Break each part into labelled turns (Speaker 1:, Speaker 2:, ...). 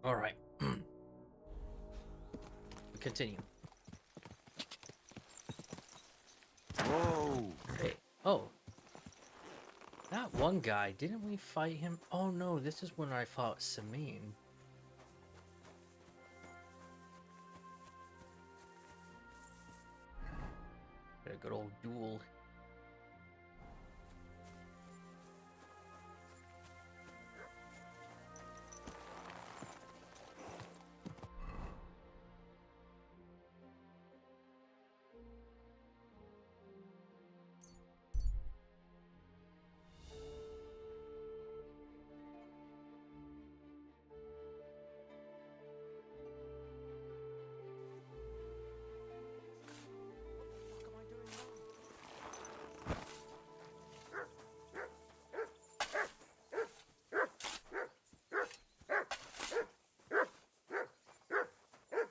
Speaker 1: All right. Continue.
Speaker 2: Whoa.
Speaker 1: Hey. Oh. That one guy, didn't we fight him? Oh no, this is when I fought Samine. A good old duel.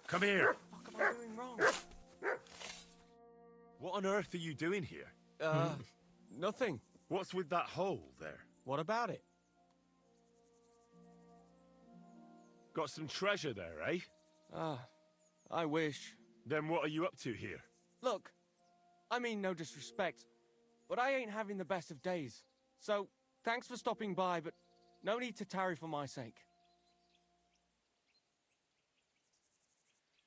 Speaker 2: Come here.
Speaker 3: What am I doing wrong?
Speaker 2: What on earth are you doing here?
Speaker 3: Nothing.
Speaker 2: What's with that hole there?
Speaker 3: What about it?
Speaker 2: Got some treasure there, eh?
Speaker 3: I wish.
Speaker 2: Then what are you up to here?
Speaker 3: Look, I mean no disrespect, but I ain't having the best of days. So, thanks for stopping by, but no need to tarry for my sake.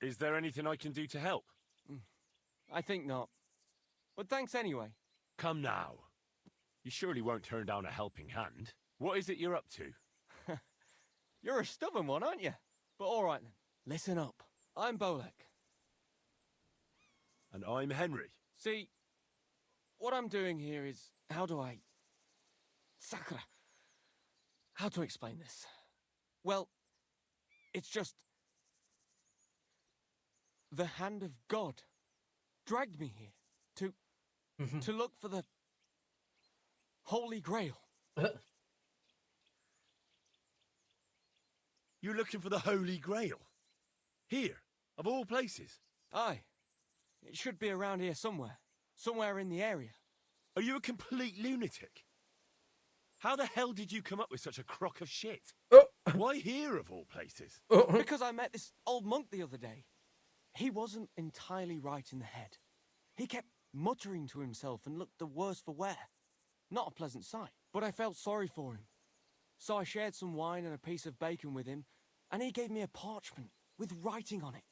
Speaker 2: Is there anything I can do to help?
Speaker 3: I think not. But thanks anyway.
Speaker 2: Come now. You surely won't turn down a helping hand. What is it you're up to?
Speaker 3: You're a stubborn one, aren't you? But alright then. Listen up. I'm Bolek.
Speaker 2: And I'm Henry.
Speaker 3: See, what I'm doing here is... Sakura. How to explain this? Well, it's just... The hand of God dragged me here to look for the Holy Grail.
Speaker 2: You're looking for the Holy Grail? Here, of all places?
Speaker 3: Aye. It should be around here somewhere. Somewhere in the area.
Speaker 2: Are you a complete lunatic? How the hell did you come up with such a crock of shit? Why here, of all places?
Speaker 3: Because I met this old monk the other day. He wasn't entirely right in the head. He kept muttering to himself and looked the worse for wear. Not a pleasant sight, but I felt sorry for him. So I shared some wine and a piece of bacon with him, and he gave me a parchment with writing on it.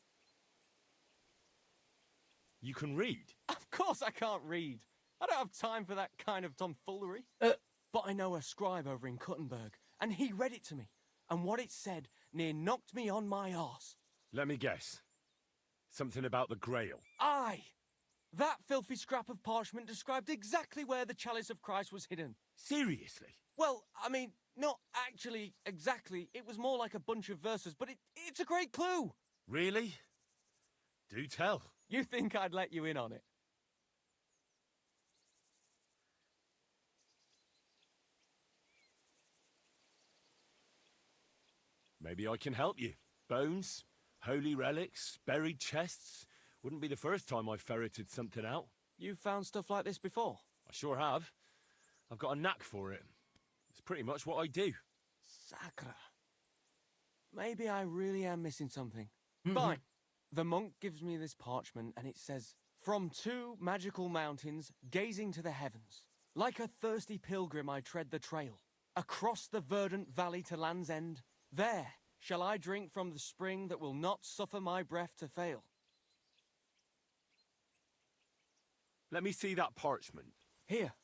Speaker 2: You can read?
Speaker 3: Of course I can't read. I don't have time for that kind of tomfoolery. But I know a scribe over in Kuttenberg, and he read it to me. And what it said near knocked me on my arse.
Speaker 2: Let me guess. Something about the Grail.
Speaker 3: Aye! That filthy scrap of parchment described exactly where the chalice of Christ was hidden.
Speaker 2: Seriously?
Speaker 3: Well, I mean, not actually exactly. It was more like a bunch of verses, but it's a great clue.
Speaker 2: Really? Do tell.
Speaker 3: You think I'd let you in on it?
Speaker 2: Maybe I can help you. Bones, holy relics, buried chests. Wouldn't be the first time I ferreted something out.
Speaker 3: You've found stuff like this before?
Speaker 2: I sure have. I've got a knack for it. It's pretty much what I do.
Speaker 3: Sakura. Maybe I really am missing something. Fine. The monk gives me this parchment and it says, "From two magical mountains, gazing to the heavens. Like a thirsty pilgrim I tread the trail. Across the verdant valley to land's end. There shall I drink from the spring that will not suffer my breath to fail."
Speaker 2: Let me see that parchment.
Speaker 3: Here.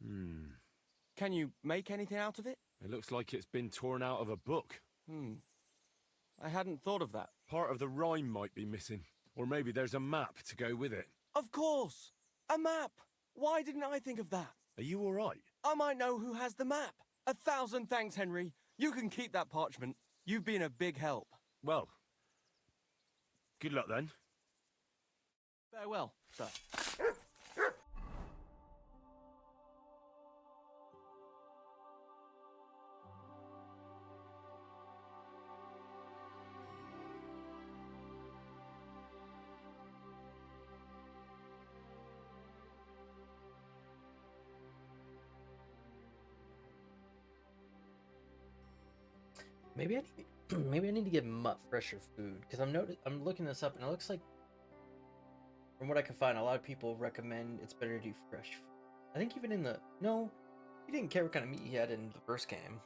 Speaker 3: Can you make anything out of it?
Speaker 2: It looks like it's been torn out of a book.
Speaker 3: I hadn't thought of that.
Speaker 2: Part of the rhyme might be missing. Or maybe there's a map to go with it.
Speaker 3: Of course! A map! Why didn't I think of that?
Speaker 2: Are you alright?
Speaker 3: I might know who has the map. 1,000 thanks, Henry. You can keep that parchment. You've been a big help.
Speaker 2: Well, good luck then.
Speaker 3: Farewell, sir.
Speaker 1: Maybe Maybe I need to give Mutt fresher food because I'm looking this up and it looks like, from what I can find, a lot of people recommend it's better to do fresh food. I think even in the he didn't care what kind of meat he had in the first game.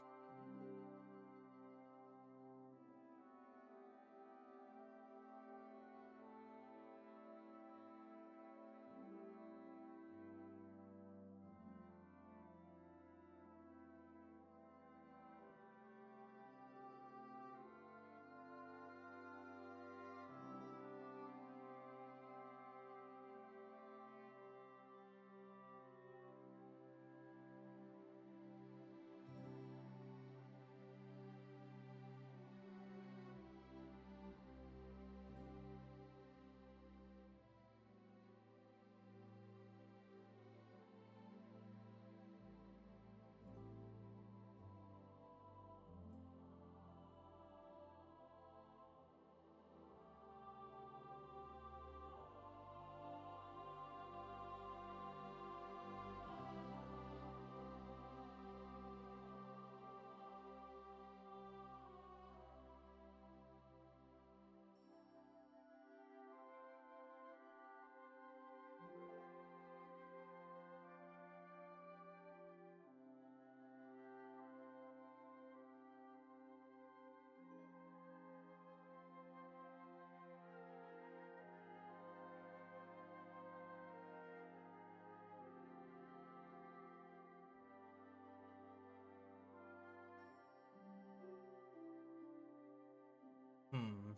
Speaker 1: Hmm.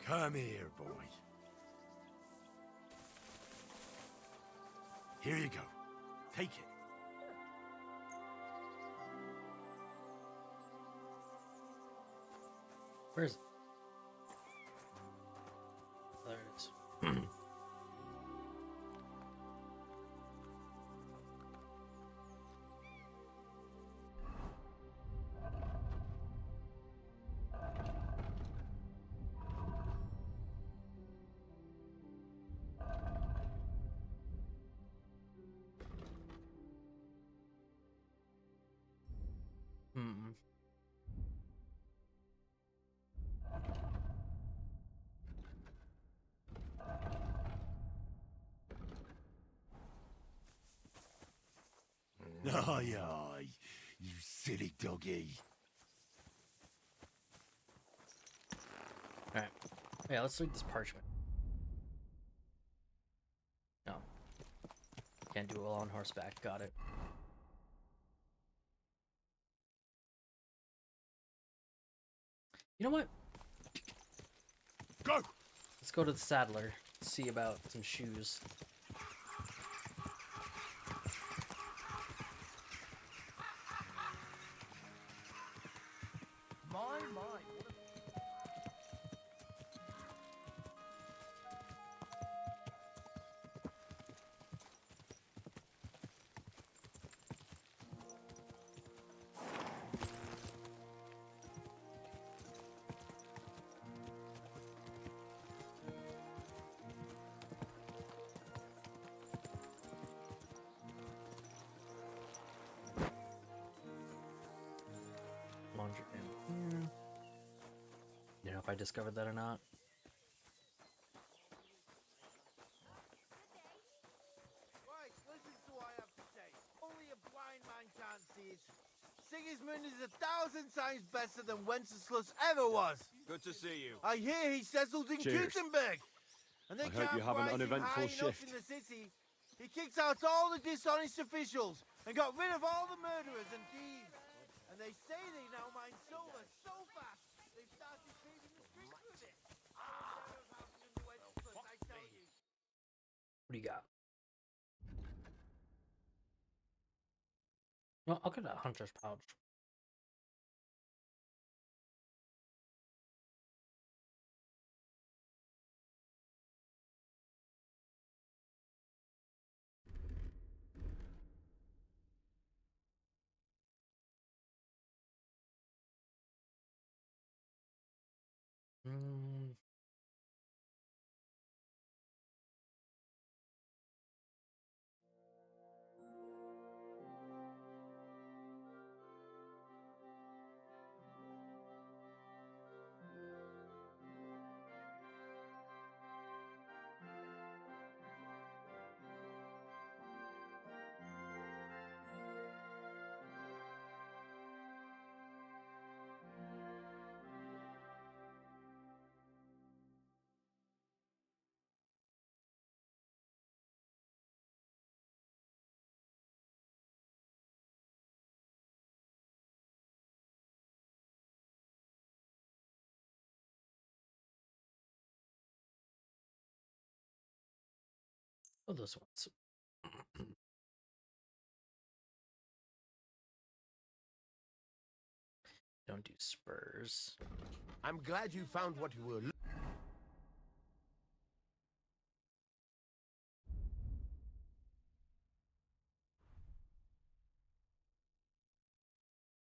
Speaker 2: Come here, boy. Here you go. Take it.
Speaker 1: Where is it? There it is. Hmm.
Speaker 2: Aye, aye, you silly doggy.
Speaker 1: All right. Yeah, let's read this parchment. No. Can't do it while on horseback. Got it. You know what?
Speaker 2: Go!
Speaker 1: Let's go to the saddler. See about some shoes.
Speaker 3: My.
Speaker 1: Laundry down here. You know if I discovered that or not.
Speaker 4: Right, listen to what I have to say. Only a blind man can't see it. Sigismund is 1,000 times better than Wenceslas ever was.
Speaker 2: Good to see you.
Speaker 4: I hear he settled in
Speaker 2: Cheers.
Speaker 4: Gutenberg. And they
Speaker 2: I hope
Speaker 4: can't
Speaker 2: you have an
Speaker 4: prize him
Speaker 2: uneventful
Speaker 4: high enough
Speaker 2: shift.
Speaker 4: in the city. He kicked out all the dishonest officials and got rid of all the murderers and thieves. And they say they now mine silver so fast they've started paving the streets with it. I was never having to do it, I tell you.
Speaker 1: What do you got? Well, I'll get a hunter's pouch. Mm. Oh, those ones. Don't do spurs.
Speaker 2: I'm glad you found what you were looking for.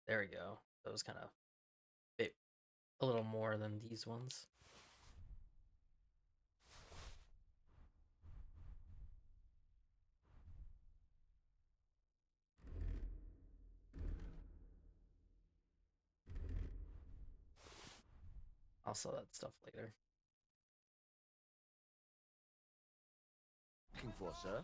Speaker 1: There we go. That was kind of a little more than these ones. I'll sell that stuff later.
Speaker 2: Looking for, sir?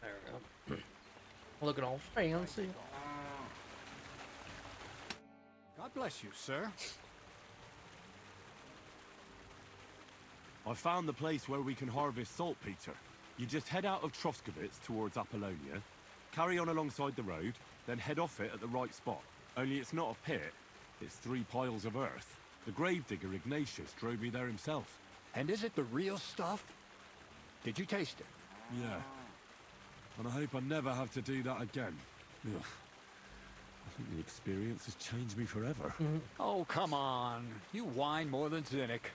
Speaker 1: There we go. Looking all fancy.
Speaker 5: God bless you, sir.
Speaker 2: I found the place where we can harvest saltpeter. You just head out of Troskovitz towards Apollonia, carry on alongside the road, then head off it at the right spot. Only it's not a pit, it's 3 piles of earth. The gravedigger Ignatius drove me there himself.
Speaker 5: And is it the real stuff? Did you taste it?
Speaker 2: Yeah. And I hope I never have to do that again. Ugh. I think the experience has changed me forever.
Speaker 5: Oh, come on. You whine more than Zinnik.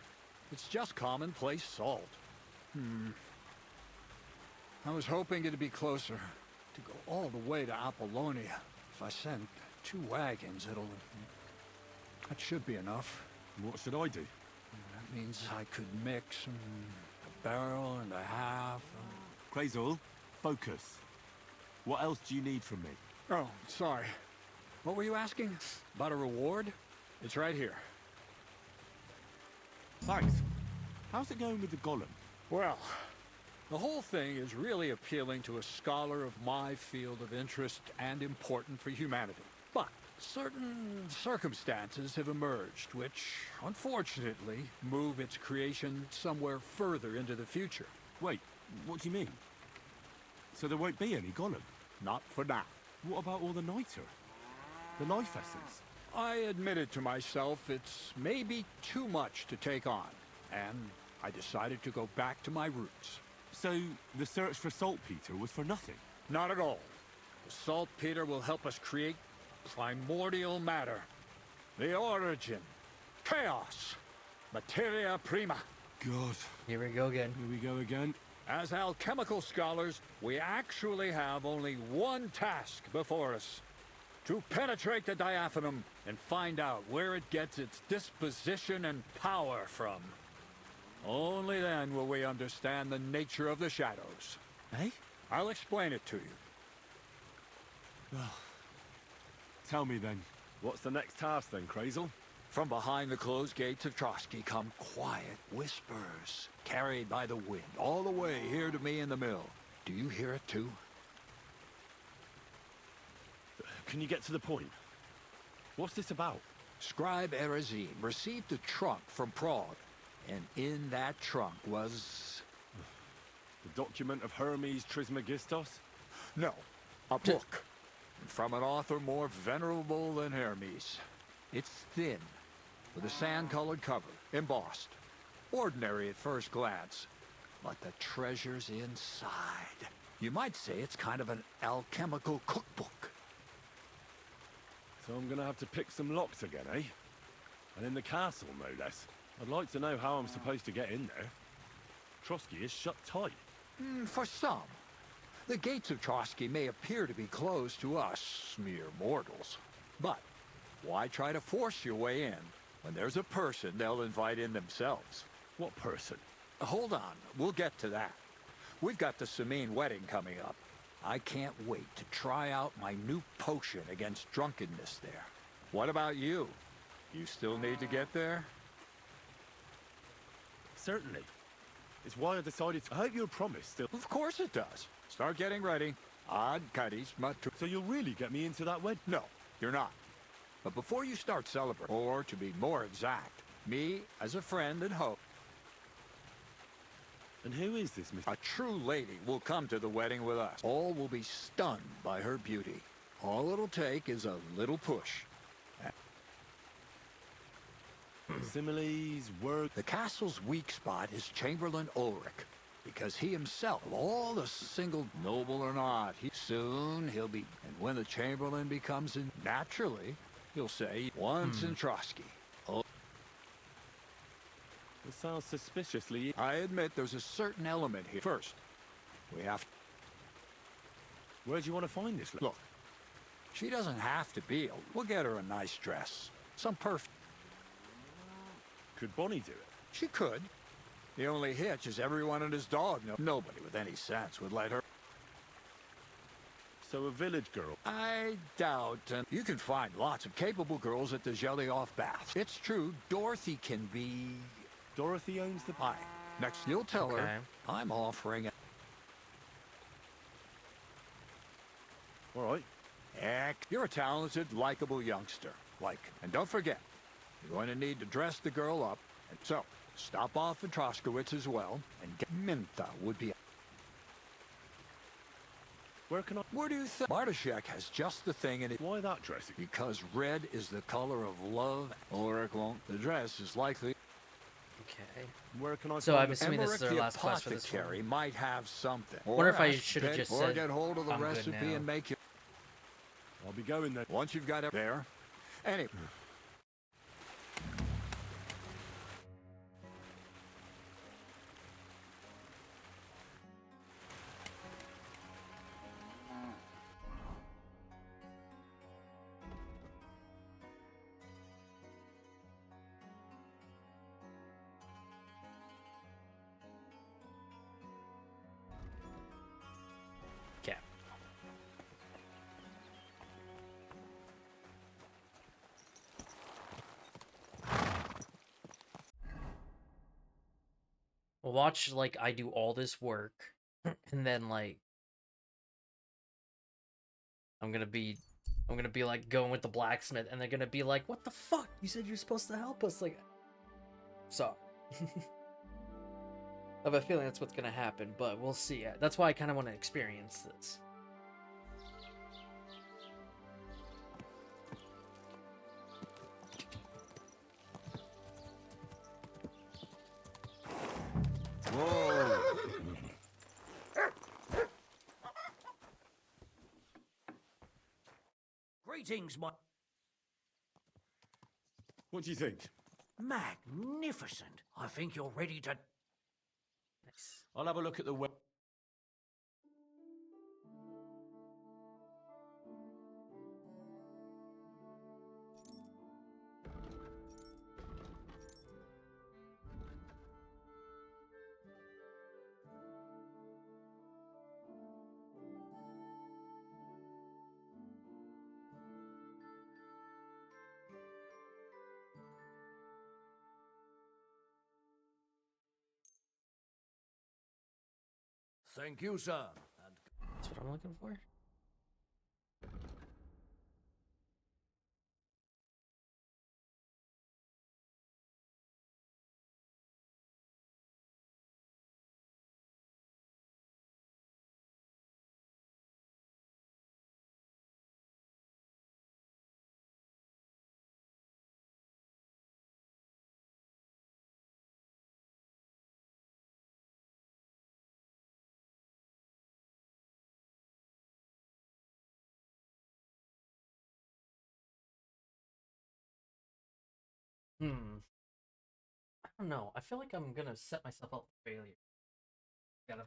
Speaker 5: It's just commonplace salt. I was hoping it'd be closer. To go all the way to Apollonia. If I send 2 wagons, that should be enough.
Speaker 2: What should I do?
Speaker 5: That means I could mix a barrel and a half.
Speaker 2: Crazul, focus. What else do you need from me?
Speaker 5: Oh, sorry. What were you asking? About a reward? It's right here.
Speaker 2: Thanks. How's it going with the golem?
Speaker 5: Well, the whole thing is really appealing to a scholar of my field of interest and important for humanity. But Certain circumstances have emerged which, unfortunately, move its creation somewhere further into the future.
Speaker 2: Wait, what do you mean? So there won't be any Gollum?
Speaker 5: Not for now.
Speaker 2: What about all the Niter? The life essence?
Speaker 5: I admitted to myself it's maybe too much to take on, and I decided to go back to my roots.
Speaker 2: So the search for saltpeter was for nothing?
Speaker 5: Not at all. The saltpeter will help us create primordial matter. The origin. Chaos. Materia prima.
Speaker 2: God.
Speaker 1: Here we go again.
Speaker 2: Here we go again.
Speaker 5: As alchemical scholars, we actually have only one task before us. To penetrate the diaphanum and find out where it gets its disposition and power from. Only then will we understand the nature of the shadows.
Speaker 2: Eh?
Speaker 5: I'll explain it to you.
Speaker 2: Well, tell me then, what's the next task then, Crazel?
Speaker 5: From behind the closed gates of Trotsky come quiet whispers, carried by the wind, all the way here to me in the mill. Do you hear it too?
Speaker 2: Can you get to the point? What's this about?
Speaker 5: Scribe Erezim received a trunk from Prague, and in that trunk was...
Speaker 2: The document of Hermes Trismegistos?
Speaker 5: No, a book. From an author more venerable than Hermes. It's thin, with a sand-colored cover, embossed. Ordinary at first glance, but the treasure's inside. You might say it's kind of an alchemical cookbook.
Speaker 2: So I'm gonna have to pick some locks again, eh? And in the castle, no less. I'd like to know how I'm supposed to get in there. Trotsky is shut tight.
Speaker 5: For some. The gates of Trotsky may appear to be closed to us, mere mortals. But why try to force your way in when there's a person they'll invite in themselves?
Speaker 2: What person?
Speaker 5: Hold on, we'll get to that. We've got the Samine wedding coming up. I can't wait to try out my new potion against drunkenness there. What about you? You still need to get there?
Speaker 2: Certainly. It's why I decided to... I hope your promise still...
Speaker 5: Of course it does. Start getting ready. Odd cutties, matu...
Speaker 2: So you'll really get me into that wedding?
Speaker 5: No, you're not. But before you start celebrating, or to be more exact, me as a friend and hope,
Speaker 2: And who is this Miss...
Speaker 5: a true lady will come to the wedding with us. All will be stunned by her beauty. All it'll take is a little push.
Speaker 2: Similes, words...
Speaker 5: The castle's weak spot is Chamberlain Ulrich, because he himself, all the single noble or not, soon he'll be... And when the Chamberlain becomes in... Naturally, he'll say, once in Trotsky. Oh,
Speaker 2: It sounds suspiciously...
Speaker 5: I admit there's a certain element here. First, we have...
Speaker 2: Where do you want to find this?
Speaker 5: Look, she doesn't have to be. We'll get her a nice dress. Some perfect...
Speaker 2: Could Bonnie do it?
Speaker 5: She could. The only hitch is everyone and his dog. Nobody with any sense would let her...
Speaker 2: So a village girl.
Speaker 5: I doubt. You can find lots of capable girls at the Zhelyaoff baths. It's true, Dorothy can be...
Speaker 2: Dorothy owns the...
Speaker 5: Aye. Next, you'll tell
Speaker 1: Okay.
Speaker 5: her I'm offering a...
Speaker 2: All right.
Speaker 5: Heck, you're a talented, likable youngster. And don't forget, you're going to need to dress the girl up. And so, stop off at Troskowitz as well, and get Mintha would be...
Speaker 2: Where can I...
Speaker 5: Where do you think? Bartoshek has just the thing in it.
Speaker 2: Why that dressing?
Speaker 5: Because red is the color of love. Ulrich won't. The dress is likely...
Speaker 1: Okay.
Speaker 2: Where can I
Speaker 1: So
Speaker 2: find
Speaker 1: I'm
Speaker 2: the...
Speaker 1: assuming this is
Speaker 5: Emmerich
Speaker 1: our
Speaker 5: the
Speaker 1: last class for this one.
Speaker 5: apothecary might have something.
Speaker 1: Wonder if I
Speaker 5: ask
Speaker 1: should have
Speaker 5: Betty-
Speaker 1: just
Speaker 5: Or
Speaker 1: said,
Speaker 5: get hold of the
Speaker 1: "I'm good
Speaker 5: recipe
Speaker 1: now."
Speaker 5: and make it...
Speaker 2: I'll be going then.
Speaker 5: Once you've got it there... Anyway...
Speaker 1: Okay. Well, watch, like, I do all this work, and then, like, I'm gonna be I'm gonna be like going with the blacksmith, and they're gonna be like, "What the fuck? You said you're supposed to help us." Like, so. I have a feeling that's what's gonna happen, but we'll see. That's why I kind of want to experience this.
Speaker 2: Whoa!
Speaker 6: Greetings, my...
Speaker 2: What do you think?
Speaker 6: Magnificent. I think you're ready to...
Speaker 1: Nice.
Speaker 2: I'll have a look at the web.
Speaker 6: Thank you, sir. And...
Speaker 1: That's what I'm looking for. I don't know. I feel like I'm gonna set myself up for failure. Gotta.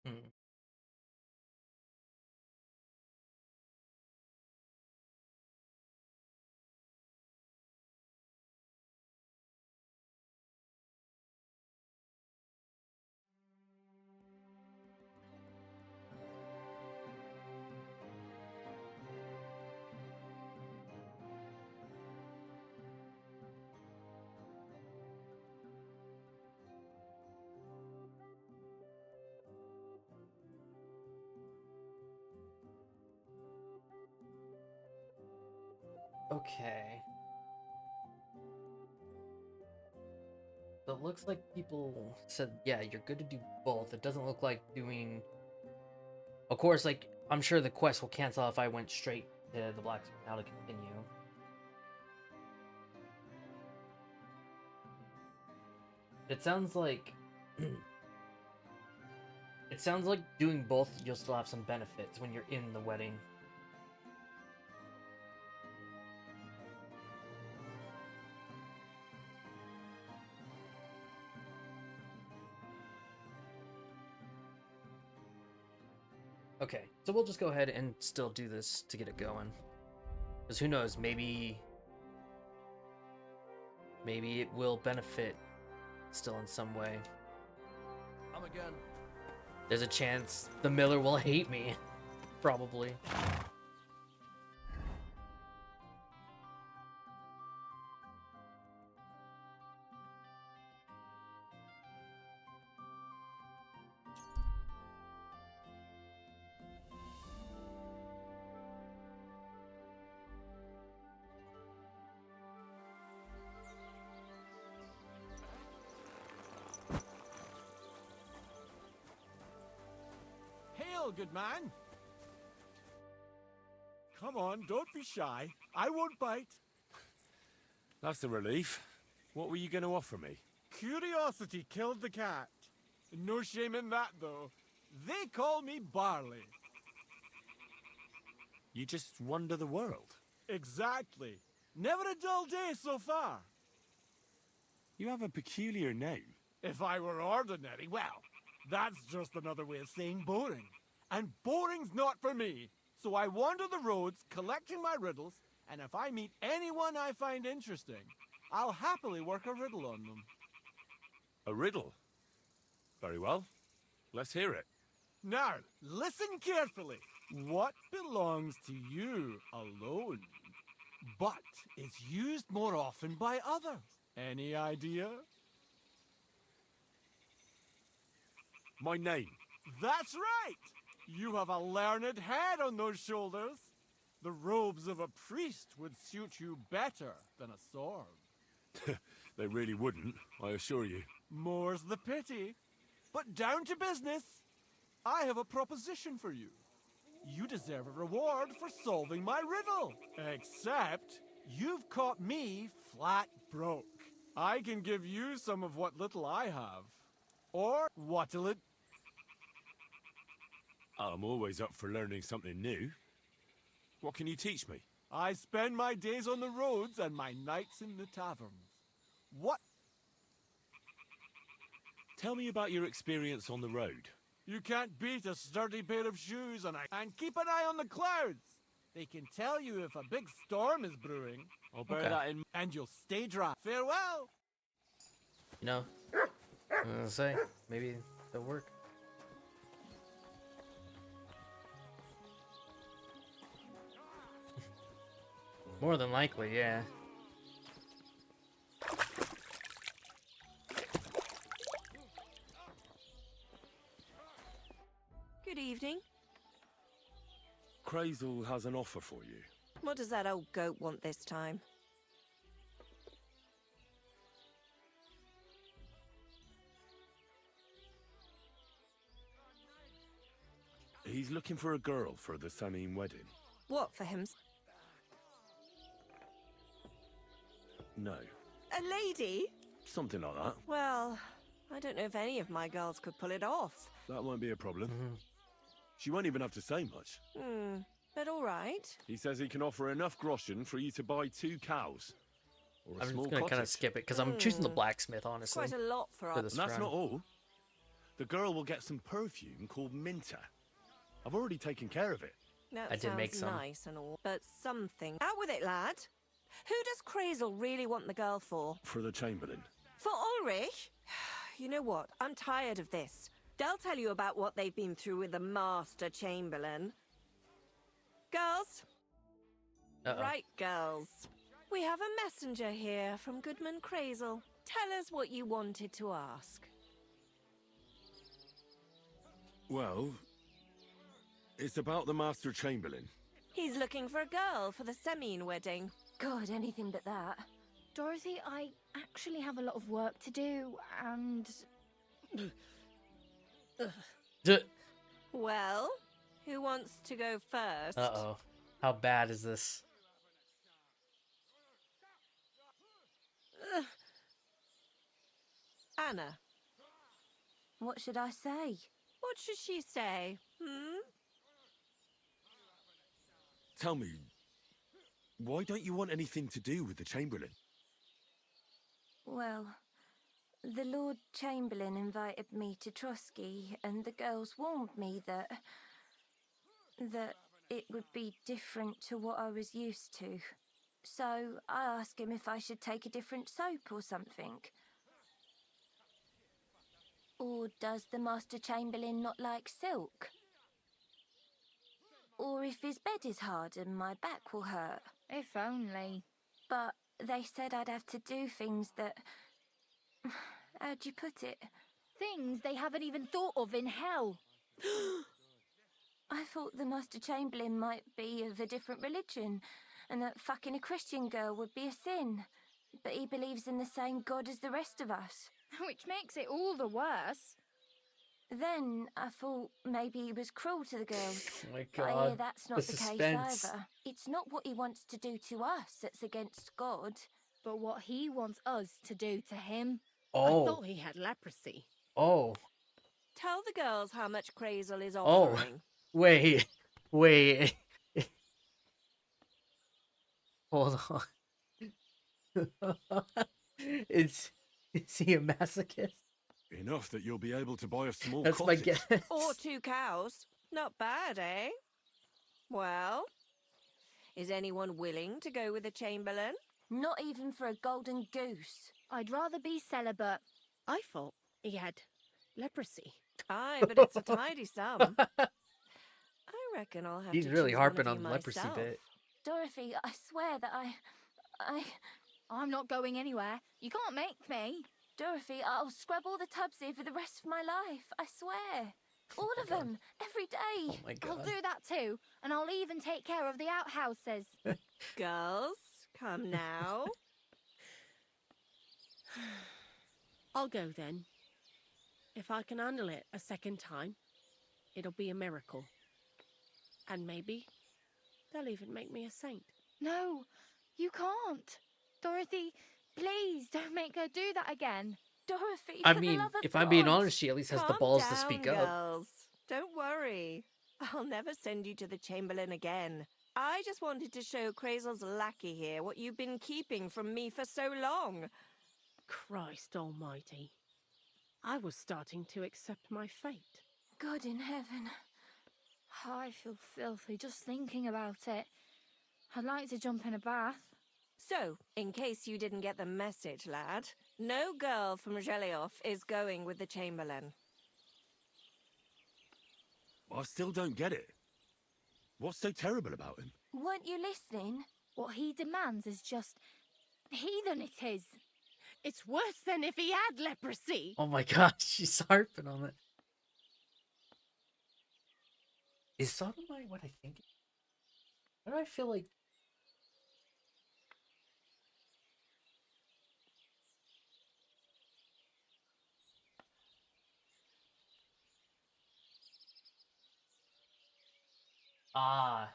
Speaker 1: Hmm. Okay. So it looks like people said, yeah, you're good to do both. It doesn't look like doing. Of course, like, I'm sure the quest will cancel if I went straight to the blacksmith now to continue. It sounds like. It sounds like doing both, you'll still have some benefits when you're in the wedding. Okay, so we'll just go ahead and still do this to get it going. Because who knows, maybe it will benefit still in some way.
Speaker 6: Come again.
Speaker 1: There's a chance the miller will hate me. Probably.
Speaker 3: Hail, good man. Come on, don't be shy. I won't bite.
Speaker 2: That's a relief. What were you going to offer me?
Speaker 3: Curiosity killed the cat. No shame in that, though. They call me Barley.
Speaker 2: You just wander the world.
Speaker 3: Exactly. Never a dull day so far.
Speaker 2: You have a peculiar name.
Speaker 3: If I were ordinary, well, that's just another way of saying boring. And boring's not for me. So I wander the roads, collecting my riddles, and if I meet anyone I find interesting, I'll happily work a riddle on them.
Speaker 2: A riddle? Very well. Let's hear it.
Speaker 3: Now, listen carefully. What belongs to you alone, but is used more often by others? Any idea?
Speaker 2: My name.
Speaker 3: That's right! You have a learned head on those shoulders. The robes of a priest would suit you better than a sword.
Speaker 2: They really wouldn't, I assure you.
Speaker 3: More's the pity. But down to business. I have a proposition for you. You deserve a reward for solving my riddle. Except, you've caught me flat broke. I can give you some of what little I have. Or what'll it...
Speaker 2: I'm always up for learning something new. What can you teach me?
Speaker 3: I spend my days on the roads and my nights in the taverns. What?
Speaker 2: Tell me about your experience on the road.
Speaker 3: You can't beat a sturdy pair of shoes and keep an eye on the clouds. They can tell you if a big storm is brewing.
Speaker 2: I'll bear
Speaker 1: Okay.
Speaker 2: that in.
Speaker 3: And you'll stay dry. Farewell!
Speaker 1: You know, I'm gonna say, maybe they'll work. More than likely, yeah.
Speaker 7: Good evening.
Speaker 2: Crazel has an offer for you.
Speaker 7: What does that old goat want this time?
Speaker 2: He's looking for a girl for the Samine wedding.
Speaker 7: What for him?
Speaker 2: No,
Speaker 7: A lady?
Speaker 2: something like that.
Speaker 7: Well, I don't know if any of my girls could pull it off.
Speaker 2: That won't be a problem.
Speaker 1: Mhm.
Speaker 2: She won't even have to say much.
Speaker 7: But all right.
Speaker 2: He says he can offer enough groschen for you to buy 2 cows. Or a
Speaker 1: I'm
Speaker 2: small
Speaker 1: just gonna kind
Speaker 2: cottage.
Speaker 1: of skip it because I'm choosing the blacksmith,
Speaker 7: It's
Speaker 1: honestly.
Speaker 7: quite a lot for
Speaker 1: for
Speaker 7: our...
Speaker 1: this
Speaker 2: And that's
Speaker 1: round.
Speaker 2: not all. The girl will get some perfume called Minter. I've already taken care of it.
Speaker 7: That
Speaker 1: I did make
Speaker 7: sounds
Speaker 1: some.
Speaker 7: nice and all, but something... Out with it, lad. Who does Crazel really want the girl for?
Speaker 2: For the Chamberlain.
Speaker 7: For Ulrich? You know what? I'm tired of this. They'll tell you about what they've been through with the Master Chamberlain. Girls?
Speaker 1: Uh-oh.
Speaker 7: Right, girls. We have a messenger here from Goodman Crazel. Tell us what you wanted to ask.
Speaker 2: Well, it's about the Master Chamberlain.
Speaker 7: He's looking for a girl for the Semine wedding.
Speaker 8: God, anything but that. Dorothy, I actually have a lot of work to do, and...
Speaker 1: D-
Speaker 7: Well, who wants to go first?
Speaker 1: Uh-oh. How bad is this?
Speaker 7: Anna,
Speaker 8: What should I say?
Speaker 7: what should she say?
Speaker 2: Tell me, why don't you want anything to do with the Chamberlain?
Speaker 8: Well, the Lord Chamberlain invited me to Trotsky, and the girls warned me that it would be different to what I was used to. So I asked him if I should take a different soap or something. Or does the Master Chamberlain not like silk? Or if his bed is hard and my back will hurt?
Speaker 9: If only.
Speaker 8: But they said I'd have to do things that... How'd you put it?
Speaker 9: Things they haven't even thought of in hell.
Speaker 8: I thought the Master Chamberlain might be of a different religion, and that fucking a Christian girl would be a sin. But he believes in the same God as the rest of us.
Speaker 9: Which makes it all the worse.
Speaker 8: Then I thought maybe he was cruel to the girls.
Speaker 1: Oh my
Speaker 8: But I
Speaker 1: god.
Speaker 8: hear that's not the case
Speaker 1: suspense.
Speaker 8: either. It's not what he wants to do to us that's against God.
Speaker 9: But what he wants us to do to him.
Speaker 10: I
Speaker 1: Oh.
Speaker 10: thought he had leprosy.
Speaker 1: Oh.
Speaker 7: Tell the girls how much Crazel is
Speaker 1: Oh.
Speaker 7: offering.
Speaker 1: Wait. Wait. Hold on. Is he a masochist?
Speaker 2: Enough that you'll be able to buy a small
Speaker 1: That's my
Speaker 2: cottage.
Speaker 1: guess.
Speaker 7: Or 2 cows. Not bad, eh? Well, is anyone willing to go with the Chamberlain?
Speaker 8: Not even for a golden goose.
Speaker 9: I'd rather be celibate.
Speaker 10: I thought he had leprosy.
Speaker 7: Aye, but it's a tidy sum. I reckon I'll have
Speaker 1: He's
Speaker 7: to
Speaker 1: really
Speaker 7: choose
Speaker 1: harping
Speaker 7: one
Speaker 1: on
Speaker 7: of
Speaker 1: the
Speaker 7: you
Speaker 1: leprosy
Speaker 7: myself.
Speaker 1: bit.
Speaker 8: Dorothy, I swear that
Speaker 9: I'm not going anywhere. You can't make me.
Speaker 8: Dorothy, I'll scrub all the tubs here for the rest of my life. I swear. All of them. Every day.
Speaker 1: Oh my
Speaker 9: I'll
Speaker 1: god.
Speaker 9: do that too. And I'll even take care of the outhouses.
Speaker 7: Girls, come now.
Speaker 10: I'll go then. If I can handle it a second time, it'll be a miracle. And maybe they'll even make me a saint.
Speaker 9: No, you can't. Dorothy, please don't make her do that again.
Speaker 8: Dorothy,
Speaker 1: I
Speaker 8: for the
Speaker 1: mean,
Speaker 8: love of
Speaker 1: if I'm being
Speaker 8: God.
Speaker 1: honest, she at least has the
Speaker 7: Calm
Speaker 1: balls
Speaker 7: down,
Speaker 1: to speak up.
Speaker 7: girls. Don't worry. I'll never send you to the Chamberlain again. I just wanted to show Crazel's lackey here what you've been keeping from me for so long.
Speaker 10: Christ almighty. I was starting to accept my fate.
Speaker 8: God in heaven.
Speaker 9: I feel filthy just thinking about it. I'd like to jump in a bath.
Speaker 7: So, in case you didn't get the message, lad, no girl from Zhelioff is going with the Chamberlain.
Speaker 2: I still don't get it. What's so terrible about him?
Speaker 8: Weren't you listening?
Speaker 9: What he demands is just heathen it is.
Speaker 10: It's worse than if he had leprosy.
Speaker 1: Oh my god, she's harping on it. Is sodomite what I think? Why do I feel like... Ah.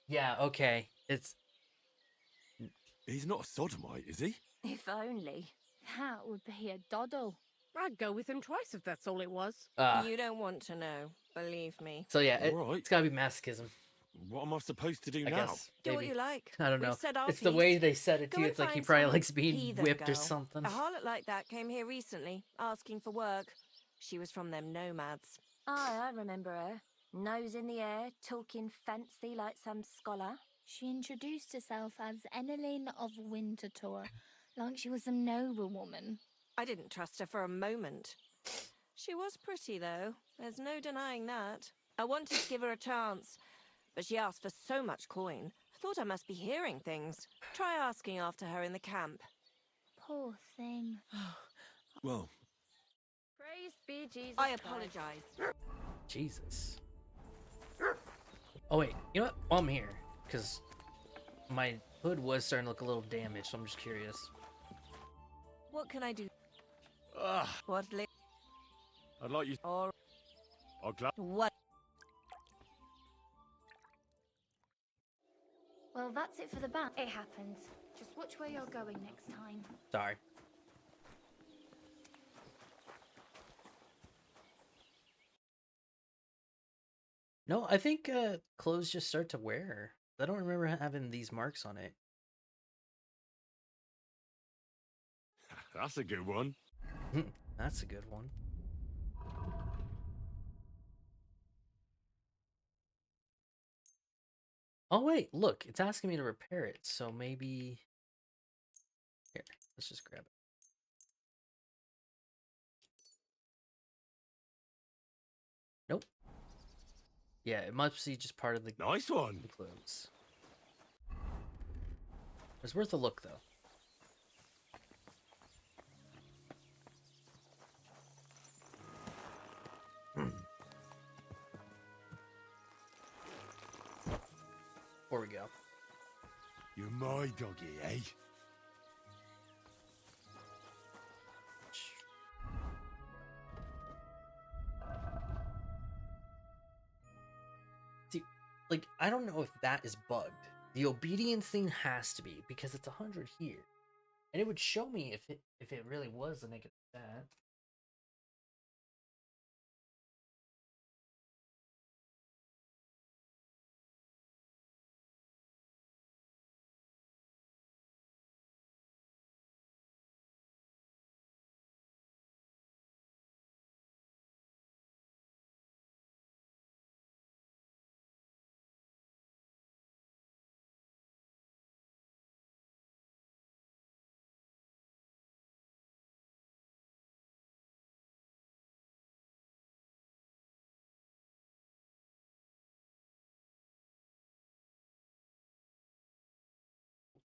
Speaker 1: Yeah, okay. It's...
Speaker 2: He's not a sodomite, is he?
Speaker 8: If only.
Speaker 9: That would be a doddle.
Speaker 10: I'd go with him twice if that's all it was.
Speaker 7: You don't want to know, believe me.
Speaker 1: So yeah,
Speaker 2: Alright.
Speaker 1: it's gotta be masochism,
Speaker 2: What am I supposed to do
Speaker 1: I
Speaker 2: now?
Speaker 1: guess.
Speaker 7: Do what
Speaker 1: Maybe.
Speaker 7: you like.
Speaker 1: I don't know.
Speaker 7: We've said our
Speaker 1: It's the way
Speaker 7: piece.
Speaker 1: they said it
Speaker 7: Go
Speaker 1: too.
Speaker 7: and
Speaker 1: It's like he
Speaker 7: find
Speaker 1: probably
Speaker 7: some
Speaker 1: likes being
Speaker 7: heathen
Speaker 1: whipped or
Speaker 7: girl.
Speaker 1: something.
Speaker 7: A harlot like that came here recently, asking for work. She was from them nomads.
Speaker 8: Aye, I remember her. Nose in the air, talking fancy like some scholar.
Speaker 9: She introduced herself as Enelin of Winterthur, like she was a noblewoman.
Speaker 7: I didn't trust her for a moment. She was pretty, though. There's no denying that. I wanted to give her a chance, but she asked for so much coin. I thought I must be hearing things. Try asking after her in the camp.
Speaker 9: Poor thing.
Speaker 2: Well,
Speaker 8: Praise be Jesus
Speaker 7: I
Speaker 8: Christ.
Speaker 7: apologize.
Speaker 1: Jesus. Oh wait, you know what? While I'm here, because my hood was starting to look a little damaged, so I'm just curious.
Speaker 7: What can I do?
Speaker 2: ugh,
Speaker 7: What li-
Speaker 2: I'd like you...
Speaker 7: or
Speaker 2: I'll gla-
Speaker 7: what?
Speaker 9: Well, that's it for the bath. It happens. Just watch where you're going next time.
Speaker 1: Sorry. No, I think clothes just start to wear. I don't remember having these marks on it.
Speaker 2: That's a good one.
Speaker 1: That's a good one. Oh wait, look, it's asking me to repair it, so maybe... Here, let's just grab it. Yeah, it must be just part of the
Speaker 2: Nice one.
Speaker 1: clothes. It's worth a look, though. Before we go.
Speaker 2: You're my doggy, eh?
Speaker 1: See, like, I don't know if that is bugged. The obedience thing has to be, because it's 100 here. And it would show me if it really was a negative stat.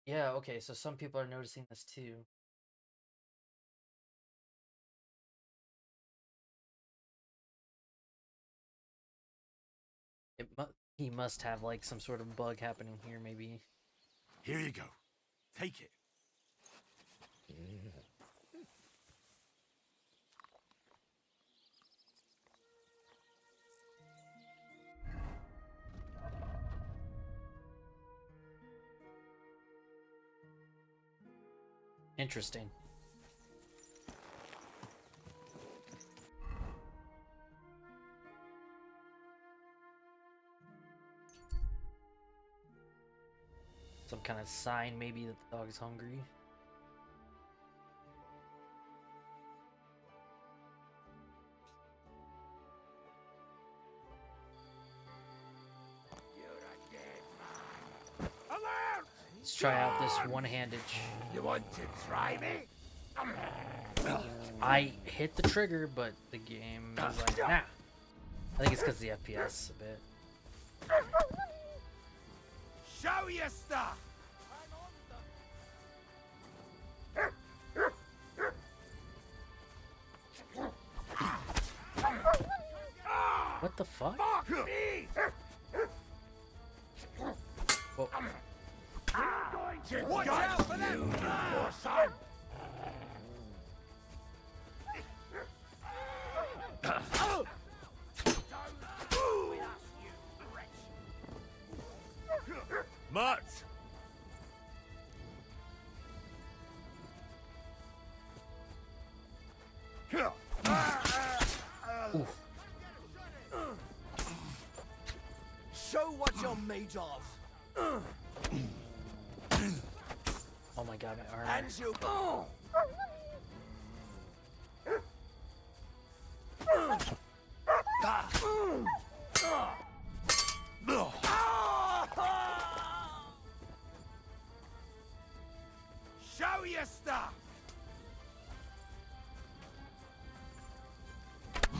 Speaker 1: Yeah, okay, so some people are noticing this too. He must have like some sort of bug happening here, maybe.
Speaker 2: Here you go. Take it.
Speaker 1: Interesting. Some kind of sign, maybe, that the dog is hungry. Let's try out this one-handed.
Speaker 4: You want to try me?
Speaker 1: I hit the trigger, but the game is like, nah. I think it's because the FPS a bit.
Speaker 4: Show your stuff!
Speaker 1: What the fuck? Whoa.
Speaker 4: Watch out for that! Poor son!
Speaker 2: Mutt!
Speaker 1: Oof.
Speaker 4: Show what you're made of!
Speaker 1: Oh my god, my armor.
Speaker 4: And you... Show your stuff!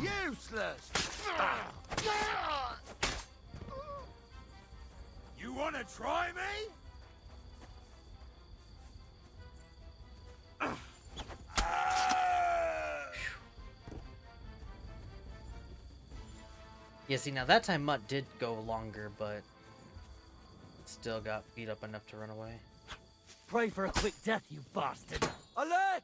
Speaker 4: Useless! You wanna try me?
Speaker 1: Yeah, see, now that time Mutt did go longer, but still got beat up enough to run away.
Speaker 6: Pray for a quick death, you bastard.
Speaker 4: Alert!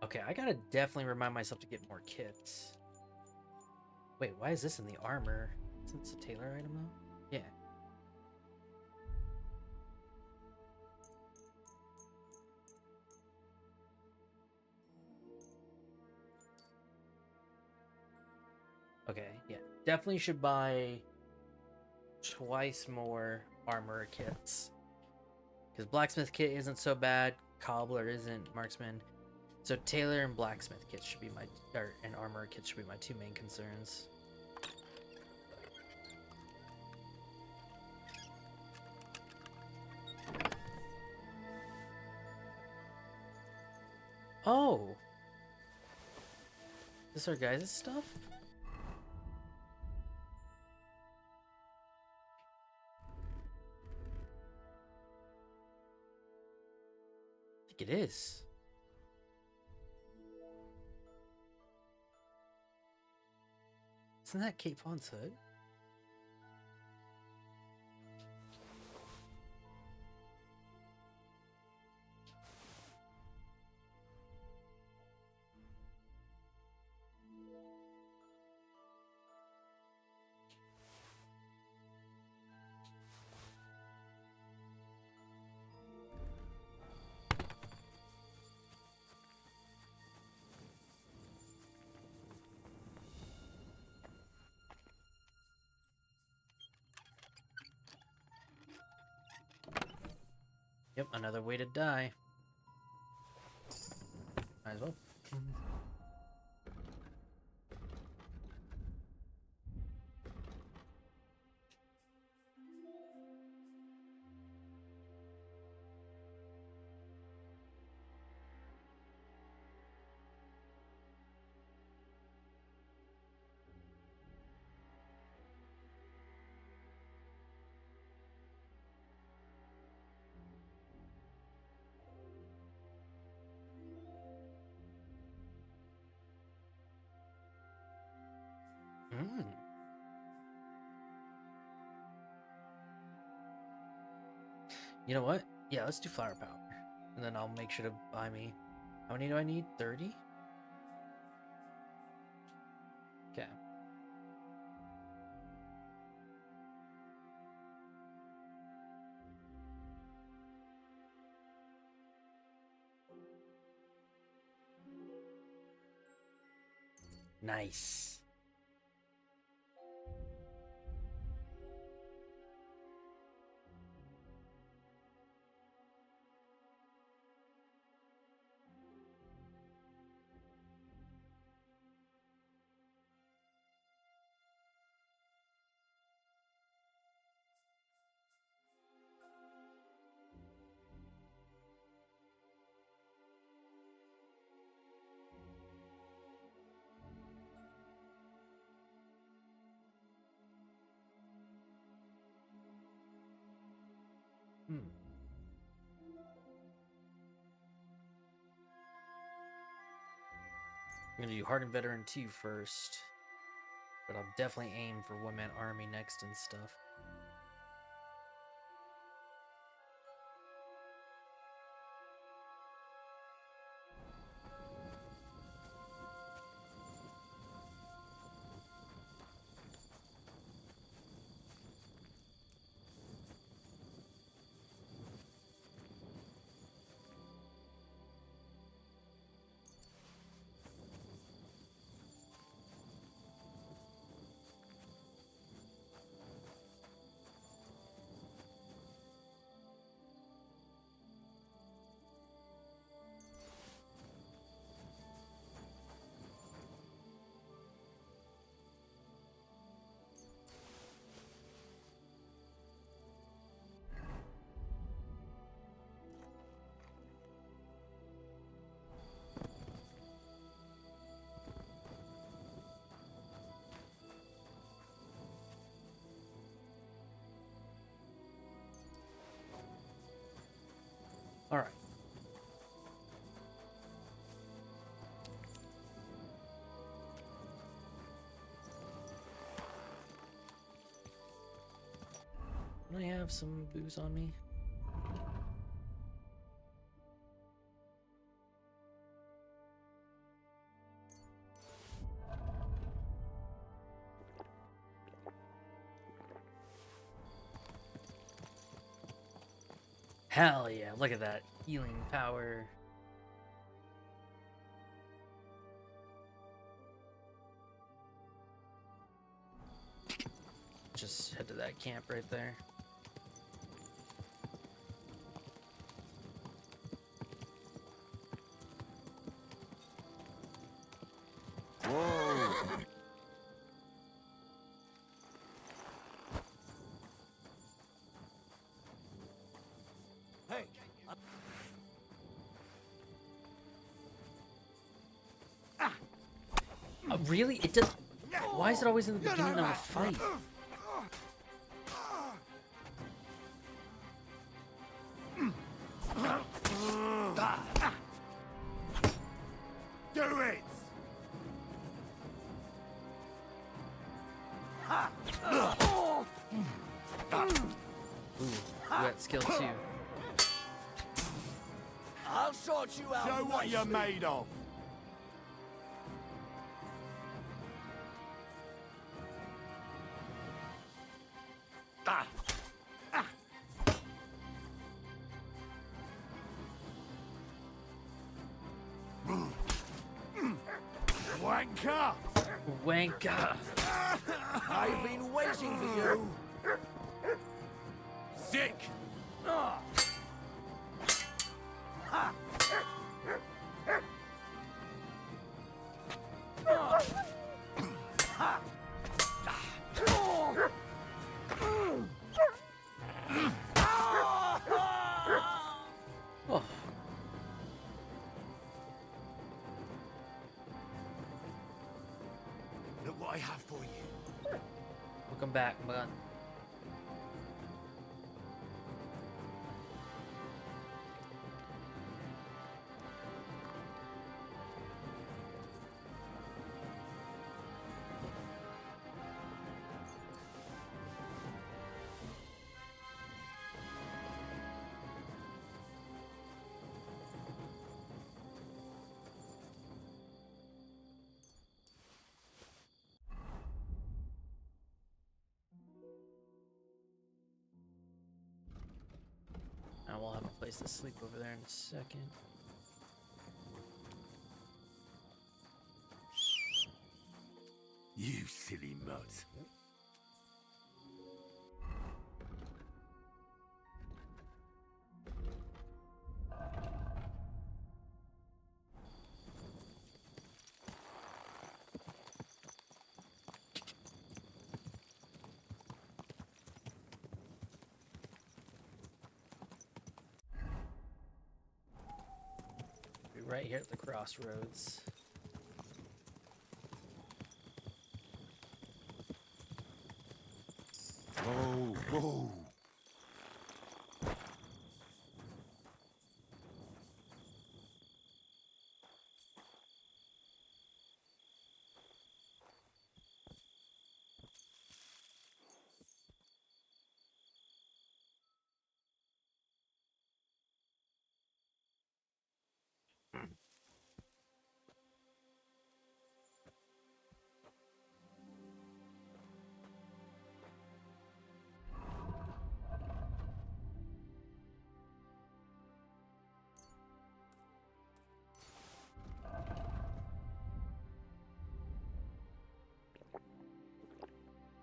Speaker 1: Okay, I gotta definitely remind myself to get more kits. Wait, why is this in the armor? Isn't this a tailor item though? Yeah. definitely should buy twice more armor kits. Because blacksmith kit isn't so bad, cobbler isn't, marksman. So tailor and blacksmith kits should be and armor kits should be my two main concerns. Oh! Is this our guys' stuff? I think it is. Isn't that Kate Vaughn's hood? Yep, another way to die. Might as well. Mm. You know what? Yeah, let's do flower power. And then I'll make sure to buy me. How many do I need? 30? Okay. Nice. Hmm. I'm gonna do Hardened Veteran 2 first. But I'll definitely aim for one-man army next and stuff. All right. Do I have some booze on me? Hell yeah, look at that. Healing power. camp right there.
Speaker 2: Whoa!
Speaker 4: Hey,
Speaker 1: Really? It does. Why is it always in the beginning of a fight?
Speaker 2: Do it!
Speaker 1: Ooh, you got skill 2.
Speaker 4: I'll sort you out.
Speaker 2: Show what you're
Speaker 4: nicely.
Speaker 2: made of. Wanker!
Speaker 1: Wanka!
Speaker 4: I've been waiting for you.
Speaker 2: Sick!
Speaker 1: Oh.
Speaker 2: Look what I have for you.
Speaker 1: Welcome back, man. Now we'll have a place to sleep over there in a second.
Speaker 2: You silly mutt.
Speaker 1: Be right here at the crossroads.
Speaker 2: Whoa, whoa.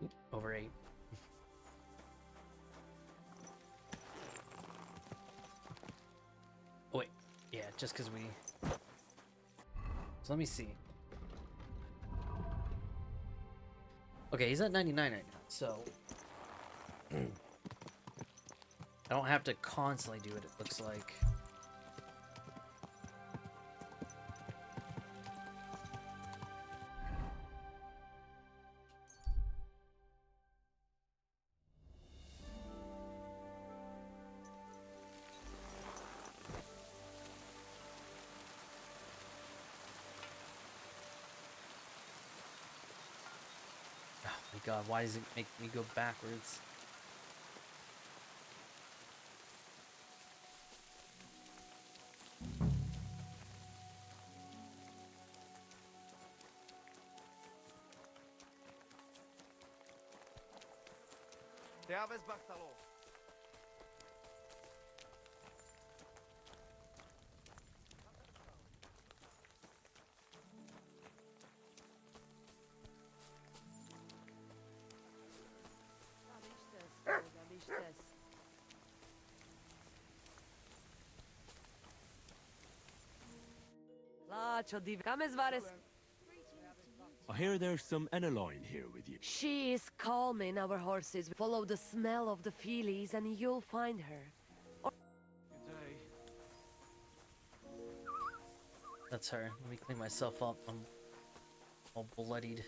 Speaker 1: Oop, over 8. Oh wait, yeah, just because we... So let me see. Okay, he's at 99 right now, so... I don't have to constantly do it, it looks like. Oh my god, why does it make me go backwards?
Speaker 4: Te aves Bartalo.
Speaker 2: I hear there's some Eneline here with you.
Speaker 11: She is calming our horses. Follow the smell of the feelies and you'll find her.
Speaker 1: That's her. Let me clean myself up. I'm all bloodied.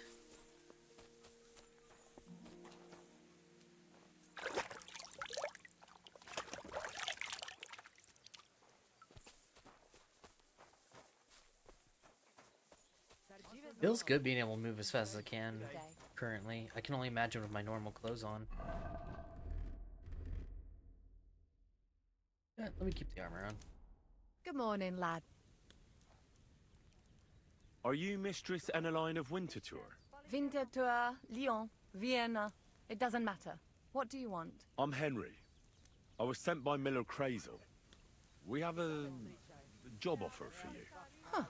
Speaker 1: Feels good being able to move as fast as I can currently. I can only imagine with my normal clothes on. Yeah, let me keep the armor on.
Speaker 12: Good morning, lad.
Speaker 2: Are you Mistress Eneline of Winterthur?
Speaker 12: Winterthur, Lyon, Vienna. It doesn't matter. What do you want?
Speaker 2: I'm Henry. I was sent by Miller Crazel. We have a job offer for you.
Speaker 12: Huh.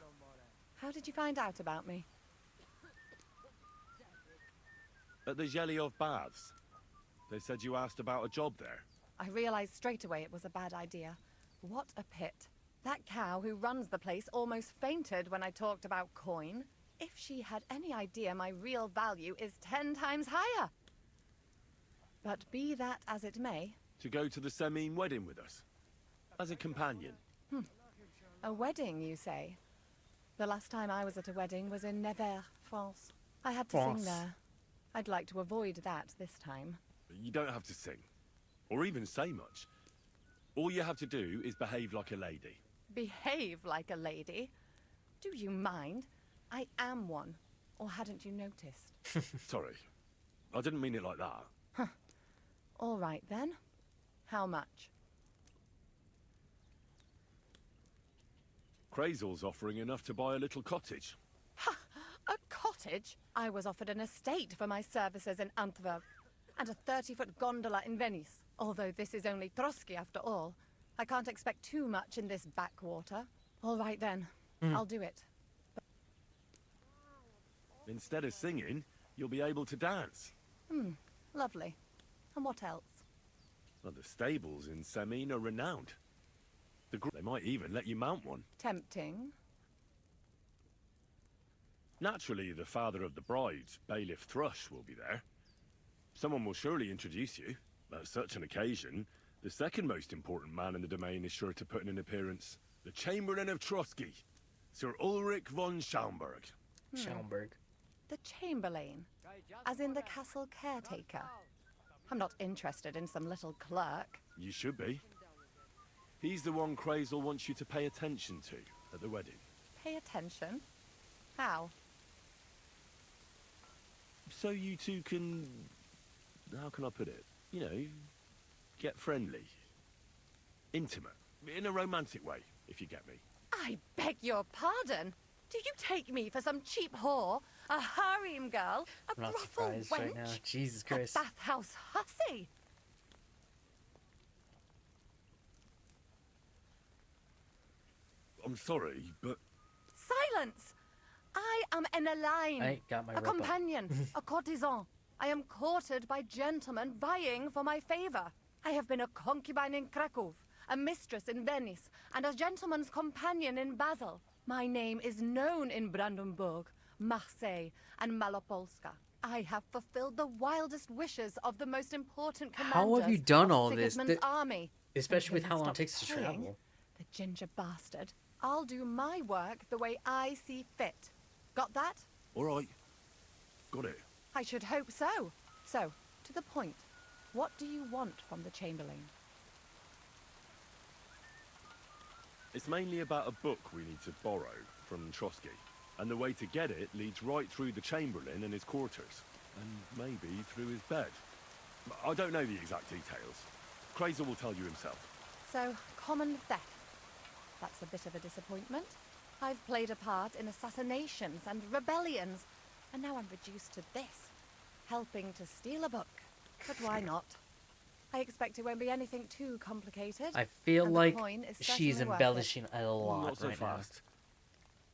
Speaker 12: How did you find out about me?
Speaker 2: At the Zhelyov Baths. They said you asked about a job there.
Speaker 12: I realized straight away it was a bad idea. What a pit. That cow who runs the place almost fainted when I talked about coin. If she had any idea my real value is 10 times higher. But be that as it may...
Speaker 2: To go to the Semine wedding with us? As a companion?
Speaker 12: A wedding, you say? The last time I was at a wedding was in Nevers, France. I had to sing there. I'd like to avoid that this time.
Speaker 2: You don't have to sing. Or even say much. All you have to do is behave like a lady.
Speaker 12: Behave like a lady? Do you mind? I am one. Or hadn't you noticed?
Speaker 2: Sorry. I didn't mean it like that.
Speaker 12: Huh. All right, then. How much?
Speaker 2: Crazel's offering enough to buy a little cottage.
Speaker 12: Ha! A cottage? I was offered an estate for my services in Antwerp. And a 30-foot gondola in Venice. Although this is only Trotsky after all. I can't expect too much in this backwater. All right, then. I'll do it.
Speaker 2: Instead of singing, you'll be able to dance.
Speaker 12: Lovely. And what else?
Speaker 2: Well, the stables in Semine are renowned. They might even let you mount one.
Speaker 12: Tempting.
Speaker 2: Naturally, the father of the bride, Bailiff Thrush, will be there. Someone will surely introduce you. At such an occasion, the second most important man in the domain is sure to put in an appearance. The Chamberlain of Trotsky, Sir Ulrich von Schaumburg.
Speaker 1: Schaumburg.
Speaker 12: The Chamberlain. As in the castle caretaker. I'm not interested in some little clerk.
Speaker 2: You should be. He's the one Crazel wants you to pay attention to at the wedding.
Speaker 12: Pay attention? How?
Speaker 2: So you two can... How can I put it? You know, get friendly. Intimate. In a romantic way, if you get me.
Speaker 12: I beg your pardon? Do you take me for some cheap whore? A harem girl? A
Speaker 1: I'm not
Speaker 12: brothel
Speaker 1: surprised
Speaker 12: wench?
Speaker 1: right now. Jesus Christ.
Speaker 12: A bathhouse hussy?
Speaker 2: I'm sorry, but...
Speaker 12: Silence! I am Eneline.
Speaker 1: I ain't got my
Speaker 12: a
Speaker 1: rope up.
Speaker 12: companion, a courtesan. I am courted by gentlemen vying for my favor. I have been a concubine in Krakow, a mistress in Venice, and a gentleman's companion in Basel. My name is known in Brandenburg, Marseille, and Malopolska. I have fulfilled the wildest wishes of the most important commanders
Speaker 1: How have you done
Speaker 12: of
Speaker 1: all this?
Speaker 12: Sigismund's army.
Speaker 1: Especially with
Speaker 12: Until
Speaker 1: how
Speaker 12: he
Speaker 1: long it
Speaker 12: stops
Speaker 1: takes to
Speaker 12: paying,
Speaker 1: travel.
Speaker 12: The ginger bastard. I'll do my work the way I see fit. Got that?
Speaker 2: All right. Got it.
Speaker 12: I should hope so. So, to the point. What do you want from the Chamberlain?
Speaker 2: It's mainly about a book we need to borrow from Trotsky. And the way to get it leads right through the Chamberlain and his quarters. And maybe through his bed. I don't know the exact details. Crazel will tell you himself.
Speaker 12: So, common theft. That's a bit of a disappointment. I've played a part in assassinations and rebellions, and now I'm reduced to this. Helping to steal a book. But why not? I expect it won't be anything too complicated.
Speaker 1: I feel
Speaker 12: and the
Speaker 1: like
Speaker 12: coin is
Speaker 1: she's
Speaker 12: certainly worth
Speaker 1: embellishing a lot
Speaker 2: Not so
Speaker 1: right now.
Speaker 2: fast.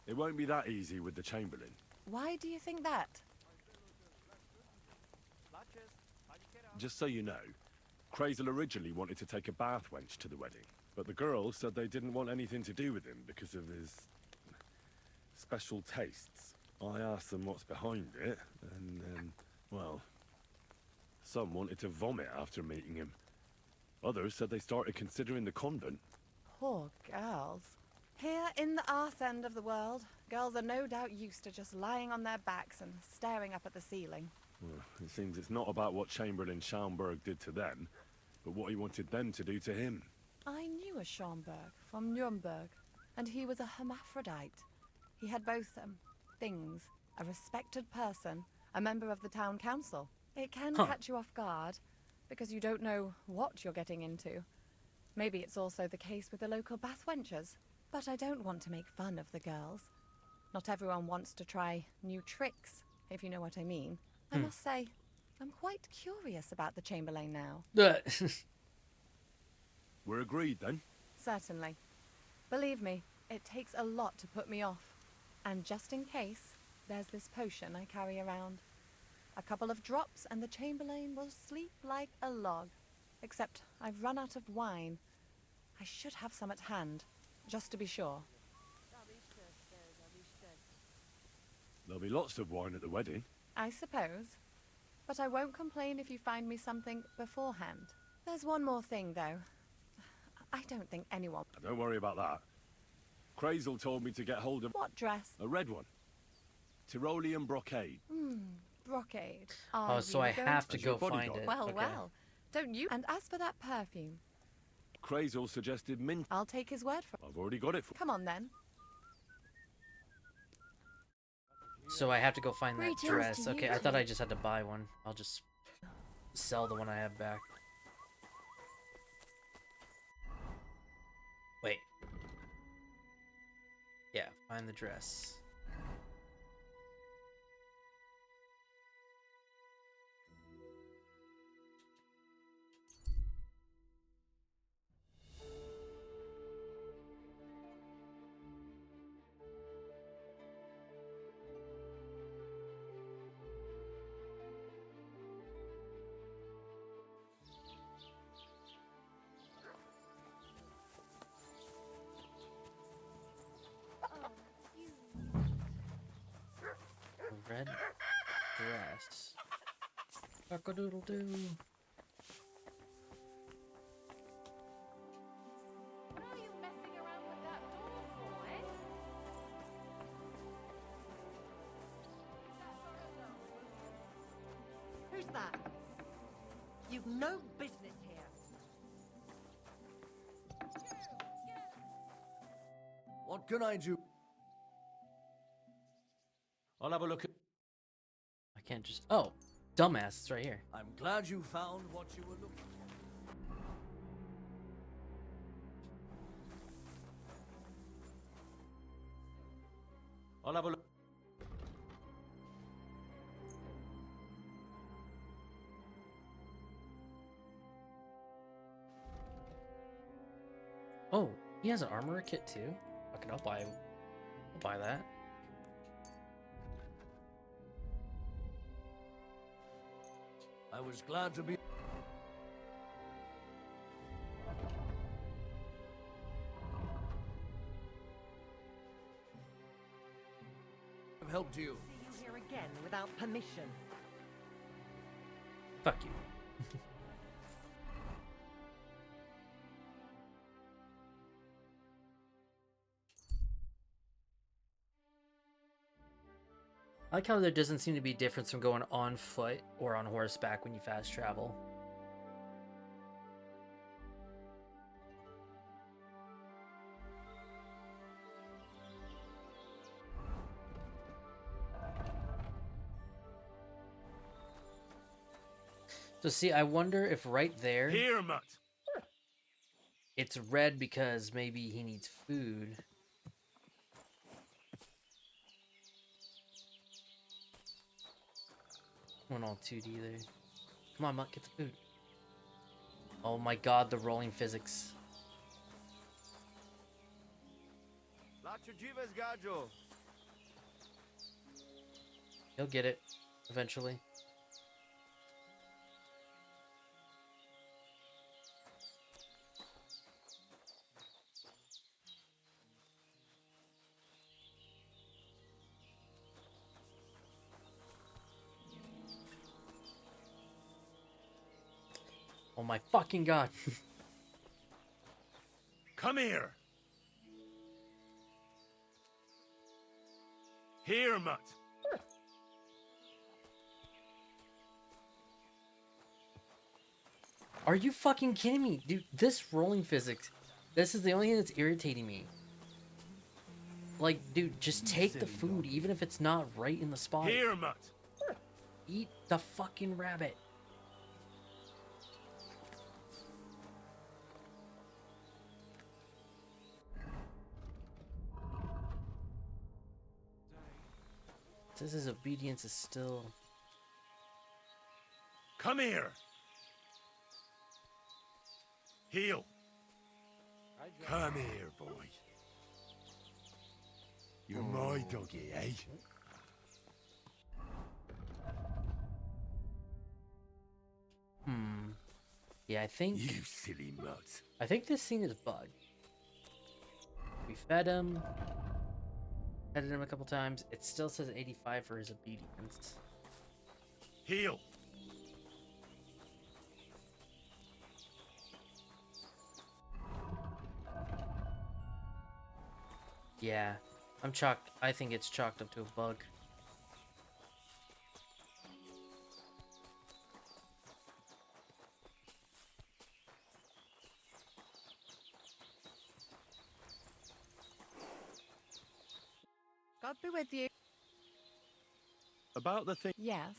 Speaker 2: It won't be that easy with the Chamberlain.
Speaker 12: it. Why do you think that?
Speaker 2: Just so you know, Crazel originally wanted to take a bath wench to the wedding, but the girls said they didn't want anything to do with him because of his special tastes. I asked them what's behind it, and well, some wanted to vomit after meeting him. Others said they started considering the convent.
Speaker 12: Poor girls. Here in the arse end of the world, girls are no doubt used to just lying on their backs and staring up at the ceiling.
Speaker 2: Well, it seems it's not about what Chamberlain Schaumburg did to them, but what he wanted them to do to him.
Speaker 12: I knew a Schaumburg from Nuremberg, and he was a hermaphrodite. He had both things, a respected person, a member of the town council. It can catch you off guard, because you don't know what you're getting into. Maybe it's also the case with the local bathwenchers, but I don't want to make fun of the girls. Not everyone wants to try new tricks, if you know what I mean. I must say, I'm quite curious about the Chamberlain now.
Speaker 2: We're agreed, then?
Speaker 12: Certainly. Believe me, it takes a lot to put me off. And just in case, there's this potion I carry around. A couple of drops and the Chamberlain will sleep like a log. Except I've run out of wine. I should have some at hand, just to be sure.
Speaker 2: There'll be lots of wine at the wedding.
Speaker 12: I suppose. But I won't complain if you find me something beforehand. There's one more thing, though. I don't think anyone...
Speaker 2: Don't worry about that. Crazel told me to get hold of...
Speaker 12: What dress?
Speaker 2: A red one. Tyrolean brocade.
Speaker 12: Brocade.
Speaker 1: Oh, so I have to go find it.
Speaker 12: Well,
Speaker 1: okay.
Speaker 12: well. Don't you? And as for that perfume...
Speaker 2: Crazel suggested mint.
Speaker 12: I'll take his word for it.
Speaker 2: I've already got it for...
Speaker 12: Come on, then.
Speaker 1: So I have to go find that
Speaker 8: Greetings
Speaker 1: dress.
Speaker 8: to
Speaker 1: Okay,
Speaker 8: you
Speaker 1: I thought
Speaker 8: two.
Speaker 1: I just had to buy one. I'll just sell the one I have back. Wait. Yeah, find the dress. Red dress. Cock-a-doodle-doo.
Speaker 12: What are you messing around with that door for, eh?
Speaker 6: Who's that? You've no business here.
Speaker 4: What can I do? I'll have a look at...
Speaker 1: I can't just... Oh, dumbass, it's right here.
Speaker 4: I'm glad you found what you were looking for. I'll have a look.
Speaker 1: Oh, he has an armor kit too? Fucking I'll buy that.
Speaker 4: I was glad to be... I've helped you.
Speaker 6: See you here again without permission.
Speaker 1: Fuck you. I like how there doesn't seem to be a difference from going on foot or on horseback when you fast travel. So see, I wonder if right there
Speaker 2: Here, Mutt.
Speaker 1: it's red because maybe he needs food. Going all 2D there. Come on, Mutt, get the food. Oh my god, the rolling physics. He'll get it eventually. Oh my fucking god.
Speaker 2: Come here. Here, Mutt.
Speaker 1: Are you fucking kidding me? Dude, this rolling physics, this is the only thing that's irritating me. Like, dude, just take the food, even if it's not right in the spot.
Speaker 2: Here, Mutt.
Speaker 1: Eat the fucking rabbit. Says his obedience is still...
Speaker 2: Come here. Heel. Come here, boy. You're my doggy, eh?
Speaker 1: Yeah, I think...
Speaker 2: You silly mutt.
Speaker 1: I think this scene is bugged. We fed him. Petted him a couple times. It still says 85 for his obedience.
Speaker 2: Heel.
Speaker 1: Yeah, I'm chalked. I think it's chalked up to a bug.
Speaker 12: God be with you.
Speaker 2: About the thing.
Speaker 12: Yes.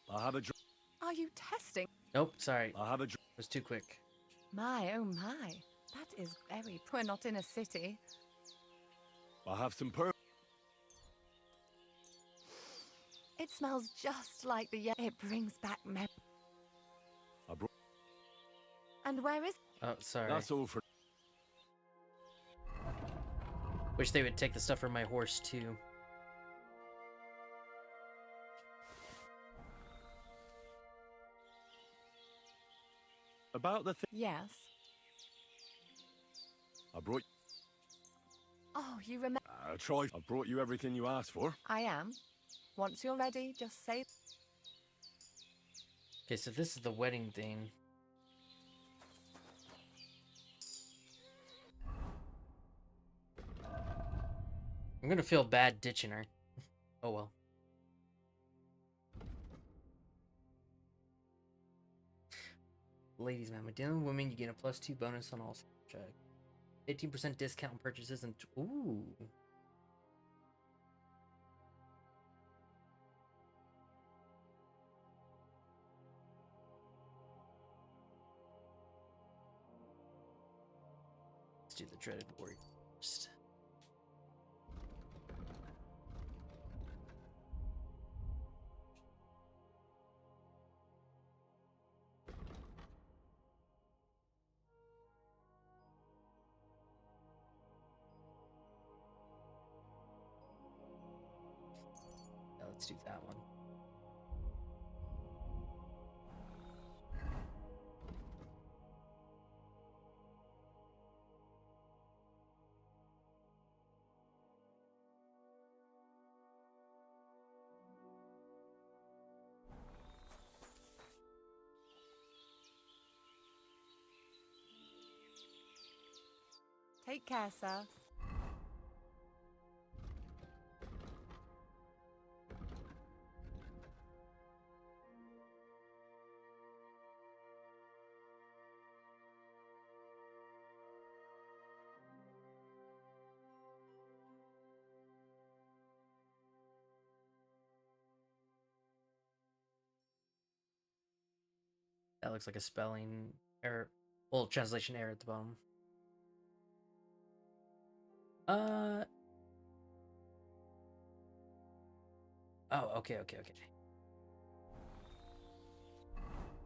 Speaker 2: I have a dr-
Speaker 12: Are you testing?
Speaker 1: Nope, sorry.
Speaker 2: I have a dr-
Speaker 1: It was too quick.
Speaker 12: My, oh my. That is very... We're not in a city.
Speaker 2: I have some per-
Speaker 12: It smells just like the... It brings back mem...
Speaker 2: I brought-
Speaker 12: And where is...
Speaker 1: Oh, sorry.
Speaker 2: That's all for...
Speaker 1: Wish they would take the stuff from my horse, too.
Speaker 2: About the thing.
Speaker 12: Yes.
Speaker 2: I brought...
Speaker 12: Oh, you remember...
Speaker 2: Troy, I brought you everything you asked for.
Speaker 12: I am. Once you're ready, just say...
Speaker 1: Okay, so this is the wedding thing. I'm gonna feel bad ditching her. Oh well. Ladies, man, with dealing with women, you get a +2 bonus on all check. 18% discount on purchases and... Ooh. Let's do the dreaded warrior first. Yeah, let's do that one.
Speaker 12: Take care, sir.
Speaker 1: That looks like a spelling error. Well, translation error at the bottom. Oh, okay.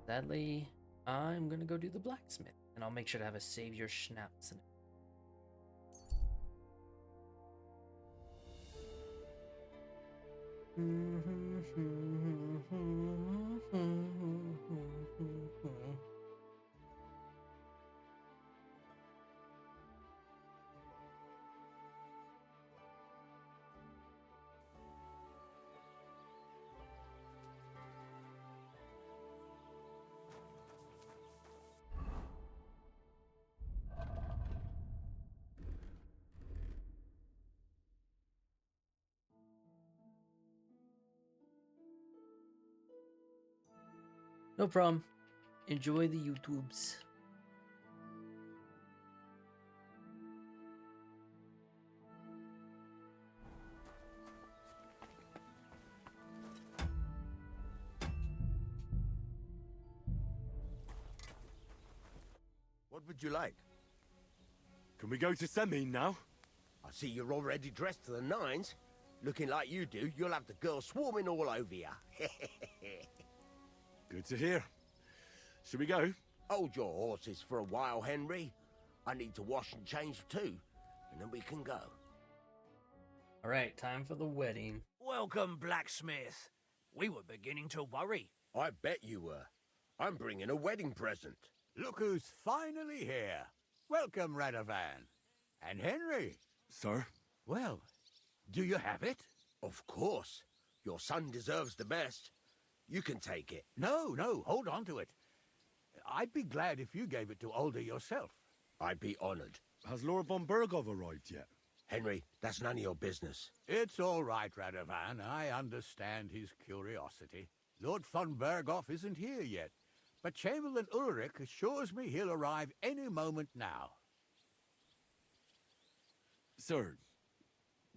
Speaker 1: Sadly, I'm gonna go do the blacksmith, and I'll make sure to have a save your schnapps in it. No problem. Enjoy the YouTubes.
Speaker 13: What would you like?
Speaker 2: Can we go to Semin now?
Speaker 13: I see you're already dressed to the nines. Looking like you do, you'll have the girls swarming all over you.
Speaker 2: Good to hear. Should we go?
Speaker 13: Hold your horses for a while, Henry. I need to wash and change too, and then we can go.
Speaker 1: All right, time for the wedding.
Speaker 6: Welcome, blacksmith. We were beginning to worry.
Speaker 13: I bet you were. I'm bringing a wedding present.
Speaker 14: Look who's finally here. Welcome, Radovan. And Henry.
Speaker 2: Sir?
Speaker 14: Well, do you have it?
Speaker 13: Of course. Your son deserves the best. You can take it.
Speaker 14: No, hold on to it. I'd be glad if you gave it to Older yourself.
Speaker 13: I'd be honored.
Speaker 2: Has Lord von Bergov arrived yet?
Speaker 13: Henry, that's none of your business.
Speaker 14: It's all right, Radovan. I understand his curiosity. Lord von Bergov isn't here yet, but Chamberlain Ulrich assures me he'll arrive any moment now.
Speaker 2: Sir,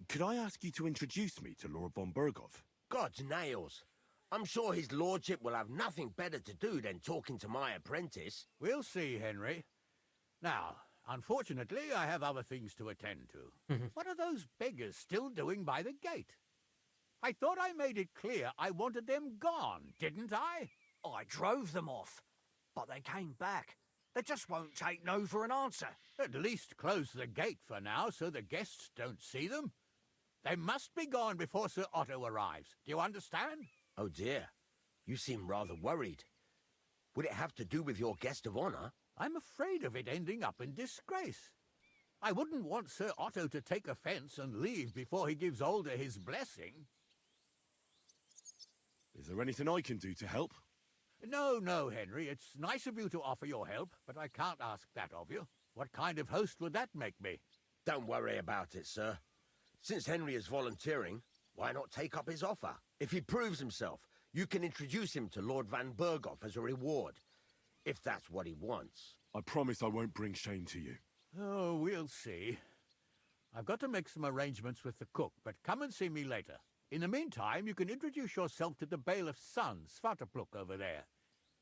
Speaker 2: could I ask you to introduce me to Lord von Bergov?
Speaker 13: God's nails. I'm sure his lordship will have nothing better to do than talking to my apprentice.
Speaker 14: We'll see, Henry. Now, unfortunately, I have other things to attend to. What are those beggars still doing by the gate? I thought I made it clear I wanted them gone, didn't I?
Speaker 6: I drove them off, but they came back. They just won't take no for an answer.
Speaker 14: At least close the gate for now so the guests don't see them. They must be gone before Sir Otto arrives. Do you understand?
Speaker 13: Oh dear, you seem rather worried. Would it have to do with your guest of honor?
Speaker 14: I'm afraid of it ending up in disgrace. I wouldn't want Sir Otto to take offense and leave before he gives Older his blessing.
Speaker 2: Is there anything I can do to help?
Speaker 14: No, Henry. It's nice of you to offer your help, but I can't ask that of you. What kind of host would that make me?
Speaker 13: Don't worry about it, sir. Since Henry is volunteering, why not take up his offer? If he proves himself, you can introduce him to Lord Van Bergov as a reward, if that's what he wants.
Speaker 2: I promise I won't bring shame to you.
Speaker 14: Oh, we'll see. I've got to make some arrangements with the cook, but come and see me later. In the meantime, you can introduce yourself to the bailiff's son, Svatopluk, over there.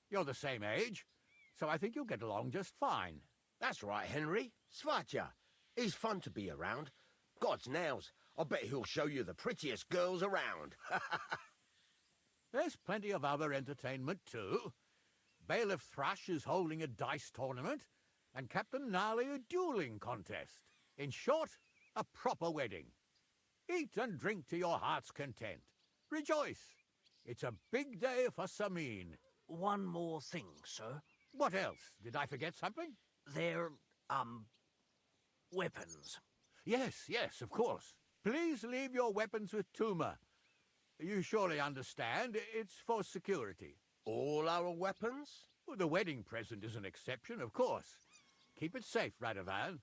Speaker 14: You're the same age, so I think you'll get along just fine.
Speaker 13: That's right, Henry. Svatja. He's fun to be around. God's nails, I bet he'll show you the prettiest girls around.
Speaker 14: There's plenty of other entertainment, too. Bailiff Thrush is holding a dice tournament, and Captain Gnarly a dueling contest. In short, a proper wedding. Eat and drink to your heart's content. Rejoice. It's a big day for Samin.
Speaker 6: One more thing, sir.
Speaker 14: What else? Did I forget something?
Speaker 6: They're, weapons.
Speaker 14: Yes, of course. Please leave your weapons with Tuma. You surely understand, it's for security.
Speaker 13: All our weapons?
Speaker 14: Well, the wedding present is an exception, of course. Keep it safe, Radovan.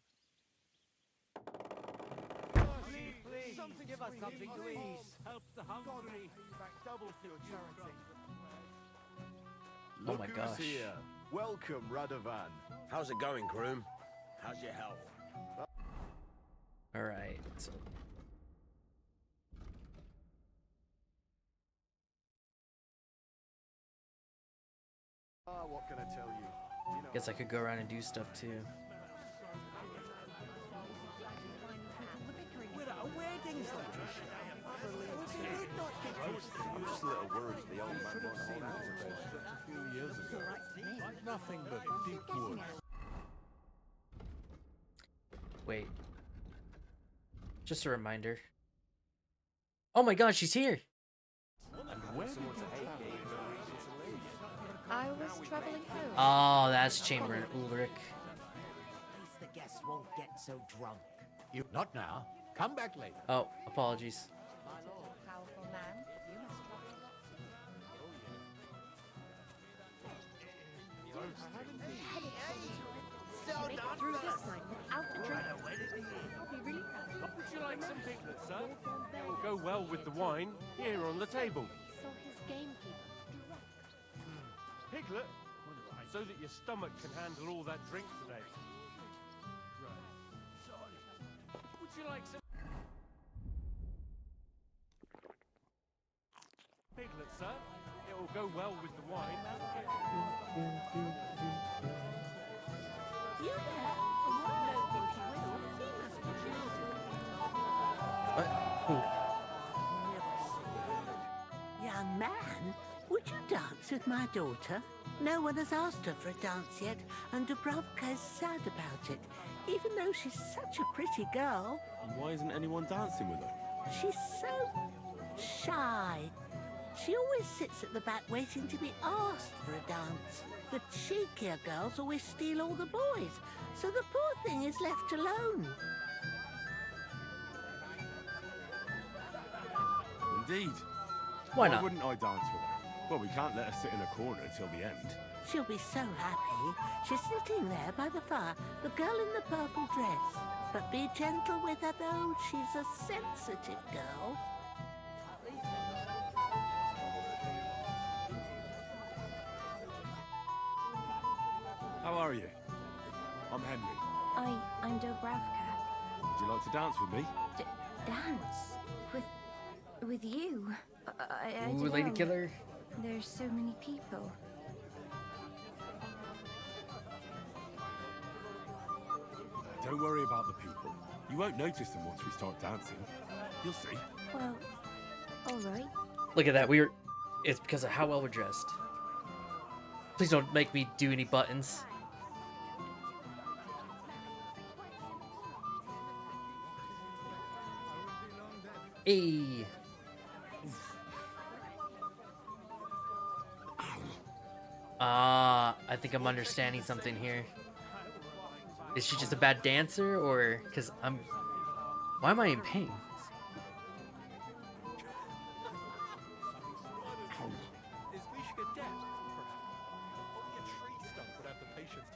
Speaker 4: Please, something give us something to eat. Help the hungry. Double for your charity.
Speaker 1: Oh my gosh.
Speaker 15: Who's here. Welcome, Radovan.
Speaker 13: How's it going, groom? How's your health?
Speaker 1: All right. So
Speaker 15: what can I tell you?
Speaker 1: guess I could go around and do stuff too.
Speaker 15: Just little words the old man once said a few years ago.
Speaker 14: Nothing but deep woods.
Speaker 1: Wait. Just a reminder. Oh my gosh, she's here!
Speaker 12: I was traveling home.
Speaker 1: Oh, that's Chamberlain Ulrich.
Speaker 6: At least the guests won't get so drunk.
Speaker 14: You not now. Come back later.
Speaker 1: Oh, apologies.
Speaker 12: My lord, powerful man, you must
Speaker 11: Make through this night without a drink. I'll be really proud.
Speaker 16: Would you like some piglet, sir? It will go well with the wine here on the table.
Speaker 9: Saw his gamekeeper.
Speaker 16: Piglet, so that your stomach can handle all that drink today. Right. Sorry. Would you like some Piglet, sir? It will go well with the wine.
Speaker 17: Young man, would you dance with my daughter? No one has asked her for a dance yet, and Dubravka is sad about it, even though she's such a pretty girl.
Speaker 2: And why isn't anyone dancing with her?
Speaker 17: She's so shy. She always sits at the back waiting to be asked for a dance. The cheekier girls always steal all the boys, so the poor thing is left alone.
Speaker 2: Indeed.
Speaker 1: Why not?
Speaker 2: Wouldn't I dance with her? Well, we can't let her sit in a corner till the end.
Speaker 17: She'll be so happy. She's sitting there by the fire, the girl in the purple dress. But be gentle with her, though. She's a sensitive girl.
Speaker 2: How are you? I'm Henry.
Speaker 8: I'm Dobravka.
Speaker 2: Would you like to dance with me?
Speaker 8: Dance? With you? I
Speaker 1: Ooh,
Speaker 8: don't
Speaker 1: lady
Speaker 8: know.
Speaker 1: killer.
Speaker 8: There's so many people.
Speaker 2: Don't worry about the people. You won't notice them once we start dancing. You'll see.
Speaker 8: Well, alright.
Speaker 1: Look at that. It's because of how well we're dressed. Please don't make me do any buttons. Hey. I think I'm understanding something here. Is she just a bad dancer, or because why am I in pain?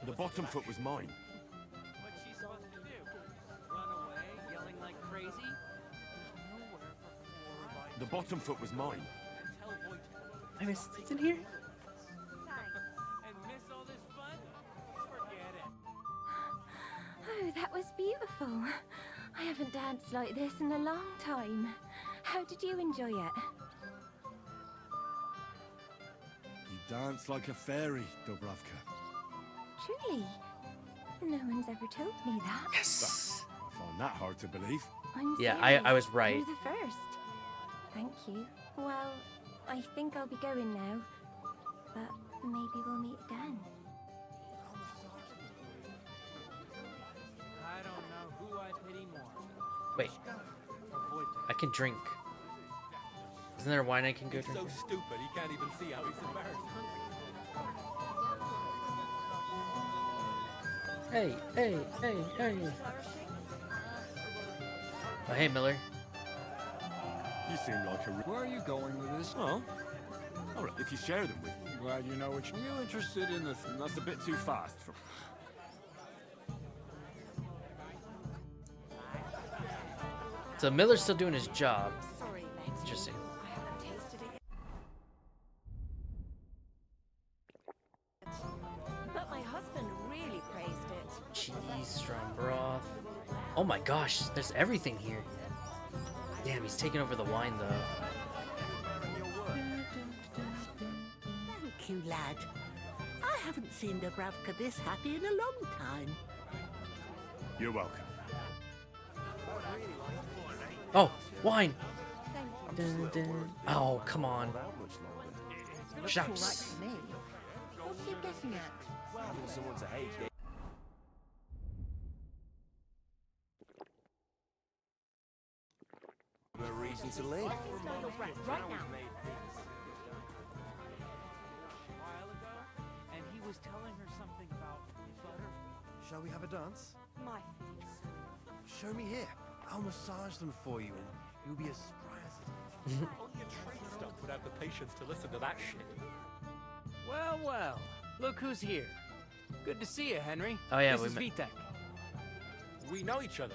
Speaker 2: The bottom foot was mine.
Speaker 6: What's she supposed to do? Run away, yelling like crazy? Nowhere for
Speaker 2: The bottom foot was mine.
Speaker 1: I missed it in here.
Speaker 6: And miss all this fun? Forget it.
Speaker 8: Oh, that was beautiful. I haven't danced like this in a long time. How did you enjoy it?
Speaker 2: You dance like a fairy, Dubravka.
Speaker 8: Truly? No one's ever told me that.
Speaker 1: Yes.
Speaker 2: I find that hard to believe.
Speaker 8: I'm
Speaker 1: Yeah,
Speaker 8: serious.
Speaker 1: I was right.
Speaker 8: You're the first. Thank you. Well, I think I'll be going now. But maybe we'll meet again.
Speaker 6: I don't know who I pity more.
Speaker 1: Wait, I can drink. Isn't there wine I can go
Speaker 16: He's
Speaker 1: drink?
Speaker 16: so stupid, he can't even see how he's embarrassed.
Speaker 1: Hey. Oh, hey, Miller.
Speaker 2: You seem like a...
Speaker 5: Where are you going with this?
Speaker 2: Well, all right, if you share them with me.
Speaker 5: Glad you know which. Are you interested in the...
Speaker 2: That's a bit too fast for...
Speaker 1: So Miller's still doing his job.
Speaker 7: Sorry, Matthew.
Speaker 1: Interesting.
Speaker 7: I haven't tasted it yet. But my husband really praised it.
Speaker 1: Cheese, strong broth. Oh my gosh, there's everything here. Damn, he's taking over the wine though.
Speaker 17: Thank you, lad. I haven't seen Dubravka this happy in a long time.
Speaker 2: You're welcome.
Speaker 1: Oh, wine. Dun, dun. Oh, come on. Shops.
Speaker 17: Me. What are you getting at?
Speaker 15: Having someone to hate. No reason to live.
Speaker 6: Right now. And he was telling her something about butter.
Speaker 4: Shall we have a dance?
Speaker 7: My
Speaker 4: Show me here. I'll massage them for you, and you'll be as surprised.
Speaker 16: Only a tree stump would have the patience to listen to that shit.
Speaker 6: Well, well. Look who's here. Good to see you, Henry.
Speaker 1: Oh, yeah,
Speaker 6: this
Speaker 1: we
Speaker 6: is
Speaker 1: met-
Speaker 6: Vitek.
Speaker 16: We know each other.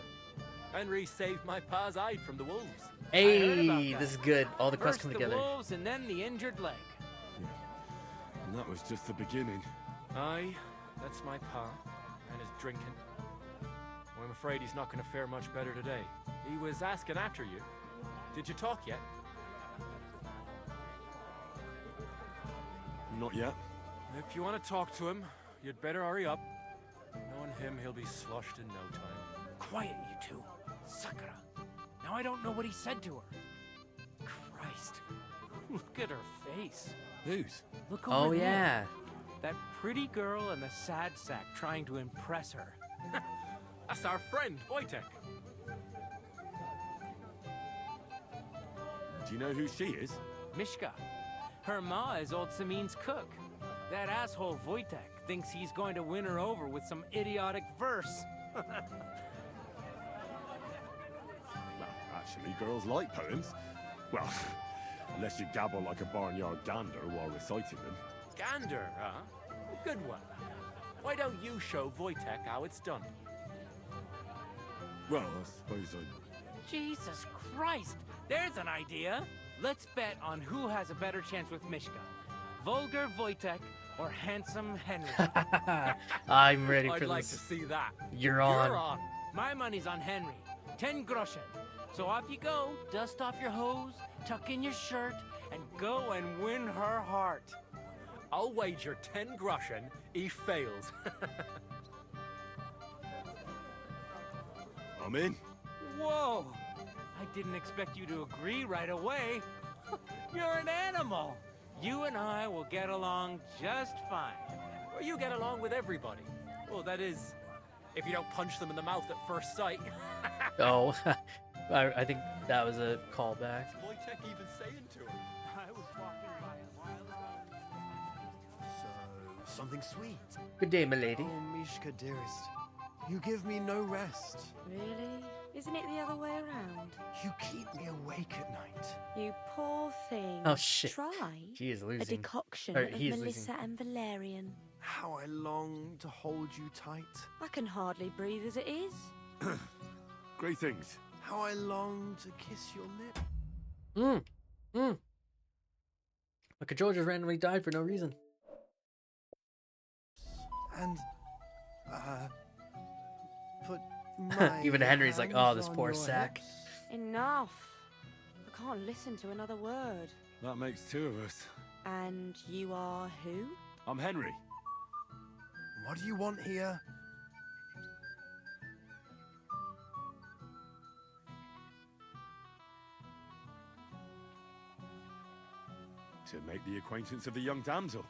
Speaker 16: Henry saved my pa's hide from the wolves.
Speaker 6: I heard about
Speaker 1: Hey,
Speaker 6: that.
Speaker 1: this is good. All the quests
Speaker 6: First
Speaker 1: come
Speaker 6: the
Speaker 1: together.
Speaker 6: wolves and then the injured leg.
Speaker 2: And that was just the beginning.
Speaker 3: Aye, that's my pa, and his drinking. Well, I'm afraid he's not going to fare much better today. He was asking after you. Did you talk yet?
Speaker 2: Not yet.
Speaker 3: If you want to talk to him, you'd better hurry up. Knowing him, he'll be sloshed in no time.
Speaker 6: Quiet, you two. Sakura. Now I don't know what he said to her. Christ. Look at her face.
Speaker 2: Whose?
Speaker 6: Look over
Speaker 1: Oh
Speaker 6: there.
Speaker 1: yeah.
Speaker 6: That pretty girl and the sad sack trying to impress her.
Speaker 3: That's our friend, Wojtek.
Speaker 2: Do you know who she is?
Speaker 6: Mishka. Her ma is old Samin's cook. That asshole Wojtek thinks he's going to win her over with some idiotic verse.
Speaker 2: Well, actually, girls like poems. Well, unless you gabble like a barnyard gander while reciting them.
Speaker 3: Gander, huh? Good one. Why don't you show Wojtek how it's done?
Speaker 2: Well, I suppose I...
Speaker 6: Jesus Christ! There's an idea! Let's bet on who has a better chance with Mishka. Vulgar Wojtek or handsome Henry.
Speaker 1: I'm ready for
Speaker 3: I'd
Speaker 1: this.
Speaker 3: like to see that.
Speaker 1: You're on.
Speaker 6: You're on. My money's on Henry. 10 groschen. So off you go, dust off your hose, tuck in your shirt, and go and win her heart.
Speaker 3: I'll wager 10 groschen he fails.
Speaker 2: I'm in.
Speaker 6: Whoa! I didn't expect you to agree right away. You're an animal. You and I will get along just fine.
Speaker 3: Well, you get along with everybody. Well, that is, if you don't punch them in the mouth at first sight.
Speaker 1: Oh, I think that was a callback.
Speaker 3: What's Wojtek even saying to her?
Speaker 6: I was walking by a while ago.
Speaker 4: So, something sweet.
Speaker 1: Good day, milady.
Speaker 4: Oh, Mishka, dearest. You give me no rest.
Speaker 7: Really? Isn't it the other way around?
Speaker 4: You keep me awake at night.
Speaker 7: You poor thing.
Speaker 1: Oh, shit.
Speaker 7: Try
Speaker 1: He is
Speaker 7: a
Speaker 1: losing.
Speaker 7: decoction
Speaker 1: Or
Speaker 7: of
Speaker 1: he is
Speaker 7: Melissa
Speaker 1: losing.
Speaker 7: and Valerian.
Speaker 4: How I long to hold you tight.
Speaker 7: I can hardly breathe as it is.
Speaker 2: Great things.
Speaker 4: How I long to kiss your lip.
Speaker 1: My controller just randomly died for no reason.
Speaker 4: And, put my
Speaker 1: Even Henry's like, oh, this
Speaker 4: hands
Speaker 1: poor
Speaker 4: on your
Speaker 1: sack.
Speaker 4: hips.
Speaker 7: Enough. I can't listen to another word.
Speaker 2: That makes two of us.
Speaker 7: And you are who?
Speaker 2: I'm Henry.
Speaker 4: What do you want here?
Speaker 2: To make the acquaintance of the young damsel.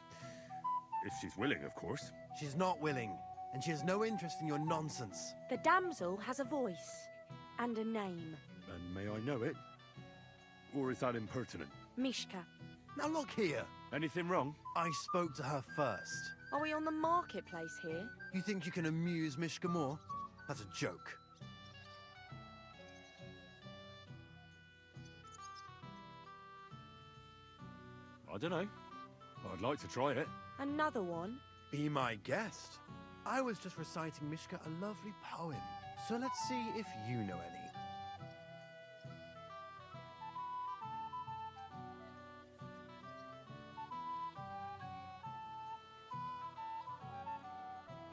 Speaker 2: If she's willing, of course.
Speaker 4: She's not willing, and she has no interest in your nonsense.
Speaker 7: The damsel has a voice and a name.
Speaker 2: And may I know it? Or is that impertinent?
Speaker 7: Mishka.
Speaker 4: Now look here.
Speaker 2: Anything wrong?
Speaker 4: I spoke to her first.
Speaker 7: Are we on the marketplace here?
Speaker 4: You think you can amuse Mishka more? That's a joke.
Speaker 2: I don't know. I'd like to try it.
Speaker 7: Another one?
Speaker 4: Be my guest. I was just reciting Mishka a lovely poem. So let's see if you know any.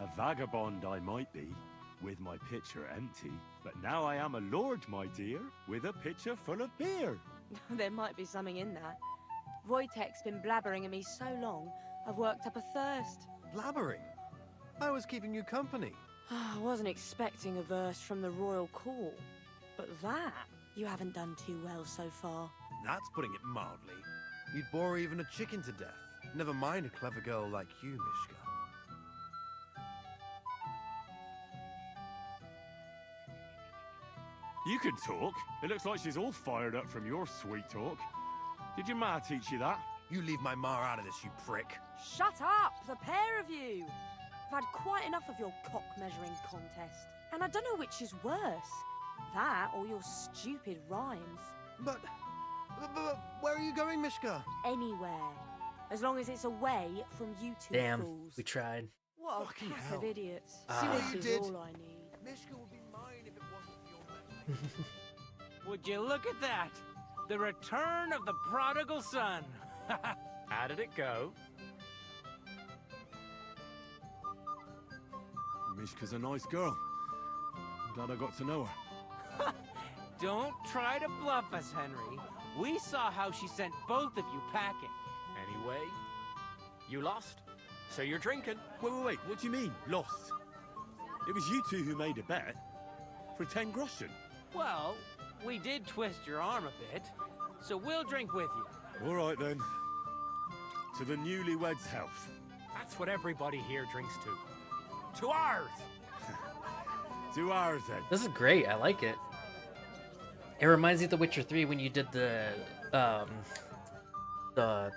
Speaker 2: A vagabond I might be, with my pitcher empty, but now I am a lord, my dear, with a pitcher full of beer.
Speaker 7: There might be something in that. Wojtek's been blabbering at me so long, I've worked up a thirst.
Speaker 4: Blabbering? I was keeping you company.
Speaker 7: I wasn't expecting a verse from the royal court. But that, you haven't done too well so far.
Speaker 4: That's putting it mildly. You'd bore even a chicken to death. Never mind a clever girl like you, Mishka.
Speaker 2: You can talk. It looks like she's all fired up from your sweet talk. Did your ma teach you that?
Speaker 4: You leave my ma out of this, you prick.
Speaker 7: Shut up, the pair of you! I've had quite enough of your cock-measuring contest. And I don't know which is worse. That or your stupid rhymes.
Speaker 4: But where are you going, Mishka?
Speaker 7: Anywhere. As long as it's away from you two
Speaker 1: Damn,
Speaker 7: fools.
Speaker 1: we tried.
Speaker 7: What a
Speaker 4: Fucking
Speaker 7: pack
Speaker 4: hell.
Speaker 7: of idiots.
Speaker 1: Ah.
Speaker 7: This
Speaker 4: You
Speaker 7: is
Speaker 4: did.
Speaker 7: all I need.
Speaker 4: Mishka would be mine if it wasn't for your
Speaker 6: Would you look at that? The return of the prodigal son.
Speaker 3: How did it go?
Speaker 2: Mishka's a nice girl. I'm glad I got to know her.
Speaker 6: Don't try to bluff us, Henry. We saw how she sent both of you packing.
Speaker 18: Anyway, you lost, so you're drinking.
Speaker 2: Wait, what do you mean, lost? It was you two who made a bet. For 10 groschen.
Speaker 6: Well, we did twist your arm a bit, so we'll drink with you.
Speaker 2: All right, then. To the newlyweds' health.
Speaker 18: That's what everybody here drinks to. To ours!
Speaker 2: To ours, then.
Speaker 1: This is great. I like it. It reminds me of The Witcher 3 when you did the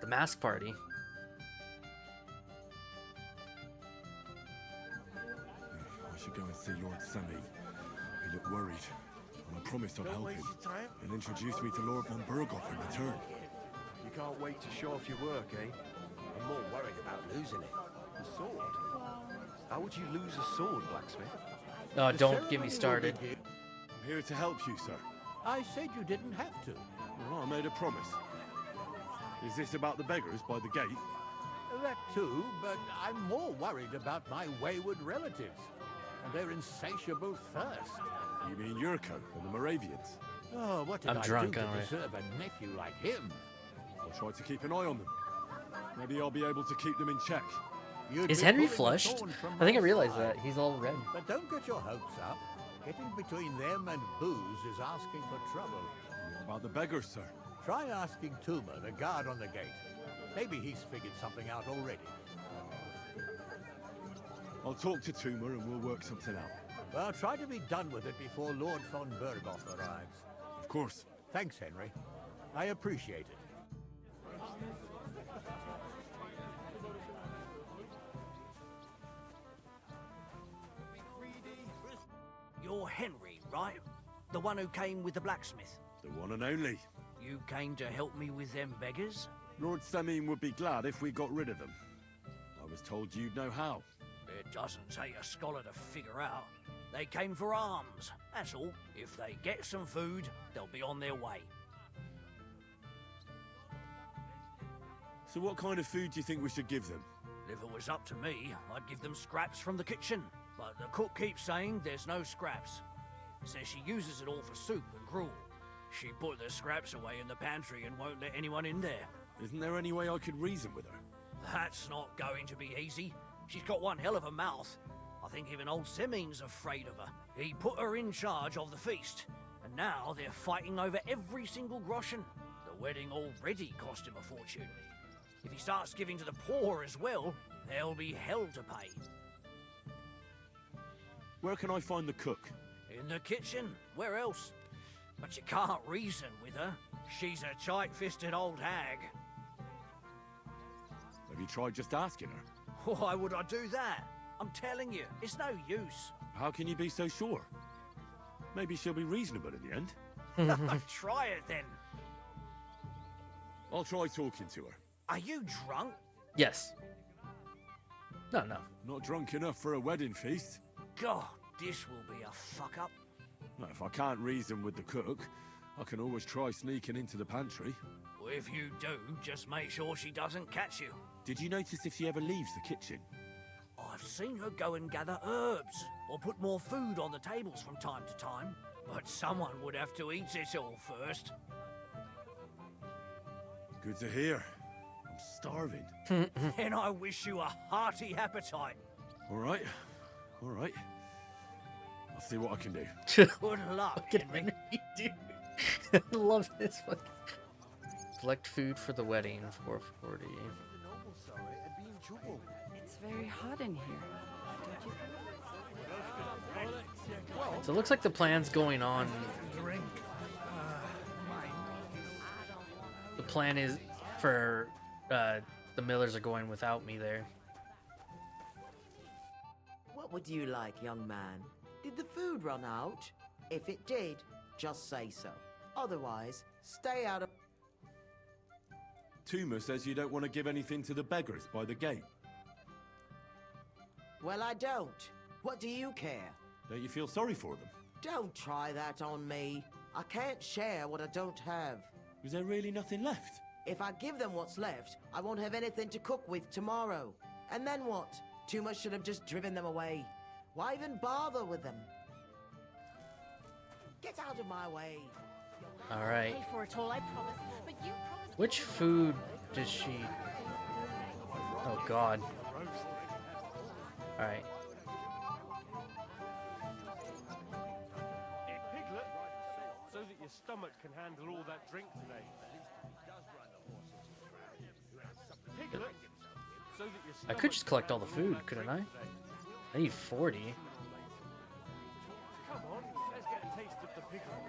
Speaker 1: mask party.
Speaker 2: I should go and see Lord Semi. He looked worried, and I promised I'd help him. And introduce me to Lord von Berghoff in return.
Speaker 15: You can't wait to show off your work, eh?
Speaker 13: I'm more worried about losing it.
Speaker 15: The sword? How would you lose a sword, blacksmith?
Speaker 1: Oh, don't get me started.
Speaker 2: I'm here to help you, sir.
Speaker 14: I said you didn't have to.
Speaker 2: Well, I made a promise. Is this about the beggars by the gate?
Speaker 14: That too, but I'm more worried about my wayward relatives and their insatiable thirst.
Speaker 2: You mean Yurko and the Moravians?
Speaker 14: Oh, what did
Speaker 1: I'm
Speaker 14: I
Speaker 1: drunk,
Speaker 14: do to
Speaker 1: aren't I?
Speaker 14: deserve a nephew like him?
Speaker 2: I'll try to keep an eye on them. Maybe I'll be able to keep them in check.
Speaker 14: You'd
Speaker 1: Is
Speaker 14: be
Speaker 1: Henry
Speaker 14: pulling the
Speaker 1: flushed?
Speaker 14: thorn from
Speaker 1: I think I
Speaker 14: my
Speaker 1: realized
Speaker 14: side.
Speaker 1: that. He's all red.
Speaker 14: But don't get your hopes up. Getting between them and booze is asking for trouble.
Speaker 2: About the beggars, sir.
Speaker 14: Try asking Tuma, the guard on the gate. Maybe he's figured something out already.
Speaker 2: I'll talk to Tuma and we'll work something out.
Speaker 14: Well, try to be done with it before Lord von Berghoff arrives.
Speaker 2: Of course.
Speaker 14: Thanks, Henry. I appreciate it.
Speaker 19: You're Henry, right? The one who came with the blacksmith.
Speaker 2: The one and only.
Speaker 19: You came to help me with them beggars?
Speaker 2: Lord Samim would be glad if we got rid of them. I was told you'd know how.
Speaker 19: It doesn't take a scholar to figure out. They came for alms, that's all. If they get some food, they'll be on their way.
Speaker 2: So what kind of food do you think we should give them?
Speaker 19: If it was up to me, I'd give them scraps from the kitchen. But the cook keeps saying there's no scraps. Says she uses it all for soup and gruel. She put the scraps away in the pantry and won't let anyone in there.
Speaker 2: Isn't there any way I could reason with her?
Speaker 19: That's not going to be easy. She's got one hell of a mouth. I think even old Semin's afraid of her. He put her in charge of the feast, and now they're fighting over every single groschen. The wedding already cost him a fortune. If he starts giving to the poor as well, there'll be hell to pay.
Speaker 2: Where can I find the cook?
Speaker 19: In the kitchen. Where else? But you can't reason with her. She's a tight-fisted old hag.
Speaker 2: Have you tried just asking her?
Speaker 19: Why would I do that? I'm telling you, it's no use.
Speaker 2: How can you be so sure? Maybe she'll be reasonable in the end.
Speaker 19: Try it then.
Speaker 2: I'll try talking to her.
Speaker 19: Are you drunk?
Speaker 1: Yes. No.
Speaker 2: Not drunk enough for a wedding feast.
Speaker 19: God, this will be a fuck-up.
Speaker 2: Well, if I can't reason with the cook, I can always try sneaking into the pantry.
Speaker 19: Well, if you do, just make sure she doesn't catch you.
Speaker 2: Did you notice if she ever leaves the kitchen?
Speaker 19: I've seen her go and gather herbs, or put more food on the tables from time to time. But someone would have to eat it all first.
Speaker 2: Good to hear. I'm starving.
Speaker 19: Then I wish you a hearty appetite.
Speaker 2: All right. I'll see what I can do.
Speaker 19: Good luck, Henry.
Speaker 1: I love this one. Collect food for the wedding, 440.
Speaker 20: It's very hot in here.
Speaker 1: So it looks like the plan's going on. The plan is for the Millers are going without me there.
Speaker 21: What would you like, young man? Did the food run out? If it did, just say so. Otherwise, stay out of...
Speaker 2: Tuma says you don't want to give anything to the beggars by the gate.
Speaker 21: Well, I don't. What do you care?
Speaker 2: Don't you feel sorry for them?
Speaker 21: Don't try that on me. I can't share what I don't have.
Speaker 2: Was there really nothing left?
Speaker 21: If I give them what's left, I won't have anything to cook with tomorrow. And then what? Tuma should have just driven them away. Why even bother with them? Get out of my way.
Speaker 1: All right.
Speaker 11: Pay for it all, I promise. But you promised.
Speaker 1: Which food does she? Oh God. All right.
Speaker 16: Piglet, so that your stomach can handle all that drink today. Piglet, so that your
Speaker 1: I could just collect all the food, couldn't I? I need 40.
Speaker 16: Come on, let's get a taste of the piglet.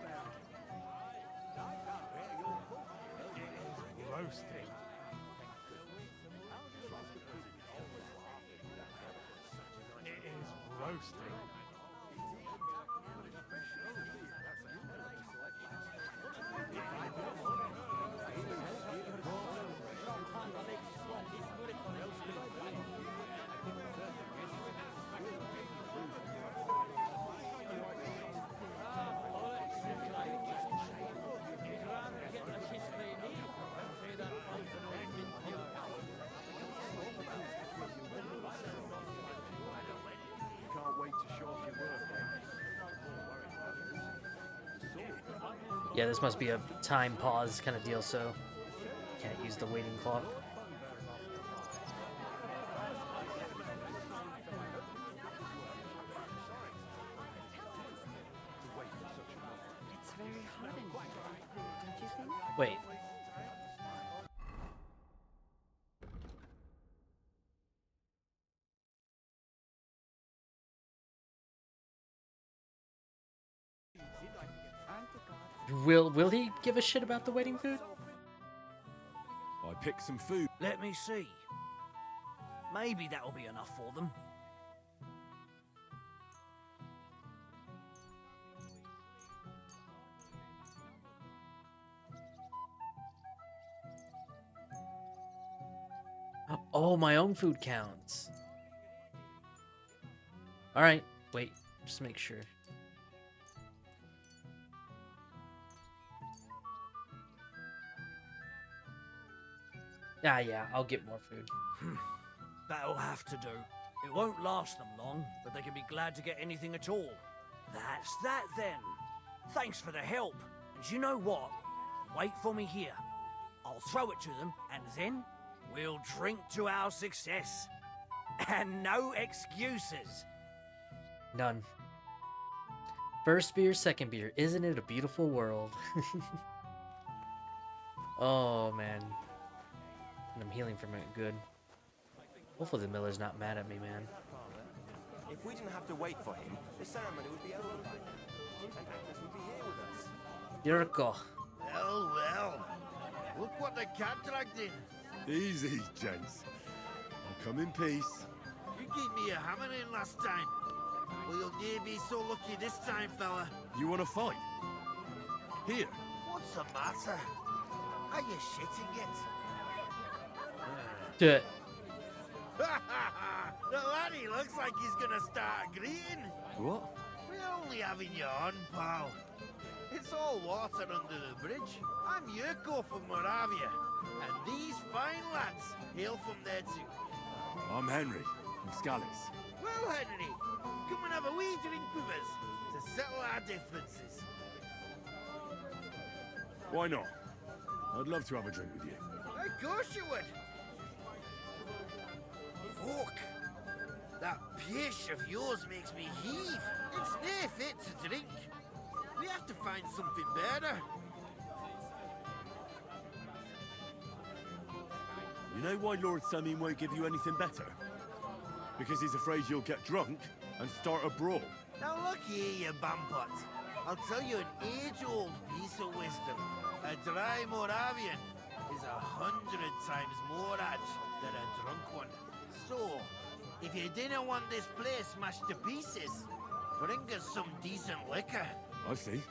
Speaker 16: It is roasting. It is roasting.
Speaker 1: Yeah, this must be a time pause kind of deal, so can't use the waiting clock.
Speaker 20: It's very hot in here, don't you think?
Speaker 1: Wait. Will he give a shit about the waiting food?
Speaker 2: I picked some food.
Speaker 19: Let me see. Maybe that'll be enough for them.
Speaker 1: Oh, my own food counts. All right, wait, just make sure. Yeah, I'll get more food.
Speaker 19: That'll have to do. It won't last them long, but they can be glad to get anything at all. That's that then. Thanks for the help. And you know what? Wait for me here. I'll throw it to them, and then we'll drink to our success. And no excuses.
Speaker 1: None. First beer, second beer. Isn't it a beautiful world? Oh, man. And I'm healing from it good. Hopefully the Miller's not mad at me, man.
Speaker 15: If we didn't have to wait for him, the ceremony would be over by now. And Agnes would be here with us.
Speaker 1: Yurko.
Speaker 4: Well. Look what the cat dragged in.
Speaker 2: Easy, gents. I'll come in peace.
Speaker 4: You gave me a hammer in last time. Well, you'll near be so lucky this time, fella.
Speaker 2: You want to fight? Here.
Speaker 4: What's the matter? Are you shitting it?
Speaker 1: Do it.
Speaker 4: The laddie looks like he's gonna start agreeing.
Speaker 2: What?
Speaker 4: We're only having you on, pal. It's all water under the bridge. I'm Yurko from Moravia, and these fine lads hail from there too.
Speaker 2: I'm Henry, from Scallis.
Speaker 4: Well, Henry, come and have a wee drink with us to settle our differences.
Speaker 2: Why not? I'd love to have a drink with you.
Speaker 4: Of course you would. Fuck. That pish of yours makes me heave. It's near fit to drink. We have to find something better.
Speaker 2: You know why Lord Samin won't give you anything better? Because he's afraid you'll get drunk and start a brawl.
Speaker 4: Now look here, you bampot. I'll tell you an age-old piece of wisdom. A dry Moravian is 100 times more edge than a drunk one. So, if you didn't want this place smashed to pieces, bring us some decent liquor.
Speaker 2: I see.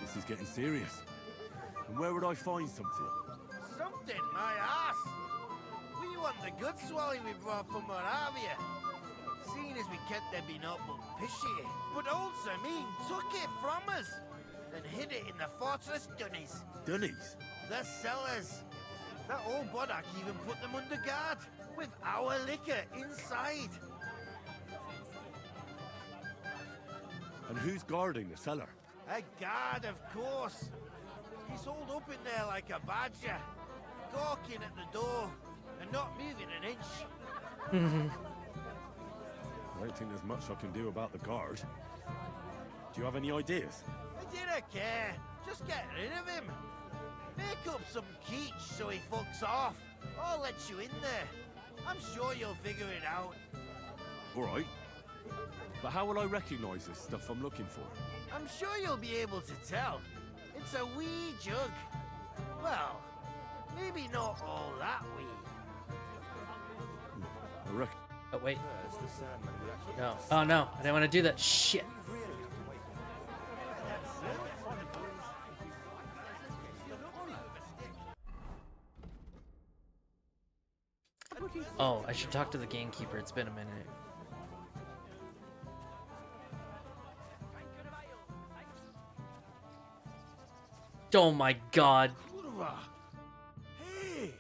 Speaker 2: This is getting serious. And where would I find something?
Speaker 4: Something, my ass! We want the good swally we brought from Moravia. Seeing as we kept there being up but pishy. But old Samin took it from us and hid it in the fortress dunnies.
Speaker 2: Dunnies?
Speaker 4: The cellars. That old Bodak even put them under guard with our liquor inside.
Speaker 2: And who's guarding the cellar?
Speaker 4: A guard, of course. He's holed up in there like a badger, gawking at the door and not moving an inch.
Speaker 2: I don't think there's much I can do about the guard. Do you have any ideas?
Speaker 4: I didn't care. Just get rid of him. Make up some keech so he fucks off. I'll let you in there. I'm sure you'll figure it out.
Speaker 2: All right. But how will I recognize this stuff I'm looking for?
Speaker 4: I'm sure you'll be able to tell. It's a wee jug. Well, maybe not all that wee.
Speaker 2: I reckon.
Speaker 1: Oh, wait. No. Oh, no. I didn't want to do that. Shit. Oh, I should talk to the gamekeeper. It's been a minute. Oh my god.
Speaker 2: Hey!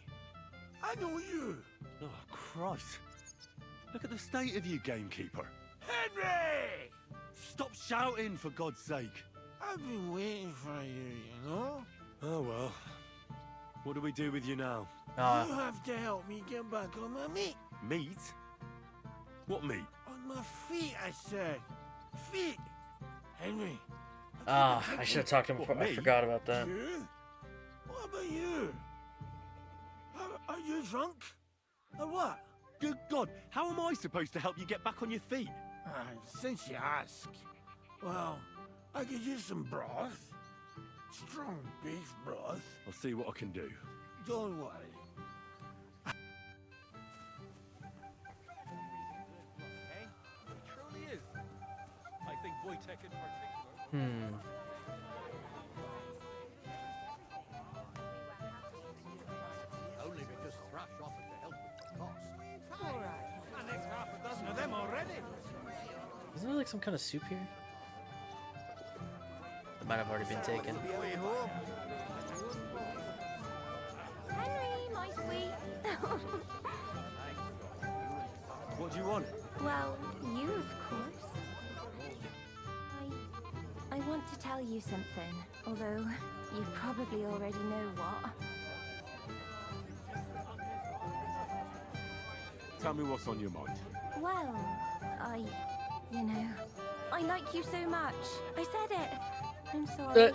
Speaker 2: I know you! Oh, Christ. Look at the state of you, gamekeeper.
Speaker 4: Henry!
Speaker 2: Stop shouting, for God's sake.
Speaker 4: I've been waiting for you, you know?
Speaker 2: Oh, well. What do we do with you now?
Speaker 4: You have to help me get back on my meat.
Speaker 2: Meat? What meat?
Speaker 4: On my feet, I said. Feet! Henry.
Speaker 1: Ah, I should have talked to him before. I forgot about that.
Speaker 4: You? What about you? Are you drunk? Or what?
Speaker 2: Good God, how am I supposed to help you get back on your feet?
Speaker 4: Since you ask. Well, I could use some broth. Strong beef broth.
Speaker 2: I'll see what I can do.
Speaker 4: Don't worry.
Speaker 16: It truly is. I think Wojtek in particular.
Speaker 14: Only because Thrash offered to help with the cost.
Speaker 4: All right. And there's half a dozen of them already.
Speaker 1: Isn't there like some kind of soup here? It might have already been taken.
Speaker 4: Way home.
Speaker 8: Henry, my sweet.
Speaker 2: What do you want?
Speaker 8: Well, you, of course. I want to tell you something, although you probably already know what.
Speaker 2: Tell me what's on your mind.
Speaker 8: Well, you know, I like you so much. I said it. I'm sorry.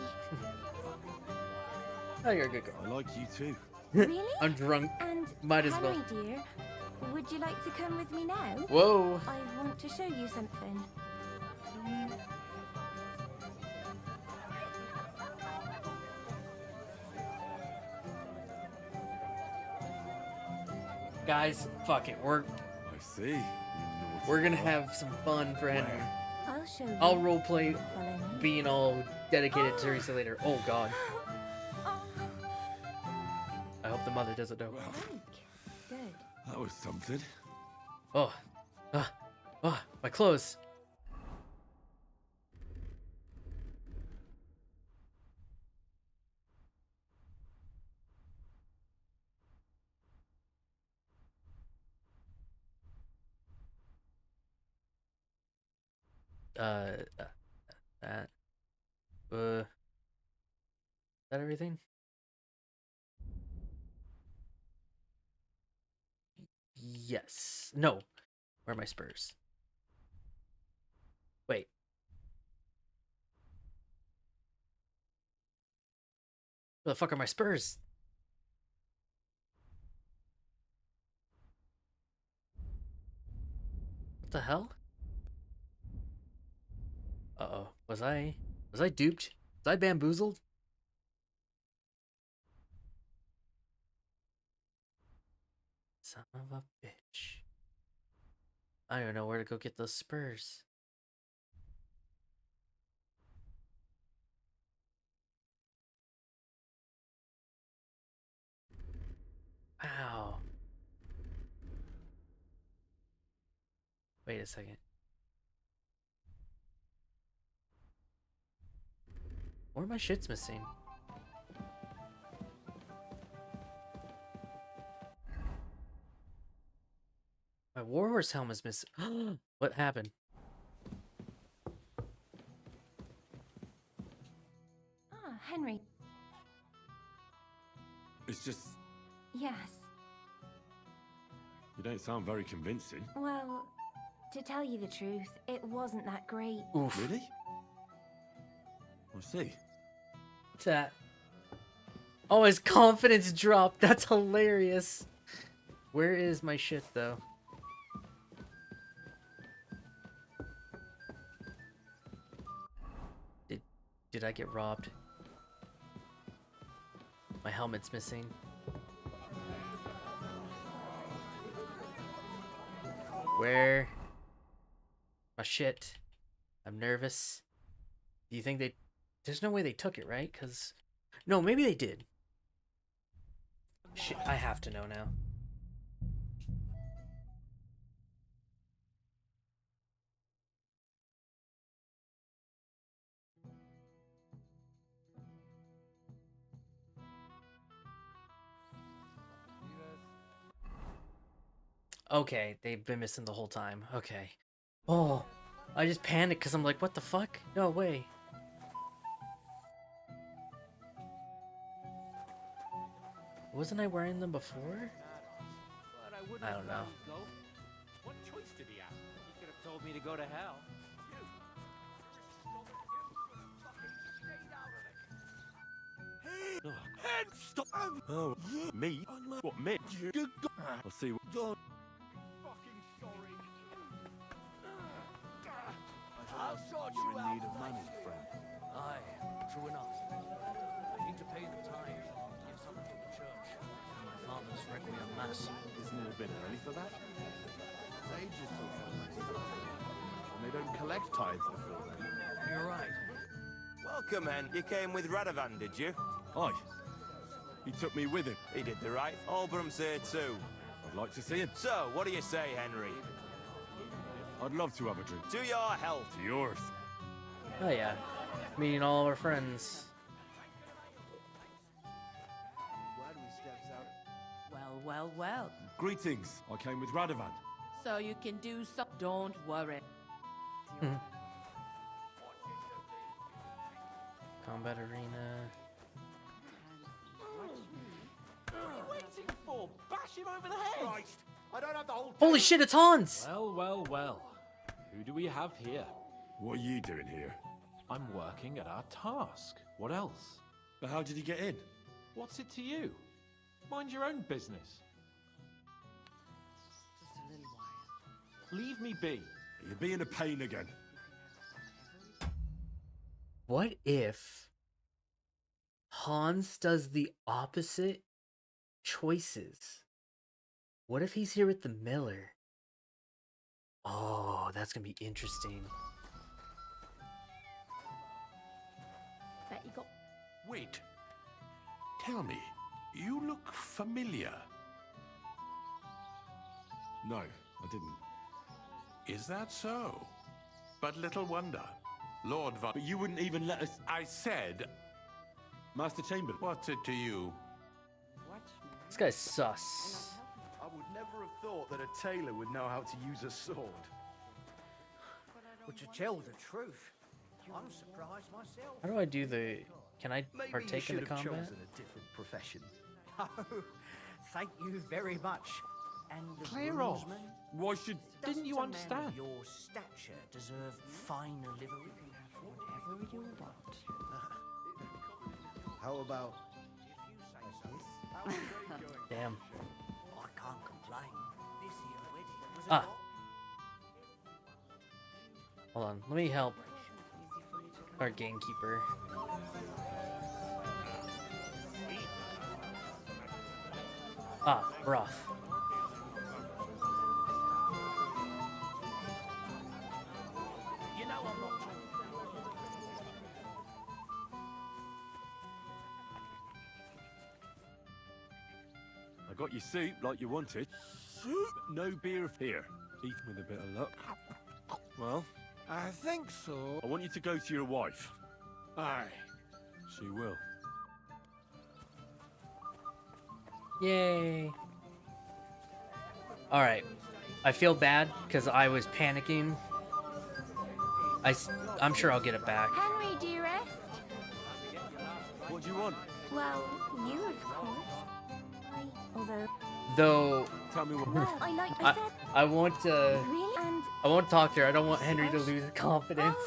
Speaker 1: Oh, you're a good girl.
Speaker 2: I like you too.
Speaker 8: Really?
Speaker 1: I'm drunk.
Speaker 8: And
Speaker 1: Might as
Speaker 8: Henry,
Speaker 1: well.
Speaker 8: dear, would you like to come with me now?
Speaker 1: Whoa.
Speaker 8: I want to show you something.
Speaker 1: Guys, fuck it.
Speaker 2: I see.
Speaker 1: We're gonna have some fun for Henry.
Speaker 8: I'll show you.
Speaker 1: I'll roleplay
Speaker 8: Follow me.
Speaker 1: being all dedicated to Teresa later. Oh god. I hope the mother doesn't know.
Speaker 8: Good.
Speaker 2: That was something.
Speaker 1: Oh. My clothes. Is that everything? Yes. No. Where are my spurs? Wait. Where the fuck are my spurs? What the hell? Uh-oh. Was I duped? Was I bamboozled? Son of a bitch. I don't even know where to go get those spurs. Ow. Wait a second. Where are my shits missing? My warhorse helm is missing. What happened?
Speaker 8: Henry.
Speaker 2: It's just,
Speaker 8: Yes.
Speaker 2: you don't sound very convincing.
Speaker 8: Well, to tell you the truth, it wasn't that great.
Speaker 1: Oof.
Speaker 2: Really? I see.
Speaker 1: What's that? Oh, his confidence dropped. That's hilarious. Where is my shit, though? Did I get robbed? My helmet's missing. Where? My shit. I'm nervous. Do you think they... There's no way they took it, right? Because... No, maybe they did. Shit, I have to know now. Okay, they've been missing the whole time. Okay. Oh, I just panicked because I'm like, what the fuck? No way. Wasn't I wearing them before? I don't know.
Speaker 6: What choice did he have? He could have told me to go to hell.
Speaker 2: Oh, stop! Oh, me? What, me? I'll see what...
Speaker 19: I'll sort you out. You're in need of money, friend. Aye, true enough. I need to pay the tithe, give something to the church, for my father's requiem mass.
Speaker 15: Isn't it a bit early for that? It's ages till and they don't collect tithes before then.
Speaker 19: You're right.
Speaker 15: Welcome, Hen. You came with Radovan, did you?
Speaker 2: Aye. He took me with him.
Speaker 15: He did the right. Olbram's here too.
Speaker 2: I'd like to see him.
Speaker 15: So, what do you say, Henry?
Speaker 2: I'd love to have a drink.
Speaker 15: To your health.
Speaker 2: To yours.
Speaker 1: Oh yeah. Meeting all of our friends.
Speaker 11: Well, well, well.
Speaker 2: Greetings. I came with Radovan.
Speaker 11: So you can do so. Don't worry.
Speaker 1: Combat arena.
Speaker 6: What are you waiting for? Bash him over the head!
Speaker 15: Christ! I don't have the whole...
Speaker 1: Holy shit, it's Hans!
Speaker 10: Well, well, well. Who do we have here?
Speaker 2: What are you doing here?
Speaker 10: I'm working at our task. What else?
Speaker 2: But how did he get in?
Speaker 10: What's it to you? Mind your own business.
Speaker 11: Just a little while.
Speaker 10: Leave me be.
Speaker 2: You're being a pain again.
Speaker 1: What if Hans does the opposite choices? What if he's here with the miller? Oh, that's gonna be interesting.
Speaker 8: Bet you got...
Speaker 22: Wait. Tell me, you look familiar.
Speaker 2: No, I didn't.
Speaker 22: Is that so? But little wonder. Lord Von...
Speaker 2: But you wouldn't even let us...
Speaker 22: I said...
Speaker 2: Master Chamberlain.
Speaker 22: What's it to you?
Speaker 1: This guy's sus.
Speaker 15: I would never have thought that a tailor would know how to use a sword.
Speaker 19: But to tell the truth, I'm surprised myself.
Speaker 1: How do I do the... Can I
Speaker 15: Maybe
Speaker 1: partake
Speaker 15: you
Speaker 1: in the
Speaker 15: should have
Speaker 1: combat?
Speaker 15: chosen a different profession.
Speaker 19: Oh, thank you very much. And the
Speaker 10: Clear off.
Speaker 19: groomsman?
Speaker 2: Why should...
Speaker 10: Didn't you
Speaker 19: Doesn't a man
Speaker 10: understand?
Speaker 19: of your stature deserve finer livery?
Speaker 11: Whatever you want.
Speaker 15: How about...
Speaker 1: Damn.
Speaker 19: I can't complain. This here wedding was
Speaker 1: Ah. Hold on, let me help our gamekeeper. Ah, broth.
Speaker 19: You know I'm not talking.
Speaker 2: I got your soup like you wanted. Soup? No beer here. Eat with a bit of luck. Well,
Speaker 14: I think so.
Speaker 2: I want you to go to your wife.
Speaker 14: Aye.
Speaker 2: She will.
Speaker 1: Yay. Alright. I feel bad because I was panicking. I'm sure I'll get it back.
Speaker 8: Henry, dearest. Well, you, of course. Although...
Speaker 1: Though...
Speaker 2: Tell me what...
Speaker 8: No, I said...
Speaker 1: I won't,
Speaker 8: Really? And...
Speaker 1: I won't talk to her. I don't want Henry to lose confidence.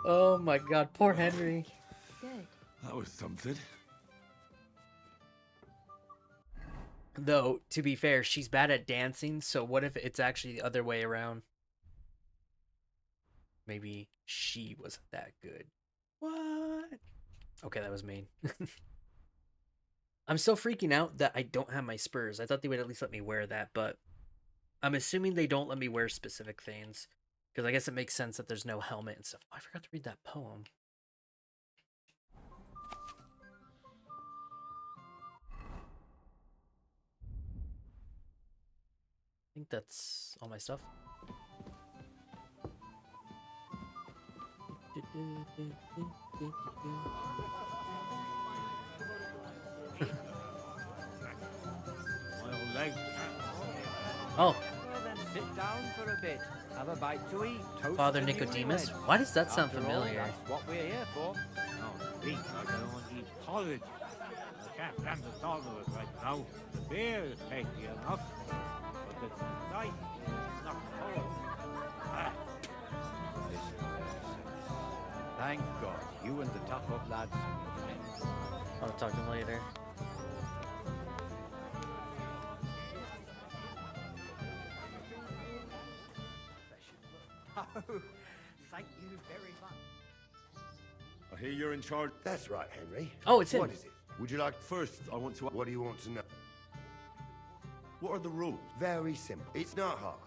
Speaker 1: Oh my god, poor Henry.
Speaker 8: Good.
Speaker 2: That was something.
Speaker 1: Though, to be fair, she's bad at dancing, so what if it's actually the other way around? Maybe she wasn't that good. What? Okay, that was mean. I'm still freaking out that I don't have my spurs. I thought they would at least let me wear that, but I'm assuming they don't let me wear specific things. Because I guess it makes sense that there's no helmet and stuff. Oh, I forgot to read that poem. I think that's all my stuff. Oh.
Speaker 9: Well, then sit down for a bit. Have a bite to eat. Toast
Speaker 1: Father
Speaker 9: the
Speaker 1: Nicodemus?
Speaker 9: newlyweds.
Speaker 1: Why does that sound
Speaker 9: After all,
Speaker 1: familiar?
Speaker 9: that's what we're here for. No, eat like I want to eat porridge. I can't stand the thought of it right now. The beer is tasty enough, but the night is not cold. Ah. Thank God, you and the tough-up lads.
Speaker 1: I'll talk to him later.
Speaker 9: Oh, thank you very much.
Speaker 2: I hear you're in charge.
Speaker 13: That's right, Henry.
Speaker 1: Oh, it's him.
Speaker 13: What is it? Would you like...
Speaker 2: First, I want to...
Speaker 13: What do you want to know?
Speaker 2: What are the rules?
Speaker 13: Very simple. It's not hard.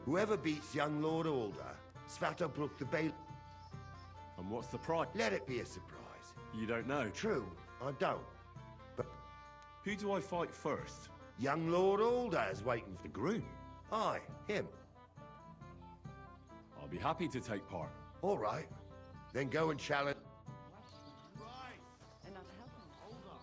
Speaker 13: Whoever beats young Lord Alder, Svatobrook the Bail...
Speaker 2: And what's the price?
Speaker 13: Let it be a surprise.
Speaker 2: You don't know?
Speaker 13: True, I don't. But...
Speaker 2: Who do I fight first?
Speaker 13: Young Lord Alder is waiting for...
Speaker 2: The groom?
Speaker 13: Aye, him.
Speaker 2: I'll be happy to take part.
Speaker 13: All right. Then go and challenge...
Speaker 20: And not help him. Hold on.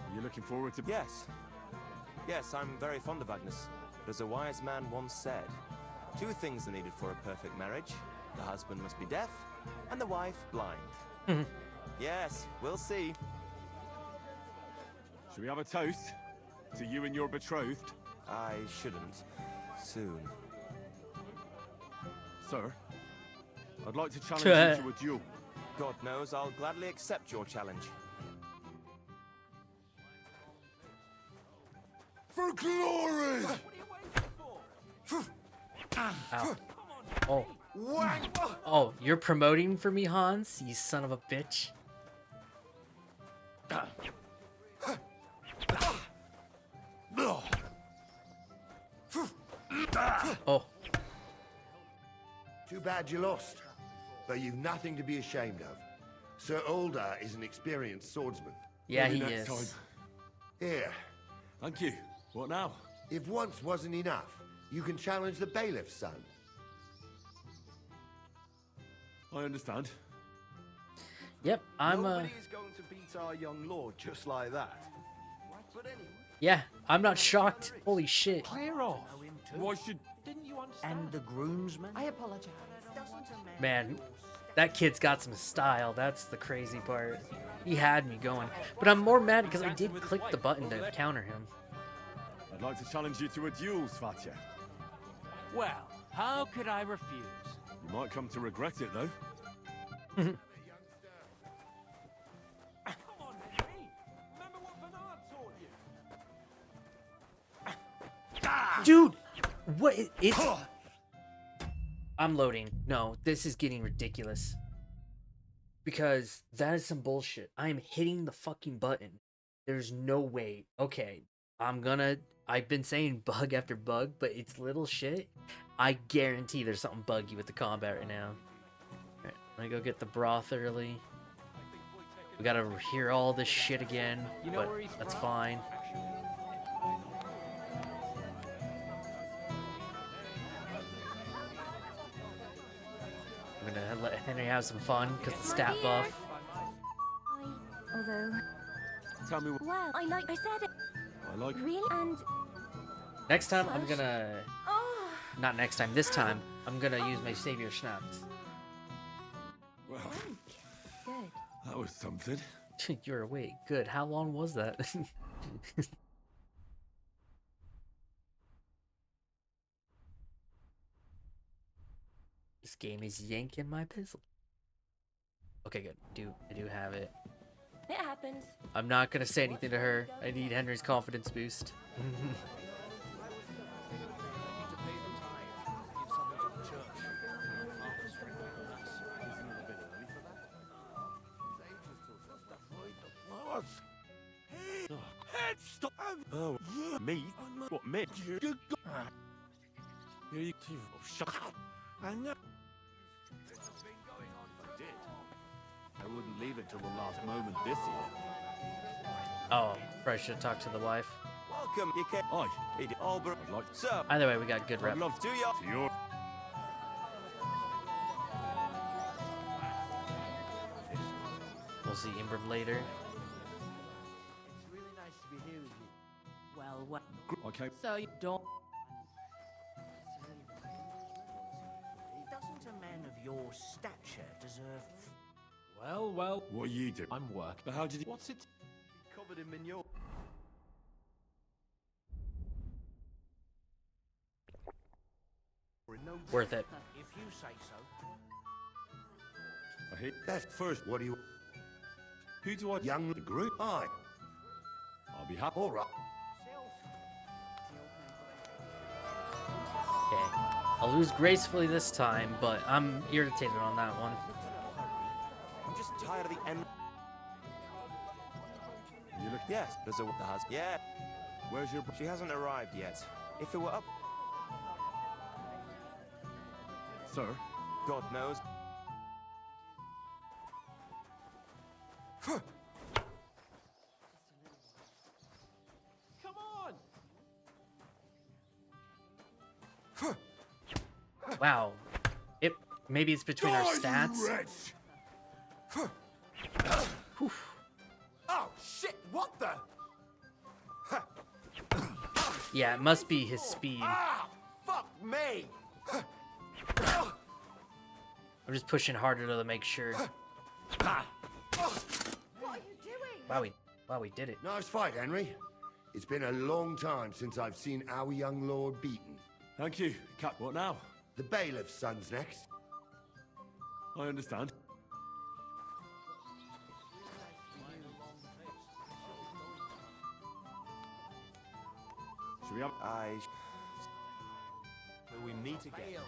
Speaker 2: Are you looking forward to...
Speaker 15: Yes. Yes, I'm very fond of Agnes. But as a wise man once said, 2 things are needed for a perfect marriage. The husband must be deaf, and the wife blind. Yes, we'll see.
Speaker 2: Should we have a toast? To you and your betrothed?
Speaker 15: I shouldn't. Soon.
Speaker 2: Sir, I'd like to challenge you to a duel.
Speaker 15: God knows I'll gladly accept your challenge.
Speaker 2: For glory!
Speaker 1: Ow. Oh. Oh, you're promoting for me, Hans? You son of a bitch. Oh.
Speaker 13: Too bad you lost. But you've nothing to be ashamed of. Sir Alder is an experienced swordsman.
Speaker 1: Yeah,
Speaker 2: Maybe
Speaker 1: he
Speaker 2: next
Speaker 1: is.
Speaker 2: time.
Speaker 13: Here.
Speaker 2: Thank you. What now?
Speaker 13: If once wasn't enough, you can challenge the bailiff's son.
Speaker 2: I understand.
Speaker 1: Yep, I'm
Speaker 15: Nobody's going to beat our young lord just like that. But anyway.
Speaker 1: Yeah, I'm not shocked. Holy shit.
Speaker 10: Clear off.
Speaker 2: Why should...
Speaker 10: Didn't you understand?
Speaker 19: And the groomsmen?
Speaker 20: I apologize.
Speaker 1: Man, that kid's got some style. That's the crazy part. He had me going. But I'm more mad because I did click the button to counter him.
Speaker 2: I'd like to challenge you to a duel, Svatya.
Speaker 6: Well, how could I refuse?
Speaker 2: You might come to regret it, though.
Speaker 16: Come on, Henry. Remember what Bernard taught you.
Speaker 1: Dude! What? It's... I'm loading. No, this is getting ridiculous. Because that is some bullshit. I am hitting the fucking button. There's no way. Okay, I've been saying bug after bug, but it's little shit. I guarantee there's something buggy with the combat right now. Alright, let me go get the broth early. We gotta hear all this shit again, but that's fine. gonna let Henry have some fun because the stat buff.
Speaker 8: Although,
Speaker 2: Tell me what
Speaker 8: well, I said it.
Speaker 2: I like.
Speaker 8: Really? And
Speaker 1: Next time, I'm gonna.
Speaker 8: oh,
Speaker 1: Not next time. This time, I'm gonna use my savior schnapps.
Speaker 2: Well,
Speaker 8: good.
Speaker 2: that was something.
Speaker 1: You're awake. Good. How long was that? This game is yanking my pistol. Okay, good. I do have it.
Speaker 8: It happens.
Speaker 1: I'm not gonna say anything to her. I need Henry's confidence boost.
Speaker 2: Head stop. Oh, yeah. Me? What, me? Here you go. Shut up. I know.
Speaker 22: I wouldn't leave it till the last moment this year.
Speaker 1: Oh, probably should have talked to the wife.
Speaker 15: Welcome, you can.
Speaker 2: Oi.
Speaker 15: Albert.
Speaker 2: I'd like
Speaker 15: So,
Speaker 1: Either way, we got good rep.
Speaker 2: I'd love
Speaker 15: to your.
Speaker 2: to your.
Speaker 1: We'll see Ingram later.
Speaker 4: It's really nice to be here with you.
Speaker 11: Well, what?
Speaker 2: Okay.
Speaker 11: So you don't.
Speaker 19: Doesn't a man of your stature deserve...
Speaker 10: Well.
Speaker 2: What are you doing?
Speaker 10: I'm working.
Speaker 2: But how did you...
Speaker 10: What's it?
Speaker 15: Covered in manure.
Speaker 1: Worth it.
Speaker 19: If you say so.
Speaker 2: I hit.
Speaker 13: That's first. What do you...
Speaker 2: Who do I...
Speaker 13: Young group? Aye.
Speaker 2: I'll be happy.
Speaker 13: All right.
Speaker 1: Okay. I'll lose gracefully this time, but I'm irritated on that one.
Speaker 15: I'm just tired of the end.
Speaker 2: You look...
Speaker 15: Yes, there's a has. Yeah.
Speaker 2: Where's your...
Speaker 15: She hasn't arrived yet. If it were up,
Speaker 2: Sir?
Speaker 15: God knows.
Speaker 10: Come on!
Speaker 1: Wow. Maybe it's between our stats.
Speaker 14: Oh, shit, what the?
Speaker 1: Yeah, it must be his speed.
Speaker 14: Ah, fuck me!
Speaker 1: I'm just pushing harder to make sure.
Speaker 21: What are you doing?
Speaker 1: Wow, we did it.
Speaker 13: Nice fight, Henry. It's been a long time since I've seen our young lord beaten.
Speaker 2: Thank you. Cap, what now?
Speaker 13: The bailiff's son's next.
Speaker 2: I understand. Should we have...
Speaker 15: We meet again.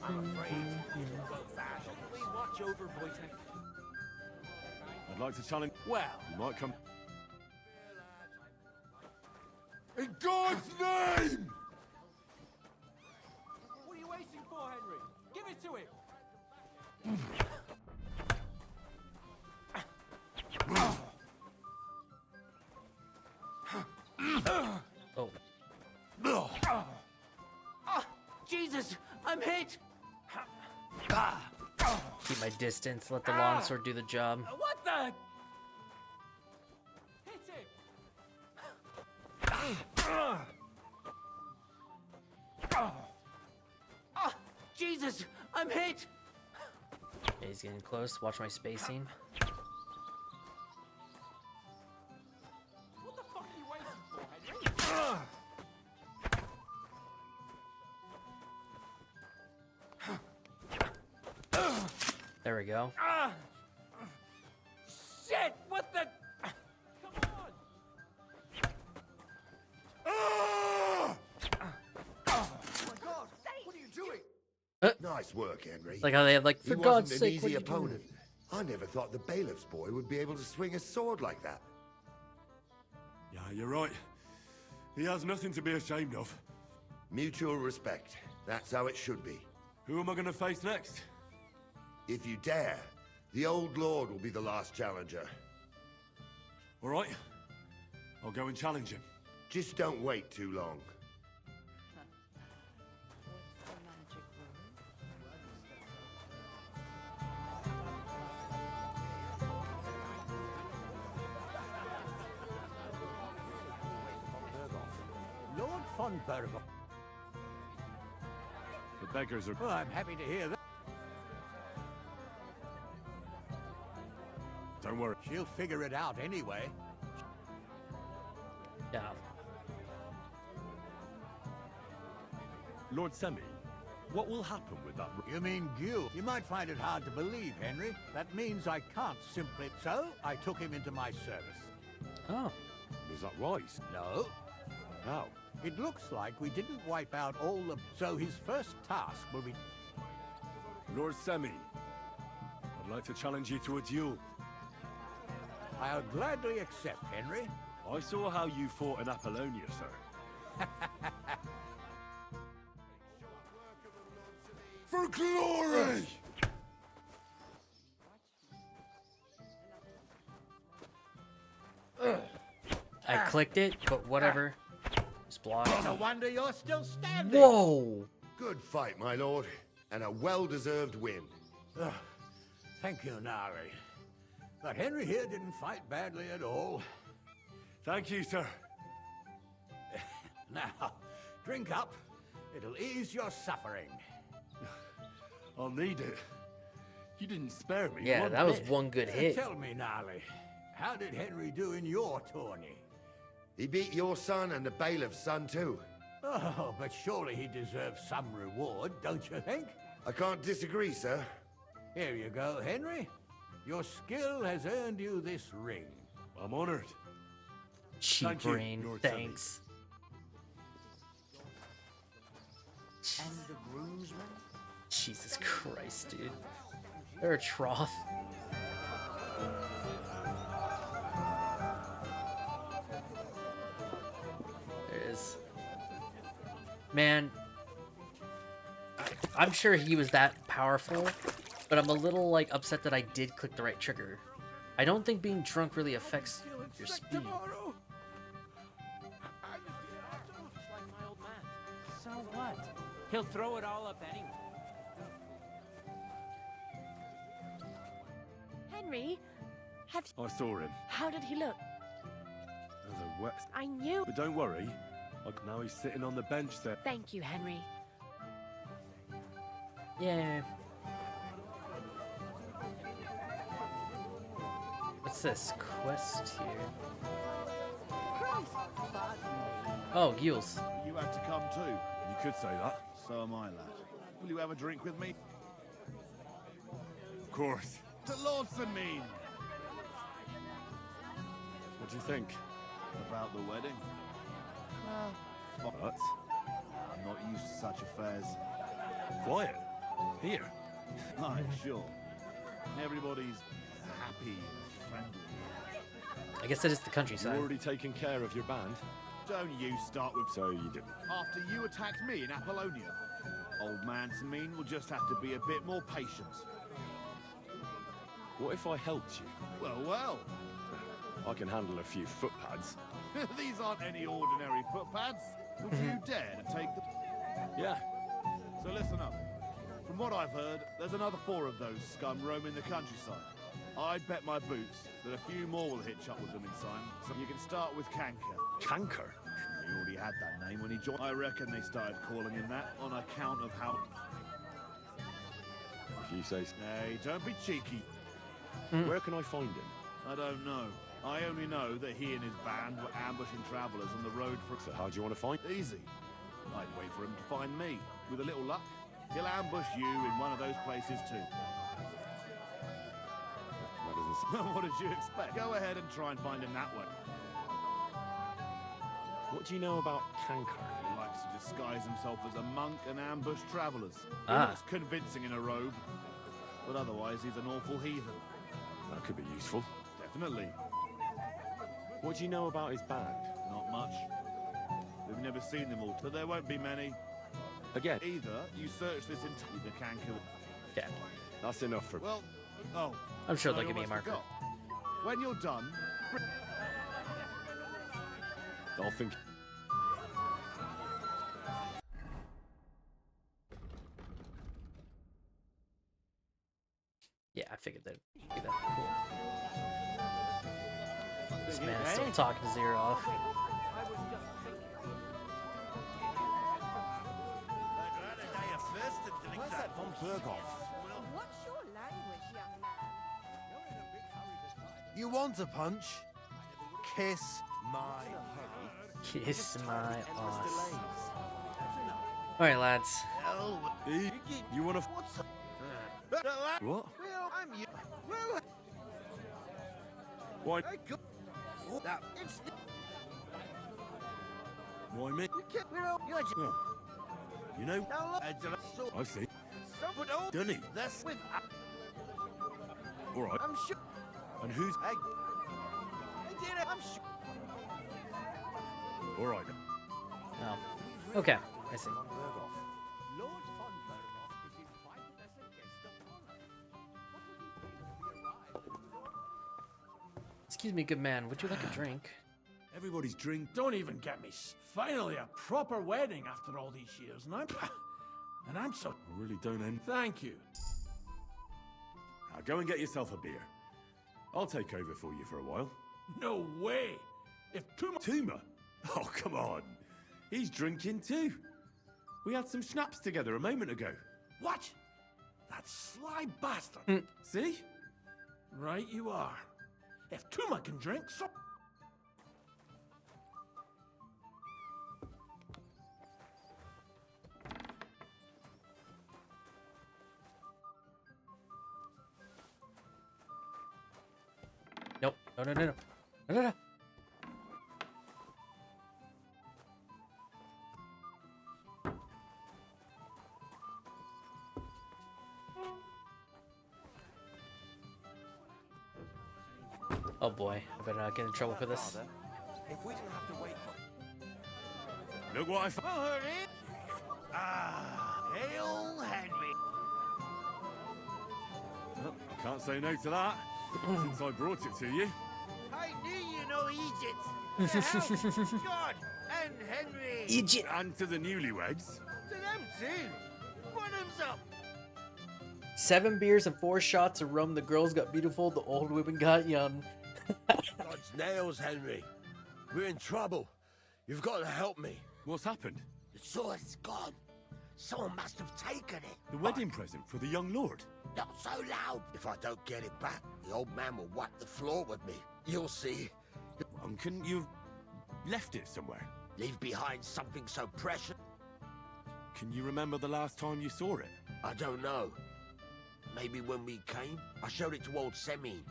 Speaker 19: I'm afraid we watch over Wojtek.
Speaker 2: I'd like to challenge...
Speaker 19: Well,
Speaker 2: You might come... In God's name!
Speaker 10: What are you waiting for, Henry? Give it to him!
Speaker 1: Oh.
Speaker 19: Jesus, I'm hit.
Speaker 1: Keep my distance. Let the longsword do the job.
Speaker 19: What the?
Speaker 10: Hit him!
Speaker 19: Jesus, I'm hit.
Speaker 1: Okay, he's getting close. Watch my spacing.
Speaker 10: What the fuck are you waiting for, Henry?
Speaker 1: There we go.
Speaker 19: Shit, what the?
Speaker 10: Come on!
Speaker 13: Oh my God! What are you doing? Nice work, Henry.
Speaker 1: Like how they have like, for
Speaker 13: he
Speaker 1: God's
Speaker 13: wasn't
Speaker 1: sake,
Speaker 13: an
Speaker 1: what
Speaker 13: easy
Speaker 1: are you doing?
Speaker 13: opponent. I never thought the bailiff's boy would be able to swing a sword like that.
Speaker 2: Yeah, you're right. He has nothing to be ashamed of.
Speaker 13: Mutual respect. That's how it should be.
Speaker 2: Who am I going to face next?
Speaker 13: If you dare, the old lord will be the last challenger.
Speaker 2: All right. I'll go and challenge him.
Speaker 13: Just don't wait too long.
Speaker 14: on, Burgo.
Speaker 2: The beggars are...
Speaker 14: Well, I'm happy to hear that.
Speaker 2: Don't worry.
Speaker 14: She'll figure it out anyway.
Speaker 1: Yeah.
Speaker 2: Lord Semi, what will happen with that?
Speaker 14: You mean Gil? You might find it hard to believe, Henry. That means I can't simply... So, I took him into my service.
Speaker 1: Oh.
Speaker 2: Was that right?
Speaker 14: No.
Speaker 2: How?
Speaker 14: It looks like we didn't wipe out all the... So his first task will be...
Speaker 2: Lord Semi, I'd like to challenge you to a duel.
Speaker 14: I'll gladly accept, Henry.
Speaker 2: I saw how you fought in Apollonia, sir. For glory!
Speaker 1: I clicked it, but whatever. It's blocked.
Speaker 14: No wonder you're still standing.
Speaker 1: Whoa!
Speaker 5: Good fight, my lord, and a well-deserved win.
Speaker 14: Thank you, Nari. But Henry here didn't fight badly at all.
Speaker 2: Thank you, sir.
Speaker 14: Now, drink up. It'll ease your suffering.
Speaker 2: I'll need it. You didn't spare me.
Speaker 1: Yeah, that was one good hit.
Speaker 14: Tell me, Nali, how did Henry do in your tourney?
Speaker 5: He beat your son and the bailiff's son too.
Speaker 14: Oh, but surely he deserves some reward, don't you think?
Speaker 5: I can't disagree, sir.
Speaker 14: Here you go, Henry. Your skill has earned you this ring.
Speaker 2: I'm honored.
Speaker 1: Cheap ring, thanks.
Speaker 19: And the groomsmen?
Speaker 1: Jesus Christ, dude. They're a trough. There it is. Man, I'm sure he was that powerful, but I'm a little like upset that I did click the right trigger. I don't think being drunk really affects your speed.
Speaker 6: So what? He'll throw it all up anyway.
Speaker 12: Henry,
Speaker 2: I saw him.
Speaker 12: how did he look?
Speaker 2: The wet...
Speaker 12: I knew.
Speaker 2: But don't worry. Now he's sitting on the bench there.
Speaker 12: Thank you, Henry.
Speaker 1: Yeah. What's this quest here? Oh, Gills.
Speaker 4: You had to come too.
Speaker 2: You could say that.
Speaker 4: So am I, lad. Will you have a drink with me?
Speaker 2: Of course.
Speaker 4: To Lordson mean.
Speaker 2: What do you think?
Speaker 4: About the wedding? Well,
Speaker 2: What?
Speaker 4: I'm not used to such affairs.
Speaker 2: Quiet. Here.
Speaker 4: Aye, sure. Everybody's happy and friendly.
Speaker 1: I guess that is the countryside.
Speaker 2: You already taken care of your band?
Speaker 4: Don't you start with...
Speaker 2: So you didn't.
Speaker 4: After you attacked me in Apollonia. Old man Samine will just have to be a bit more patient.
Speaker 2: What if I helped you?
Speaker 4: Well.
Speaker 2: I can handle a few footpads.
Speaker 4: These aren't any ordinary footpads. Would you dare to take them?
Speaker 2: Yeah.
Speaker 4: So listen up. From what I've heard, there's another 4 of those scum roaming the countryside. I'd bet my boots that a few more will hitch up with them in time. So you can start with Canker.
Speaker 2: Canker?
Speaker 4: He already had that name when he joined. I reckon they started calling him that on account of how...
Speaker 2: If you say...
Speaker 4: Hey, don't be cheeky.
Speaker 2: Where can I find him?
Speaker 4: I don't know. I only know that he and his band were ambushing travelers on the road for...
Speaker 2: So how do you want to find...
Speaker 4: Easy. I'd wait for him to find me. With a little luck, he'll ambush you in one of those places too.
Speaker 2: That doesn't...
Speaker 4: What did you expect? Go ahead and try and find him that way.
Speaker 2: What do you know about Canker?
Speaker 4: He likes to disguise himself as a monk and ambush travelers. He
Speaker 1: Ah.
Speaker 4: looks convincing in a robe, but otherwise he's an awful heathen.
Speaker 2: That could be useful.
Speaker 4: Definitely.
Speaker 2: What do you know about his band?
Speaker 4: Not much. We've never seen them all, but there won't be many.
Speaker 2: Again?
Speaker 4: Either you search this entire the Canker.
Speaker 1: Yeah.
Speaker 2: That's enough for...
Speaker 4: Well, oh.
Speaker 1: I'm sure
Speaker 4: I
Speaker 1: they'll give me a
Speaker 4: almost
Speaker 1: marker.
Speaker 4: forgot. When you're done...
Speaker 2: I'll think...
Speaker 1: Yeah, I figured they'd do that. Cool. This man is still talking to Zero off.
Speaker 13: Berghoff.
Speaker 7: What's your language, young man?
Speaker 4: You want a punch? Kiss my
Speaker 1: Kiss my ass. Alright, lads.
Speaker 2: Hey, you wanna what? Why? Why me? Oh. You know, I see. Dunny. All right.
Speaker 4: I'm sure.
Speaker 2: And who's?
Speaker 4: I'm sure.
Speaker 2: All right.
Speaker 1: Oh. Okay, I see. Excuse me, good man. Would you like a drink?
Speaker 2: Everybody's drink.
Speaker 10: Don't even get me. Finally, a proper wedding after all these years, and I'm so.
Speaker 2: I really don't end.
Speaker 10: Thank you.
Speaker 2: Now go and get yourself a beer. I'll take over for you for a while.
Speaker 10: No way. If
Speaker 2: Tuma? Oh, come on. He's drinking too. We had some schnapps together a moment ago.
Speaker 10: What? That sly bastard.
Speaker 2: See?
Speaker 10: Right you are. If Tuma can drink, so...
Speaker 1: Nope. No, no, no, no. No, no, no. Oh boy, I better not get in trouble for this.
Speaker 15: If we didn't have to wait for...
Speaker 2: Look what I found.
Speaker 4: Hail Henry.
Speaker 2: Well, I can't say no to that, since I brought it to you.
Speaker 4: I knew you know Egypt. To help God and Henry.
Speaker 1: Egypt.
Speaker 2: And to the newlyweds.
Speaker 4: To them too. Bottoms up.
Speaker 1: 7 beers and 4 shots of rum. The girls got beautiful. The old women got young.
Speaker 13: God's nails, Henry. We're in trouble. You've got to help me.
Speaker 2: What's happened?
Speaker 13: The sword's gone. Someone must have taken it.
Speaker 2: The wedding present for the young lord.
Speaker 13: Not so loud. If I don't get it back, the old man will wipe the floor with me. You'll see.
Speaker 2: And couldn't you have left it somewhere?
Speaker 13: Leave behind something so precious?
Speaker 2: Can you remember the last time you saw it?
Speaker 13: I don't know. Maybe when we came? I showed it to old Semine.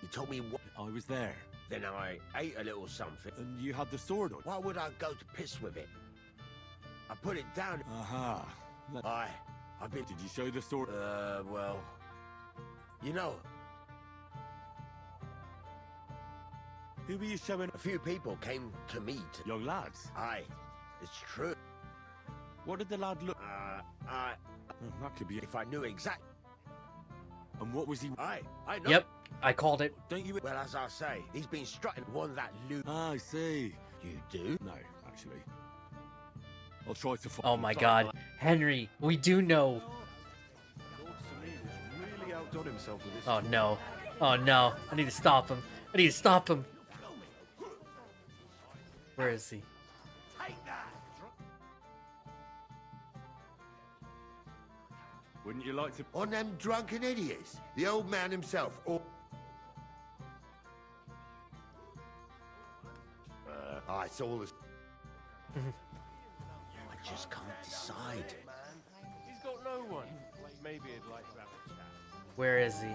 Speaker 13: He told me what...
Speaker 2: I was there.
Speaker 13: Then I ate a little something.
Speaker 2: And you had the sword on?
Speaker 13: Why would I go to piss with it? I put it down.
Speaker 2: Aha.
Speaker 13: I've been...
Speaker 2: Did you show the sword?
Speaker 13: Well... You know...
Speaker 2: Who were you showing?
Speaker 13: A few people came to meet.
Speaker 2: Young lads?
Speaker 13: Aye. It's true.
Speaker 2: What did the lad look... that could be...
Speaker 13: If I knew exact...
Speaker 2: And what was he...
Speaker 13: I know.
Speaker 1: Yep, I called it.
Speaker 2: Don't you...
Speaker 13: Well, as I say, he's been strutting one that loot.
Speaker 2: I see.
Speaker 13: You do?
Speaker 2: No, actually. I'll try to...
Speaker 1: Oh my god. Henry, we do know.
Speaker 22: Lord Semine has really outdone himself with this.
Speaker 1: Oh no. Oh no. I need to stop him. I need to stop him. Where is he?
Speaker 2: Wouldn't you like to...
Speaker 5: On them drunken idiots. The old man himself. Or... I saw this.
Speaker 13: I just can't decide.
Speaker 16: He's got no one. Maybe he'd like to have a chat.
Speaker 1: Where is he?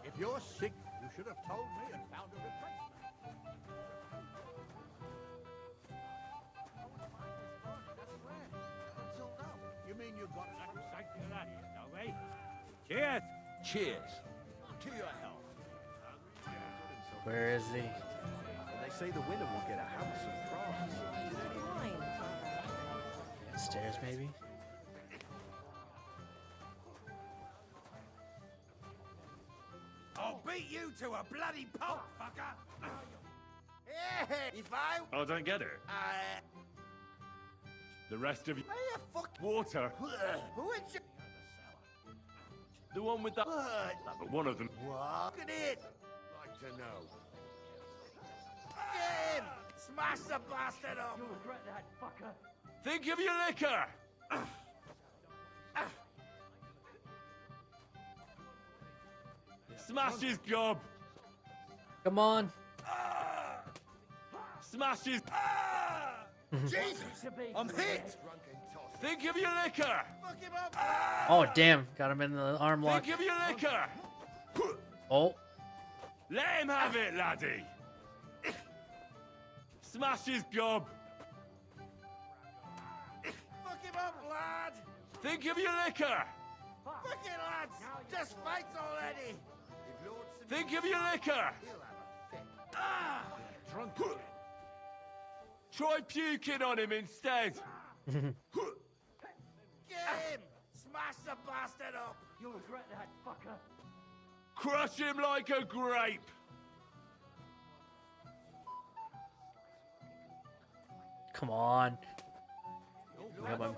Speaker 14: If you're sick, you should have told me and found a replacement. You mean you've got an exciting lad here, no way?
Speaker 9: Cheers!
Speaker 13: Cheers. To your health.
Speaker 1: Where is he?
Speaker 22: They say the winner will get a house in France.
Speaker 1: Upstairs, maybe?
Speaker 4: I'll beat you to a bloody pulp, fucker! If I...
Speaker 2: I don't get it. The rest of you...
Speaker 4: Fuck...
Speaker 2: Water.
Speaker 4: Who would you...
Speaker 2: The one with the... But one of them...
Speaker 4: What? Look at it!
Speaker 5: Like to know.
Speaker 4: Get him! Smash the bastard up!
Speaker 19: You'll regret that, fucker.
Speaker 2: Think of your liquor! Smash his gob!
Speaker 1: Come on.
Speaker 2: Smash his...
Speaker 4: Jesus! I'm hit!
Speaker 2: Think of your liquor!
Speaker 4: Fuck him up!
Speaker 1: Oh, damn. Got him in the arm lock.
Speaker 2: Think of your liquor!
Speaker 1: Oh.
Speaker 2: Let him have it, laddie! Smash his gob!
Speaker 4: Fuck him up, lad!
Speaker 2: Think of your liquor!
Speaker 4: Fuck it, lads! Just fight already!
Speaker 2: Think of your liquor!
Speaker 4: Drunk.
Speaker 2: Try puking on him instead!
Speaker 4: Get him! Smash the bastard up!
Speaker 19: You'll regret that, fucker.
Speaker 2: Crush him like a grape!
Speaker 1: Come on. Grab him.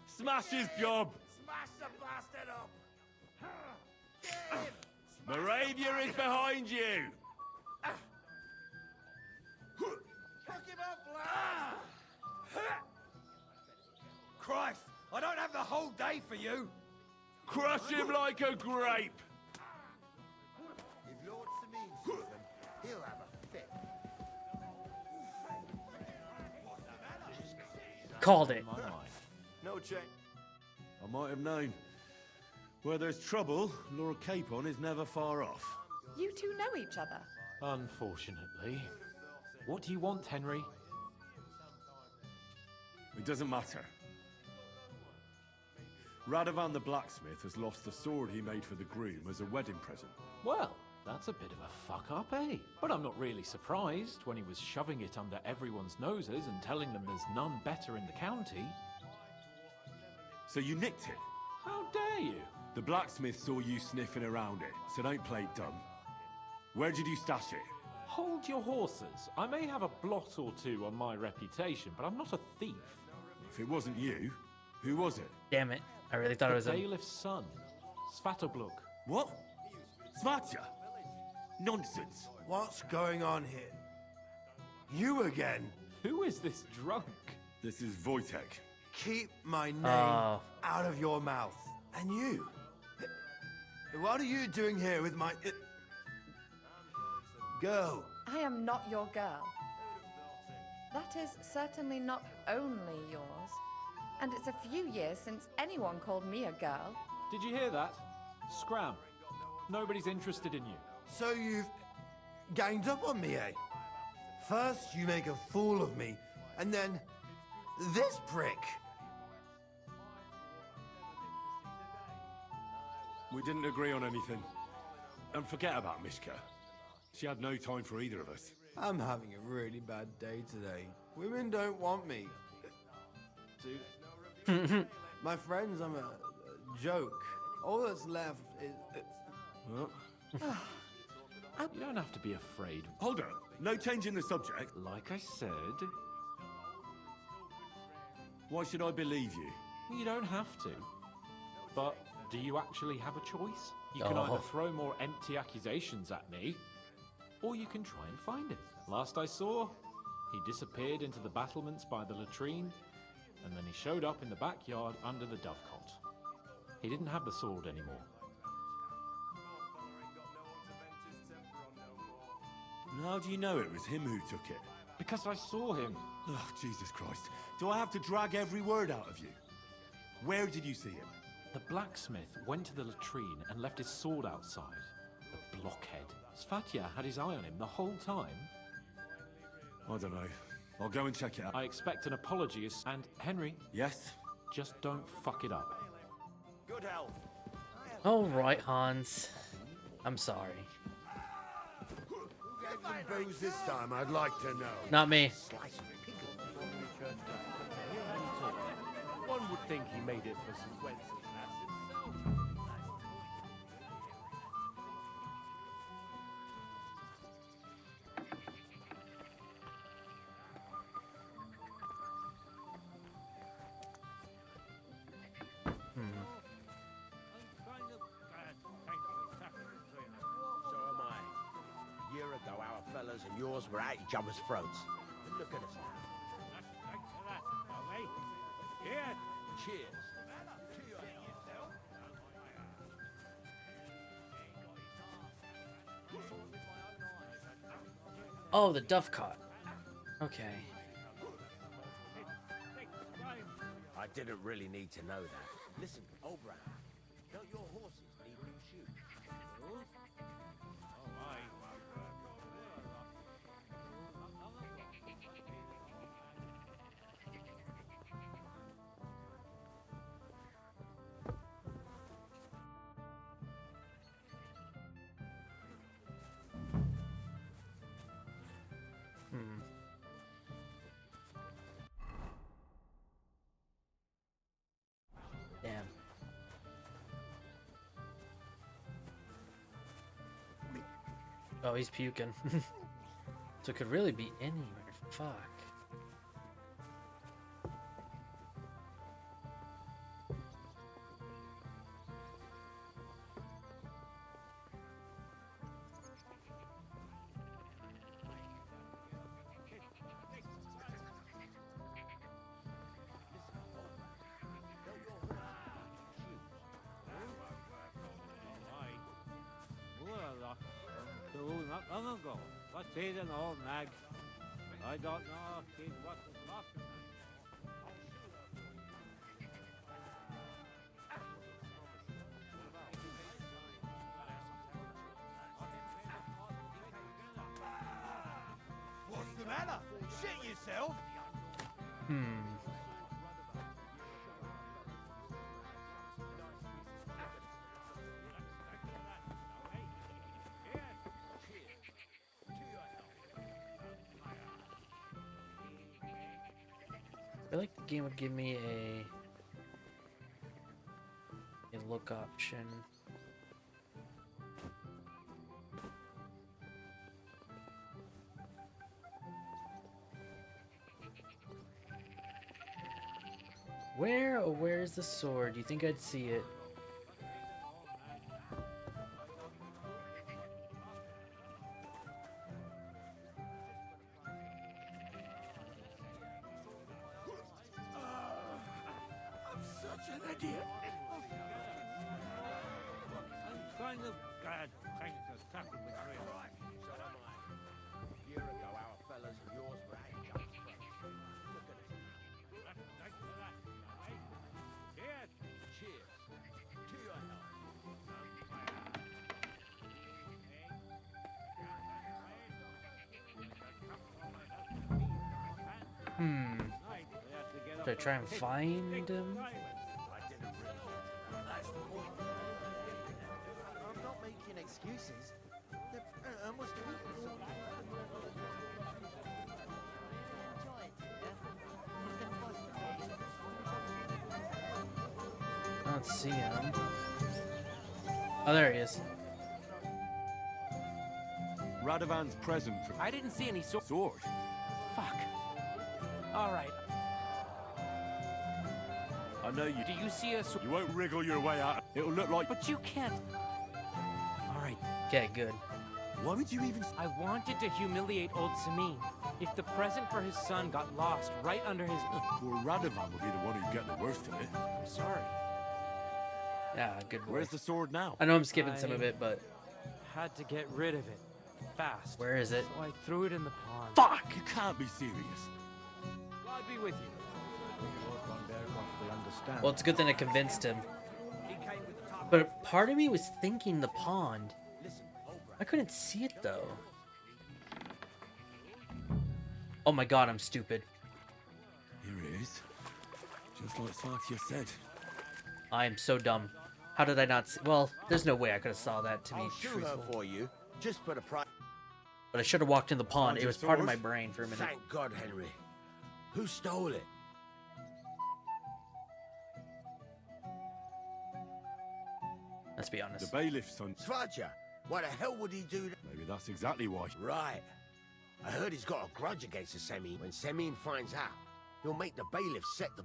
Speaker 2: Smash his gob!
Speaker 4: Smash the bastard up! Get him!
Speaker 2: Moravia is behind you!
Speaker 4: Fuck him up, lad!
Speaker 13: Christ, I don't have the whole day for you.
Speaker 2: Crush him like a grape!
Speaker 5: If Lord Samin sees them, he'll have a fit.
Speaker 1: Called it.
Speaker 15: No change.
Speaker 2: I might have known. Where there's trouble, Lord Capon is never far off.
Speaker 20: You two know each other.
Speaker 18: Unfortunately. What do you want, Henry?
Speaker 2: It doesn't matter. Radovan the blacksmith has lost the sword he made for the groom as a wedding present.
Speaker 18: Well, that's a bit of a fuck-up, eh? But I'm not really surprised when he was shoving it under everyone's noses and telling them there's none better in the county.
Speaker 2: So you nicked it?
Speaker 18: How dare you?
Speaker 2: The blacksmith saw you sniffing around it, so don't play it dumb. Where did you stash it?
Speaker 18: Hold your horses. I may have a blot or two on my reputation, but I'm not a thief.
Speaker 2: If it wasn't you, who was it?
Speaker 1: Damn it. I really thought it was
Speaker 18: the
Speaker 1: him.
Speaker 18: bailiff's son, Svatobluk.
Speaker 2: What? Svatja? Nonsense.
Speaker 4: What's going on here? You again?
Speaker 18: Who is this drunk?
Speaker 2: This is Wojtek.
Speaker 4: Keep my name out of your mouth. And you? What are you doing here with my... girl?
Speaker 20: I am not your girl. That is certainly not only yours. And it's a few years since anyone called me a girl.
Speaker 18: Did you hear that? Scram. Nobody's interested in you.
Speaker 4: So you've ganged up on me, eh? First you make a fool of me, and then this prick.
Speaker 2: We didn't agree on anything. And forget about Mishka. She had no time for either of us.
Speaker 4: I'm having a really bad day today. Women don't want me. Dude. My friends, I'm a joke. All that's left is...
Speaker 18: You don't have to be afraid.
Speaker 2: Hold up. No change in the subject.
Speaker 18: Like I said...
Speaker 2: Why should I believe you?
Speaker 18: You don't have to. But do you actually have a choice? You can either throw more empty accusations at me, or you can try and find him. Last I saw, he disappeared into the battlements by the latrine, and then he showed up in the backyard under the dovecot. He didn't have the sword anymore.
Speaker 2: And how do you know it was him who took it?
Speaker 18: Because I saw him.
Speaker 2: Oh, Jesus Christ. Do I have to drag every word out of you? Where did you see him?
Speaker 18: The blacksmith went to the latrine and left his sword outside. The blockhead. Svatja had his eye on him the whole time.
Speaker 2: I don't know. I'll go and check it out.
Speaker 18: I expect an apology, and Henry...
Speaker 2: Yes?
Speaker 18: Just don't fuck it up.
Speaker 15: Good health.
Speaker 1: All right, Hans. I'm sorry.
Speaker 5: Who gave them booze this time, I'd like to know.
Speaker 1: Not me.
Speaker 16: One would think he made it for some Wednesday.
Speaker 13: ago, our fellas and yours were at each other's throats. But look at us now. Cheers.
Speaker 1: Oh, the duff cot. Okay.
Speaker 13: I didn't really need to know that. Listen, O'Brien, don't your horses need new shoes?
Speaker 1: Damn. Oh, he's puking. So it could really be anywhere. Fuck.
Speaker 9: Not long ago. What's he an old nag? I don't know if he's what was lost.
Speaker 4: What's the matter? Shit yourself?
Speaker 1: I feel like the game would give me a look option. Where's the sword? Do you think I'd see it?
Speaker 9: Kind of glad things have tackled the trail.
Speaker 13: A year ago, our fellas and yours were at each other's throats. Look at us now. Cheers. To your
Speaker 1: Should I try and find him?
Speaker 4: I'm not making excuses. I must have eaten
Speaker 1: I don't see him. Oh, there he is.
Speaker 2: Radovan's present for...
Speaker 6: I didn't see any sword. Fuck. All right.
Speaker 2: I know you...
Speaker 6: Do you see a sword?
Speaker 2: You won't wriggle your way out. It'll look like...
Speaker 6: But you can't. All right.
Speaker 1: Okay, good.
Speaker 2: Why would you even...
Speaker 6: I wanted to humiliate old Samin. If the present for his son got lost right under his...
Speaker 2: Well, Radovan will be the one who'd get the worst of it.
Speaker 6: I'm sorry.
Speaker 1: Yeah, good boy.
Speaker 2: Where's the sword now?
Speaker 1: I know I'm skipping some of it, but...
Speaker 6: Had to get rid of it. Fast.
Speaker 1: Where is it?
Speaker 6: So I threw it in the pond.
Speaker 1: Fuck!
Speaker 2: You can't be serious.
Speaker 6: God be with you.
Speaker 1: Well, it's a good thing I convinced him. But part of me was thinking the pond. I couldn't see it, though. Oh my god, I'm stupid.
Speaker 2: Here it is. Just like Sartia said.
Speaker 1: I am so dumb. How did I not see? Well, there's no way I could have saw that to be
Speaker 13: I'll shoot her
Speaker 1: truthful.
Speaker 13: for you, just for the price.
Speaker 1: But I should have walked in the pond. It was part of my brain for a minute.
Speaker 13: Thank God, Henry. Who stole it?
Speaker 1: Let's be honest.
Speaker 2: The bailiff's son.
Speaker 13: Svaja. Why the hell would he do that?
Speaker 2: Maybe that's exactly why.
Speaker 13: Right. I heard he's got a grudge against the Semin. When Semin finds out, he'll make the bailiff set the...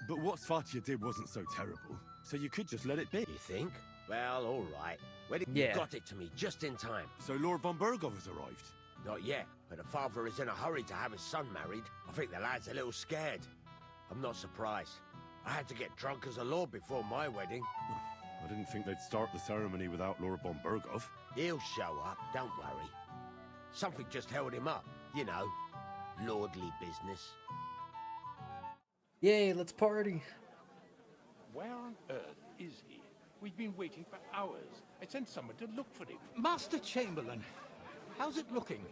Speaker 2: But what Svatia did wasn't so terrible, so you could just let it be.
Speaker 13: You think? Well, all right. When
Speaker 1: Yeah.
Speaker 13: You got it to me just in time.
Speaker 2: So Lord von Bergov has arrived?
Speaker 13: Not yet, but the father is in a hurry to have his son married. I think the lad's a little scared. I'm not surprised. I had to get drunk as a lord before my wedding.
Speaker 2: I didn't think they'd start the ceremony without Lord von Bergov.
Speaker 13: He'll show up, don't worry. Something just held him up, you know. Lordly business.
Speaker 1: Yay, let's party.
Speaker 12: Where on earth is he? We've been waiting for hours. I sent someone to look for him.
Speaker 14: Master Chamberlain, how's it looking?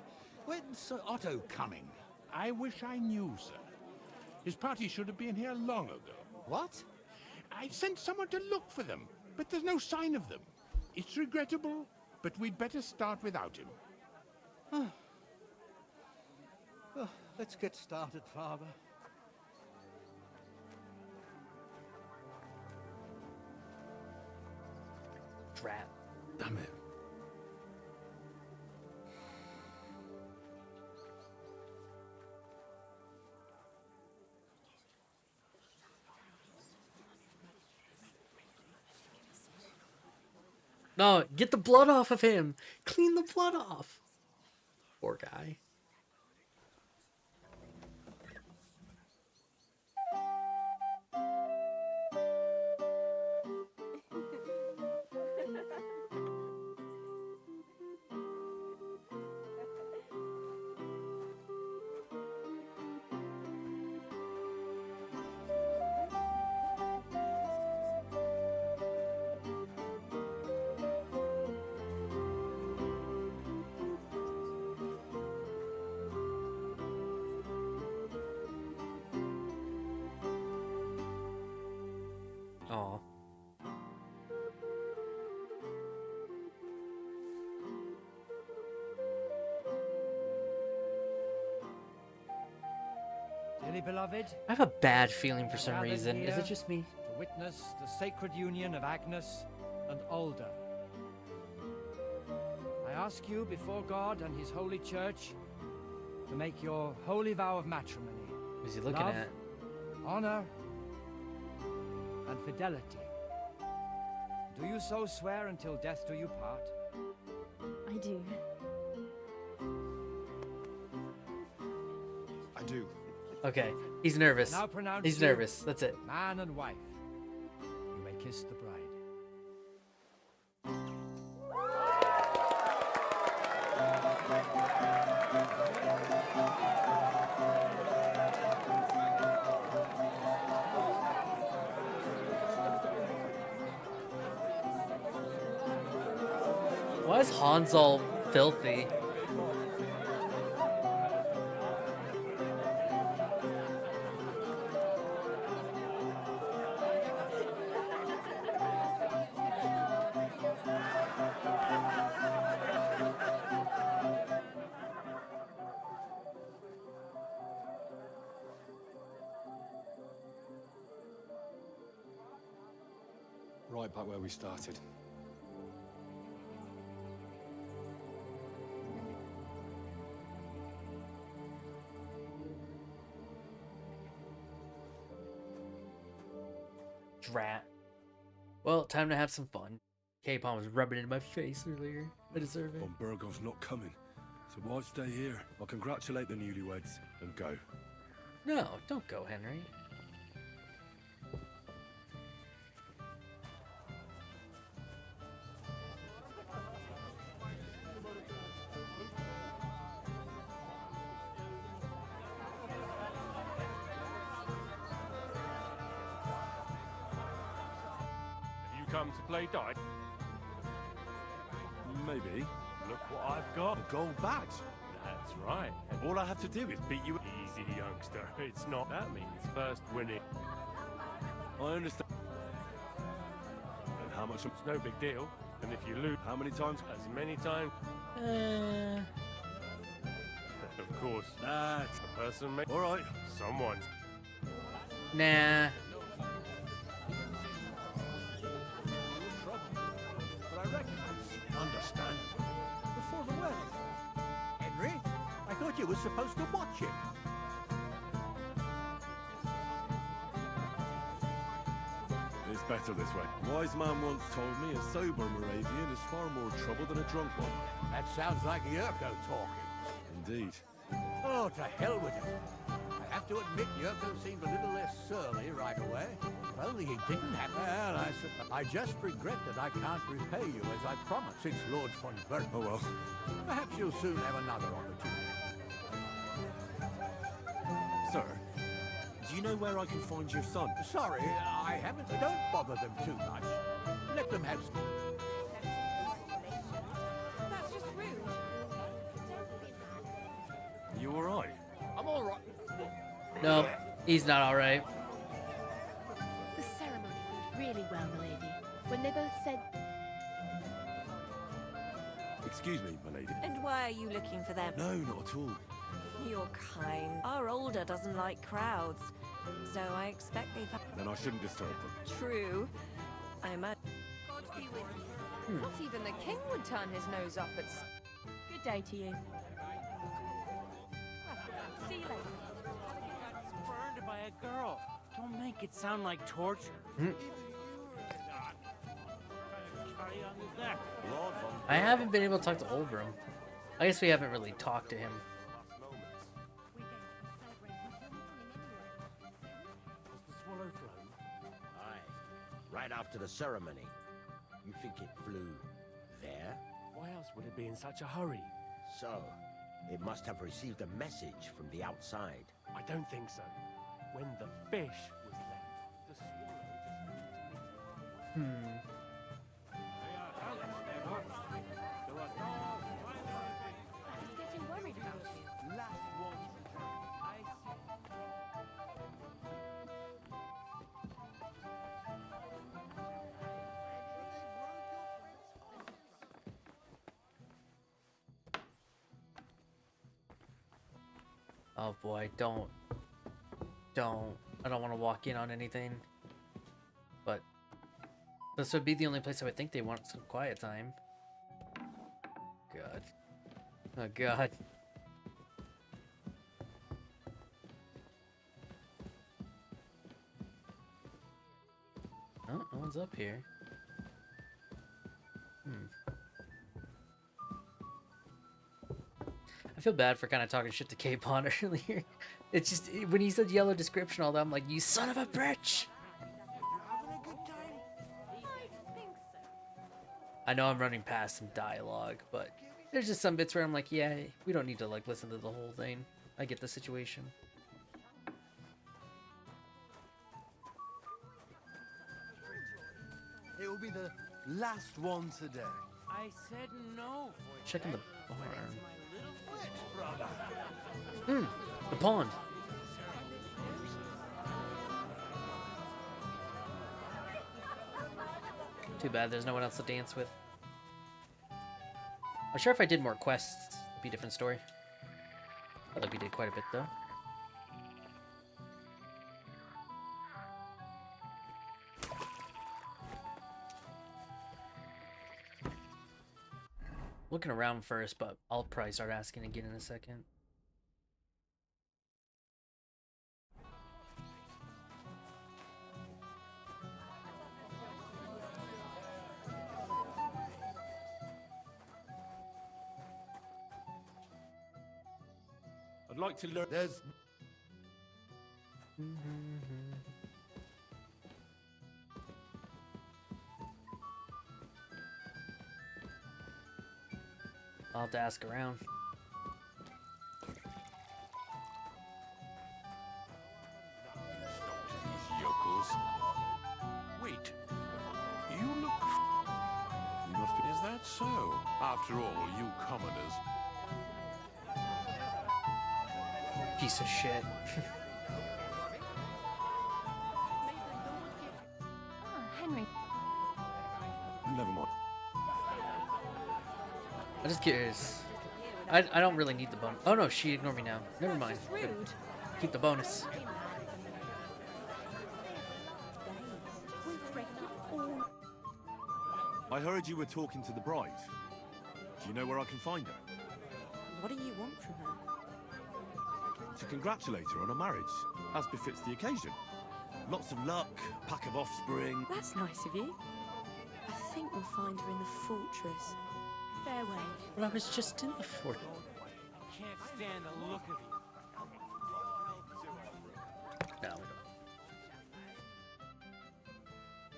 Speaker 14: When's Sir Otto coming?
Speaker 12: I wish I knew, sir. His party should have been here long ago.
Speaker 14: What?
Speaker 12: I sent someone to look for them, but there's no sign of them. It's regrettable, but we'd better start without him.
Speaker 14: Well, let's get started, Father.
Speaker 1: Drat.
Speaker 2: Damn it.
Speaker 1: No, get the blood off of him. Clean the blood off. Poor guy. Aw.
Speaker 17: Dearly beloved,
Speaker 1: I have a bad feeling for some
Speaker 17: gathered
Speaker 1: reason. Is
Speaker 17: here
Speaker 1: it just me?
Speaker 17: to witness the sacred union of Agnes and Alda. I ask you before God and His holy church to make your holy vow of matrimony.
Speaker 1: Who's he looking
Speaker 17: Love,
Speaker 1: at?
Speaker 17: honor, and fidelity. Do you so swear until death do you part?
Speaker 23: I do.
Speaker 2: I do.
Speaker 1: Okay, he's nervous.
Speaker 17: Now pronounce
Speaker 1: He's
Speaker 17: you
Speaker 1: nervous. That's it.
Speaker 17: Man and wife. You may kiss the bride.
Speaker 1: Why is Hans all filthy?
Speaker 2: Right back where we started.
Speaker 1: Drat. Well, time to have some fun. K-Pom was rubbing it in my face earlier. I deserve it.
Speaker 2: Von Bergov's not coming, so why stay here? I'll congratulate the newlyweds and go.
Speaker 1: No, don't go, Henry.
Speaker 16: Have you come to play dice?
Speaker 2: Maybe.
Speaker 16: Look what I've got.
Speaker 2: A gold badge.
Speaker 16: That's right.
Speaker 2: And all I have to do is beat you.
Speaker 16: Easy, youngster. It's not. That means first winning.
Speaker 2: I understand. And how much?
Speaker 16: It's no big deal. And if you lose,
Speaker 2: how many times?
Speaker 16: As many times. Of course.
Speaker 2: That's
Speaker 16: a person.
Speaker 2: All right.
Speaker 16: Someone's.
Speaker 1: Nah.
Speaker 14: But I reckon that's understandable. Before the wedding. Henry, I thought you were supposed to watch him.
Speaker 2: There's better this way. A wise man once told me a sober Moravian is far more trouble than a drunk one.
Speaker 14: That sounds like Yurko talking.
Speaker 2: Indeed.
Speaker 14: Oh, to hell with it. I have to admit, Yurko seemed a little less surly right away. If only he didn't have... Well, I just regret that I can't repay you as I promised, since Lord von Berg...
Speaker 2: Oh, well.
Speaker 14: Perhaps you'll soon have another opportunity.
Speaker 2: Sir, do you know where I can find your son?
Speaker 14: Sorry, I haven't... Don't bother them too much. Let them have...
Speaker 7: That's just rude.
Speaker 2: You alright?
Speaker 14: I'm alright.
Speaker 1: No, he's not alright.
Speaker 23: The ceremony went really well, milady. When they both said...
Speaker 2: Excuse me, my lady.
Speaker 7: And why are you looking for them?
Speaker 2: No, not at all.
Speaker 7: You're kind. Our older doesn't like crowds, so I expect they've...
Speaker 2: Then I shouldn't disturb them.
Speaker 7: True. I imagine...
Speaker 20: Not even the king would turn his nose up at...
Speaker 23: Good day to you. See you later.
Speaker 6: Burned by a girl. Don't make it sound like torture.
Speaker 1: I haven't been able to talk to Olbram. I guess we haven't really talked to him.
Speaker 13: Aye. Right after the ceremony. You think it flew there?
Speaker 16: Why else would it be in such a hurry?
Speaker 13: So, it must have received a message from the outside.
Speaker 16: I don't think so. When the fish was left, the swallow just...
Speaker 23: I was getting worried about you.
Speaker 1: Oh boy, don't. I don't want to walk in on anything. But this would be the only place I would think they want some quiet time. God. Oh God. Oh, no one's up here. I feel bad for kind of talking shit to K-Pon earlier. It's just, when he said yellow description all that, I'm like, you son of a bitch! I know I'm running past some dialogue, but there's just some bits where I'm like, yeah, we don't need to like listen to the whole thing. I get the situation.
Speaker 4: It will be the last one today.
Speaker 6: I said no.
Speaker 1: Checking the barn.
Speaker 4: Brother.
Speaker 1: The pond. Too bad there's no one else to dance with. I'm sure if I did more quests, it'd be a different story. I think we did quite a bit though. Looking around first, but I'll probably start asking again in a second.
Speaker 2: I'd like to learn...
Speaker 4: There's...
Speaker 1: I'll have to ask around.
Speaker 12: Yokels. Wait. You look... You must be... Is that so? After all, you commoners...
Speaker 1: Piece of shit.
Speaker 23: Henry.
Speaker 2: Never mind.
Speaker 1: I'm just curious. I don't really need the bonus. Oh no, she ignored me now. Never mind. Good. Keep the bonus.
Speaker 2: I heard you were talking to the bride. Do you know where I can find her?
Speaker 7: What do you want from her?
Speaker 2: To congratulate her on her marriage, as befits the occasion. lots of luck, a pack of offspring.
Speaker 23: That's nice of you. I think we'll find her in the fortress. Farewell.
Speaker 1: But I was just in the fort.
Speaker 6: I can't stand the look of you.
Speaker 1: No, we don't.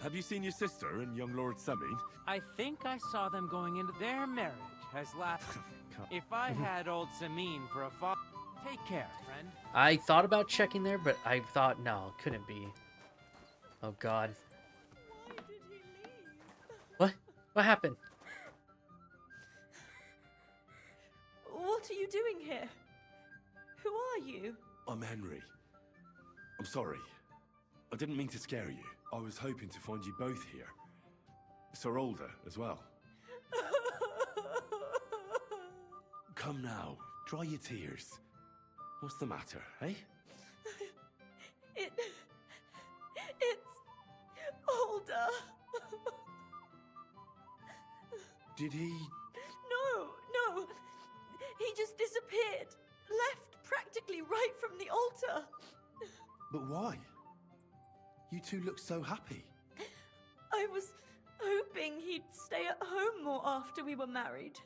Speaker 2: Have you seen your sister and young Lord Semin?
Speaker 6: I think I saw them going into their marriage as last. If I had old Samin for a father, take care, friend.
Speaker 1: I thought about checking there, but I thought, no, it couldn't be. Oh, God. What? What happened?
Speaker 3: What are you doing here? Who are you?
Speaker 2: I'm Henry. I'm sorry. I didn't mean to scare you. I was hoping to find you both here. Sir Alder as well. Come now, dry your tears. What's the matter, eh?
Speaker 3: It's Alder.
Speaker 2: Did he...
Speaker 3: No. He just disappeared. Left practically right from the altar.
Speaker 2: But why? You two look so happy.
Speaker 3: I was hoping he'd stay at home more after we were married.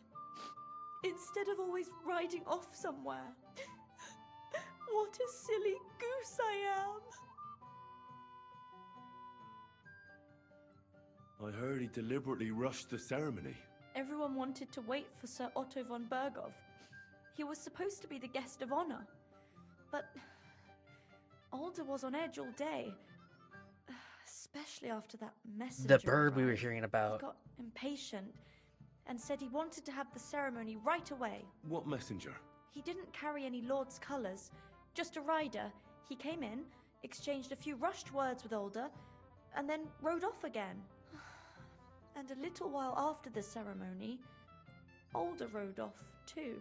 Speaker 3: Instead of always riding off somewhere. What a silly goose I am.
Speaker 2: I heard he deliberately rushed the ceremony.
Speaker 3: Everyone wanted to wait for Sir Otto von Berghoff. He was supposed to be the guest of honor. But Alder was on edge all day. Especially after that messenger.
Speaker 1: The bird we were hearing
Speaker 3: He
Speaker 1: about.
Speaker 3: got impatient and said he wanted to have the ceremony right away.
Speaker 2: What messenger?
Speaker 3: He didn't carry any lord's colours, just a rider. He came in, exchanged a few rushed words with Alder, and then rode off again. And a little while after the ceremony, Alder rode off too.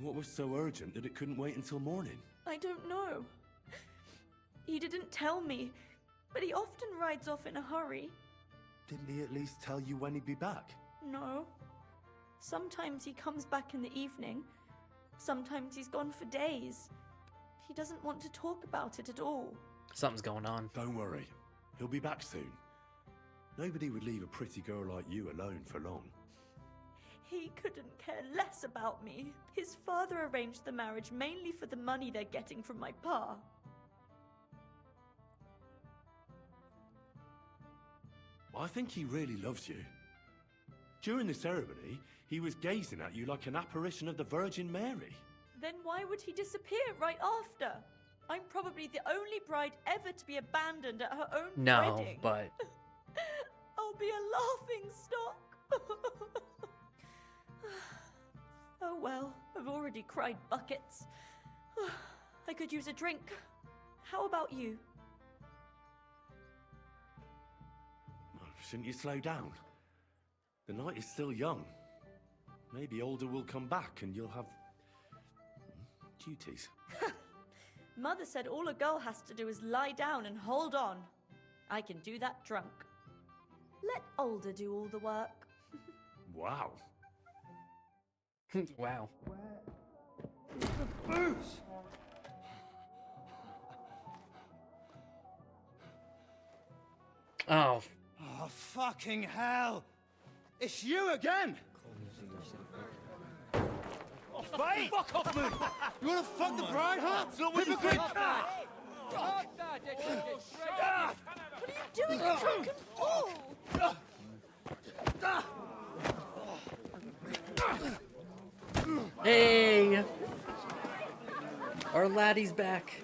Speaker 2: What was so urgent that it couldn't wait until morning?
Speaker 3: I don't know. He didn't tell me, but he often rides off in a hurry.
Speaker 2: Didn't he at least tell you when he'd be back?
Speaker 3: No. Sometimes he comes back in the evening. Sometimes he's gone for days. He doesn't want to talk about it at all.
Speaker 1: Something's going on.
Speaker 2: Don't worry. He'll be back soon. Nobody would leave a pretty girl like you alone for long.
Speaker 3: He couldn't care less about me. His father arranged the marriage mainly for the money they're getting from my pa.
Speaker 2: I think he really loves you. During the ceremony, he was gazing at you like an apparition of the Virgin Mary.
Speaker 3: Then why would he disappear right after? I'm probably the only bride ever to be abandoned at her own wedding.
Speaker 1: But...
Speaker 3: I'll be a laughing stock. Oh well, I've already cried buckets. I could use a drink. How about you?
Speaker 2: Shouldn't you slow down? The night is still young. Maybe Alder will come back and you'll have... duties.
Speaker 3: Mother said all a girl has to do is lie down and hold on. I can do that drunk. Let Alder do all the work.
Speaker 2: Wow.
Speaker 1: Wow.
Speaker 10: Booze!
Speaker 1: Oh.
Speaker 10: Oh, fucking hell! It's you again! Oh, fight! Fuck off me! You wanna fuck the bride, huh? Hypocrite!
Speaker 3: What are you doing, you drunken fool?
Speaker 1: Hey! Our laddie's back.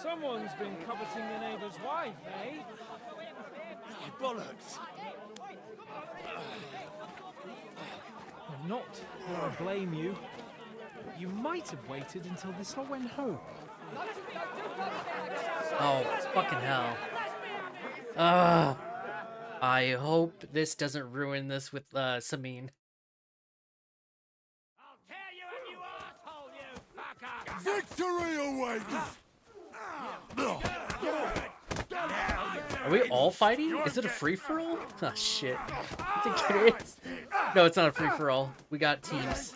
Speaker 16: Someone's been coveting the neighbour's wife, eh?
Speaker 10: Bollocks!
Speaker 16: Not that I blame you. You might have waited until this all went home.
Speaker 1: Oh, fucking hell. I hope this doesn't ruin this with Samin.
Speaker 5: Victory awaits!
Speaker 1: Are we all fighting? Is it a free-for-all? Oh, shit. I think it is. No, it's not a free-for-all. We got teams.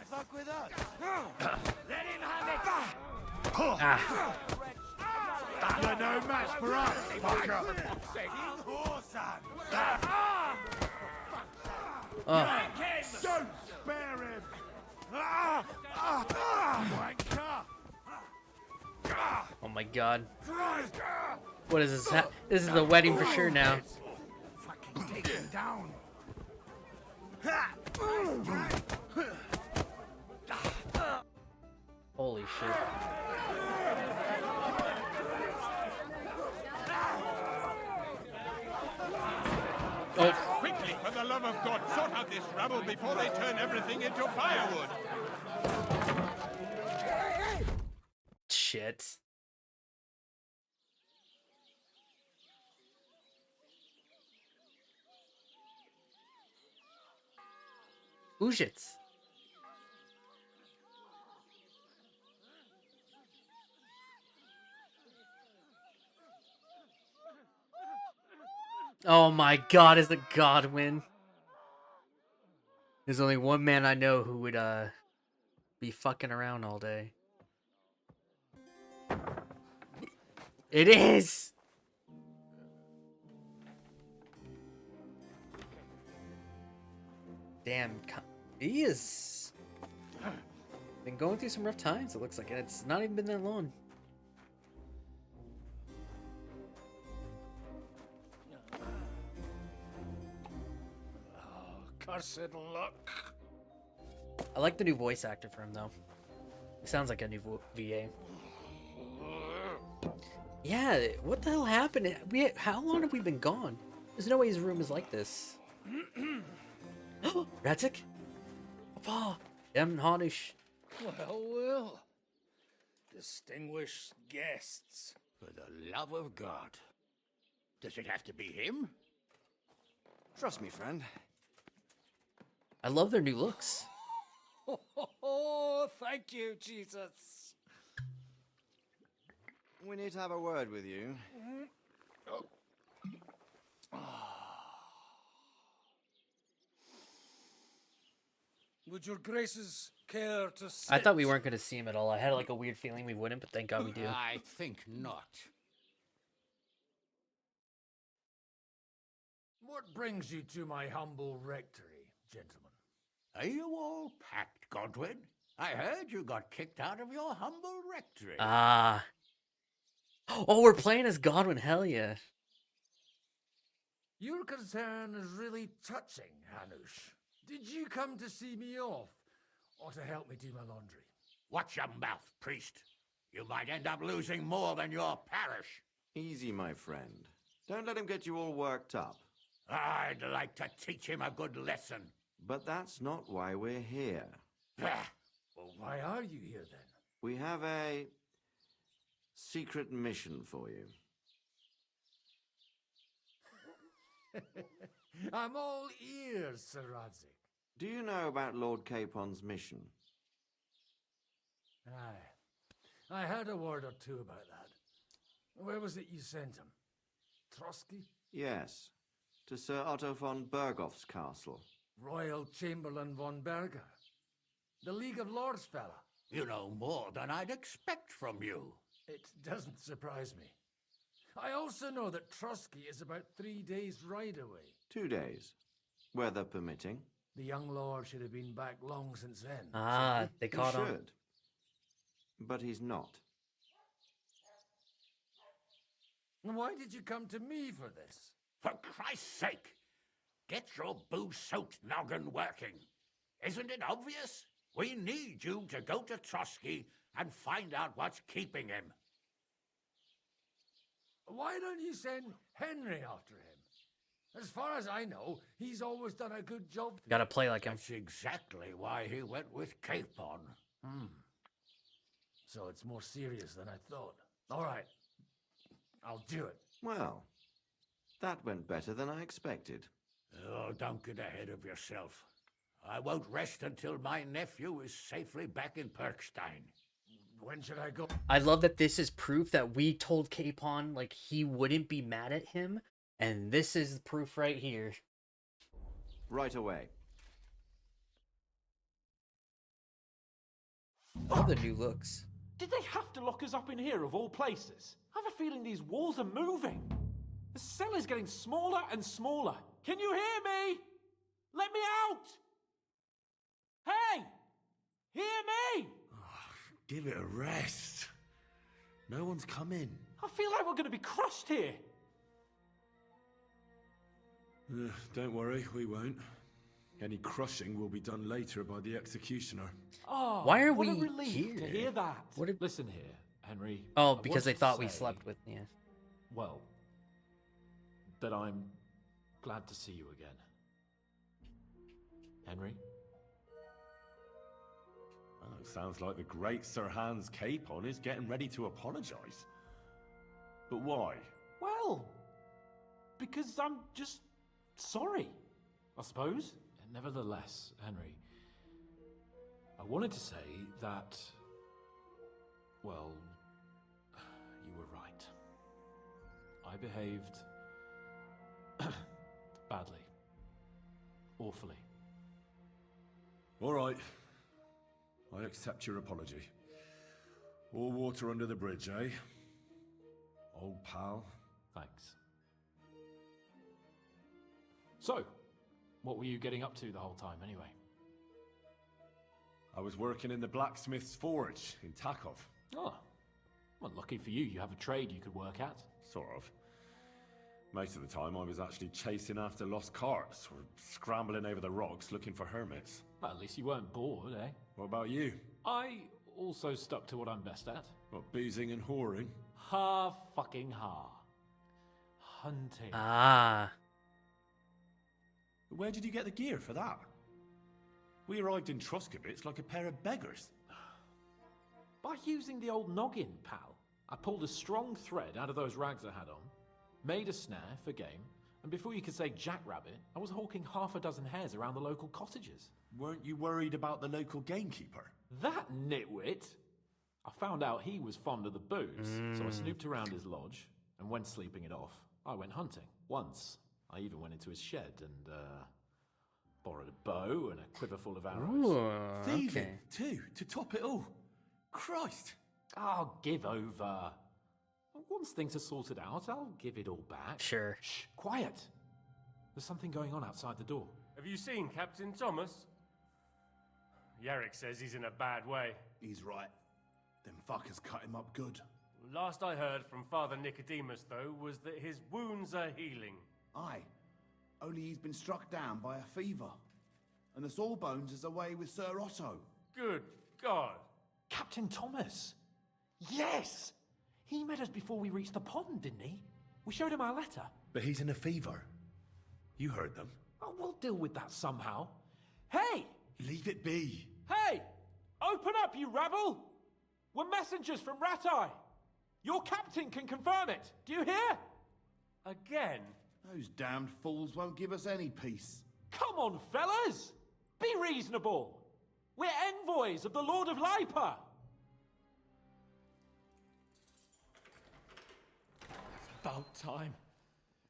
Speaker 1: Ah.
Speaker 5: You're no match for us, fucker.
Speaker 1: Oh.
Speaker 5: Don't spare him.
Speaker 1: Oh my god. What is this? This is the wedding for sure now.
Speaker 5: Take him down.
Speaker 1: Holy shit. Oh.
Speaker 8: Quickly, for the love of God, sort out this rabble before they turn everything into firewood.
Speaker 1: Shit. Ujits. Oh my god, is it Godwin? There's only one man I know who would be fucking around all day. It is! Damn, he is been going through some rough times, it looks like, and it's not even been that long.
Speaker 16: Cursed luck.
Speaker 1: I like the new voice actor for him, though. It sounds like a new VA. Yeah, what the hell happened? How long have we been gone? There's no way his room is like this. Radzik? Papa! Hanish.
Speaker 11: Well. Distinguished guests.
Speaker 14: For the love of God. Does it have to be him?
Speaker 11: Trust me, friend.
Speaker 1: I love their new looks.
Speaker 11: Oh, thank you, Jesus. We need to have a word with you. Would your graces care to sit?
Speaker 1: I thought we weren't going to see him at all. I had like a weird feeling we wouldn't, but thank God we do.
Speaker 14: I think not.
Speaker 10: What brings you to my humble rectory, gentlemen?
Speaker 14: Are you all packed, Godwin? I heard you got kicked out of your humble rectory.
Speaker 1: Ah. Oh, we're playing as Godwin. Hell yeah.
Speaker 10: Your concern is really touching, Hanush. Did you come to see me off, or to help me do my laundry?
Speaker 14: Watch your mouth, priest. You might end up losing more than your parish.
Speaker 11: Easy, my friend. Don't let him get you all worked up.
Speaker 14: I'd like to teach him a good lesson.
Speaker 11: But that's not why we're here.
Speaker 10: Well, why are you here, then?
Speaker 11: We have a secret mission for you.
Speaker 10: I'm all ears, Sir Radzik.
Speaker 11: Do you know about Lord Capon's mission?
Speaker 10: Aye. I heard a word or two about that. Where was it you sent him? Trotsky?
Speaker 11: Yes, to Sir Otto von Bergoff's castle.
Speaker 10: Royal Chamberlain von Berger. The League of Lords fella.
Speaker 14: You know more than I'd expect from you.
Speaker 10: It doesn't surprise me. I also know that Trotsky is about 3 days' ride away.
Speaker 11: 2 days, weather permitting.
Speaker 10: The young lord should have been back long since then.
Speaker 1: Ah, they caught
Speaker 11: He
Speaker 1: him.
Speaker 11: should. But he's not.
Speaker 10: Why did you come to me for this?
Speaker 14: For Christ's sake, get your booze-soaked noggin working. Isn't it obvious? We need you to go to Trotsky and find out what's keeping him.
Speaker 10: Why don't you send Henry after him? As far as I know, he's always done a good job.
Speaker 1: Gotta play like him.
Speaker 14: That's exactly why he went with Capon.
Speaker 10: So it's more serious than I thought. All right. I'll do it.
Speaker 11: Well, that went better than I expected.
Speaker 14: Oh, don't get ahead of yourself. I won't rest until my nephew is safely back in Perkstein.
Speaker 10: When should I go?
Speaker 1: I love that this is proof that we told Capon, like, he wouldn't be mad at him. And this is the proof right here.
Speaker 11: Right away.
Speaker 1: Love the new looks.
Speaker 18: Did they have to lock us up in here, of all places? I have a feeling these walls are moving. The cell is getting smaller and smaller. Can you hear me? Let me out! Hey! Hear me!
Speaker 2: Give it a rest. No one's coming.
Speaker 18: I feel like we're going to be crushed here.
Speaker 2: Don't worry, we won't. Any crushing will be done later by the executioner.
Speaker 18: Oh,
Speaker 1: Why are
Speaker 18: what
Speaker 1: we
Speaker 18: a relief
Speaker 1: here?
Speaker 18: to hear that.
Speaker 1: What did...
Speaker 18: Listen here, Henry.
Speaker 1: Oh,
Speaker 18: I
Speaker 1: because they
Speaker 18: want to
Speaker 1: thought we
Speaker 18: say,
Speaker 1: slept with me. Yeah.
Speaker 18: Well, that I'm glad to see you again. Henry?
Speaker 2: Oh, sounds like the great Sir Hans Capon is getting ready to apologise. But why?
Speaker 18: Well, because I'm just sorry, I suppose. Nevertheless, Henry, I wanted to say that, well, you were right. I behaved badly. Awfully.
Speaker 2: All right. I accept your apology. All water under the bridge, eh? Old pal.
Speaker 18: Thanks. So, what were you getting up to the whole time, anyway?
Speaker 2: I was working in the blacksmith's forge in Takov.
Speaker 18: Oh, well, lucky for you, you have a trade you could work at.
Speaker 2: Sort of. Most of the time I was actually chasing after lost carts or scrambling over the rocks looking for hermits.
Speaker 18: Well, at least you weren't bored, eh?
Speaker 2: What about you?
Speaker 18: I also stuck to what I'm best at.
Speaker 2: What, boozing and whoring?
Speaker 18: Ha fucking ha. Hunting.
Speaker 1: Ah.
Speaker 2: Where did you get the gear for that? We arrived in Troskowitz like a pair of beggars.
Speaker 18: By using the old noggin, pal. I pulled a strong thread out of those rags I had on, made a snare for game, and before you could say jackrabbit, I was hawking half a dozen hares around the local cottages.
Speaker 2: Weren't you worried about the local gamekeeper?
Speaker 18: That nitwit! I found out he was fond of the booze, so I snooped around his lodge, and when sleeping it off, I went hunting. Once, I even went into his shed and, borrowed a bow and a quiver full of arrows.
Speaker 1: Ooh,
Speaker 2: Thieving,
Speaker 1: okay.
Speaker 2: too, to top it all. Christ!
Speaker 18: Oh, give over. Once things are sorted out, I'll give it all back.
Speaker 1: Sure.
Speaker 18: Shh, quiet. There's something going on outside the door.
Speaker 16: Have you seen Captain Thomas? Yarrick says he's in a bad way.
Speaker 19: He's right. Them fuckers cut him up good.
Speaker 16: Last I heard from Father Nicodemus, though, was that his wounds are healing.
Speaker 19: Aye. Only he's been struck down by a fever. And the Sawbones is away with Sir Otto.
Speaker 16: Good God.
Speaker 18: Captain Thomas! Yes! He met us before we reached the pond, didn't he? We showed him our letter.
Speaker 2: But he's in a fever. You heard them.
Speaker 18: Oh, we'll deal with that somehow. Hey!
Speaker 19: Leave it be.
Speaker 18: Hey! Open up, you rabble! We're messengers from Ratai. Your captain can confirm it. Do you hear?
Speaker 16: Again?
Speaker 19: Those damned fools won't give us any peace.
Speaker 18: Come on, fellas! Be reasonable! We're envoys of the Lord of Lipa!
Speaker 21: It's about time.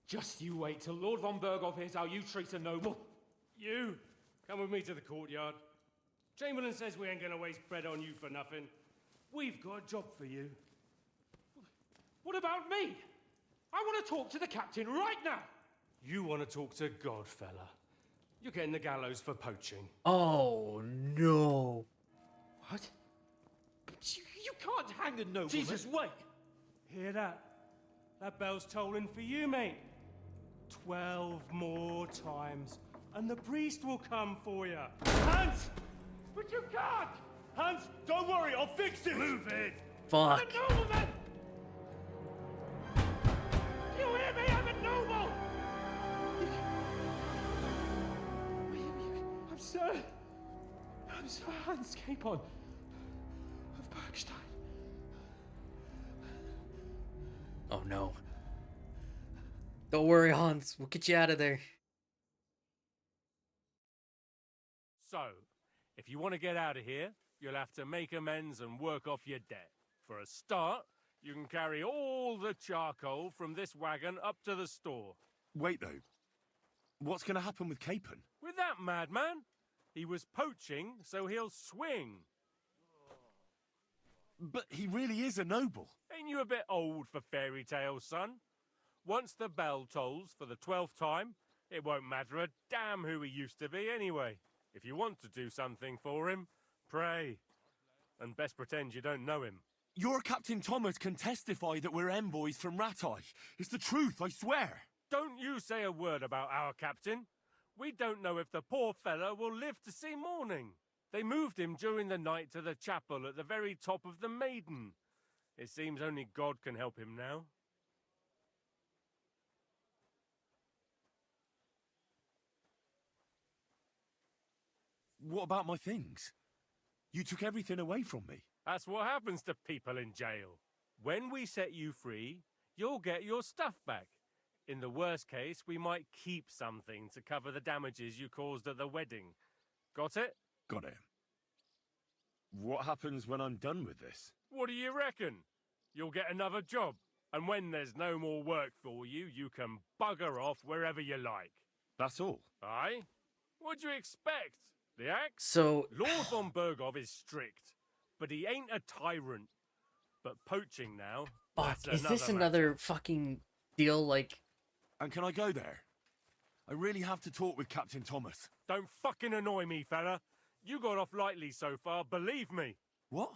Speaker 21: Just you wait till Lord von Berghoff hears how you treat a noble.
Speaker 16: You, come with me to the courtyard. Chamberlain says we ain't gonna waste bread on you for nothing. We've got a job for you.
Speaker 21: What about me? I want to talk to the captain right now.
Speaker 16: You want to talk to God, fella. You're getting the gallows for poaching.
Speaker 1: Oh, no.
Speaker 21: What? But you can't hang a nobleman.
Speaker 16: Jesus, wait! Hear that? That bell's tolling for you, mate. 12 more times, and the priest will come for you. Hans! But you can't! Hans, don't worry, I'll fix it! Move it!
Speaker 1: Fuck.
Speaker 16: I'm a nobleman! You hear me? I'm a noble!
Speaker 21: I'm Sir Hans Capon of Bergstein.
Speaker 1: Oh no. Don't worry, Hans. We'll get you out of there.
Speaker 16: So, if you want to get out of here, you'll have to make amends and work off your debt. For a start, you can carry all the charcoal from this wagon up to the store.
Speaker 2: Wait, though. What's going to happen with Capon?
Speaker 16: With that madman? He was poaching, so he'll swing.
Speaker 2: But he really is a noble.
Speaker 16: Ain't you a bit old for fairy tales, son? Once the bell tolls for the 12th time, it won't matter a damn who he used to be anyway. If you want to do something for him, pray. And best pretend you don't know him.
Speaker 2: Your Captain Thomas can testify that we're envoys from Ratai. It's the truth, I swear.
Speaker 16: Don't you say a word about our captain. We don't know if the poor fellow will live to see morning. They moved him during the night to the chapel at the very top of the Maiden. It seems only God can help him now.
Speaker 2: What about my things? You took everything away from me.
Speaker 16: That's what happens to people in jail. When we set you free, you'll get your stuff back. In the worst case, we might keep something to cover the damages you caused at the wedding. Got it?
Speaker 2: Got it. What happens when I'm done with this?
Speaker 16: What do you reckon? You'll get another job. And when there's no more work for you, you can bugger off wherever you like.
Speaker 2: That's all?
Speaker 16: Aye? What'd you expect? The axe?
Speaker 1: So...
Speaker 16: Lord von Bergov is strict, but he ain't a tyrant. But poaching now...
Speaker 1: Fuck, is this
Speaker 16: matter.
Speaker 1: another fucking deal, like...
Speaker 2: And can I go there? I really have to talk with Captain Thomas.
Speaker 16: Don't fucking annoy me, fella. You got off lightly so far, believe me.
Speaker 2: What?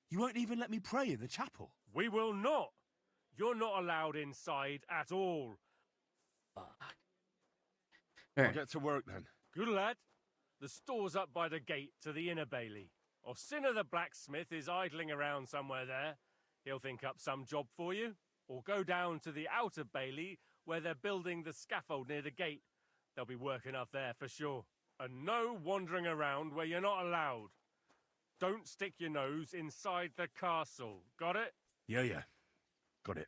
Speaker 2: You won't even let me pray in the chapel?
Speaker 16: We will not. You're not allowed inside at all.
Speaker 1: Fuck.
Speaker 2: I'll get to work then.
Speaker 16: Good lad. The store's up by the gate to the inner bailey. Orsina the blacksmith is idling around somewhere there. He'll think up some job for you. Or go down to the outer bailey where they're building the scaffold near the gate. They'll be working up there for sure. And no wandering around where you're not allowed. Don't stick your nose inside the castle. Got it?
Speaker 2: Yeah. Got it.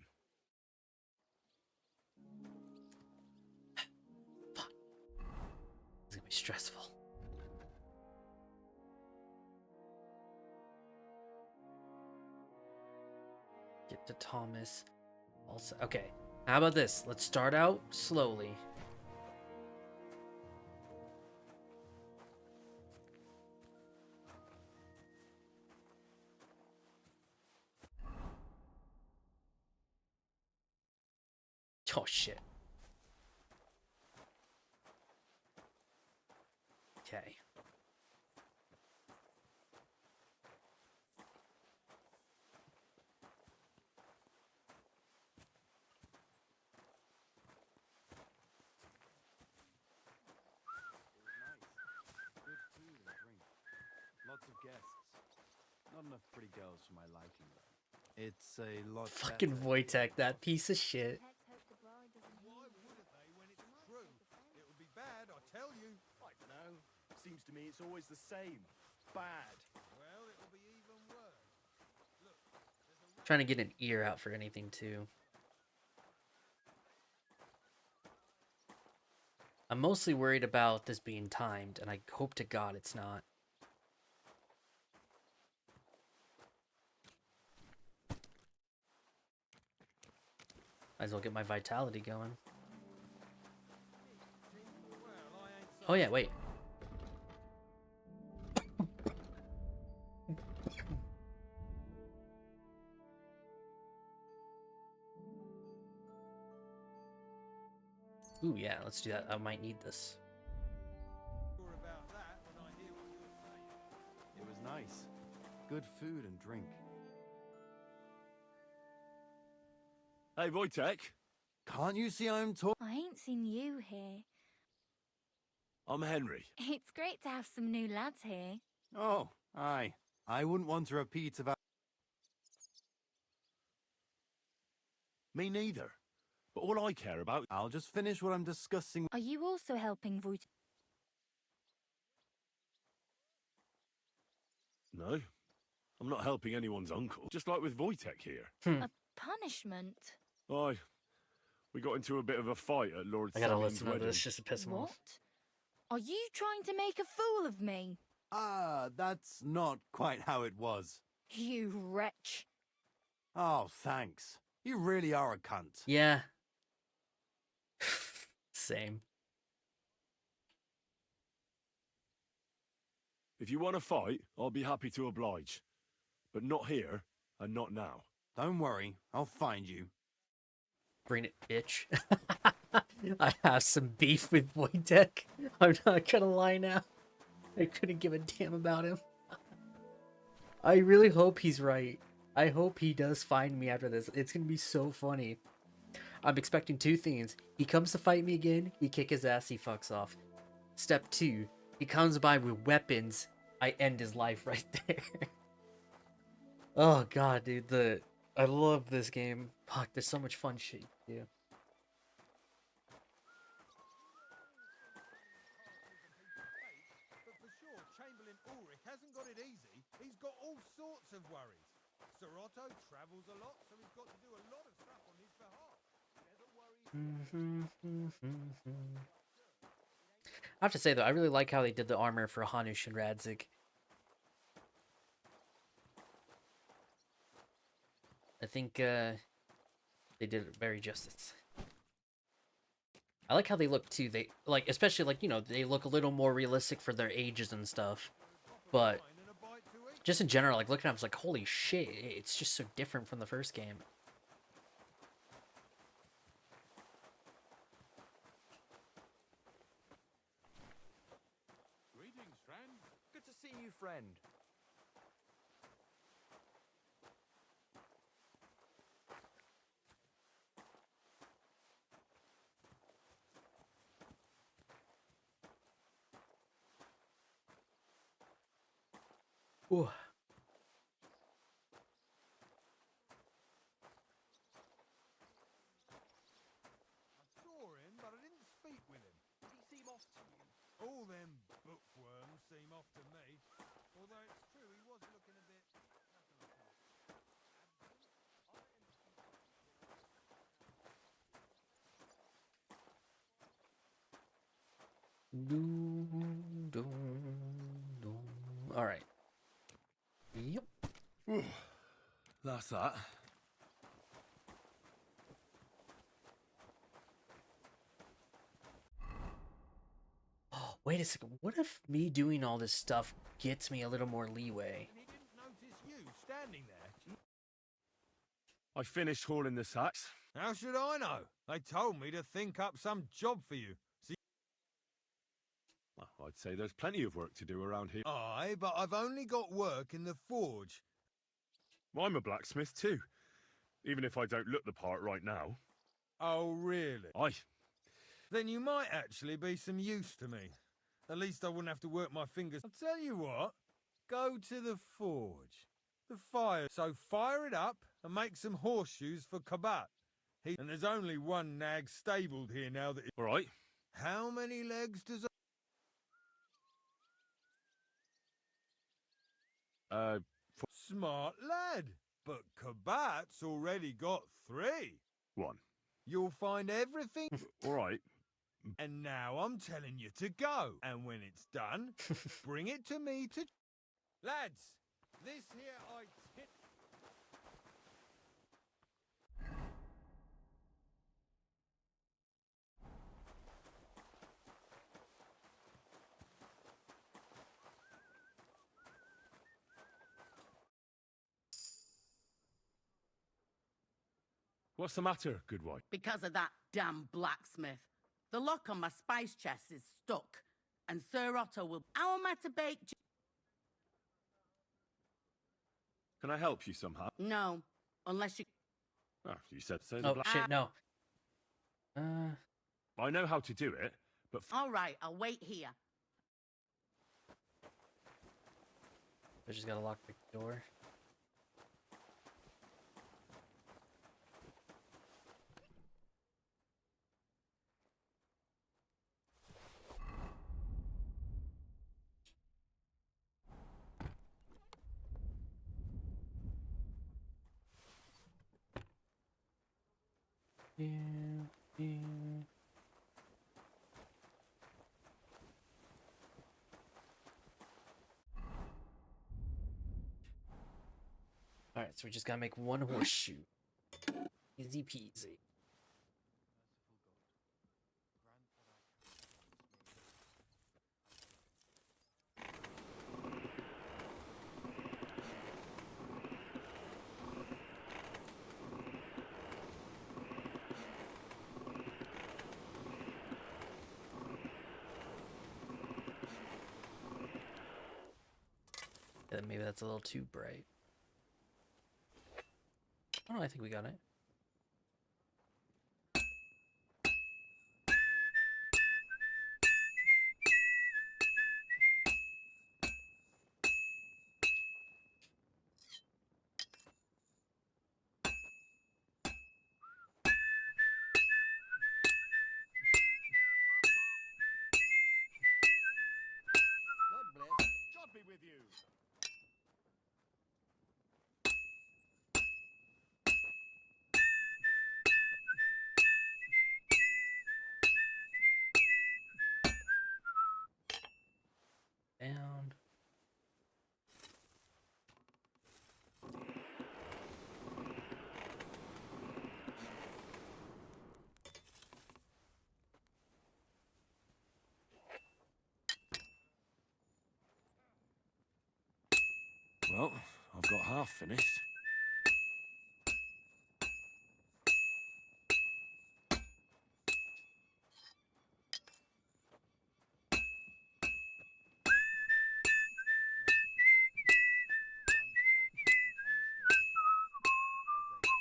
Speaker 1: Fuck. It's gonna be stressful. Get to Thomas. Also, okay. How about this? Let's start out slowly. Oh shit. Okay.
Speaker 9: Lots of guests. Not enough pretty girls for my liking, though. It's a lot
Speaker 1: Fucking
Speaker 9: better.
Speaker 1: Wojtek, that piece of shit.
Speaker 4: Why wouldn't they when it's true? It would be bad, I tell you.
Speaker 9: I don't know. Seems to me it's always the same. Bad.
Speaker 4: Well, it'll be even worse. Look,
Speaker 1: Trying to get an ear out for anything too. I'm mostly worried about this being timed, and I hope to God it's not. Might as well get my vitality going. Oh yeah, wait. Ooh, yeah, let's do that. I might need this.
Speaker 9: It was nice. Good food and drink.
Speaker 2: Hey, Wojtek.
Speaker 9: Can't you see I'm talking?
Speaker 15: I ain't seen you here.
Speaker 2: I'm Henry.
Speaker 15: It's great to have some new lads here.
Speaker 9: Oh, aye. I wouldn't want to repeat about...
Speaker 2: Me neither. But all I care about...
Speaker 9: I'll just finish what I'm discussing.
Speaker 15: Are you also helping Voot?
Speaker 2: No. I'm not helping anyone's uncle. Just like with Wojtek here.
Speaker 15: A punishment?
Speaker 2: Aye. We got into a bit of a fight at Lord
Speaker 1: I gotta
Speaker 2: Sammy's
Speaker 1: listen to
Speaker 2: wedding.
Speaker 1: this just to piss him
Speaker 15: What?
Speaker 1: off.
Speaker 15: Are you trying to make a fool of me?
Speaker 9: Ah, that's not quite how it was.
Speaker 15: You wretch.
Speaker 9: Oh, thanks. You really are a cunt.
Speaker 1: Yeah. Same.
Speaker 2: If you want to fight, I'll be happy to oblige. But not here, and not now.
Speaker 9: Don't worry, I'll find you.
Speaker 1: Bring it, bitch. I have some beef with Wojtek. I'm not gonna lie now. I couldn't give a damn about him. I really hope he's right. I hope he does find me after this. It's gonna be so funny. I'm expecting two things. He comes to fight me again, we kick his ass, he fucks off. Step 2, he comes by with weapons, I end his life right there. Oh god, dude, I love this game. Fuck, there's so much fun shit you do.
Speaker 4: But for sure, Chamberlain Ulrich hasn't got it easy. He's got all sorts of worries. Sir Otto travels a lot, so he's got to do a lot of stuff on his behalf.
Speaker 1: I have to say though, I really like how they did the armor for Hanush and Radzik. I think they did it very justice. I like how they look too. They like, especially like, you know, they look a little more realistic for their ages and stuff. But just in general, like looking at it, I was like, holy shit, it's just so different from the first game.
Speaker 9: Greetings, friend. Good to see you, friend.
Speaker 1: Ooh.
Speaker 4: I saw him, but I didn't speak with him. Did he seem off to you? All them bookworms seem off to me. Although it's true, he was looking a bit...
Speaker 1: All right. Yep.
Speaker 2: That's that.
Speaker 1: Oh, wait a second. What if me doing all this stuff gets me a little more leeway?
Speaker 4: And he didn't notice you standing there.
Speaker 2: I finished hauling the sacks.
Speaker 4: How should I know? They told me to think up some job for you. See,
Speaker 2: Well, I'd say there's plenty of work to do around here.
Speaker 4: aye, but I've only got work in the forge.
Speaker 2: I'm a blacksmith too, even if I don't look the part right now.
Speaker 4: Oh, really?
Speaker 2: Aye.
Speaker 4: Then you might actually be some use to me. At least I wouldn't have to work my fingers. I'll tell you what, go to the forge. The fire. So fire it up and make some horseshoes for Kabat. And there's only one nag stabled here now that...
Speaker 2: All right.
Speaker 4: How many legs does... Smart lad. But Kabat's already got 3.
Speaker 2: 1.
Speaker 4: You'll find everything...
Speaker 2: All right.
Speaker 4: And now I'm telling you to go. And when it's done, bring it to me to... Lads, this here I...
Speaker 2: What's the matter, good wife?
Speaker 17: Because of that damn blacksmith. The lock on my spice chest is stuck, and Sir Otto will... How am I to bake...
Speaker 2: Can I help you somehow?
Speaker 17: No, unless you...
Speaker 2: Oh, you said so.
Speaker 1: Oh, shit, no.
Speaker 2: I know how to do it, but...
Speaker 17: All right, I'll wait here.
Speaker 1: I just gotta lock the door. Alright, so we just gotta make one horseshoe. Easy peasy. Maybe that's a little too bright. Oh, no, I think we got it.
Speaker 2: God be with you.
Speaker 1: Down.
Speaker 2: Well, I've got half finished.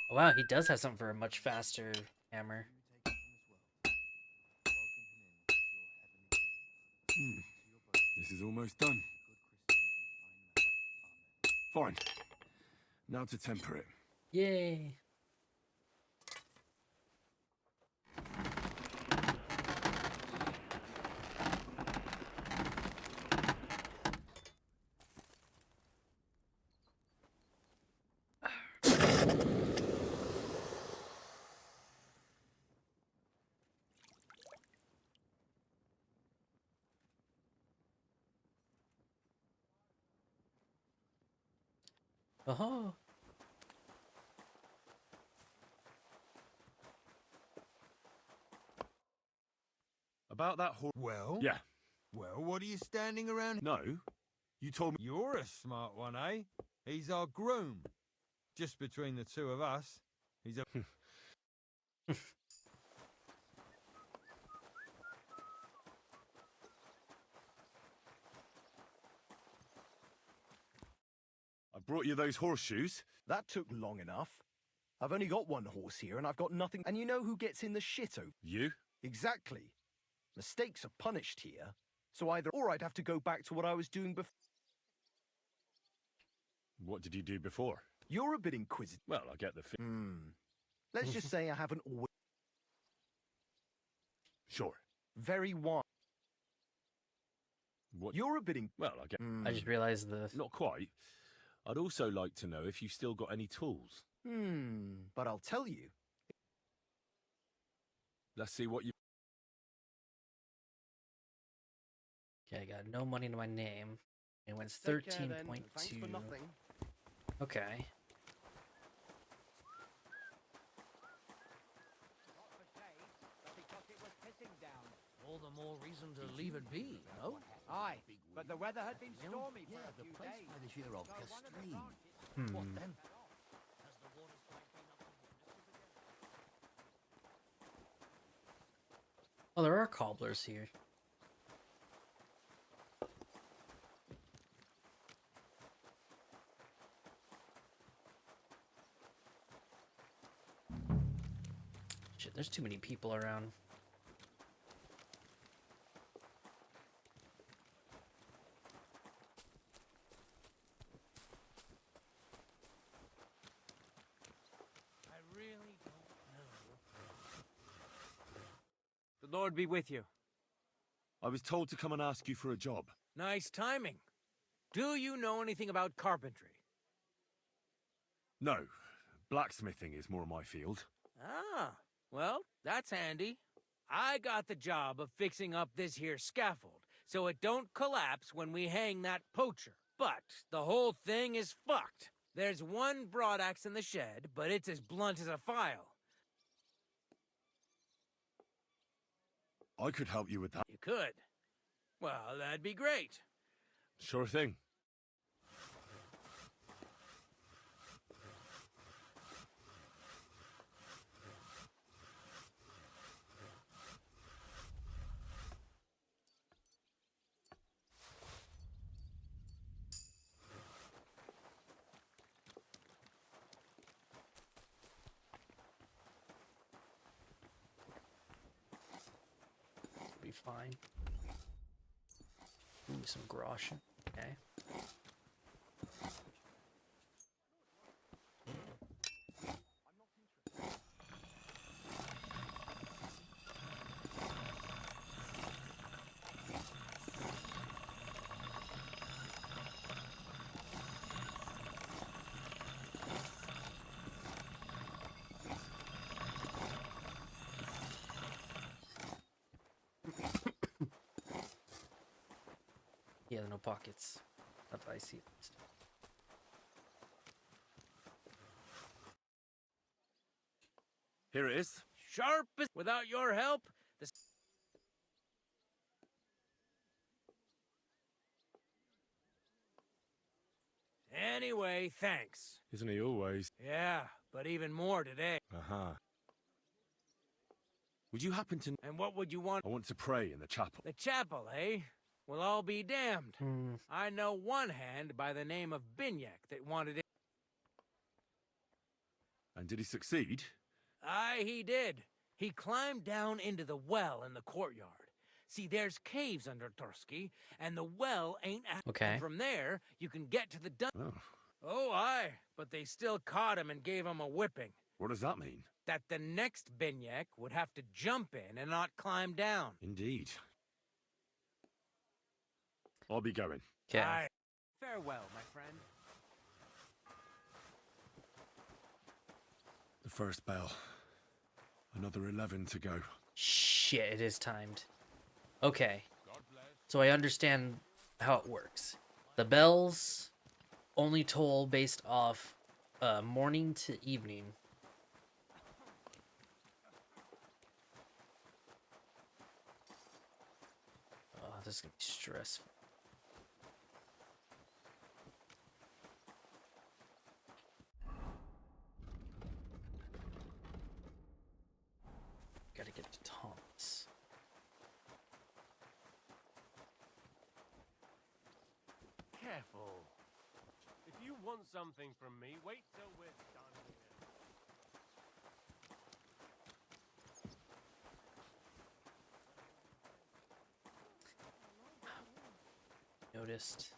Speaker 1: Oh, wow, he does have something for a much faster hammer.
Speaker 2: This is almost done. Fine. Now to temper it.
Speaker 1: Yay! Oh.
Speaker 2: About that horse.
Speaker 4: Well?
Speaker 2: Yeah.
Speaker 4: Well, what are you standing around?
Speaker 2: No. You told me.
Speaker 4: You're a smart one, eh? He's our groom. Just between the two of us, he's a...
Speaker 2: I brought you those horseshoes.
Speaker 13: That took long enough. I've only got one horse here and I've got nothing. And you know who gets in the shit over?
Speaker 2: You?
Speaker 13: Exactly. Mistakes are punished here. So either or I'd have to go back to what I was doing before.
Speaker 2: What did you do before?
Speaker 13: You're a bit inquisitive.
Speaker 2: Well, I get the
Speaker 13: Let's just say I haven't always...
Speaker 2: Sure.
Speaker 13: Very wise.
Speaker 2: What?
Speaker 13: You're a bit
Speaker 2: Well, I get...
Speaker 1: I just realized this.
Speaker 2: Not quite. I'd also like to know if you've still got any tools.
Speaker 13: But I'll tell you.
Speaker 2: Let's see what you...
Speaker 1: Okay, I got no money to my name. It went
Speaker 13: Take care, then.
Speaker 1: 13.2.
Speaker 13: Thanks for nothing.
Speaker 1: Okay.
Speaker 20: All the more reason to leave it be, no?
Speaker 14: Aye, but the weather had been stormy for a
Speaker 20: the
Speaker 14: few
Speaker 20: place
Speaker 14: days.
Speaker 20: by the Shirovka stream.
Speaker 1: What
Speaker 20: then?
Speaker 1: Oh, there are cobblers here. Shit, there's too many people around.
Speaker 6: I really don't know. The Lord be with you.
Speaker 2: I was told to come and ask you for a job.
Speaker 6: Nice timing. Do you know anything about carpentry?
Speaker 2: No. Blacksmithing is more my field.
Speaker 6: Ah, well, that's handy. I got the job of fixing up this here scaffold, so it don't collapse when we hang that poacher. But the whole thing is fucked. There's one broadaxe in the shed, but it's as blunt as a file.
Speaker 2: I could help you with that.
Speaker 6: You could. Well, that'd be great.
Speaker 2: Sure thing.
Speaker 1: fine. Ooh, some groschen. Okay. Yeah, no pockets. Not that I see at least.
Speaker 2: Here it is.
Speaker 6: Sharp as without your help. Anyway, thanks.
Speaker 2: Isn't he always?
Speaker 6: Yeah, but even more today.
Speaker 2: Uh-huh. Would you happen to...
Speaker 6: And what would you want?
Speaker 2: I want to pray in the chapel.
Speaker 6: The chapel, eh? Well, I'll be damned. I know one hand by the name of Binyak that wanted it.
Speaker 2: And did he succeed?
Speaker 6: Aye, he did. He climbed down into the well in the courtyard. See, there's caves under Tursky, and the well ain't...
Speaker 1: Okay.
Speaker 6: And from there, you can get to the
Speaker 2: Oh.
Speaker 6: Oh, aye, but they still caught him and gave him a whipping.
Speaker 2: What does that mean?
Speaker 6: That the next Binyak would have to jump in and not climb down.
Speaker 2: Indeed. I'll be going.
Speaker 1: Okay.
Speaker 6: Aye. Farewell, my friend.
Speaker 2: The first bell. Another 11 to go.
Speaker 1: Shit, it is timed. Okay. So I understand how it works. The bells only toll based off morning to evening. Oh, this is gonna be stressful. Gotta get to Thomas.
Speaker 7: Careful. If you want something from me, wait till we're done with it.
Speaker 1: Noticed.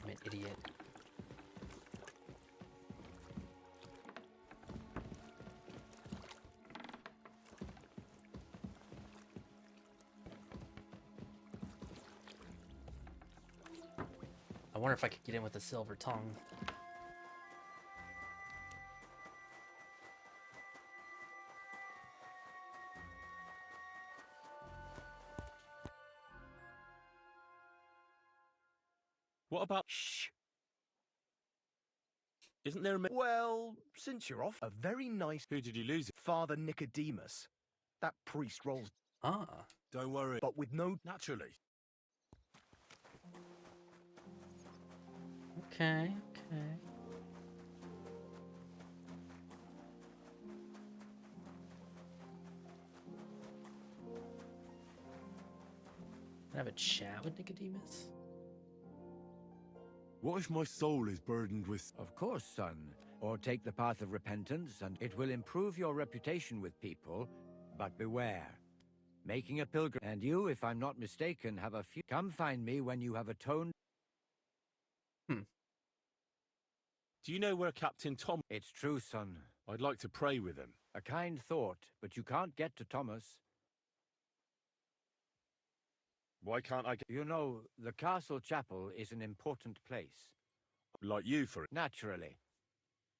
Speaker 1: I'm an idiot. I wonder if I could get in with a silver tongue.
Speaker 2: What about... Shh! Isn't there a...
Speaker 13: Well, since you're off, a very nice...
Speaker 2: Who did you lose it?
Speaker 13: Father Nicodemus. That priest rolls...
Speaker 1: Ah.
Speaker 2: Don't worry.
Speaker 13: But with no...
Speaker 2: Naturally.
Speaker 1: Okay, okay. Can I have a chat with Nicodemus?
Speaker 2: What if my soul is burdened with...
Speaker 12: Of course, son. Or take the path of repentance, and it will improve your reputation with people. But beware. Making a pilgrim... And you, if I'm not mistaken, have a few... Come find me when you have atoned...
Speaker 2: Do you know where Captain Tom...
Speaker 12: It's true, son.
Speaker 2: I'd like to pray with him.
Speaker 12: A kind thought, but you can't get to Thomas.
Speaker 2: Why can't I get...
Speaker 12: You know, the castle chapel is an important place.
Speaker 2: Like you, for it.
Speaker 12: Naturally.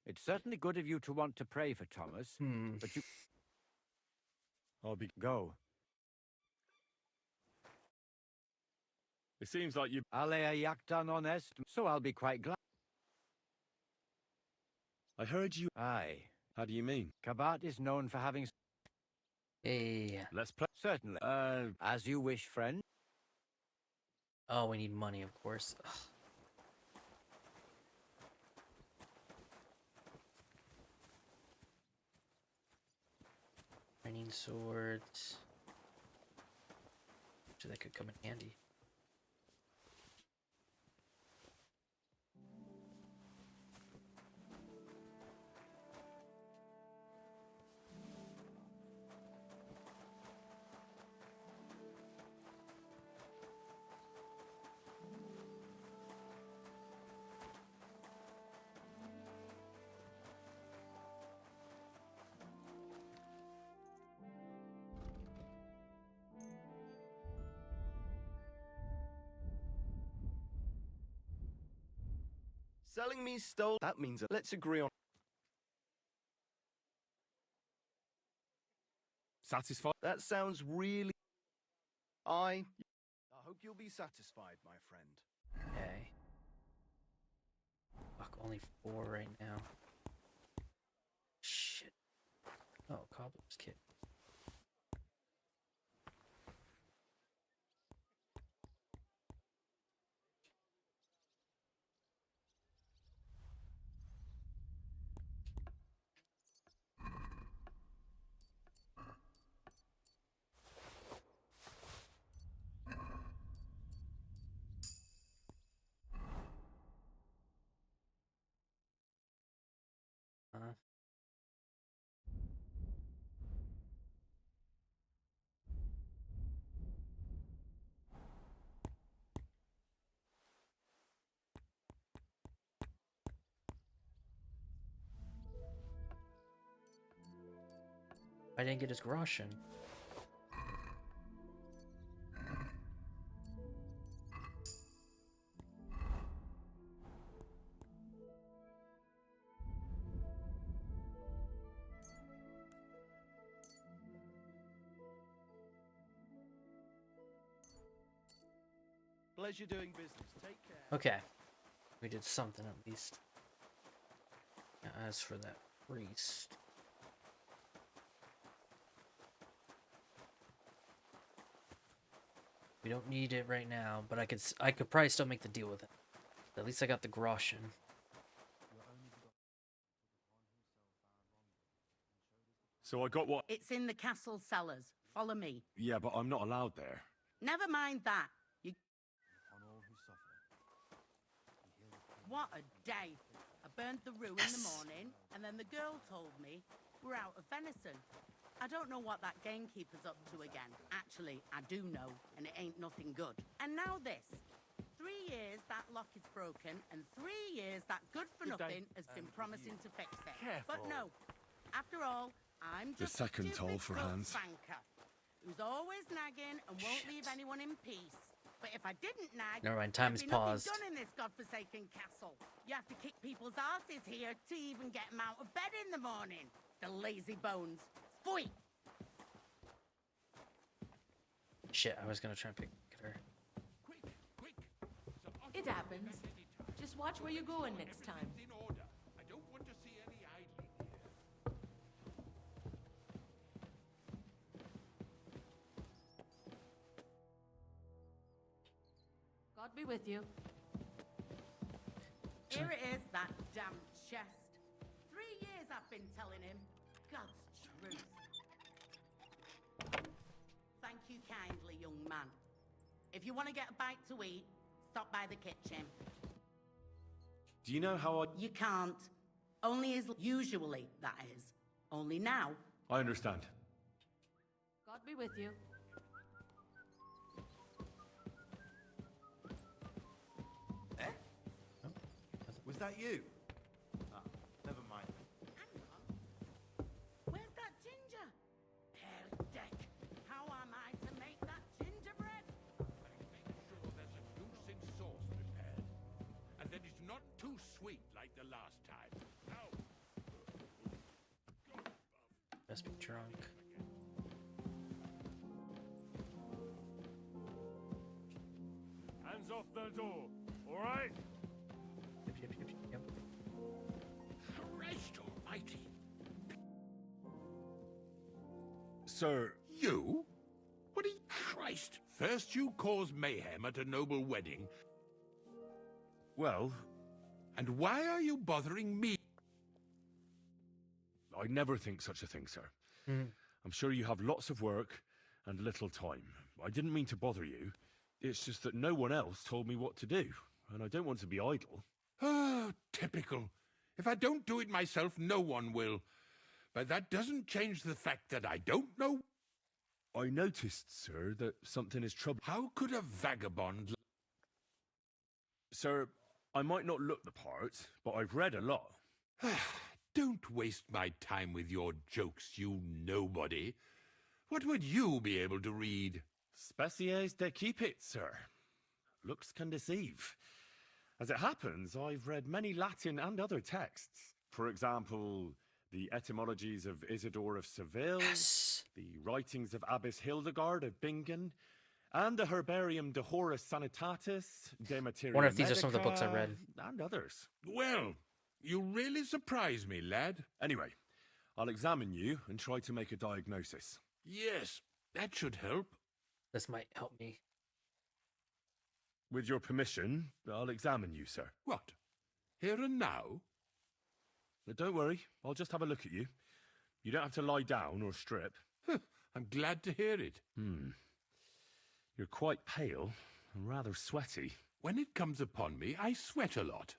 Speaker 12: It's certainly good of you to want to pray for Thomas, but you...
Speaker 2: I'll be...
Speaker 12: Go.
Speaker 2: It seems like you...
Speaker 12: Alea jacta non est, so I'll be quite glad.
Speaker 2: I heard you...
Speaker 12: Aye.
Speaker 2: How do you mean?
Speaker 12: Kabat is known for having...
Speaker 1: Hey.
Speaker 2: Let's play.
Speaker 12: Certainly. As you wish, friend.
Speaker 1: Oh, we need money, of course. Ugh. Training swords. So that could come in handy.
Speaker 13: Selling me stole. That means let's agree on.
Speaker 2: Satisfied?
Speaker 13: That sounds really. I hope you'll be satisfied, my friend.
Speaker 1: Okay. Fuck, only 4 right now. Shit. Oh, cobbler's kit. I didn't get his groschen.
Speaker 13: Pleasure doing business. Take care.
Speaker 1: Okay. We did something at least. Now, as for that priest. We don't need it right now, but I could probably still make the deal with it. At least I got the groschen.
Speaker 2: So I got what?
Speaker 17: It's in the castle cellars. Follow me.
Speaker 2: Yeah, but I'm not allowed there.
Speaker 17: Never mind that. You. What a day. I burnt the roux in the morning, and then the girl told me we're out of venison. I don't know what that gamekeeper's up to again. Actually, I do know, and it ain't nothing good. And now this. 3 years that lock is broken, and 3 years that good-for-nothing has been promising to fix it.
Speaker 2: Careful.
Speaker 17: But no. After all, I'm
Speaker 2: The
Speaker 17: just
Speaker 2: second
Speaker 17: a
Speaker 2: toll
Speaker 17: stupid
Speaker 2: for
Speaker 17: broke
Speaker 2: Hans.
Speaker 17: banker who's always nagging and won't leave anyone in peace. But if I didn't nag,
Speaker 1: Never mind, time
Speaker 17: there'd
Speaker 1: is
Speaker 17: be nothing
Speaker 1: paused.
Speaker 17: done in this godforsaken castle. You have to kick people's asses here to even get them out of bed in the morning. The lazy bones. Pfui!
Speaker 1: Shit, I was gonna try and pick her.
Speaker 3: It happens. Just watch where you're going next time.
Speaker 8: I don't want to see any idling here.
Speaker 3: God be with you.
Speaker 17: Here it is, that damn chest. 3 years I've been telling him. God's truth. Thank you kindly, young man. If you want to get a bite to eat, stop by the kitchen.
Speaker 2: Do you know how I...
Speaker 17: You can't. Only as usually, that is. Only now.
Speaker 2: I understand.
Speaker 3: God be with you.
Speaker 9: Was that you? Ah, never mind.
Speaker 17: Where's that ginger? Herr Deck, how am I to make that gingerbread?
Speaker 8: Make sure there's a juicing sauce prepared. And that it's not too sweet like the last time. Now.
Speaker 1: Must be drunk.
Speaker 7: Hands off the door, all right?
Speaker 1: Yep.
Speaker 8: Christ almighty.
Speaker 2: Sir...
Speaker 8: You? What in Christ? First you cause mayhem at a noble wedding.
Speaker 2: Well...
Speaker 8: And why are you bothering me?
Speaker 2: I never think such a thing, sir. I'm sure you have lots of work and little time. I didn't mean to bother you. It's just that no one else told me what to do, and I don't want to be idle.
Speaker 8: Oh, typical. If I don't do it myself, no one will. But that doesn't change the fact that I don't know.
Speaker 2: I noticed, sir, that something is trouble.
Speaker 8: How could a vagabond...
Speaker 2: Sir, I might not look the part, but I've read a lot.
Speaker 8: Don't waste my time with your jokes, you nobody. What would you be able to read?
Speaker 2: Species de cipit, sir. Looks can deceive. As it happens, I've read many Latin and other texts. For example, the etymologies of Isidore of Seville, the writings of Abbess Hildegard of Bingen, and the Herbarium de Horis Sanitatis, De Materia
Speaker 1: Wonder if these are some of the
Speaker 2: Medica,
Speaker 1: books I read.
Speaker 2: and others.
Speaker 8: Well, you really surprise me, lad.
Speaker 2: Anyway, I'll examine you and try to make a diagnosis.
Speaker 8: Yes, that should help.
Speaker 1: This might help me.
Speaker 2: With your permission, I'll examine you, sir.
Speaker 8: What? Here and now?
Speaker 2: Don't worry, I'll just have a look at you. You don't have to lie down or strip.
Speaker 8: I'm glad to hear it.
Speaker 2: You're quite pale and rather sweaty.
Speaker 8: When it comes upon me, I sweat a lot.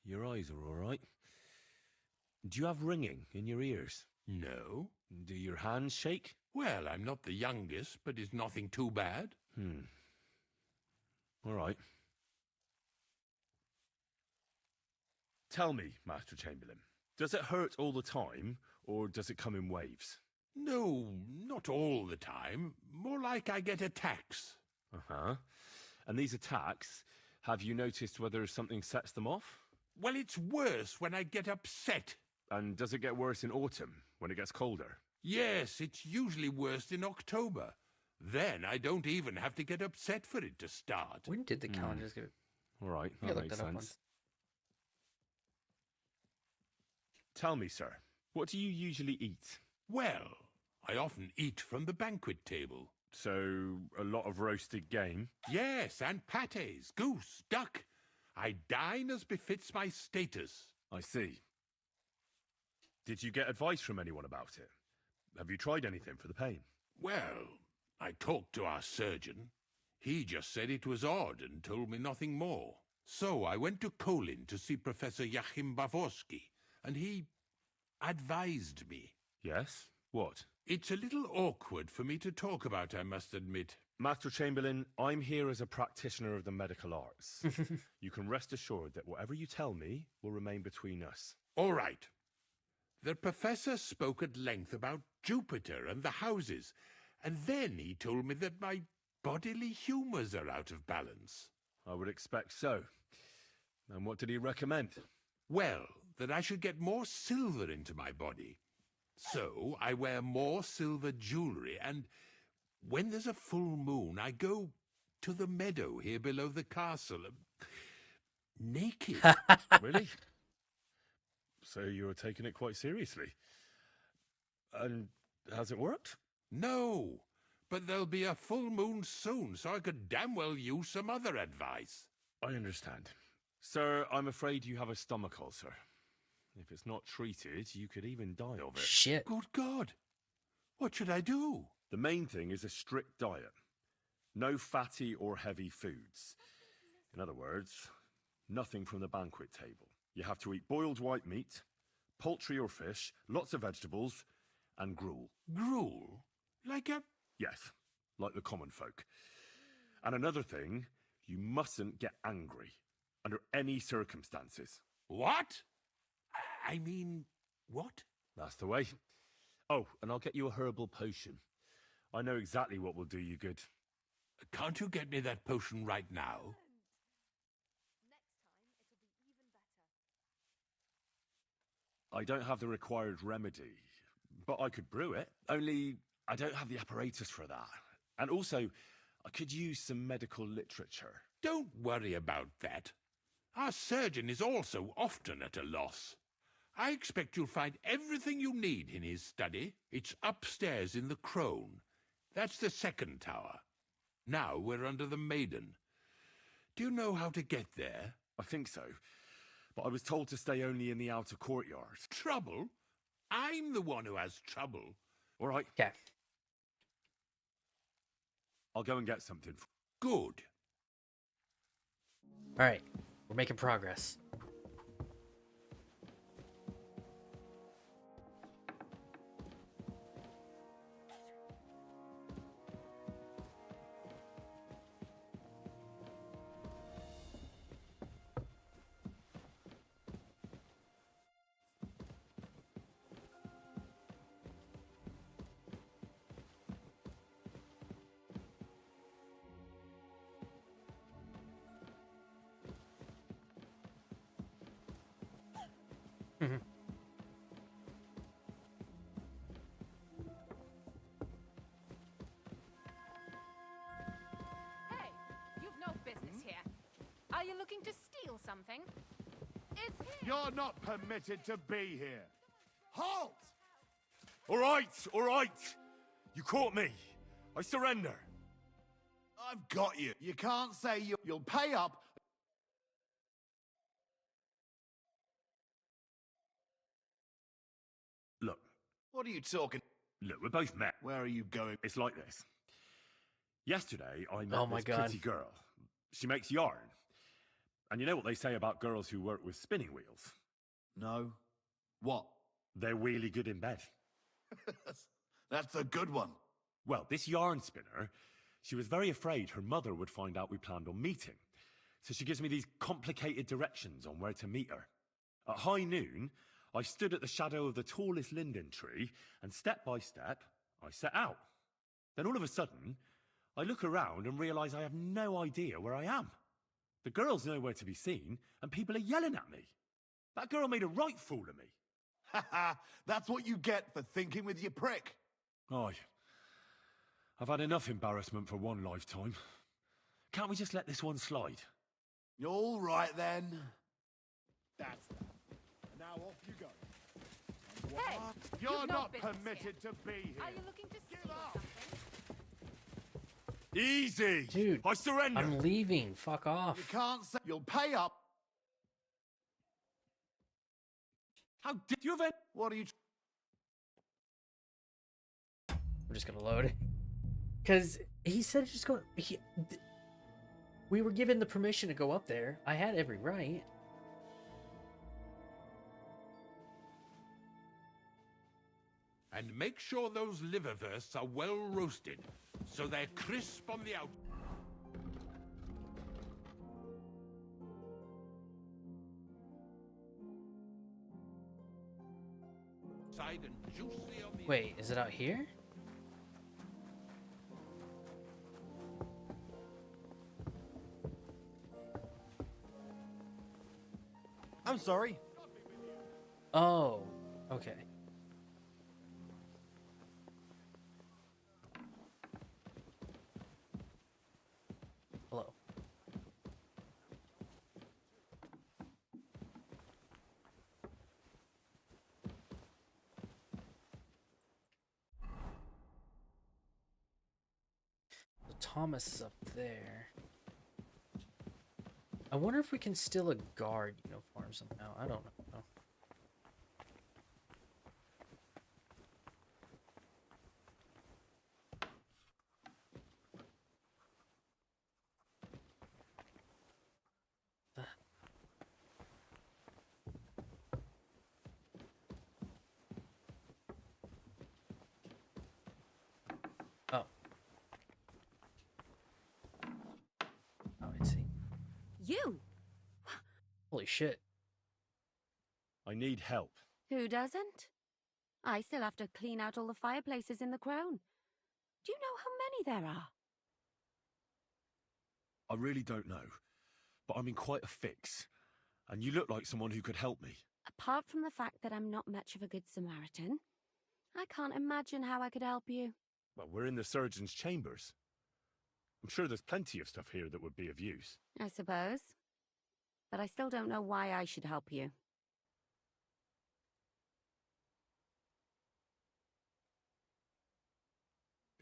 Speaker 2: Your eyes are all right. Do you have ringing in your ears?
Speaker 8: No.
Speaker 2: Do your hands shake?
Speaker 8: Well, I'm not the youngest, but it's nothing too bad.
Speaker 2: All right. Tell me, Master Chamberlain, does it hurt all the time, or does it come in waves?
Speaker 8: No, not all the time. More like I get attacks.
Speaker 2: Uh-huh. And these attacks, have you noticed whether something sets them off?
Speaker 8: Well, it's worse when I get upset.
Speaker 2: And does it get worse in autumn, when it gets colder?
Speaker 8: Yes, it's usually worse in October. Then I don't even have to get upset for it to start.
Speaker 1: When did the calendars get...
Speaker 2: All right,
Speaker 1: Yeah,
Speaker 2: that
Speaker 1: look
Speaker 2: makes
Speaker 1: that up
Speaker 2: sense.
Speaker 1: once.
Speaker 2: Tell me, sir, what do you usually eat?
Speaker 8: Well, I often eat from the banquet table.
Speaker 2: So, a lot of roasted game?
Speaker 8: Yes, and pâtés, goose, duck. I dine as befits my status.
Speaker 2: I see. Did you get advice from anyone about it? Have you tried anything for the pain?
Speaker 8: Well, I talked to our surgeon. He just said it was odd and told me nothing more. So I went to Kolin to see Professor Joachim Bavorsky, and he advised me.
Speaker 2: Yes? What?
Speaker 8: It's a little awkward for me to talk about, I must admit.
Speaker 2: Master Chamberlain, I'm here as a practitioner of the medical arts. You can rest assured that whatever you tell me will remain between us.
Speaker 8: All right. The professor spoke at length about Jupiter and the houses, and then he told me that my bodily humours are out of balance.
Speaker 2: I would expect so. And what did he recommend?
Speaker 8: Well, that I should get more silver into my body. So I wear more silver jewellery, and when there's a full moon, I go to the meadow here below the castle, naked.
Speaker 2: Really? So you're taking it quite seriously. And has it worked?
Speaker 8: No, but there'll be a full moon soon, so I could damn well use some other advice.
Speaker 2: I understand. Sir, I'm afraid you have a stomach ulcer. If it's not treated, you could even die of it.
Speaker 1: Shit.
Speaker 8: Good God. What should I do?
Speaker 2: The main thing is a strict diet. No fatty or heavy foods. In other words, nothing from the banquet table. You have to eat boiled white meat, poultry or fish, lots of vegetables, and gruel.
Speaker 8: Gruel? Like a...
Speaker 2: Yes, like the common folk. And another thing, you mustn't get angry, under any circumstances.
Speaker 8: What? I mean, what?
Speaker 2: That's the way. Oh, and I'll get you a herbal potion. I know exactly what will do you good.
Speaker 8: Can't you get me that potion right now?
Speaker 2: I don't have the required remedy, but I could brew it. Only I don't have the apparatus for that. And also, I could use some medical literature.
Speaker 8: Don't worry about that. Our surgeon is also often at a loss. I expect you'll find everything you need in his study. It's upstairs in the Crone. That's the second tower. Now we're under the Maiden. Do you know how to get there?
Speaker 2: I think so. But I was told to stay only in the outer courtyard.
Speaker 8: Trouble? I'm the one who has trouble.
Speaker 2: All right.
Speaker 1: Okay.
Speaker 2: I'll go and get something.
Speaker 8: Good.
Speaker 1: All right. We're making progress.
Speaker 5: Hey, you've no business here. Are you looking to steal something? It's here.
Speaker 2: You're not permitted to be here. Halt! All right, all right. You caught me. I surrender.
Speaker 19: I've got you. You can't say you'll pay up.
Speaker 2: Look.
Speaker 19: What are you talking?
Speaker 2: Look, we're both men.
Speaker 19: Where are you going?
Speaker 2: It's like this. Yesterday, I met
Speaker 1: Oh my
Speaker 2: this
Speaker 1: God.
Speaker 2: pretty girl. She makes yarn. And you know what they say about girls who work with spinning wheels?
Speaker 19: No. What?
Speaker 2: They're really good in bed.
Speaker 19: That's a good one.
Speaker 2: Well, this yarn spinner, she was very afraid her mother would find out we planned on meeting. So she gives me these complicated directions on where to meet her. At high noon, I stood at the shadow of the tallest linden tree, and step by step, I set out. Then all of a sudden, I look around and realise I have no idea where I am. The girl's nowhere to be seen, and people are yelling at me. That girl made a right fool of me.
Speaker 19: Ha ha! That's what you get for thinking with your prick.
Speaker 2: Aye. I've had enough embarrassment for one lifetime. Can't we just let this one slide?
Speaker 19: All right, then. That's that. And now off you go.
Speaker 5: Hey,
Speaker 2: You're
Speaker 5: you've no
Speaker 2: not
Speaker 5: business
Speaker 2: permitted
Speaker 5: here.
Speaker 2: to be here.
Speaker 5: Are you looking to steal something?
Speaker 2: Easy!
Speaker 1: Dude,
Speaker 2: I surrender!
Speaker 1: I'm leaving. Fuck off.
Speaker 19: You can't say you'll pay up.
Speaker 2: How did you have it?
Speaker 19: What are you...
Speaker 1: I'm just gonna load. Because he said just go... we were given the permission to go up there. I had every right.
Speaker 8: And make sure those liverwursts are well roasted, so they're crisp on the outside and juicy on the...
Speaker 1: Wait, is it out here?
Speaker 13: I'm sorry.
Speaker 1: Oh, okay. Hello. So Thomas is up there. I wonder if we can steal a guard uniform somehow. I don't know. Oh. Oh, I see.
Speaker 22: You?
Speaker 1: Holy shit.
Speaker 2: I need help.
Speaker 22: Who doesn't? I still have to clean out all the fireplaces in the Crone. Do you know how many there are?
Speaker 2: I really don't know, but I'm in quite a fix, and you look like someone who could help me.
Speaker 22: Apart from the fact that I'm not much of a good Samaritan, I can't imagine how I could help you.
Speaker 2: Well, we're in the surgeon's chambers. I'm sure there's plenty of stuff here that would be of use.
Speaker 22: I suppose. But I still don't know why I should help you.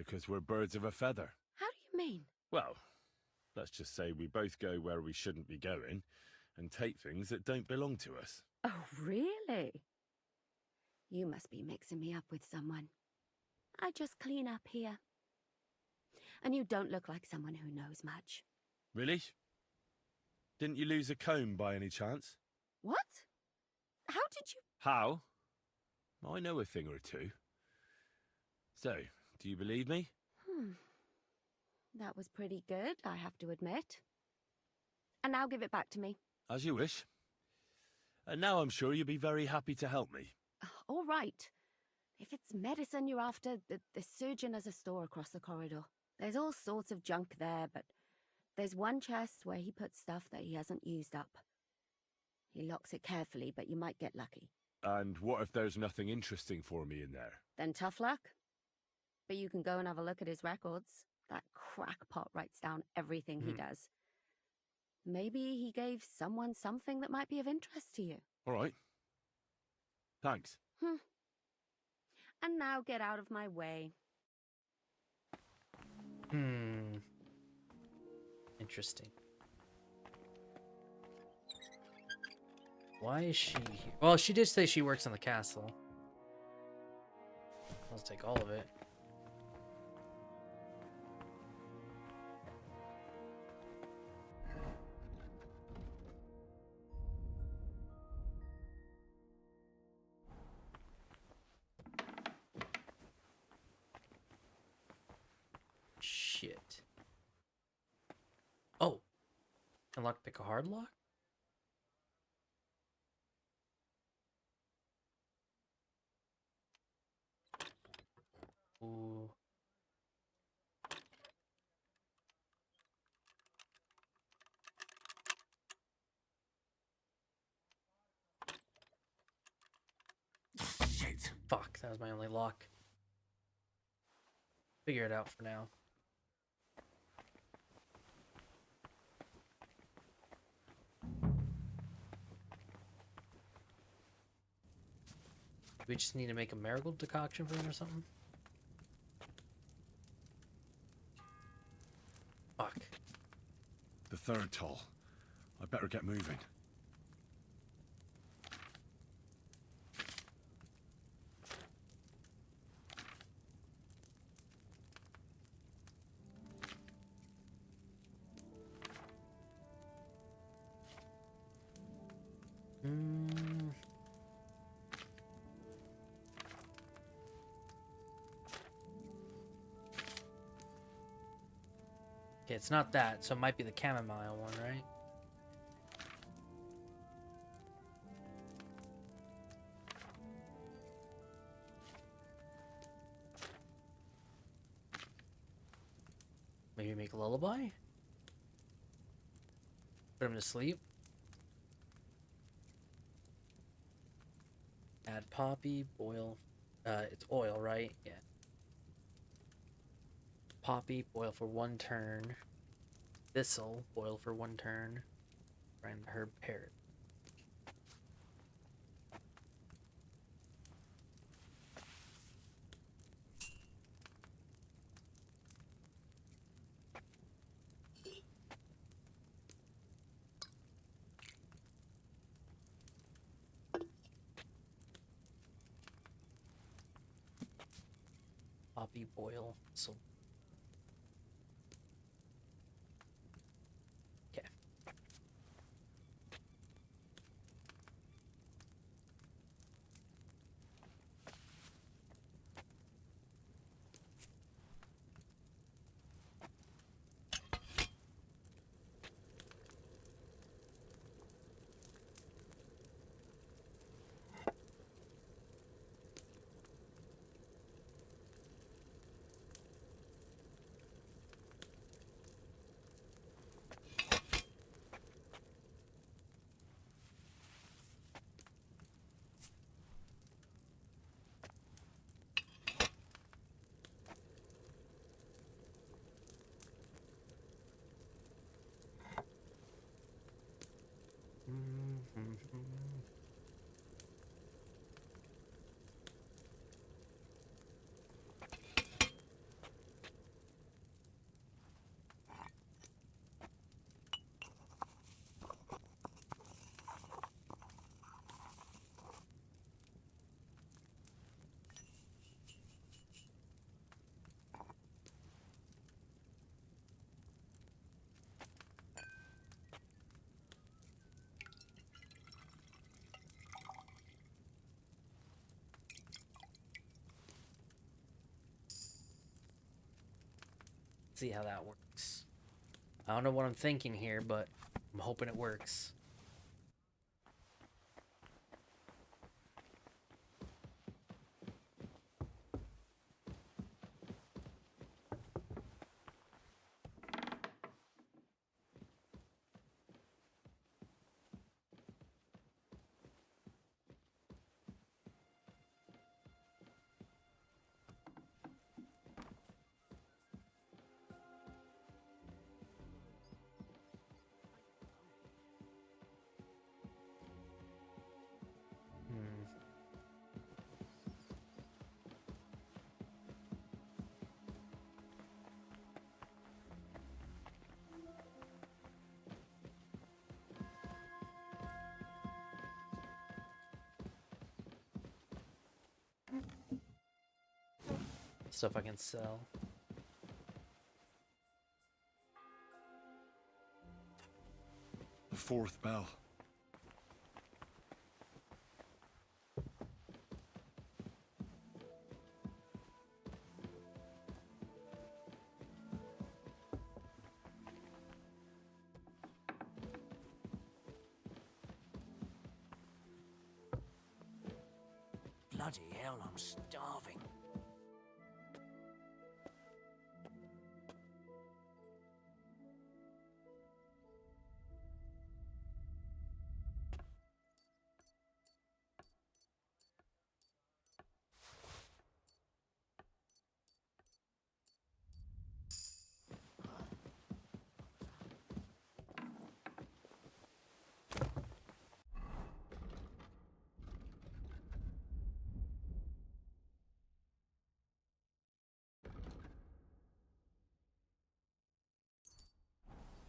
Speaker 2: because we're birds of a feather.
Speaker 22: How do you mean?
Speaker 2: Well, let's just say we both go where we shouldn't be going and take things that don't belong to us.
Speaker 22: Oh, really? You must be mixing me up with someone. I just clean up here. And you don't look like someone who knows much.
Speaker 2: Really? Didn't you lose a comb by any chance?
Speaker 22: What? How did you...
Speaker 2: How? I know a thing or two. So, do you believe me?
Speaker 22: That was pretty good, I have to admit. And now give it back to me.
Speaker 2: As you wish. And now I'm sure you'll be very happy to help me.
Speaker 22: All right. If it's medicine you're after, the surgeon has a store across the corridor. There's all sorts of junk there, but there's one chest where he puts stuff that he hasn't used up. He locks it carefully, but you might get lucky.
Speaker 2: And what if there's nothing interesting for me in there?
Speaker 22: Then tough luck. But you can go and have a look at his records. That crackpot writes down everything he does. Maybe he gave someone something that might be of interest to you.
Speaker 2: All right. Thanks.
Speaker 22: And now get out of my way.
Speaker 1: Interesting. Why is she here? Well, she did say she works in the castle. Let's take all of it. Shit. Oh. Unlock pick a hard lock? Ooh.
Speaker 8: Shit.
Speaker 1: Fuck, that was my only lock. Figure it out for now. Do we just need to make a marigold decoction for him or something? Fuck.
Speaker 2: The third toll. I better get moving.
Speaker 1: Okay, it's not that, so it might be the chamomile one, right? Maybe make a lullaby? Put him to sleep? Add poppy, boil. It's oil, right? Yeah. Poppy, boil for 1 turn. Thistle, boil for 1 turn. Grind the herb parrot. Poppy, boil, thistle. Okay. See how that works. I don't know what I'm thinking here, but I'm hoping it works. Stuff I can sell.
Speaker 2: The fourth bell.
Speaker 6: Bloody hell, I'm starving.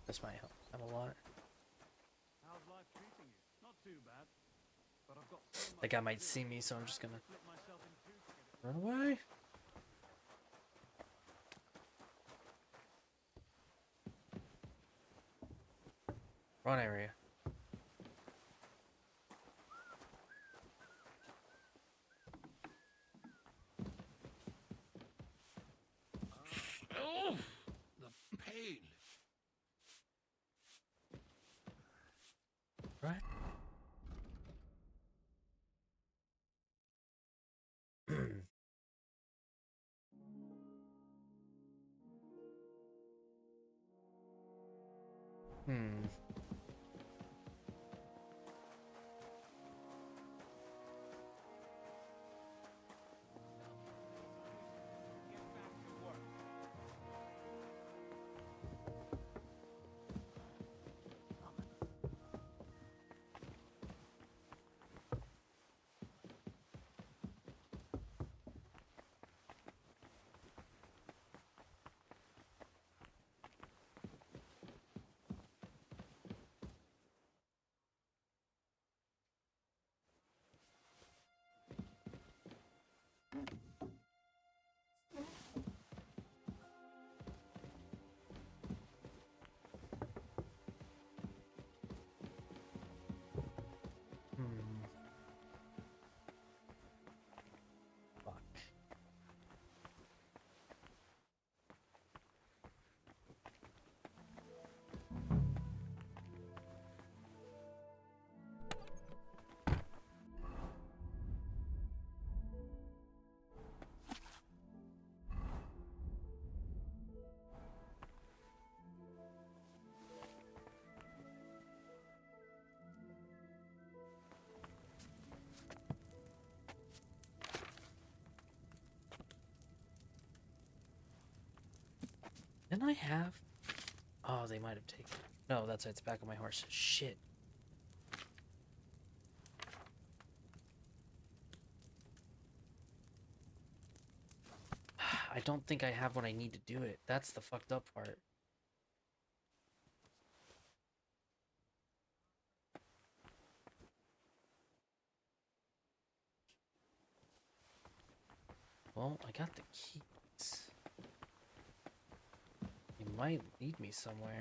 Speaker 1: This might help out a lot.
Speaker 9: How's life treating you? Not too bad. But I've got so much
Speaker 1: That guy
Speaker 9: to
Speaker 1: might
Speaker 9: do.
Speaker 1: see me, so I'm just gonna
Speaker 9: Split myself in two to get it.
Speaker 1: run away. Run area.
Speaker 8: Oh, the pain.
Speaker 1: Right. Hmm. Fuck. Didn't I have? Oh, they might have taken it. No, that's it's back on my horse. Shit. I don't think I have what I need to do it. That's the fucked up part. Well, I got the keys. It might lead me somewhere.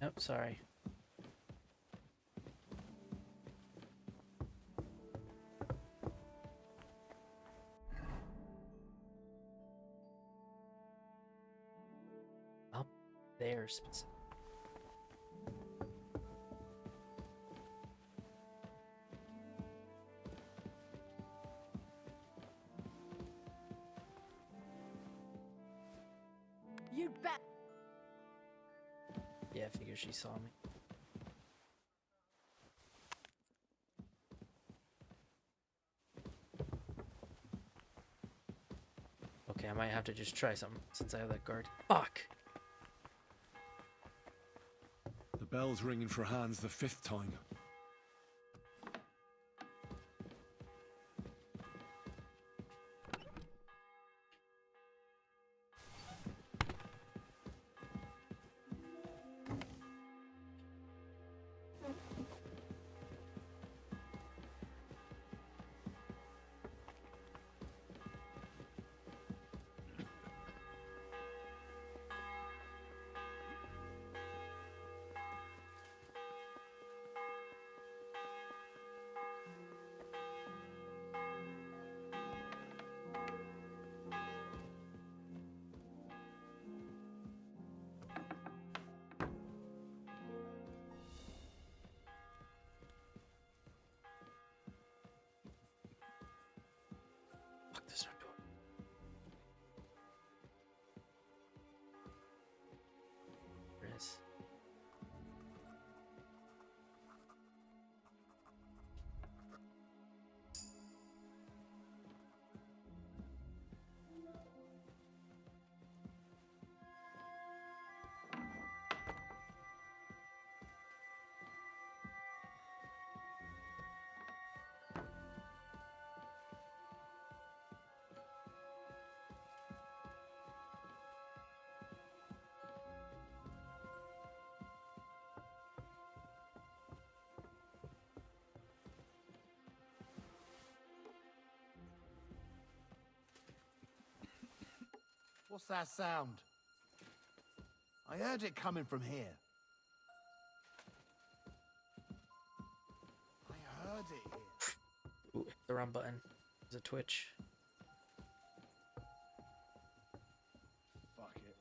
Speaker 1: Nope, sorry. Up there specific.
Speaker 17: You bet.
Speaker 1: Yeah, I figure she saw me. Okay, I might have to just try something since I have that guard. Fuck!
Speaker 2: The bell's ringing for Hans the 5th time. Fuck, there's no door. There is.
Speaker 19: What's that sound? I heard it coming from here. I heard it here.
Speaker 1: Ooh, hit the wrong button. There's a twitch.
Speaker 19: Fuck it.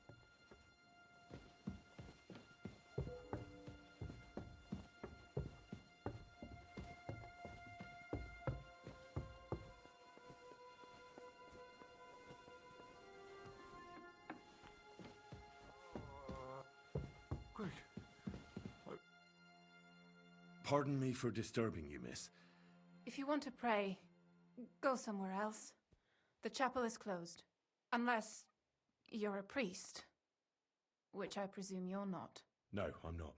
Speaker 2: Quick. Pardon me for disturbing you, miss.
Speaker 5: If you want to pray, go somewhere else. The chapel is closed. Unless you're a priest. Which I presume you're not.
Speaker 2: No, I'm not.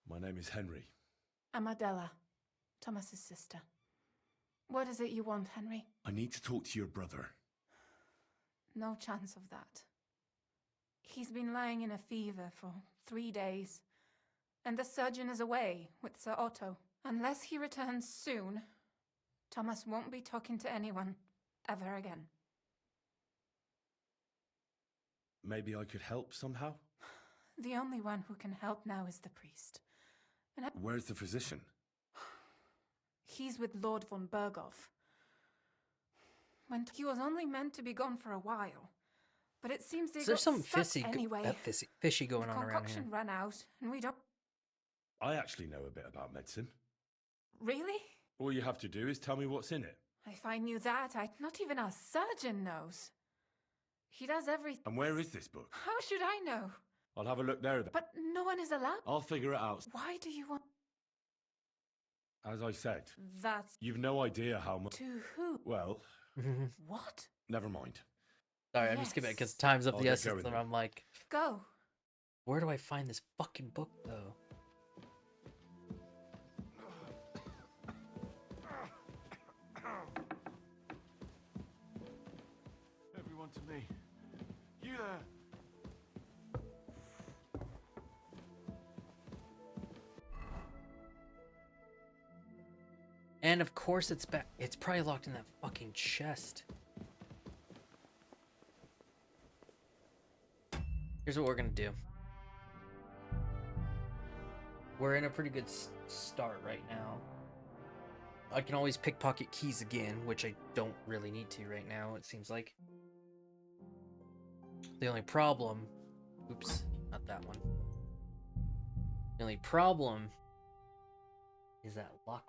Speaker 2: My name is Henry.
Speaker 5: I'm Adela, Thomas's sister. What is it you want, Henry?
Speaker 2: I need to talk to your brother.
Speaker 5: No chance of that. He's been lying in a fever for 3 days. And the surgeon is away with Sir Otto. Unless he returns soon, Thomas won't be talking to anyone ever again.
Speaker 2: Maybe I could help somehow?
Speaker 5: The only one who can help now is the priest. And
Speaker 2: Where's the physician?
Speaker 5: he's with Lord von Berghoff. He was only meant to be gone for a while. But it seems they
Speaker 1: Is there
Speaker 5: got
Speaker 1: something
Speaker 5: stuck anyway.
Speaker 1: fishy going
Speaker 5: the
Speaker 1: on around
Speaker 5: concoction
Speaker 1: here?
Speaker 5: ran out, and we don't...
Speaker 2: I actually know a bit about medicine.
Speaker 5: Really?
Speaker 2: All you have to do is tell me what's in it.
Speaker 5: If I knew that, not even our surgeon knows. He does everything.
Speaker 2: And where is this book?
Speaker 5: How should I know?
Speaker 2: I'll have a look there then.
Speaker 5: But no one is allowed.
Speaker 2: I'll figure it out.
Speaker 5: Why do you want...
Speaker 2: As I said,
Speaker 5: That's...
Speaker 2: you've no idea how much...
Speaker 5: To who?
Speaker 2: Well,
Speaker 5: What?
Speaker 2: never mind.
Speaker 1: Sorry, I'm just skipping it because time's of
Speaker 2: I'll
Speaker 1: the
Speaker 2: get
Speaker 1: essence,
Speaker 2: going
Speaker 1: and
Speaker 2: then.
Speaker 1: I'm like,
Speaker 5: Go.
Speaker 1: where do I find this fucking book, though?
Speaker 7: Everyone to me. You there.
Speaker 1: And of course it's back. It's probably locked in that fucking chest. Here's what we're gonna do. we're in a pretty good start right now. I can always pickpocket keys again, which I don't really need to right now, it seems like. The only problem... Oops, not that one. The only problem is that lock.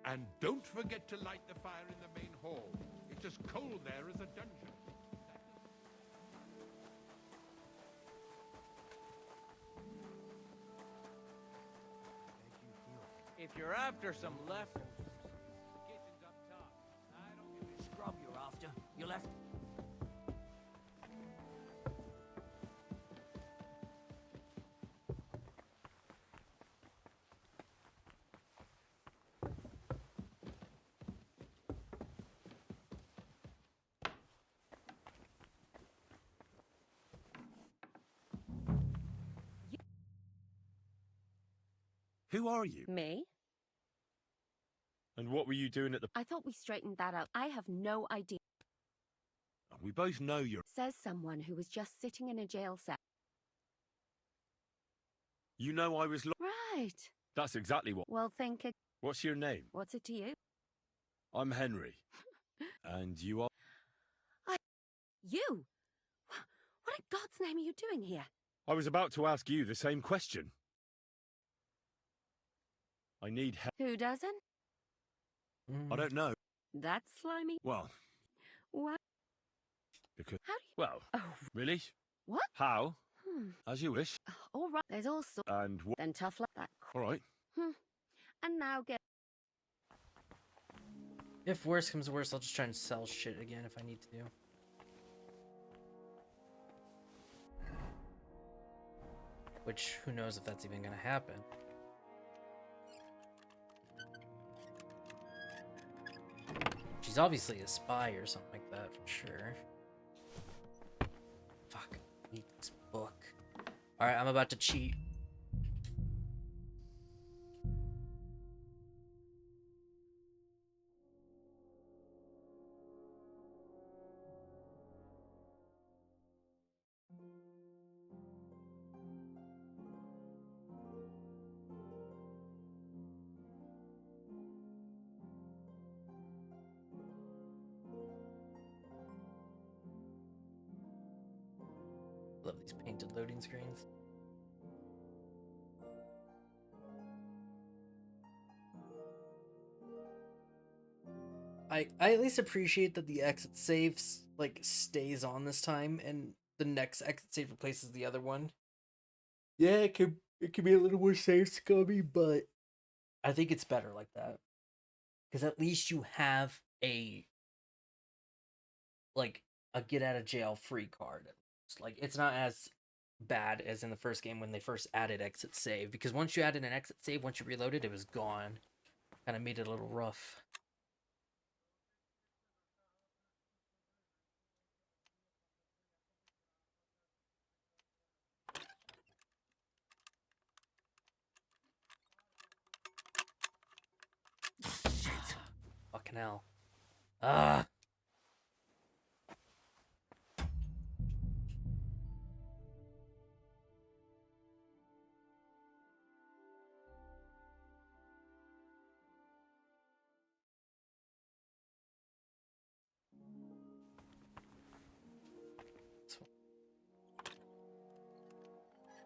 Speaker 8: And don't forget to light the fire in the main hall. It's as cold there as a dungeon.
Speaker 6: If you're after some leftovers, the kitchen's up top. I don't give a
Speaker 20: Scrub you're after. You left.
Speaker 2: Who are you?
Speaker 22: Me?
Speaker 2: And what were you doing at the...
Speaker 22: I thought we straightened that out. I have no idea.
Speaker 2: We both know you're...
Speaker 22: Says someone who was just sitting in a jail cell.
Speaker 2: You know I was...
Speaker 22: Right.
Speaker 2: That's exactly what...
Speaker 22: Well, think again.
Speaker 2: What's your name?
Speaker 22: What's it to you?
Speaker 2: I'm Henry. And you are...
Speaker 22: You? What in God's name are you doing here?
Speaker 2: I was about to ask you the same question. I need help.
Speaker 22: Who doesn't?
Speaker 2: I don't know.
Speaker 22: That's slimy.
Speaker 2: Well,
Speaker 22: What?
Speaker 2: because...
Speaker 22: How do you...
Speaker 2: Well, really?
Speaker 22: What?
Speaker 2: How? As you wish.
Speaker 22: All right. There's all sorts.
Speaker 2: And what...
Speaker 22: Then tough luck. That.
Speaker 2: All right.
Speaker 22: And now get...
Speaker 1: If worse comes to worse, I'll just try and sell shit again if I need to. Which, who knows if that's even gonna happen. She's obviously a spy or something like that, for sure. Fuck, I need this book. Alright, I'm about to cheat. Love these painted loading screens. I at least appreciate that the exit saves like stays on this time and the next exit save replaces the other one. Yeah, it could be a little more safe scummy, but I think it's better like that. Because at least you have a get out of jail free card. Like, it's not as bad as in the first game when they first added exit save, because once you added an exit save, once you reloaded, it was gone. Kind of made it a little rough. Shit. Fucking hell. Ah.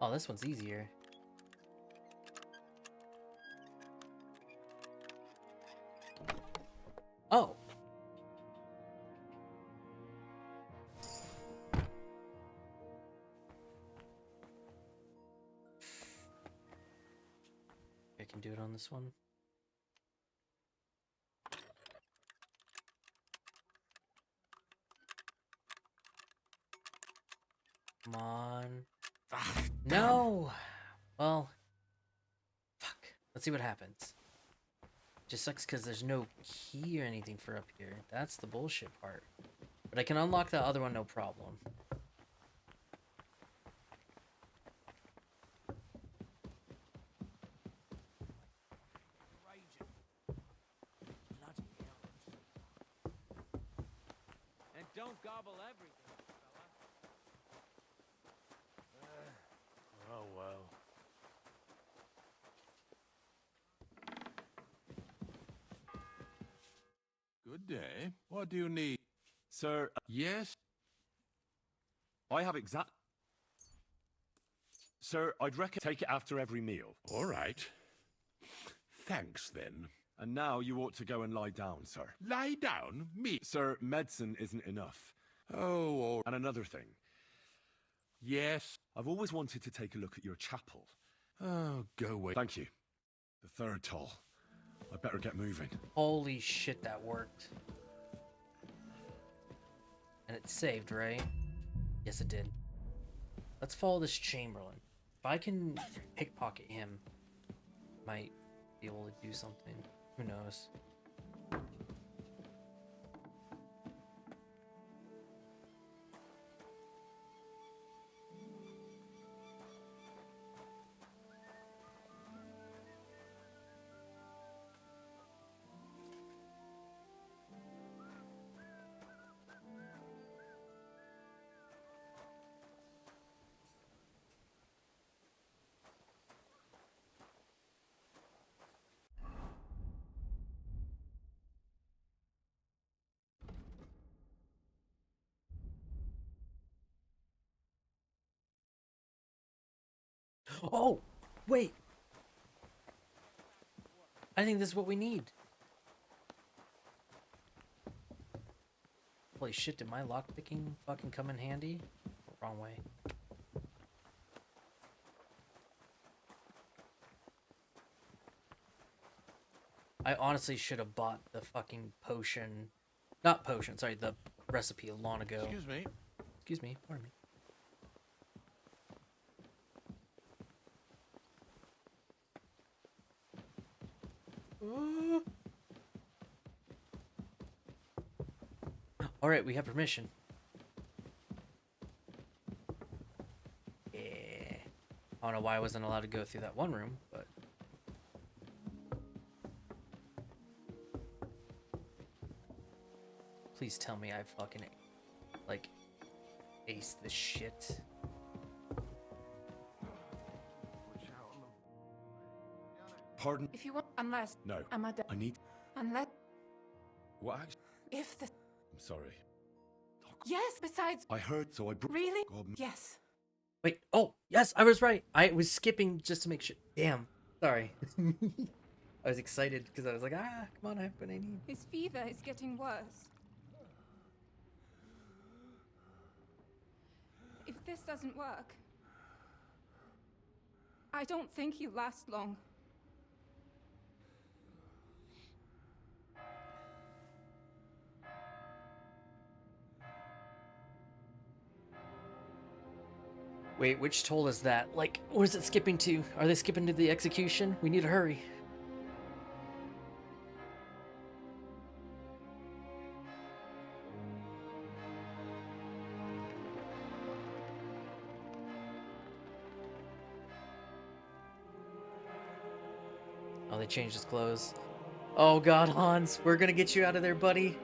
Speaker 1: Oh, this one's easier. Oh. I can do it on this one. Come on. No! Well, fuck. Let's see what happens. Just sucks because there's no key or anything for up here. That's the bullshit part. But I can unlock the other one, no problem.
Speaker 6: And don't gobble everything, fella.
Speaker 7: Oh well.
Speaker 2: Good day. What do you need? Sir,
Speaker 8: Yes?
Speaker 2: I have exact... Sir, I'd reckon take it after every meal.
Speaker 8: All right. Thanks, then.
Speaker 2: And now you ought to go and lie down, sir.
Speaker 8: Lie down? Me?
Speaker 2: Sir, medicine isn't enough.
Speaker 8: Oh,
Speaker 2: And another thing.
Speaker 8: yes.
Speaker 2: I've always wanted to take a look at your chapel.
Speaker 8: Oh, go away.
Speaker 2: Thank you. The third toll. I better get moving.
Speaker 1: Holy shit, that worked. And it saved, right? Yes, it did. Let's follow this Chamberlain. If I can pickpocket him, might be able to do something. Who knows? Oh, wait. I think this is what we need. Holy shit, did my lockpicking fucking come in handy? Wrong way. I honestly should have bought the fucking potion. Not potion, sorry, the recipe a long ago.
Speaker 13: Excuse me.
Speaker 1: Excuse me, pardon me. All right, we have permission. Yeah. I don't know why I wasn't allowed to go through that one room, but... Please tell me I fucking, like, aced this shit.
Speaker 2: Pardon?
Speaker 5: If you want, unless...
Speaker 2: No. I need...
Speaker 5: Unless...
Speaker 2: What actually?
Speaker 5: If the...
Speaker 2: I'm sorry.
Speaker 5: Yes, besides...
Speaker 2: I heard, so I...
Speaker 5: Really?
Speaker 2: God.
Speaker 5: Yes.
Speaker 1: Wait, oh, yes, I was right. I was skipping just to make sure. Damn, sorry. I was excited because I was like, ah, come on, I have what I need.
Speaker 5: His fever is getting worse. If this doesn't work, I don't think he'll last long.
Speaker 1: Wait, which toll is that? Like, what is it skipping to? Are they skipping to the execution? We need to hurry. Oh, they changed his clothes. Oh god, Hans, we're gonna get you out of there, buddy.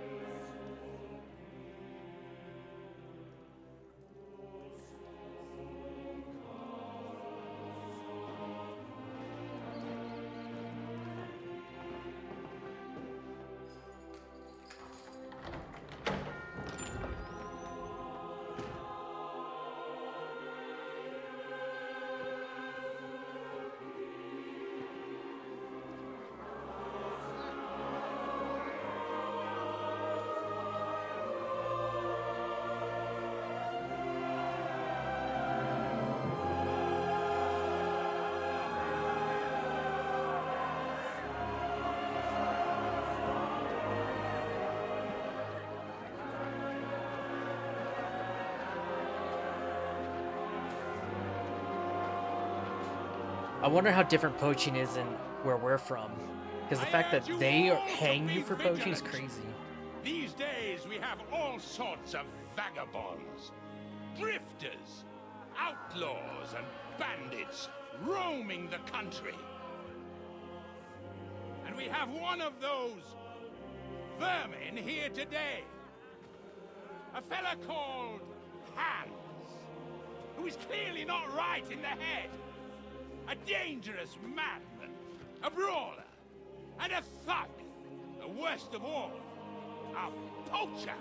Speaker 1: I wonder how different poaching is in where we're from. Because the fact that they hang you for poaching is crazy.
Speaker 10: These days we have all sorts of vagabonds, drifters, outlaws, and bandits roaming the country. And we have one of those vermin here today. A fella called Hans, who is clearly not right in the head. A dangerous madman, a brawler, and a thug. The worst of all, a poacher.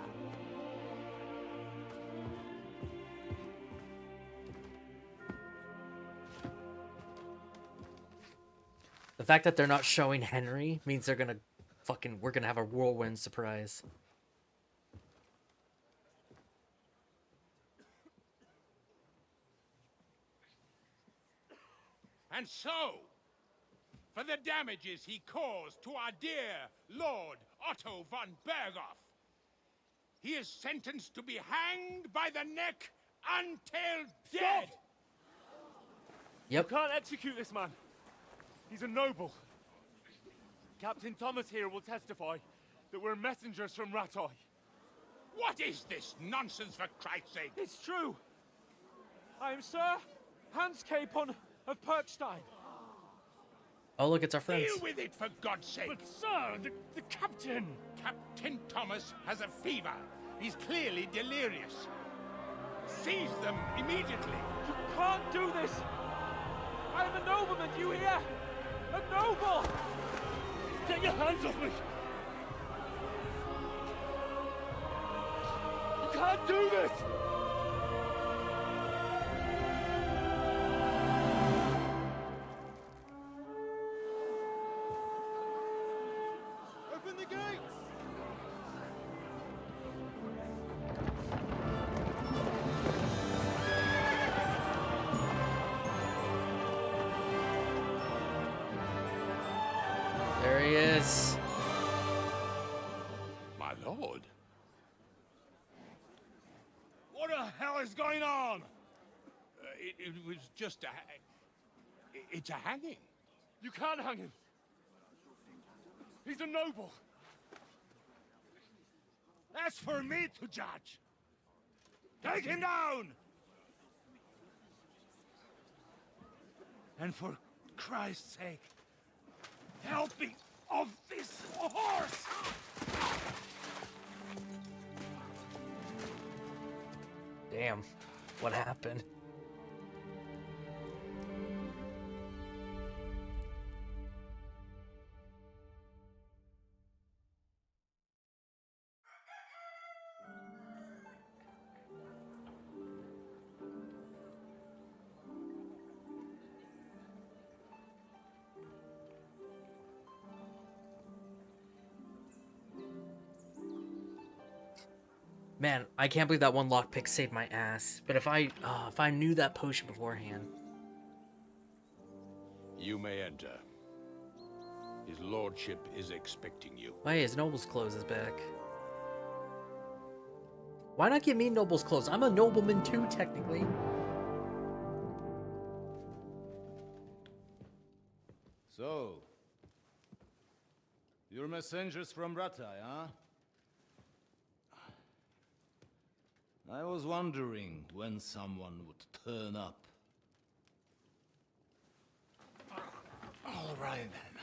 Speaker 1: The fact that they're not showing Henry means they're gonna we're gonna have a whirlwind surprise.
Speaker 10: And so, for the damages he caused to our dear Lord Otto von Berghoff, he is sentenced to be hanged by the neck until dead.
Speaker 1: Yep.
Speaker 7: You can't execute this man. He's a noble. Captain Thomas here will testify that we're messengers from Rattay.
Speaker 10: What is this nonsense, for Christ's sake?
Speaker 21: It's true. I am Sir Hans Capon of Perkstein.
Speaker 1: Oh, look, it's our friends.
Speaker 10: Deal with it, for God's sake.
Speaker 7: But, sir, the captain...
Speaker 10: Captain Thomas has a fever. He's clearly delirious. Seize them immediately.
Speaker 21: You can't do this. I am a nobleman, do you hear? A noble!
Speaker 7: Get your hands off me! You can't do this!
Speaker 4: Open the gates!
Speaker 1: There he is.
Speaker 10: My lord.
Speaker 7: What the hell is going on?
Speaker 10: It was just a... It's a hanging.
Speaker 7: You can't hang him. He's a noble. That's for me to judge. Take him down! And for Christ's sake, help me off this horse!
Speaker 1: Damn. What happened? Man, I can't believe that one lockpick saved my ass. But if I knew that potion beforehand.
Speaker 10: You may enter. His lordship is expecting you.
Speaker 1: Why, his noble's clothes is back. Why not give me noble's clothes? I'm a nobleman too, technically.
Speaker 9: So, you're messengers from Rattay, huh? I was wondering when someone would turn up. All right, then.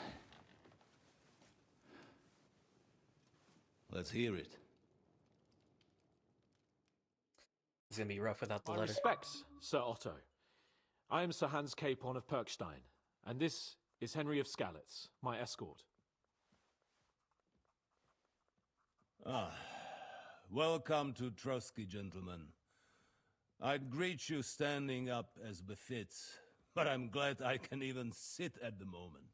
Speaker 9: Let's hear it.
Speaker 1: It's gonna be rough without the
Speaker 21: My
Speaker 1: letter.
Speaker 21: respects, Sir Otto. I am Sir Hans Capon of Perkstein, and this is Henry of Skalitz, my escort.
Speaker 9: Welcome to Trotsky, gentlemen. I'd greet you standing up as befits, but I'm glad I can even sit at the moment.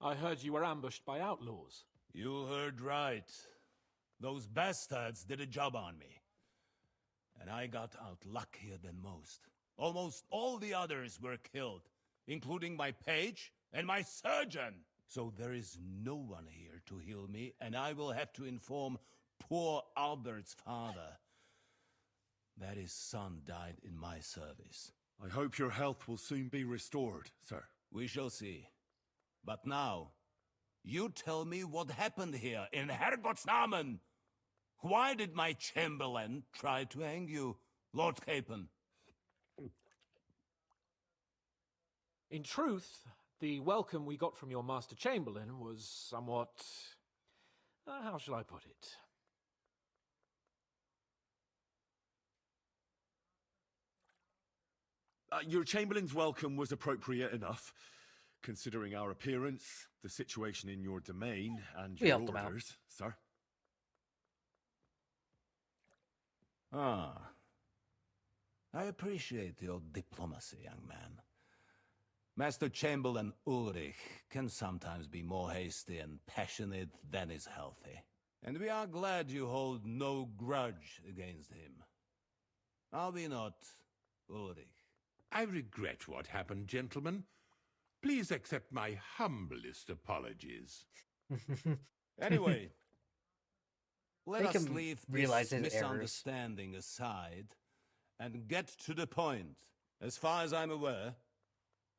Speaker 21: I heard you were ambushed by outlaws.
Speaker 9: You heard right. Those bastards did a job on me. And I got out luckier than most. Almost all the others were killed, including my page and my surgeon. So there is no one here to heal me, and I will have to inform poor Albert's father that his son died in my service.
Speaker 2: I hope your health will soon be restored, sir.
Speaker 9: We shall see. But now, you tell me what happened here in Herrgottsnamen. Why did my chamberlain try to hang you, Lord Capon?
Speaker 21: In truth, the welcome we got from your Master Chamberlain was somewhat... how shall I put it?
Speaker 2: Your Chamberlain's welcome was appropriate enough, considering our appearance, the situation in your domain, and
Speaker 1: We
Speaker 2: your
Speaker 1: helped him out.
Speaker 2: orders, sir.
Speaker 9: Ah. I appreciate your diplomacy, young man. Master Chamberlain Ulrich can sometimes be more hasty and passionate than is healthy. And we are glad you hold no grudge against him. Are we not, Ulrich?
Speaker 8: I regret what happened, gentlemen. Please accept my humblest apologies.
Speaker 9: Anyway, let
Speaker 1: Make
Speaker 9: us
Speaker 1: him
Speaker 9: leave
Speaker 1: realize
Speaker 9: this
Speaker 1: his errors.
Speaker 9: misunderstanding aside and get to the point. As far as I'm aware,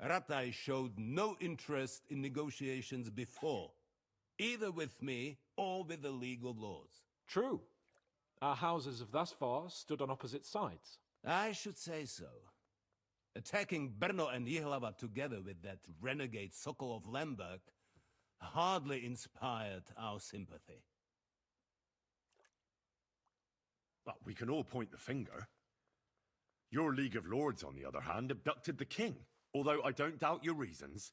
Speaker 9: Ratai showed no interest in negotiations before, either with me or with the League of Lords.
Speaker 21: True. Our houses have thus far stood on opposite sides.
Speaker 9: I should say so. Attacking Brno and Jihlava together with that renegade Sokol of Lemberg hardly inspired our sympathy.
Speaker 2: But we can all point the finger. Your League of Lords, on the other hand, abducted the king. Although I don't doubt your reasons,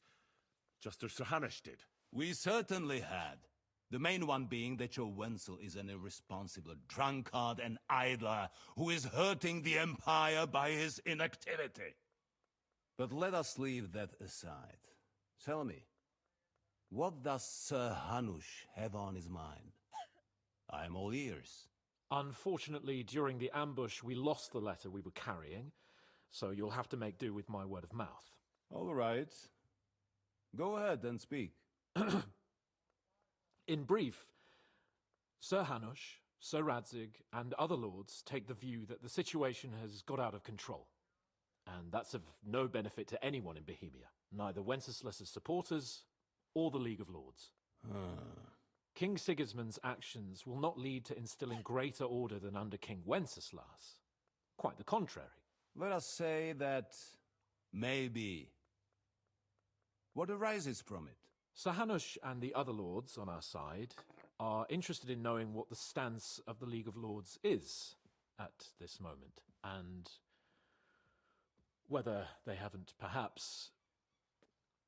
Speaker 2: just as Sir Hanush did.
Speaker 9: We certainly had. The main one being that your Wenzel is an irresponsible drunkard and idler who is hurting the Empire by his inactivity. But let us leave that aside. Tell me, what does Sir Hanush have on his mind? I am all ears.
Speaker 21: Unfortunately, during the ambush, we lost the letter we were carrying, so you'll have to make do with my word of mouth.
Speaker 9: All right. Go ahead and speak.
Speaker 21: In brief, Sir Hanush, Sir Radzig, and other lords take the view that the situation has got out of control. And that's of no benefit to anyone in Bohemia, neither Wenceslas's supporters or the League of Lords. King Sigismund's actions will not lead to instilling greater order than under King Wenceslas. Quite the contrary.
Speaker 9: Let us say that maybe. What arises from it?
Speaker 21: Sir Hanush and the other lords on our side are interested in knowing what the stance of the League of Lords is at this moment, and whether they haven't perhaps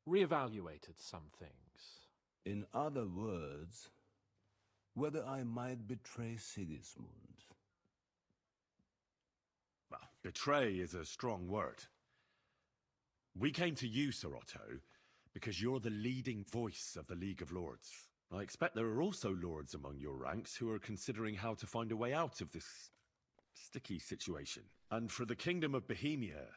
Speaker 21: reevaluated some things.
Speaker 9: In other words, whether I might betray Sigismund.
Speaker 2: Well, betray is a strong word. We came to you, Sir Otto, because you're the leading voice of the League of Lords. I expect there are also lords among your ranks who are considering how to find a way out of this sticky situation. And for the Kingdom of Bohemia,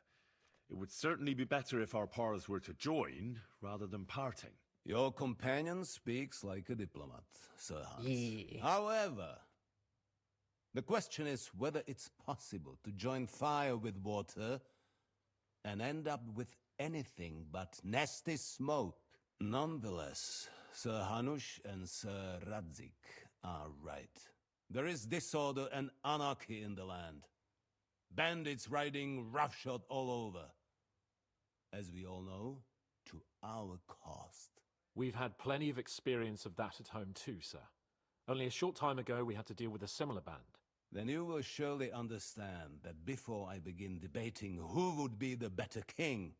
Speaker 2: it would certainly be better if our paths were to join rather than parting.
Speaker 9: Your companion speaks like a diplomat, Sir Hans.
Speaker 1: Yeah.
Speaker 9: However, the question is whether it's possible to join fire with water and end up with anything but nasty smoke. Nonetheless, Sir Hanush and Sir Radzig are right. There is disorder and anarchy in the land. Bandits riding roughshod all over. As we all know, to our cost.
Speaker 21: We've had plenty of experience of that at home too, sir. Only a short time ago we had to deal with a similar band.
Speaker 9: Then you will surely understand that before I begin debating who would be the better king,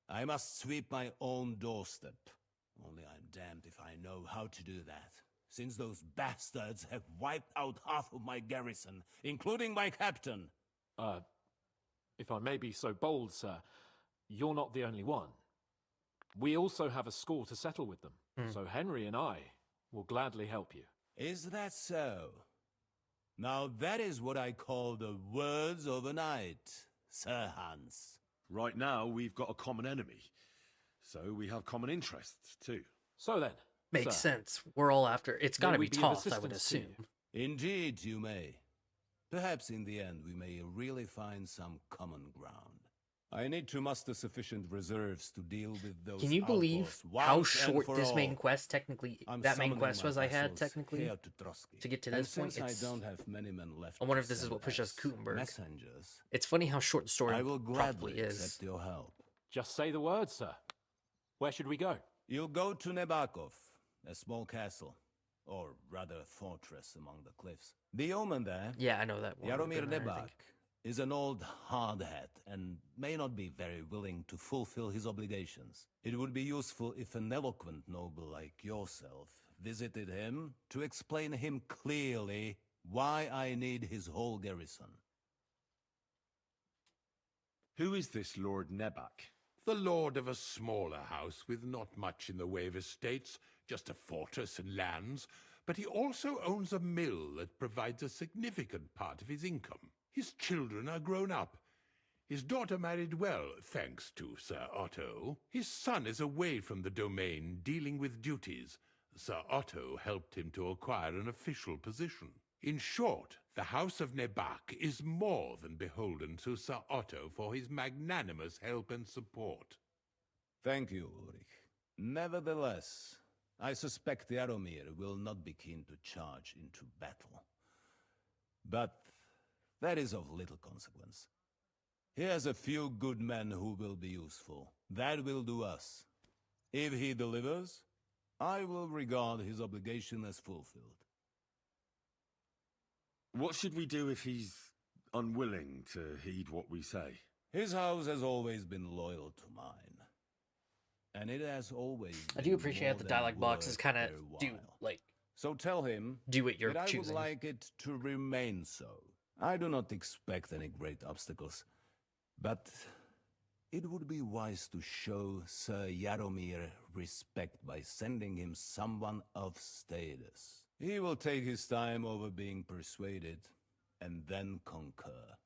Speaker 9: I must sweep my own doorstep. Only I'm damned if I know how to do that, since those bastards have wiped out half of my garrison, including my captain.
Speaker 21: If I may be so bold, sir, you're not the only one. We also have a score to settle with them, so Henry and I will gladly help you.
Speaker 9: Is that so? Now that is what I call the words of a knight, Sir Hans.
Speaker 2: Right now, we've got a common enemy, so we have common interests too.
Speaker 21: So then,
Speaker 1: Makes
Speaker 21: sir,
Speaker 1: sense. We're all after. It's got to
Speaker 21: may
Speaker 1: be
Speaker 21: we of
Speaker 1: tossed, I would
Speaker 21: assistance to
Speaker 1: assume.
Speaker 21: you?
Speaker 9: Indeed, you may. Perhaps in the end we may really find some common ground. I need to muster sufficient reserves to deal with those.
Speaker 1: Can you believe
Speaker 9: outlaws
Speaker 1: how
Speaker 9: once and
Speaker 1: short
Speaker 9: for
Speaker 1: this main
Speaker 9: all.
Speaker 1: quest technically,
Speaker 9: I'm
Speaker 1: that main
Speaker 9: summoning
Speaker 1: quest
Speaker 9: my
Speaker 1: was I had
Speaker 9: vassals
Speaker 1: technically
Speaker 9: here to Trotsky.
Speaker 1: to get to
Speaker 9: And
Speaker 1: this point?
Speaker 9: since
Speaker 1: It's,
Speaker 9: I don't have many men left
Speaker 1: I wonder
Speaker 9: to
Speaker 1: if this is
Speaker 9: send
Speaker 1: what pushed us
Speaker 9: as
Speaker 1: Kutenberg.
Speaker 9: messengers,
Speaker 1: It's funny how short the story
Speaker 9: I will
Speaker 1: probably
Speaker 9: gladly
Speaker 1: is.
Speaker 9: accept your help.
Speaker 21: Just say the word, sir. Where should we go?
Speaker 9: You'll go to Nebakov, a small castle, or rather fortress among the cliffs. The omen there,
Speaker 1: Yeah, I know that one.
Speaker 9: Jaromir
Speaker 1: We've been there, I
Speaker 9: Nebak,
Speaker 1: think.
Speaker 9: is an old hard hat and may not be very willing to fulfill his obligations. It would be useful if an eloquent noble like yourself visited him to explain him clearly why I need his whole garrison.
Speaker 2: Who is this Lord Nebak?
Speaker 8: The lord of a smaller house with not much in the way of estates, just a fortress and lands, but he also owns a mill that provides a significant part of his income. His children are grown up. His daughter married well, thanks to Sir Otto. His son is away from the domain, dealing with duties. Sir Otto helped him to acquire an official position. In short, the House of Nebak is more than beholden to Sir Otto for his magnanimous help and support.
Speaker 9: Thank you, Ulrich. Nevertheless, I suspect Jaromir will not be keen to charge into battle. But that is of little consequence. He has a few good men who will be useful. That will do us. If he delivers, I will regard his obligation as fulfilled.
Speaker 2: What should we do if he's unwilling to heed what we say?
Speaker 9: His house has always been loyal to mine. And it has always
Speaker 1: I do appreciate the dialogue boxes kind of do, like...
Speaker 9: So tell him
Speaker 1: do what you're
Speaker 9: that
Speaker 1: choosing.
Speaker 9: I would like it to remain so. I do not expect any great obstacles, but it would be wise to show Sir Jaromir respect by sending him someone of status. He will take his time over being persuaded, and then concur,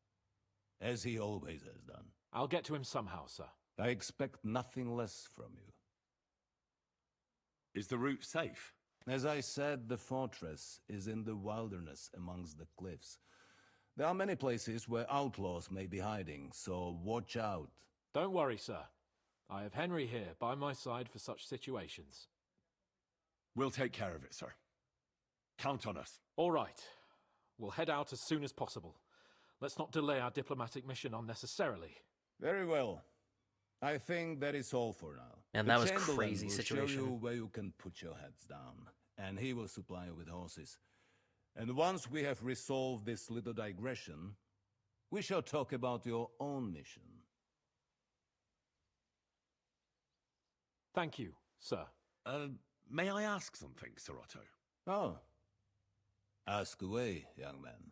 Speaker 9: as he always has done.
Speaker 21: I'll get to him somehow, sir.
Speaker 9: I expect nothing less from you.
Speaker 2: Is the route safe?
Speaker 9: As I said, the fortress is in the wilderness amongst the cliffs. There are many places where outlaws may be hiding, so watch out.
Speaker 21: Don't worry, sir. I have Henry here by my side for such situations.
Speaker 2: We'll take care of it, sir. Count on us.
Speaker 21: All right. We'll head out as soon as possible. Let's not delay our diplomatic mission unnecessarily.
Speaker 9: Very well. I think that is all for now.
Speaker 1: And
Speaker 9: the
Speaker 1: that was
Speaker 9: Chamberlain
Speaker 1: crazy
Speaker 9: will
Speaker 1: situation.
Speaker 9: show you where you can put your heads down, and he will supply you with horses. And once we have resolved this little digression, we shall talk about your own mission.
Speaker 21: Thank you, sir.
Speaker 2: May I ask something, Sir Otto?
Speaker 9: Oh. Ask away, young man.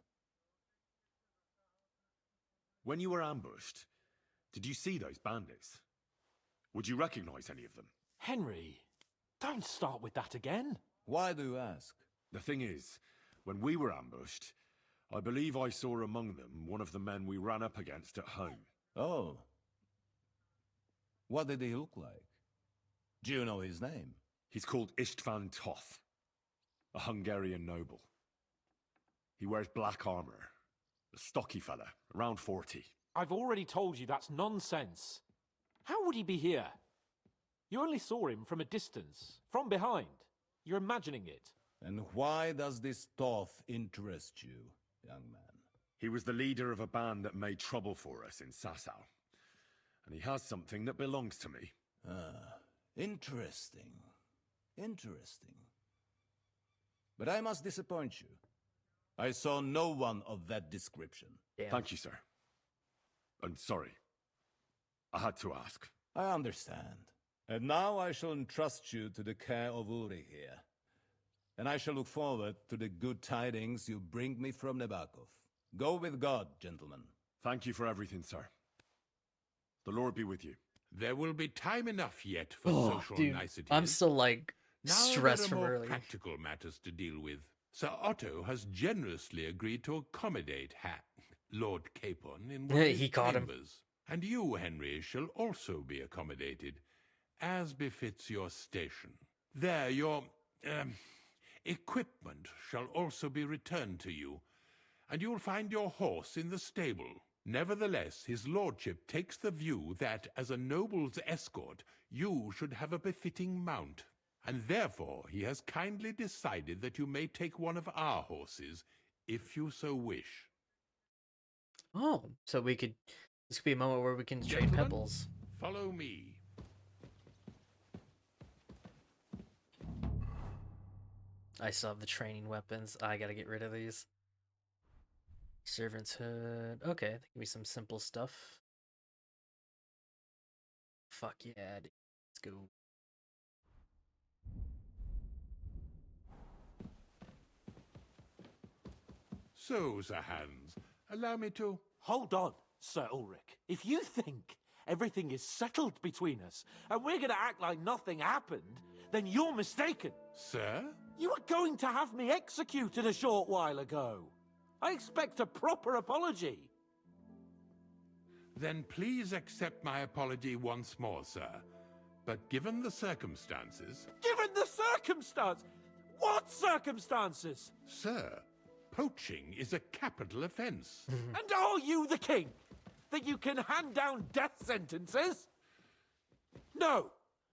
Speaker 2: When you were ambushed, did you see those bandits? Would you recognize any of them?
Speaker 21: Henry, don't start with that again.
Speaker 9: Why do you ask?
Speaker 2: The thing is, when we were ambushed, I believe I saw among them one of the men we ran up against at home.
Speaker 9: Oh. What did he look like? Do you know his name?
Speaker 2: He's called Istvan Toth, a Hungarian noble. He wears black armor, a stocky fella, around 40.
Speaker 21: I've already told you that's nonsense. How would he be here? You only saw him from a distance, from behind. You're imagining it.
Speaker 9: And why does this Toth interest you, young man?
Speaker 2: He was the leader of a band that made trouble for us in Sasau. And he has something that belongs to me.
Speaker 9: Ah, interesting. Interesting. But I must disappoint you. I saw no one of that description.
Speaker 1: Damn.
Speaker 2: Thank you, sir. I'm sorry. I had to ask.
Speaker 9: I understand. And now I shall entrust you to the care of Uri here. And I shall look forward to the good tidings you bring me from Nebakov. Go with God, gentlemen.
Speaker 2: Thank you for everything, sir. The Lord be with you.
Speaker 8: There will be time enough yet for social
Speaker 1: dude,
Speaker 8: niceties.
Speaker 1: I'm still like
Speaker 8: Now
Speaker 1: stressed
Speaker 8: there are
Speaker 1: from
Speaker 8: more
Speaker 1: earlier.
Speaker 8: practical matters to deal with. Sir Otto has generously agreed to accommodate Lord Capon in one of his
Speaker 1: He caught him.
Speaker 8: chambers. And you, Henry, shall also be accommodated, as befits your station. There, your equipment shall also be returned to you, and you'll find your horse in the stable. Nevertheless, his lordship takes the view that, as a noble's escort, you should have a befitting mount, and therefore he has kindly decided that you may take one of our horses, if you so wish.
Speaker 1: Oh, so we could... This could be a moment where we can trade
Speaker 8: Gentlemen,
Speaker 1: pebbles.
Speaker 8: Follow me.
Speaker 1: I still have the training weapons. I gotta get rid of these. Servant's hood. Okay, that can be some simple stuff. Fuck yeah, dude. Let's go.
Speaker 8: So, Sir Hans, allow me to...
Speaker 21: Hold on, Sir Ulrich. If you think everything is settled between us, and we're gonna act like nothing happened, then you're mistaken.
Speaker 8: Sir?
Speaker 21: You were going to have me executed a short while ago. I expect a proper apology.
Speaker 8: Then please accept my apology once more, sir. But given the circumstances...
Speaker 21: Given the circumstance? What circumstances?
Speaker 8: Sir, poaching is a capital offense.
Speaker 21: And are you the king? That you can hand down death sentences? No,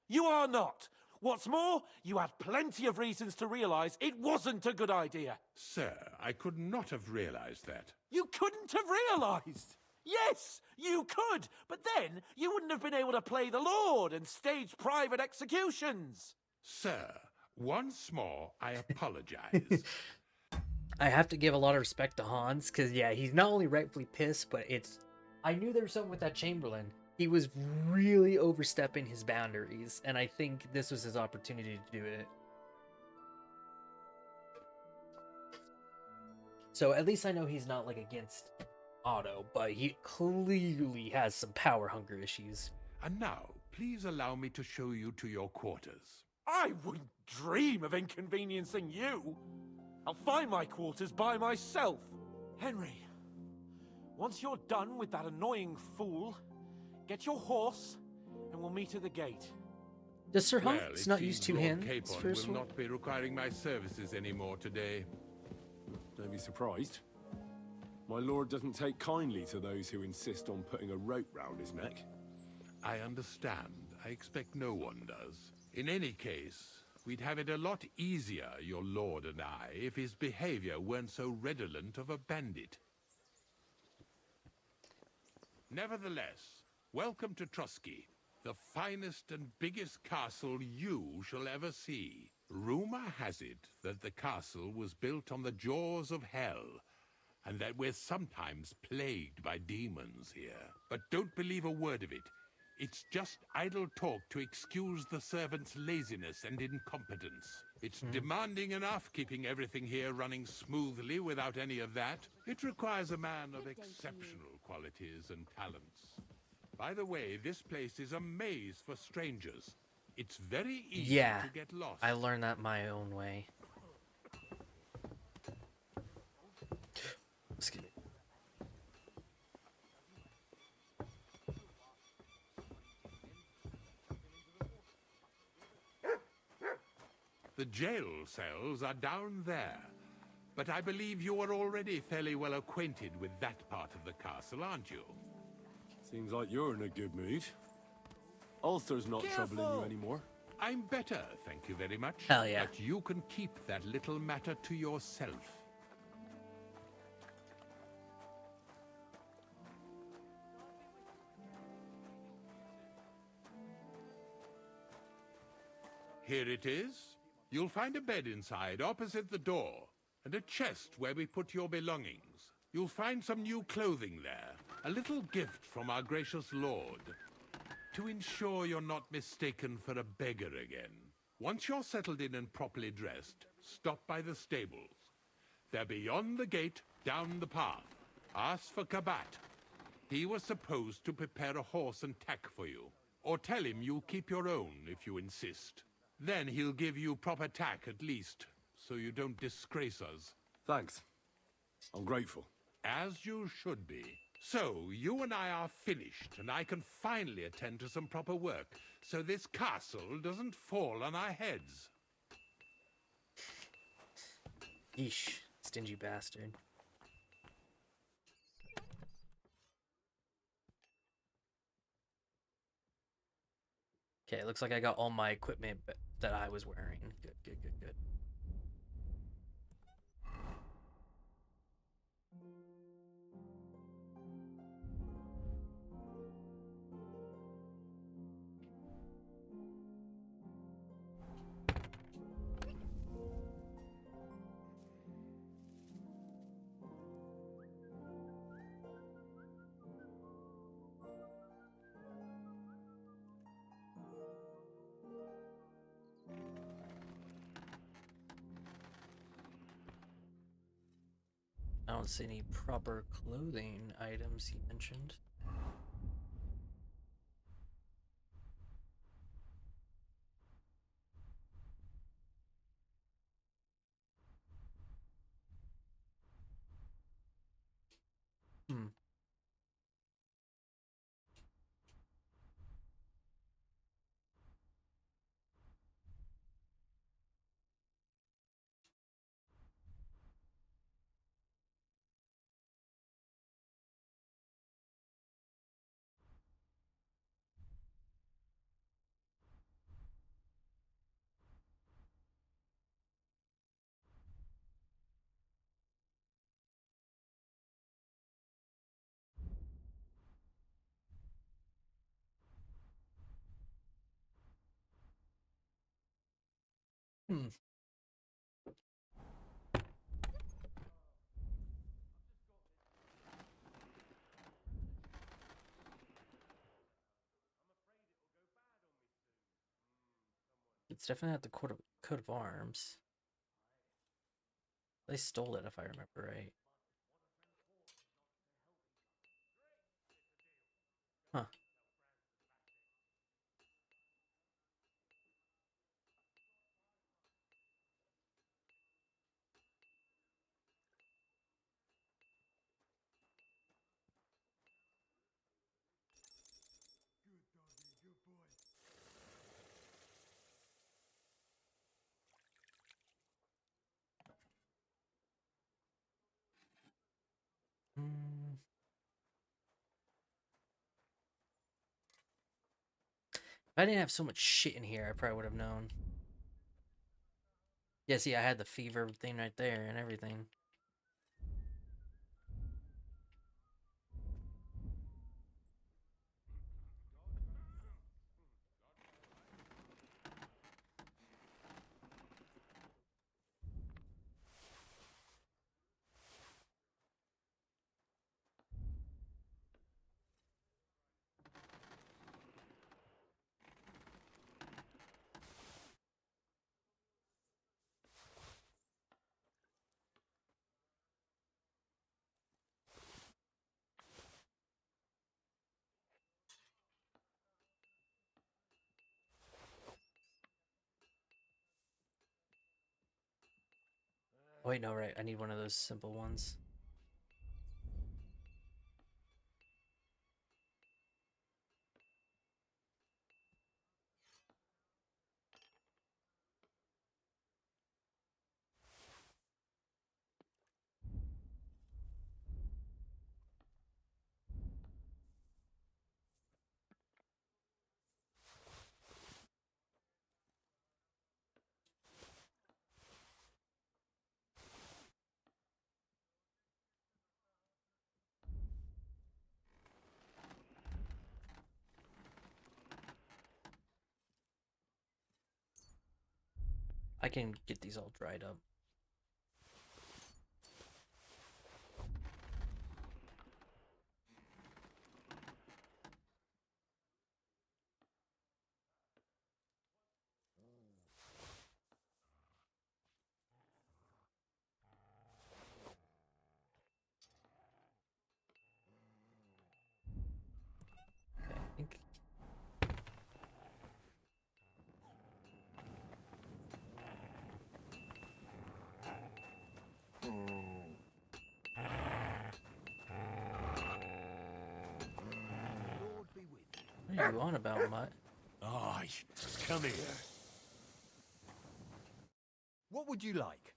Speaker 21: you are not. What's more, you had plenty of reasons to realize it wasn't a good idea.
Speaker 8: Sir, I could not have realized that.
Speaker 21: You couldn't have realized. Yes, you could, but then you wouldn't have been able to play the Lord and stage private executions.
Speaker 8: Sir, once more, I apologize.
Speaker 1: I have to give a lot of respect to Hans, because, yeah, he's not only rightfully pissed, but it's... I knew there was something with that Chamberlain. He was really overstepping his boundaries, and I think this was his opportunity to do it. So at least I know he's not, like, against Otto, but he clearly has some power hunger issues.
Speaker 8: And now, please allow me to show you to your quarters.
Speaker 21: I wouldn't dream of inconveniencing you. I'll find my quarters by myself. Henry, once you're done with that annoying fool, get your horse and we'll meet at the gate.
Speaker 1: Does Sir
Speaker 8: Well,
Speaker 1: Hans not use two hands
Speaker 8: Capon
Speaker 1: for his
Speaker 8: will
Speaker 1: sword?
Speaker 8: not be requiring my services anymore today.
Speaker 2: Don't be surprised. My lord doesn't take kindly to those who insist on putting a rope round his neck.
Speaker 8: I understand. I expect no one does. In any case, we'd have it a lot easier, your lord and I, if his behavior weren't so redolent of a bandit. Nevertheless, welcome to Trusky, the finest and biggest castle you shall ever see. Rumor has it that the castle was built on the jaws of hell, and that we're sometimes plagued by demons here. But don't believe a word of it. It's just idle talk to excuse the servants' laziness and incompetence. It's demanding enough keeping everything here running smoothly without any of that. It requires a man of exceptional qualities and talents. By the way, this place is a maze for strangers. It's very easy to get lost.
Speaker 1: I learned that my own way. Excuse me.
Speaker 8: The jail cells are down there. But I believe you are already fairly well acquainted with that part of the castle, aren't you?
Speaker 2: Seems like you're in a good mood. Ulster's not troubling you anymore.
Speaker 8: I'm better, thank you very much.
Speaker 1: Hell yeah.
Speaker 8: But you can keep that little matter to yourself. Here it is. You'll find a bed inside, opposite the door, and a chest where we put your belongings. You'll find some new clothing there, a little gift from our gracious lord, to ensure you're not mistaken for a beggar again. Once you're settled in and properly dressed, stop by the stables. They're beyond the gate, down the path. Ask for Kabat. He was supposed to prepare a horse and tack for you. Or tell him you'll keep your own if you insist. Then he'll give you proper tack at least, so you don't disgrace us.
Speaker 2: Thanks. I'm grateful.
Speaker 8: As you should be. So, you and I are finished, and I can finally attend to some proper work, so this castle doesn't fall on our heads.
Speaker 1: Yeesh, stingy bastard. Okay, it looks like I got all my equipment that I was wearing. Good, good, good, good. don't see any proper clothing items he mentioned. Hmm. Hmm. It's definitely not the coat of arms. They stole it, if I remember right. Huh. Hmm. If I didn't have so much shit in here, I probably would have known. Yeah, see, I had the fever thing right there and everything. Oh, wait, no, right. I need one of those simple ones. I can get these all dried up. Okay, I think. What are you on about, Mutt?
Speaker 9: Aye, come here.
Speaker 13: What would you like?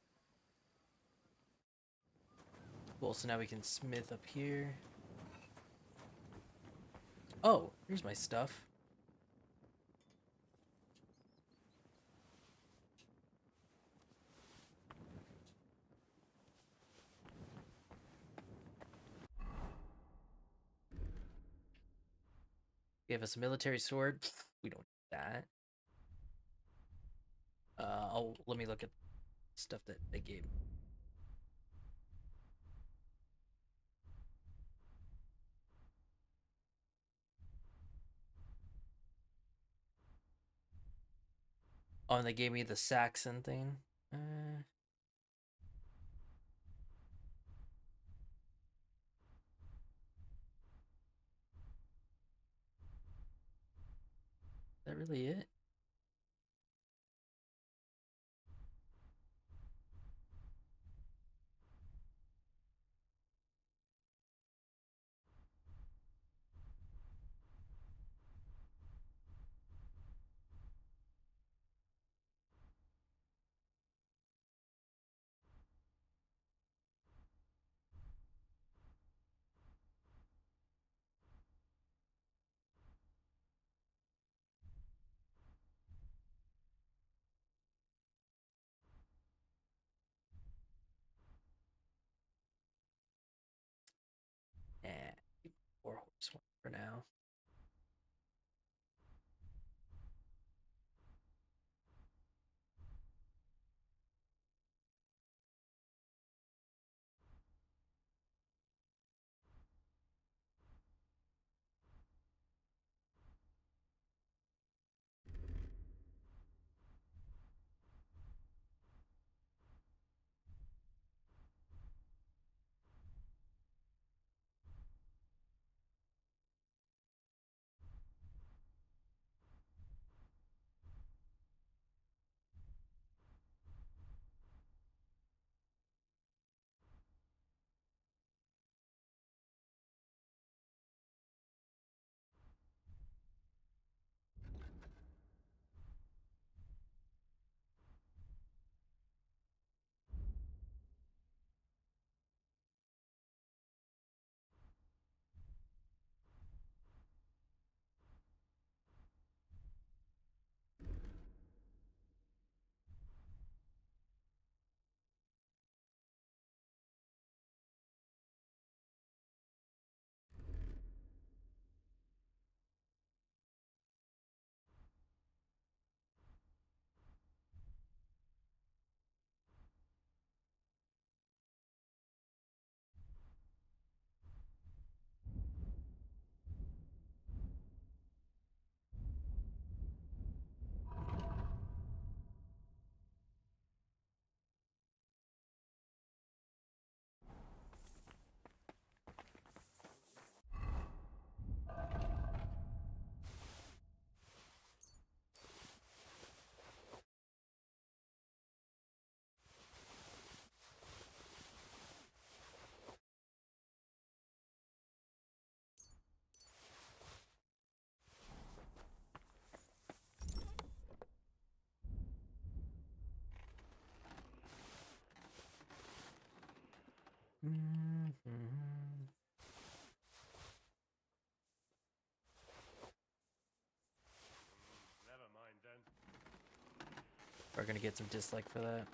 Speaker 1: Cool, so now we can smith up here. Oh, here's my stuff. Give us a military sword. We don't need that. Let me look at stuff that they gave. Oh, and they gave me the Saxon thing. really it? Eh, keep the 4-horse one for now.
Speaker 7: Never mind then.
Speaker 1: We're gonna get some dislike for that.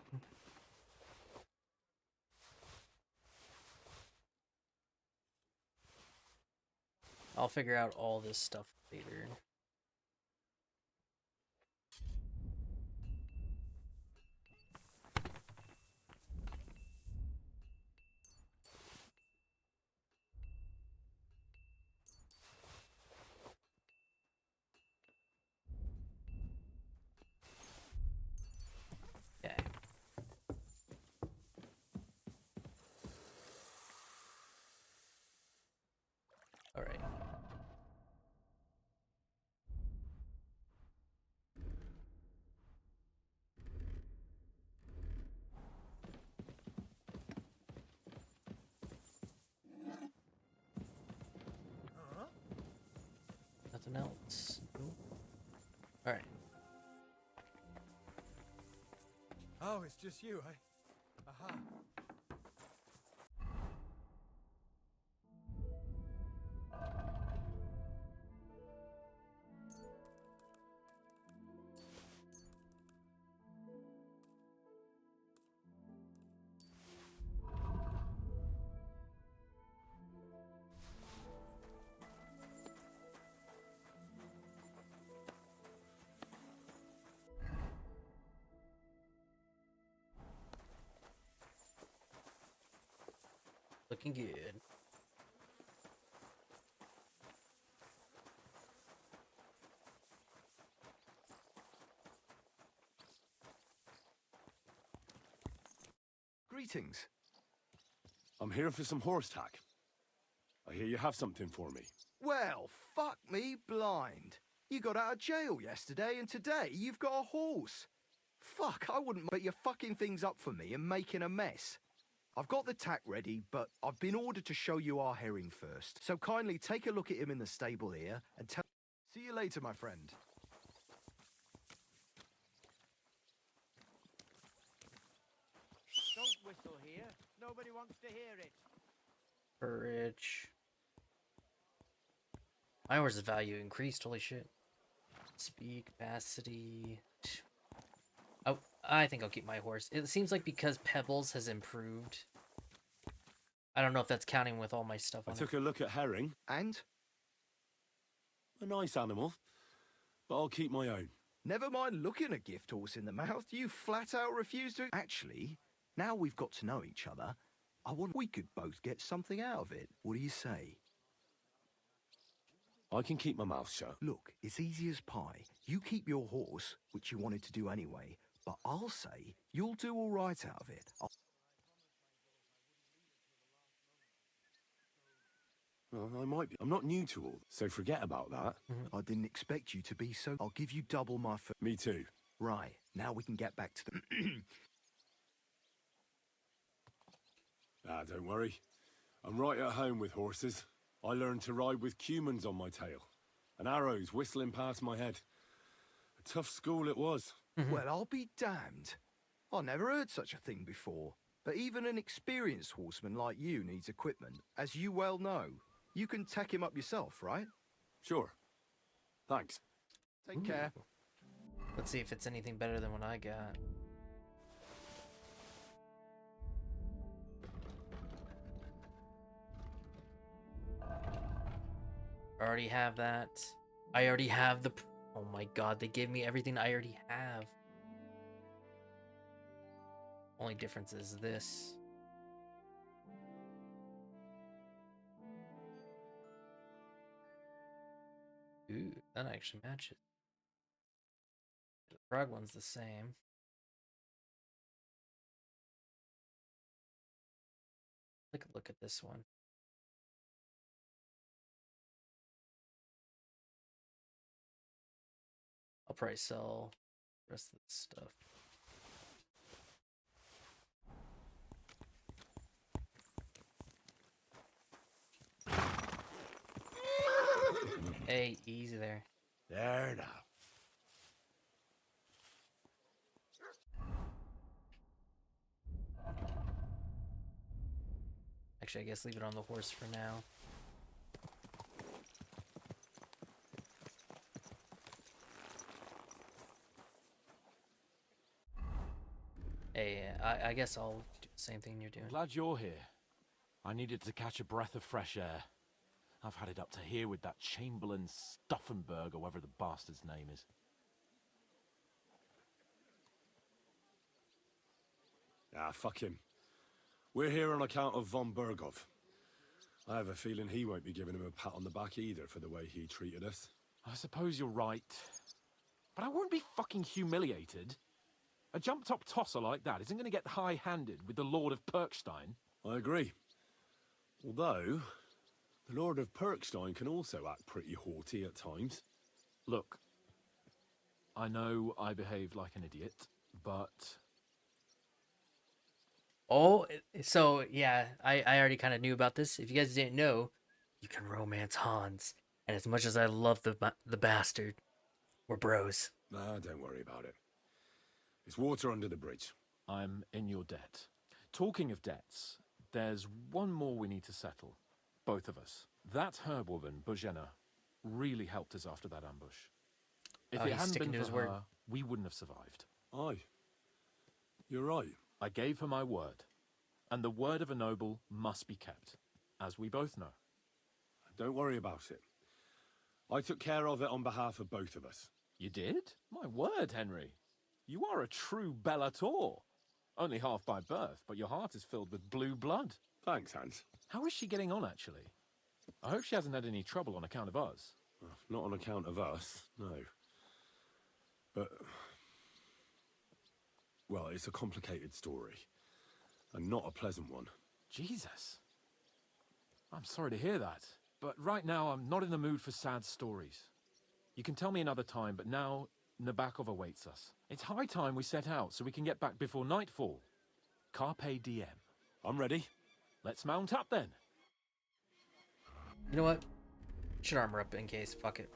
Speaker 1: I'll figure out all this stuff later. Okay. All right. Nothing else. Nope. All right.
Speaker 13: Oh, it's just you, eh? Aha.
Speaker 1: Looking good.
Speaker 13: Greetings.
Speaker 2: I'm here for some horse tack. I hear you have something for me.
Speaker 13: Well, fuck me blind. You got out of jail yesterday, and today you've got a horse. Fuck, I wouldn't put your fucking things up for me and making a mess. I've got the tack ready, but I've been ordered to show you our herring first. So kindly take a look at him in the stable here and tell... See you later, my friend.
Speaker 4: Don't whistle here. Nobody wants to hear it.
Speaker 1: Courage. My horse's value increased, holy shit. Speed, capacity. Oh, I think I'll keep my horse. It seems like because Pebbles has improved. I don't know if that's counting with all my stuff on
Speaker 2: I took a look at herring.
Speaker 13: And?
Speaker 2: A nice animal, but I'll keep my own.
Speaker 13: Never mind looking a gift horse in the mouth, you flat out refuse to... Actually, now we've got to know each other, I want we could both get something out of it. What do you say?
Speaker 2: I can keep my mouth shut.
Speaker 13: Look, it's easy as pie. You keep your horse, which you wanted to do anyway, but I'll say you'll do all right out of it.
Speaker 2: Well, I might be. I'm not new to all, so forget about that.
Speaker 13: I didn't expect you to be so... I'll give you double my...
Speaker 2: Me too.
Speaker 13: Right, now we can get back to the...
Speaker 2: Don't worry. I'm right at home with horses. I learned to ride with cumans on my tail, and arrows whistling past my head. A tough school it was.
Speaker 13: Well, I'll be damned. I never heard such a thing before. But even an experienced horseman like you needs equipment, as you well know. You can tack him up yourself, right?
Speaker 2: Sure. Thanks.
Speaker 13: Take care.
Speaker 1: Let's see if it's anything better than what I got. I already have that. I already have the... Oh my god, they gave me everything I already have. Only difference is this. Ooh, that actually matches. The frog one's the same. Take a look at this one. I'll probably sell the rest of this stuff. Hey, easy there.
Speaker 8: There now.
Speaker 1: Actually, I guess leave it on the horse for now. Hey, I guess I'll do the same thing you're doing.
Speaker 21: Glad you're here. I needed to catch a breath of fresh air. I've had it up to here with that Chamberlain Stuffenberg, or whatever the bastard's name is.
Speaker 2: Ah, fuck him. We're here on account of von Bergov. I have a feeling he won't be giving him a pat on the back either for the way he treated us.
Speaker 21: I suppose you're right. But I won't be fucking humiliated. A jump-top tosser like that isn't going to get high-handed with the Lord of Perkstein.
Speaker 2: I agree. Although, the Lord of Perkstein can also act pretty haughty at times.
Speaker 21: Look, I know I behaved like an idiot, but...
Speaker 1: Oh, so yeah, I already kind of knew about this. If you guys didn't know, you can romance Hans. And as much as I love the bastard, we're bros.
Speaker 2: Nah, don't worry about it. It's water under the bridge.
Speaker 21: I'm in your debt. Talking of debts, there's one more we need to settle. Both of us. That herbwoman, Bojena, really helped us after that ambush. If it hadn't been for her, we wouldn't have survived.
Speaker 2: Aye. You're right.
Speaker 21: I gave her my word. And the word of a noble must be kept, as we both know.
Speaker 2: Don't worry about it. I took care of it on behalf of both of us.
Speaker 21: You did? My word, Henry. You are a true Bellator. Only half by birth, but your heart is filled with blue blood.
Speaker 2: Thanks, Hans.
Speaker 21: How is she getting on, actually? I hope she hasn't had any trouble on account of us.
Speaker 2: Not on account of us, no. But... well, it's a complicated story. And not a pleasant one.
Speaker 21: Jesus. I'm sorry to hear that. But right now, I'm not in the mood for sad stories. You can tell me another time, but now Nabokov awaits us. It's high time we set out so we can get back before nightfall. Carpe diem.
Speaker 2: I'm ready.
Speaker 21: Let's mount up then.
Speaker 1: You know what? Should armor up in case. Fuck it.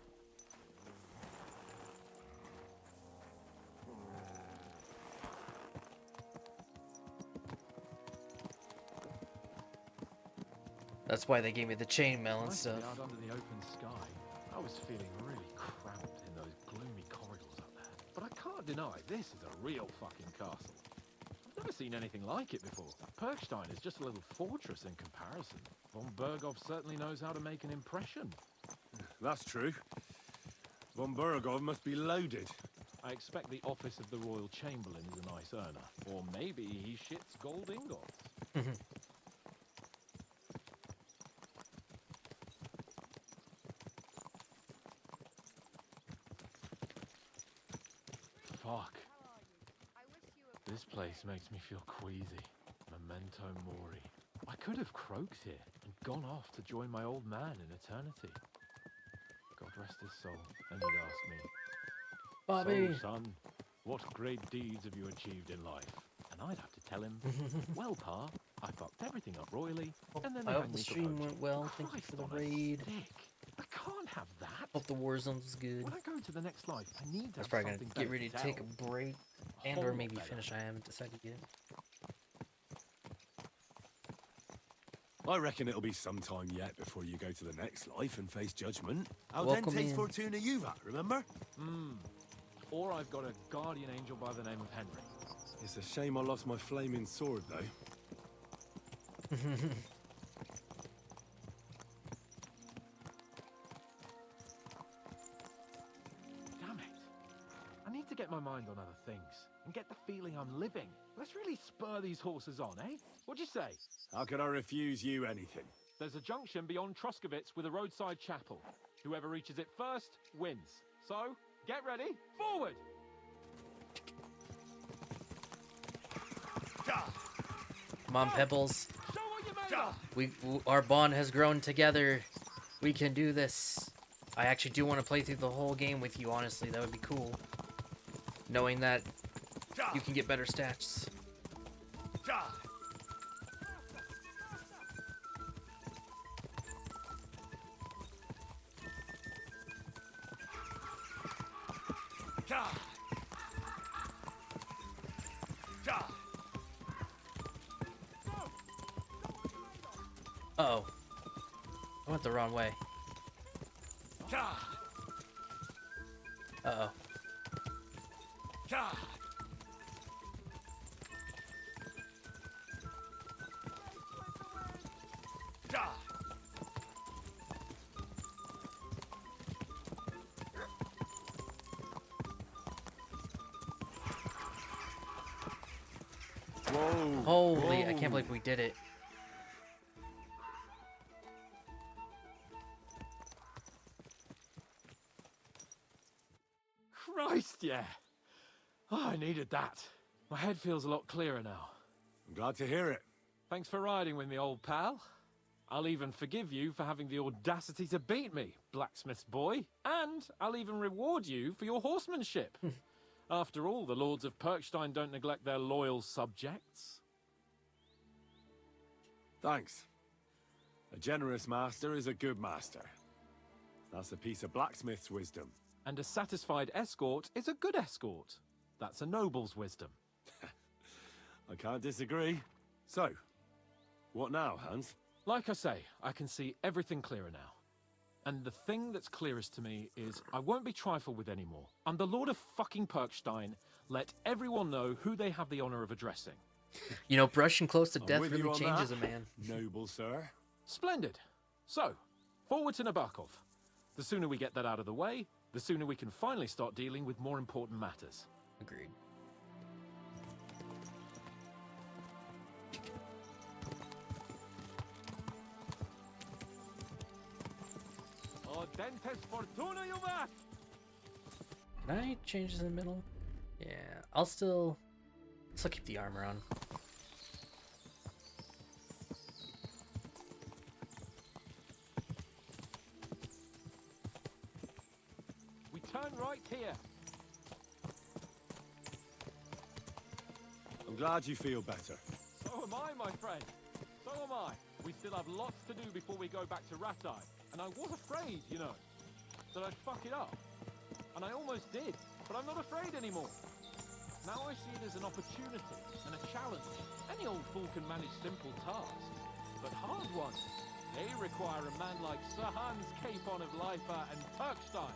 Speaker 1: That's why they gave me the chainmail and stuff.
Speaker 21: Out under the open sky, I was feeling really cramped in those gloomy corridors up there. But I can't deny this is a real fucking castle. I've never seen anything like it before. Perkstein is just a little fortress in comparison. Von Bergov certainly knows how to make an impression.
Speaker 2: That's true. Von Bergov must be loaded.
Speaker 21: I expect the office of the Royal Chamberlain is a nice earner. Or maybe he shits gold ingots. Fuck. This place makes me feel queasy. Memento mori. I could have croaked here and gone off to join my old man in eternity. God rest his soul. And he'd ask me,
Speaker 1: Bobby.
Speaker 21: So, son, what great deeds have you achieved in life? And I'd have to tell him, well, Pa, I fucked everything up royally, and then
Speaker 1: I
Speaker 21: they
Speaker 1: hope
Speaker 21: hanged
Speaker 1: the
Speaker 21: me for
Speaker 1: stream
Speaker 21: poaching.
Speaker 1: went well. Thank you
Speaker 21: Christ
Speaker 1: for the
Speaker 21: on a
Speaker 1: raid.
Speaker 21: stick. I can't have that.
Speaker 1: Hope the Warzone was good.
Speaker 21: When I go into the next life, I need to
Speaker 1: I was
Speaker 21: have
Speaker 1: probably
Speaker 21: something
Speaker 1: gonna get
Speaker 21: better
Speaker 1: ready to take a
Speaker 21: tell.
Speaker 1: break
Speaker 21: A
Speaker 1: and
Speaker 21: whole
Speaker 1: or
Speaker 21: lot
Speaker 1: maybe
Speaker 21: better.
Speaker 1: finish. I haven't decided yet.
Speaker 2: I reckon it'll be some time yet before you go to the next life and face judgment. Al
Speaker 1: Welcome
Speaker 2: dente's
Speaker 1: in.
Speaker 2: Fortuna Juvat, remember?
Speaker 21: Or I've got a guardian angel by the name of Henry.
Speaker 2: It's a shame I lost my flaming sword, though.
Speaker 21: Damn it. I need to get my mind on other things and get the feeling I'm living. Let's really spur these horses on, eh? What'd you say?
Speaker 2: How could I refuse you anything?
Speaker 21: There's a junction beyond Troskovitz with a roadside chapel. Whoever reaches it first wins. So, get ready, forward!
Speaker 1: Come on, Pebbles.
Speaker 21: Show what you made of!
Speaker 1: Our bond has grown together. We can do this. I actually do want to play through the whole game with you, honestly. That would be cool. Knowing that you can get better stats. Uh-oh. I went the wrong way. Uh-oh.
Speaker 2: Whoa.
Speaker 1: Holy, I
Speaker 2: whoa.
Speaker 1: can't believe we did it.
Speaker 21: Christ, yeah. Oh, I needed that. My head feels a lot clearer now.
Speaker 2: I'm glad to hear it.
Speaker 21: Thanks for riding with me, old pal. I'll even forgive you for having the audacity to beat me, blacksmith's boy. And I'll even reward you for your horsemanship. After all, the lords of Perkstein don't neglect their loyal subjects.
Speaker 2: Thanks. A generous master is a good master. That's a piece of blacksmith's wisdom.
Speaker 21: And a satisfied escort is a good escort. That's a noble's wisdom.
Speaker 2: I can't disagree. So, what now, Hans?
Speaker 21: Like I say, I can see everything clearer now. And the thing that's clearest to me is I won't be trifled with anymore. I'm the Lord of fucking Perkstein. Let everyone know who they have the honor of addressing.
Speaker 1: You know, brushing close to
Speaker 2: I'm
Speaker 1: death
Speaker 2: with you
Speaker 1: really
Speaker 2: on
Speaker 1: changes
Speaker 2: that,
Speaker 1: a man.
Speaker 2: Noble sir.
Speaker 21: Splendid. So, forward to Nabokov. The sooner we get that out of the way, the sooner we can finally start dealing with more important matters.
Speaker 1: Agreed.
Speaker 21: Oh, dentes fortuna, you back!
Speaker 1: Can I change this in the middle? Yeah, I'll still keep the armor on.
Speaker 21: We turn right here.
Speaker 2: I'm glad you feel better.
Speaker 21: So am I, my friend. So am I. We still have lots to do before we go back to Ratai. And I was afraid, you know, that I'd fuck it up. And I almost did. But I'm not afraid anymore. Now I see it as an opportunity and a challenge. Any old fool can manage simple tasks. But hard ones, they require a man like Sir Hans Capon of Leipa and Perkstein.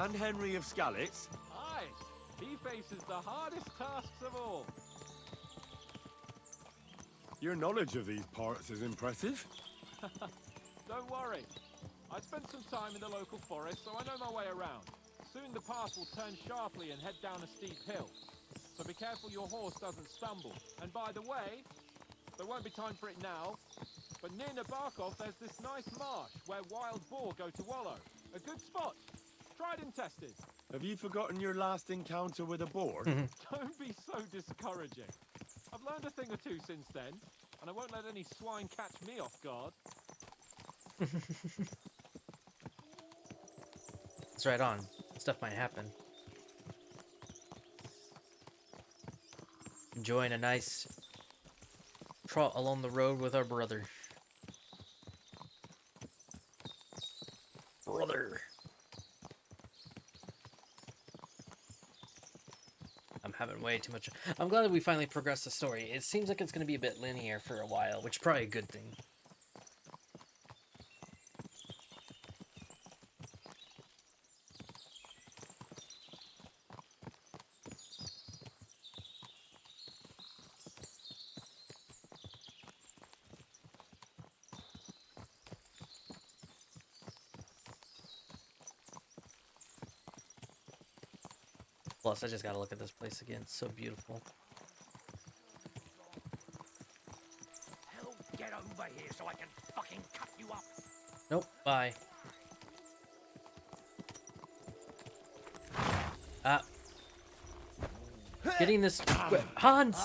Speaker 2: And Henry of Skalitz.
Speaker 21: Aye, he faces the hardest tasks of all.
Speaker 2: Your knowledge of these parts is impressive.
Speaker 21: Don't worry. I spent some time in the local forest, so I know my way around. Soon the path will turn sharply and head down a steep hill. So be careful your horse doesn't stumble. And by the way, there won't be time for it now, but near Nabarkov there's this nice marsh where wild boar go to wallow. A good spot. Tried and tested.
Speaker 2: Have you forgotten your last encounter with a boar?
Speaker 21: Don't be so discouraging. I've learned a thing or two since then, and I won't let any swine catch me off guard.
Speaker 1: It's right on. Stuff might happen. Enjoying a nice trot along the road with our brother. I'm having way too much. I'm glad that we finally progressed the story. It seems like it's going to be a bit linear for a while, which is probably a good thing. Plus, I just gotta look at this place again. It's so beautiful.
Speaker 6: Hell, get over here so I can fucking cut you up.
Speaker 1: Nope, bye. Getting this... Hans!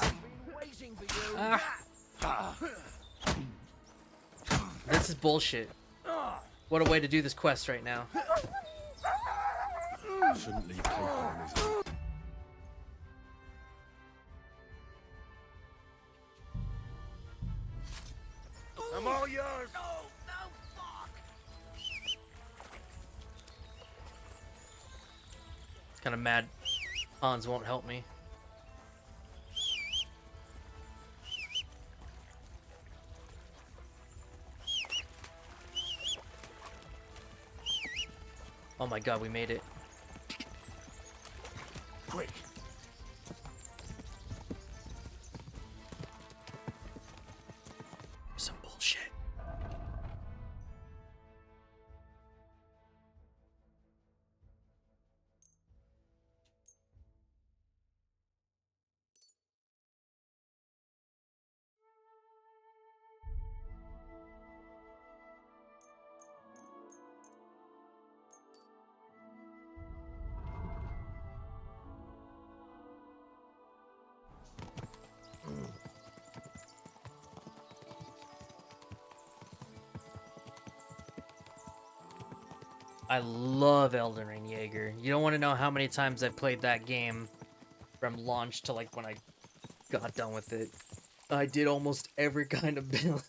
Speaker 1: This is bullshit. What a way to do this quest right now.
Speaker 2: Shouldn't leave Capon on his own.
Speaker 10: I'm all yours.
Speaker 1: Kind of mad Hans won't help me. Oh my god, we made it.
Speaker 10: Quick.
Speaker 1: Some bullshit. I love Elden Ring, Jaeger. You don't want to know how many times I played that game from launch to like when I got done with it. I did almost every kind of build.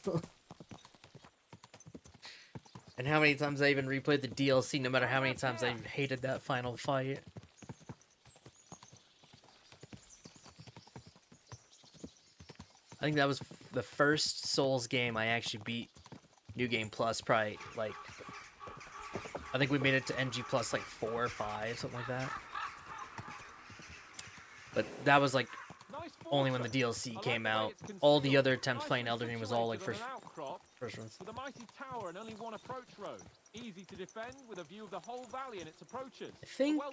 Speaker 1: And how many times I even replayed the DLC, no matter how many times I hated that final fight. I think that was the first Souls game I actually beat New Game Plus, probably like... I think we made it to NG Plus like 4 or 5, something like that. But that was like only when the DLC came out. All the other attempts playing Elden Ring was all like first ones.
Speaker 21: With a mighty tower and only one approach road, easy to defend with a view of the whole valley and its approaches.
Speaker 1: I think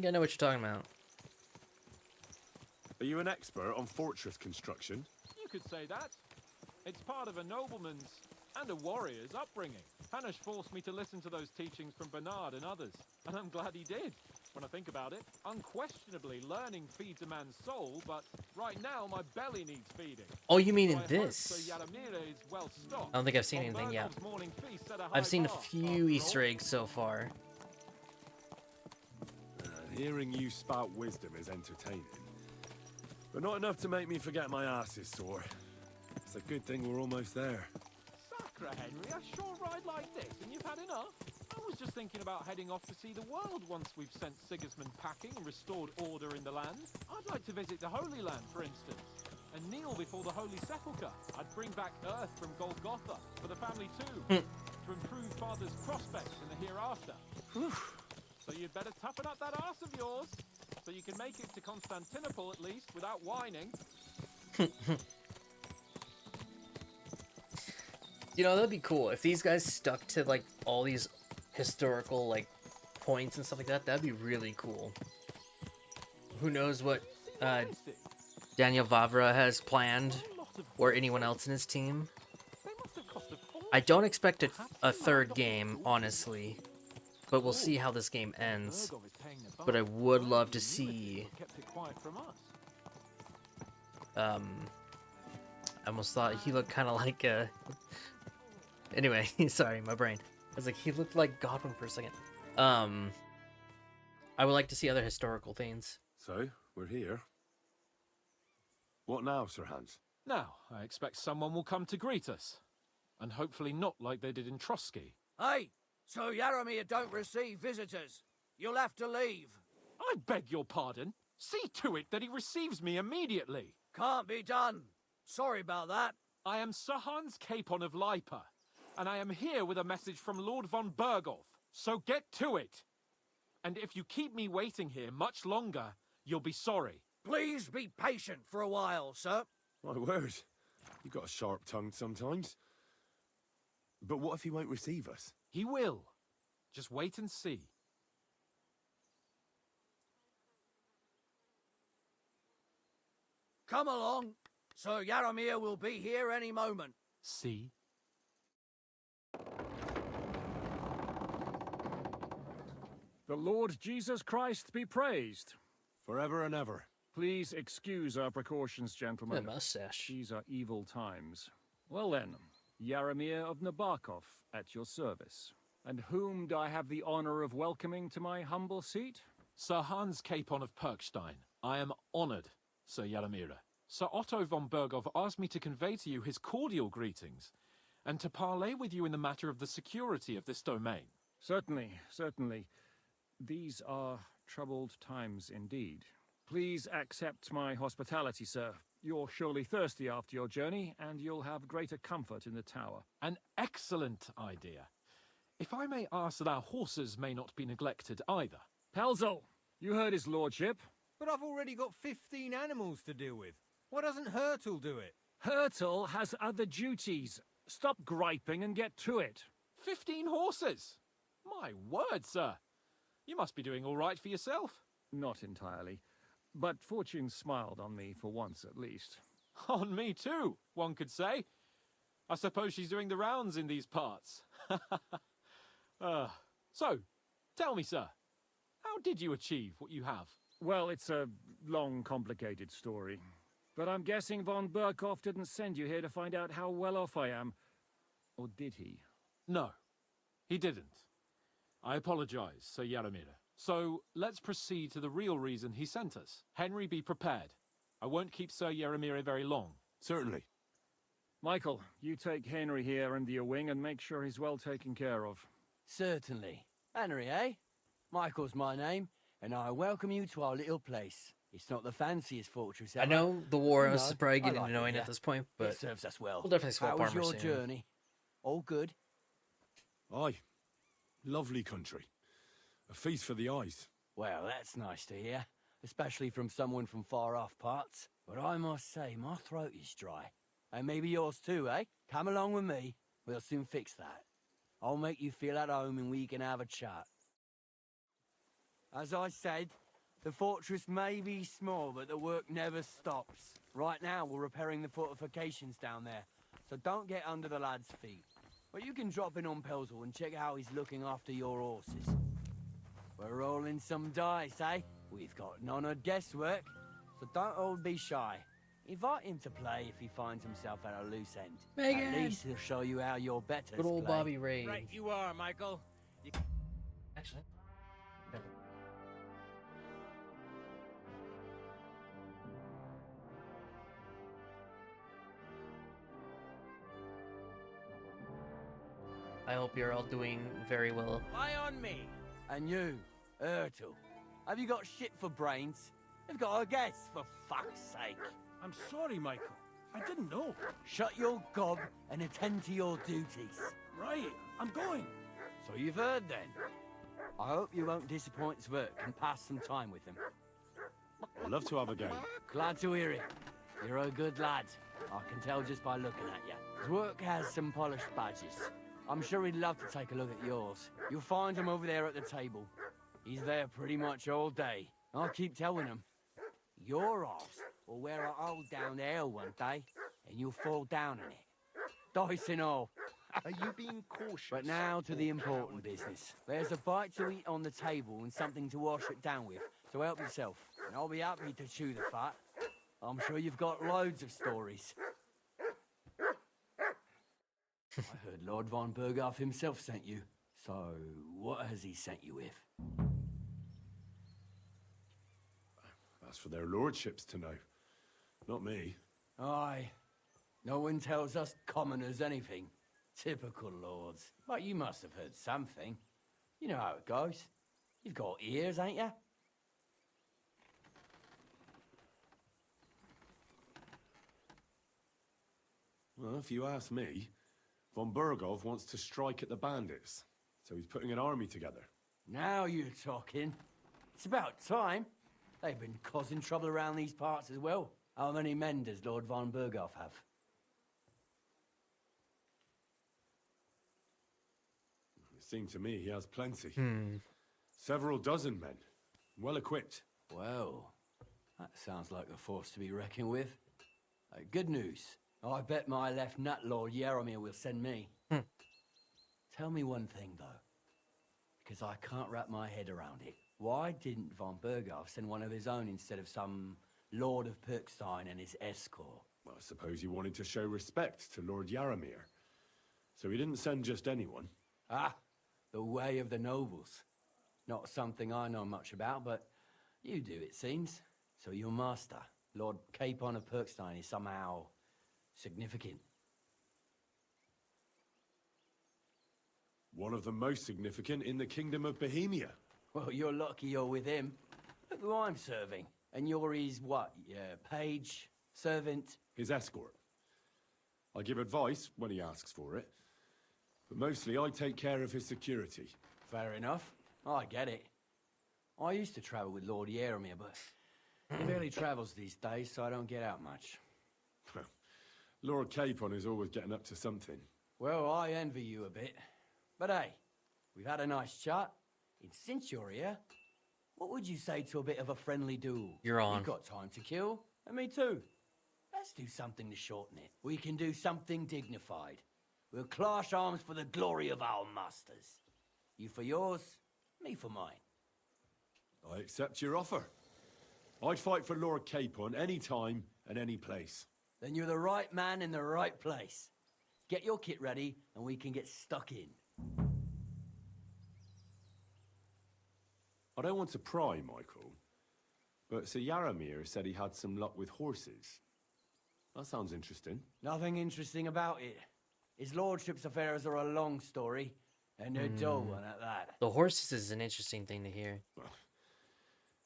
Speaker 1: I know what you're talking about.
Speaker 2: Are you an expert on fortress construction?
Speaker 21: You could say that. It's part of a nobleman's and a warrior's upbringing. Hanush forced me to listen to those teachings from Bernard and others, and I'm glad he did. When I think about it, unquestionably learning feeds a man's soul, but right now my belly needs feeding.
Speaker 1: Oh, you mean in
Speaker 21: So
Speaker 1: this?
Speaker 21: Yaramira is well stocked.
Speaker 1: I don't think I've seen anything yet. I've seen a few Easter eggs so far.
Speaker 2: Hearing you spout wisdom is entertaining, but not enough to make me forget my ass is sore. It's a good thing we're almost there.
Speaker 21: Sacre, Henry, a short ride like this and you've had enough? I was just thinking about heading off to see the world once we've sent Sigismund packing and restored order in the land. I'd like to visit the Holy Land, for instance, and kneel before the Holy Sepulchre. I'd bring back earth from Golgotha for the family too, to improve Father's prospects in the hereafter. So you'd better toughen up that arse of yours, so you can make it to Constantinople at least without whining.
Speaker 1: You know, that'd be cool if these guys stuck to like all these historical like points and stuff like that. That'd be really cool. Who knows what Daniel Vavra has planned, or anyone else in his team. I don't expect a third game, honestly, but we'll see how this game ends. But I would love to see. I almost thought he looked kind of like Anyway, sorry, my brain. I was like, he looked like Godwin for a second. I would like to see other historical things.
Speaker 2: So, we're here. What now, Sir Hans?
Speaker 21: Now, I expect someone will come to greet us. And hopefully not like they did in Trotsky.
Speaker 12: Hey, so Yaramir don't receive visitors. You'll have to leave.
Speaker 21: I beg your pardon. See to it that he receives me immediately.
Speaker 12: Can't be done. Sorry about that.
Speaker 21: I am Sir Hans Capon of Lipa, and I am here with a message from Lord von Berghoff. So get to it. And if you keep me waiting here much longer, you'll be sorry.
Speaker 12: Please be patient for a while, sir.
Speaker 2: My word, you got a sharp tongue sometimes. But what if he won't receive us?
Speaker 21: He will. Just wait and see.
Speaker 12: Come along. Sir Yaramir will be here any moment.
Speaker 21: See?
Speaker 11: The Lord Jesus Christ be praised.
Speaker 2: Forever and ever.
Speaker 11: Please excuse our precautions, gentlemen.
Speaker 1: A mustache.
Speaker 11: These are evil times. Well then, Yaramir of Nabokov at your service. And whom do I have the honor of welcoming to my humble seat?
Speaker 21: Sir Hans Capon of Perkstein. I am honored, Sir Yaramir. Sir Otto von Berghoff asked me to convey to you his cordial greetings, and to parley with you in the matter of the security of this domain.
Speaker 11: Certainly, certainly. These are troubled times indeed. Please accept my hospitality, sir. You're surely thirsty after your journey, and you'll have greater comfort in the tower.
Speaker 21: An excellent idea. If I may ask that our horses may not be neglected either.
Speaker 11: Pelzel, you heard his lordship.
Speaker 14: But I've already got 15 animals to deal with. Why doesn't Hurtle do it?
Speaker 11: Hurtle has other duties. Stop griping and get to it.
Speaker 21: 15 horses? My word, sir. You must be doing all right for yourself.
Speaker 11: Not entirely. But fortune smiled on me for once at least.
Speaker 21: On me too, one could say. I suppose she's doing the rounds in these parts. So, tell me, sir, how did you achieve what you have?
Speaker 11: Well, it's a long, complicated story. But I'm guessing von Berghoff didn't send you here to find out how well off I am. Or did he?
Speaker 21: No, he didn't. I apologize, Sir Yaramir. So, let's proceed to the real reason he sent us. Henry, be prepared. I won't keep Sir Yaramir very long.
Speaker 2: Certainly.
Speaker 11: Michael, you take Henry here under your wing and make sure he's well taken care of.
Speaker 12: Certainly. Henry, eh? Michael's my name, and I welcome you to our little place. It's not the fanciest fortress ever.
Speaker 1: I know the war is
Speaker 12: No,
Speaker 1: probably
Speaker 12: I
Speaker 1: getting
Speaker 12: like it
Speaker 1: annoying
Speaker 12: here.
Speaker 1: at this point, but
Speaker 12: It serves us well.
Speaker 1: we'll definitely swap
Speaker 12: How was
Speaker 1: armor
Speaker 12: your
Speaker 1: soon.
Speaker 12: journey? All good?
Speaker 2: Aye. Lovely country. A feast for the eyes.
Speaker 12: Well, that's nice to hear, especially from someone from far-off parts. But I must say, my throat is dry. And maybe yours too, eh? Come along with me. We'll soon fix that. I'll make you feel at home and we can have a chat. As I said, the fortress may be small, but the work never stops. Right now, we're repairing the fortifications down there, so don't get under the lad's feet. But you can drop in on Pelzel and check how he's looking after your horses. We're rolling some dice, eh? We've got none of guesswork, so don't all be shy. Invite him to play if he finds himself at a loose end.
Speaker 1: Megan!
Speaker 12: At least he'll show you how your betters
Speaker 1: Good old
Speaker 12: play.
Speaker 1: Bobby Ray.
Speaker 6: Right you are, Michael.
Speaker 1: Actually, hope you're all doing very well.
Speaker 6: Lie on me.
Speaker 16: And you, Ertl, have you got shit for brains? You've got a guess, for fuck's sake.
Speaker 11: I'm sorry, Michael. I didn't know.
Speaker 16: Shut your gob and attend to your duties.
Speaker 11: Right, I'm going.
Speaker 16: So you've heard then. I hope you won't disappoint Zwerk and pass some time with him.
Speaker 2: I'd love to have a game.
Speaker 16: Glad to hear it. You're a good lad. I can tell just by looking at you. Zwerk has some polished badges. I'm sure he'd love to take a look at yours. You'll find him over there at the table. He's there pretty much all day. I keep telling him, your arse will wear a hole down there one day, and you'll fall down in it. Dice and all.
Speaker 13: Are you being cautious?
Speaker 16: But now to the important business. There's a bite to eat on the table and something to wash it down with, so help yourself. And I'll be happy to chew the fat. I'm sure you've got loads of stories. I heard Lord von Berghoff himself sent you. So, what has he sent you with?
Speaker 2: That's for their lordships to know. Not me.
Speaker 16: Aye. No one tells us commoners anything. Typical lords. But you must have heard something. You know how it goes. You've got ears, ain't you?
Speaker 2: Well, if you ask me, von Berghoff wants to strike at the bandits. So he's putting an army together.
Speaker 16: Now you're talking. It's about time. They've been causing trouble around these parts as well. How many men does Lord von Berghoff have?
Speaker 2: It seemed to me he has plenty. Several dozen men. Well equipped.
Speaker 16: Well, that sounds like a force to be reckoned with. Good news. I bet my left nut Lord Yaromir will send me. Tell me one thing, though. Because I can't wrap my head around it. Why didn't von Berghoff send one of his own instead of some Lord of Pirkstein and his escort?
Speaker 2: Well, I suppose he wanted to show respect to Lord Yaromir. So he didn't send just anyone.
Speaker 16: Ah, the way of the nobles. Not something I know much about, but you do, it seems. So your master, Lord Capon of Pirkstein, is somehow significant.
Speaker 2: One of the most significant in the Kingdom of Bohemia.
Speaker 16: Well, you're lucky you're with him. Look who I'm serving. And you're his, what, page, servant?
Speaker 2: His escort. I give advice when he asks for it. But mostly I take care of his security.
Speaker 16: Fair enough. I get it. I used to travel with Lord Yaromir, but he barely travels these days, so I don't get out much.
Speaker 2: Lord Capon is always getting up to something.
Speaker 16: Well, I envy you a bit. But hey, we've had a nice chat. And since you're here, what would you say to a bit of a friendly duel?
Speaker 1: You're on.
Speaker 16: You've got time to kill, and me too. Let's do something to shorten it. We can do something dignified. We'll clash arms for the glory of our masters. You for yours, me for mine.
Speaker 2: I accept your offer. I'd fight for Lord Capon any time and any place.
Speaker 16: Then you're the right man in the right place. Get your kit ready, and we can get stuck in.
Speaker 2: I don't want to pry, Michael, but Sir Yaromir said he had some luck with horses. That sounds interesting.
Speaker 16: Nothing interesting about it. His lordship's affairs are a long story, and a dull one at that.
Speaker 1: The horses is an interesting thing to hear.
Speaker 2: Well,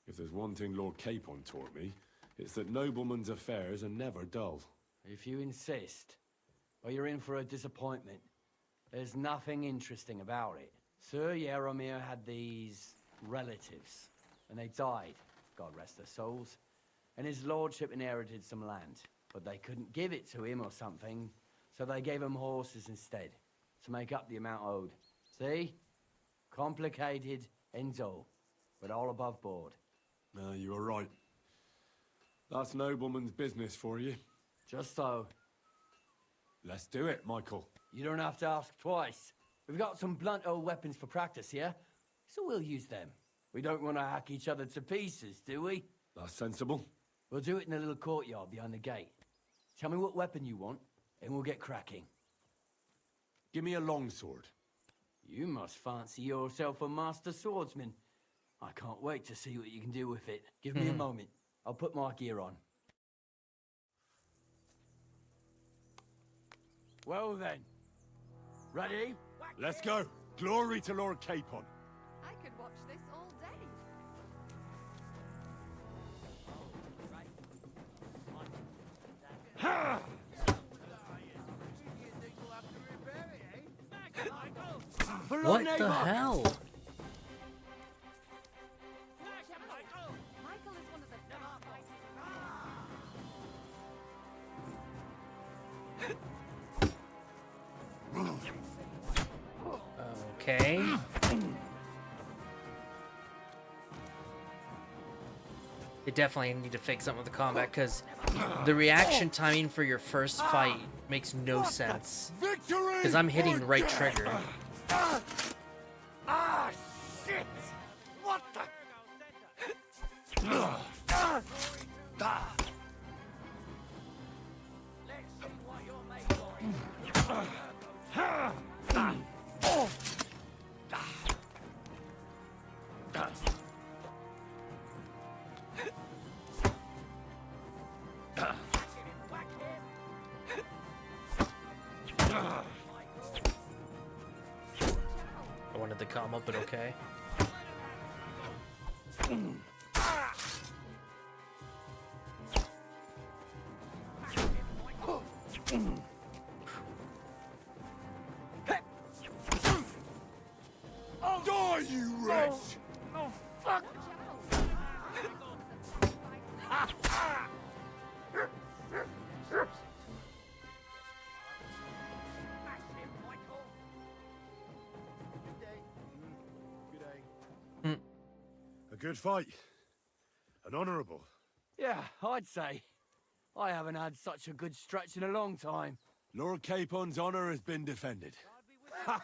Speaker 2: if there's one thing Lord Capon taught me, it's that noblemen's affairs are never dull.
Speaker 16: If you insist, well, you're in for a disappointment. There's nothing interesting about it. Sir Yaromir had these relatives, and they died, God rest their souls, and his lordship inherited some land, but they couldn't give it to him or something, so they gave him horses instead, to make up the amount owed. See? Complicated and dull, but all above board.
Speaker 2: No, you are right. That's nobleman's business for you.
Speaker 16: Just so.
Speaker 2: Let's do it, Michael.
Speaker 16: You don't have to ask twice. We've got some blunt old weapons for practice here, so we'll use them. We don't want to hack each other to pieces, do we?
Speaker 2: That's sensible.
Speaker 16: We'll do it in a little courtyard behind the gate. Tell me what weapon you want, and we'll get cracking.
Speaker 2: Give me a longsword.
Speaker 16: You must fancy yourself a master swordsman. I can't wait to see what you can do with it. Give me a moment. I'll put my gear on. Well then. Ready?
Speaker 10: Whack
Speaker 2: Let's go. Glory to Lord Capon.
Speaker 22: I could watch this all day.
Speaker 1: What the hell?
Speaker 22: Michael is one of the best
Speaker 1: Okay. They definitely need to fix something with the combat because the reaction timing for your first fight makes no sense. Because I'm hitting the right trigger.
Speaker 10: Ah, shit! What the?
Speaker 1: I wanted the combo, but okay.
Speaker 10: Die, you wretch!
Speaker 22: No, fuck!
Speaker 2: A good fight. An honourable.
Speaker 16: Yeah, I'd say. I haven't had such a good stretch in a long time.
Speaker 2: Lord Capon's honour has been defended.
Speaker 16: Ha!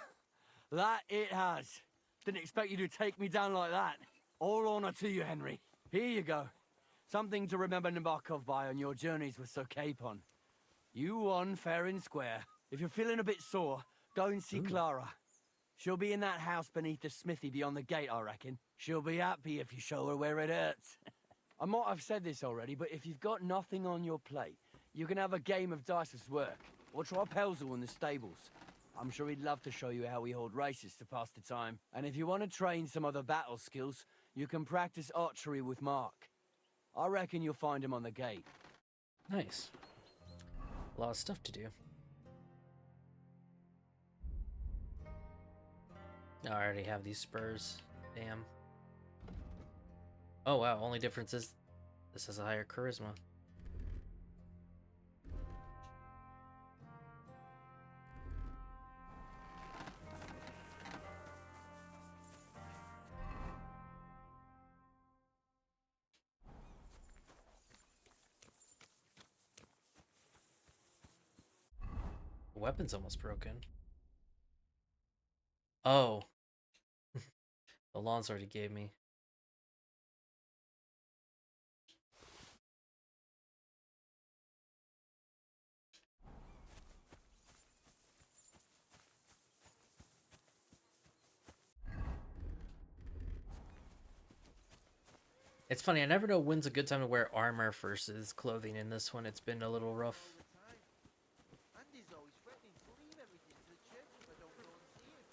Speaker 16: That it has. Didn't expect you to take me down like that. All honour to you, Henry. Here you go. Something to remember Nabokov by on your journeys with Sir Capon. You won fair and square. If you're feeling a bit sore, go and see Clara. She'll be in that house beneath the smithy beyond the gate, I reckon. She'll be happy if you show her where it hurts. I might have said this already, but if you've got nothing on your plate, you can have a game of dice's work, or try Pelzel in the stables. I'm sure he'd love to show you how we hold races to pass the time. And if you want to train some other battle skills, you can practice archery with Mark. I reckon you'll find him on the gate.
Speaker 1: Nice. A lot of stuff to do. I already have these spurs. Damn. Oh wow, only difference is this has a higher charisma. The weapon's almost broken. Oh. The lawns already gave me. It's funny, I never know when's a good time to wear armor versus clothing in this one. It's been a little rough.
Speaker 4: Andy's always threatening to leave everything to the church if I don't go and see him.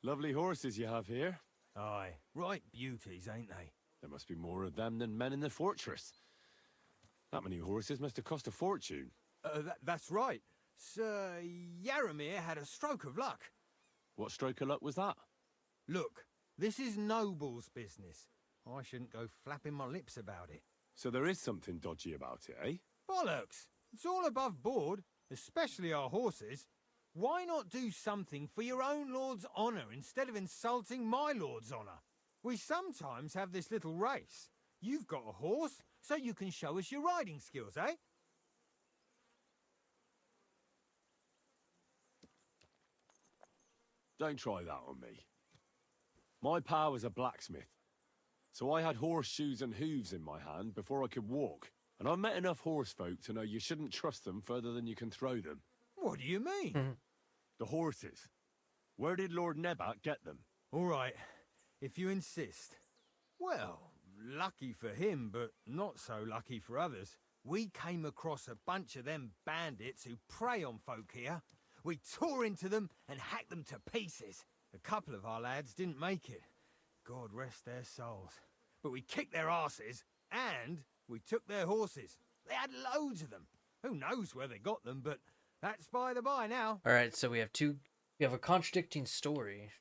Speaker 2: Lovely horses you have here.
Speaker 9: Aye, right beauties, ain't they?
Speaker 2: There must be more of them than men in the fortress. That many horses must have cost a fortune.
Speaker 14: That's right. Sir Yaramir had a stroke of luck.
Speaker 2: What stroke of luck was that?
Speaker 14: Look, this is Noble's business. I shouldn't go flapping my lips about it.
Speaker 2: So there is something dodgy about it, eh?
Speaker 14: Bollocks! It's all above board, especially our horses. Why not do something for your own lord's honour instead of insulting my lord's honour? We sometimes have this little race. You've got a horse, so you can show us your riding skills, eh?
Speaker 2: Don't try that on me. My pa was a blacksmith, so I had horseshoes and hooves in my hand before I could walk. And I've met enough horse folk to know you shouldn't trust them further than you can throw them.
Speaker 14: What do you mean?
Speaker 2: The horses. Where did Lord Nebat get them?
Speaker 14: All right, if you insist. Well, lucky for him, but not so lucky for others.
Speaker 15: we came across a bunch of them bandits who prey on folk here. We tore into them and hacked them to pieces. A couple of our lads didn't make it. God rest their souls. But we kicked their asses, and we took their horses. They had loads of them. Who knows where they got them, but that's by the by now.
Speaker 1: All right, so we have a contradicting story.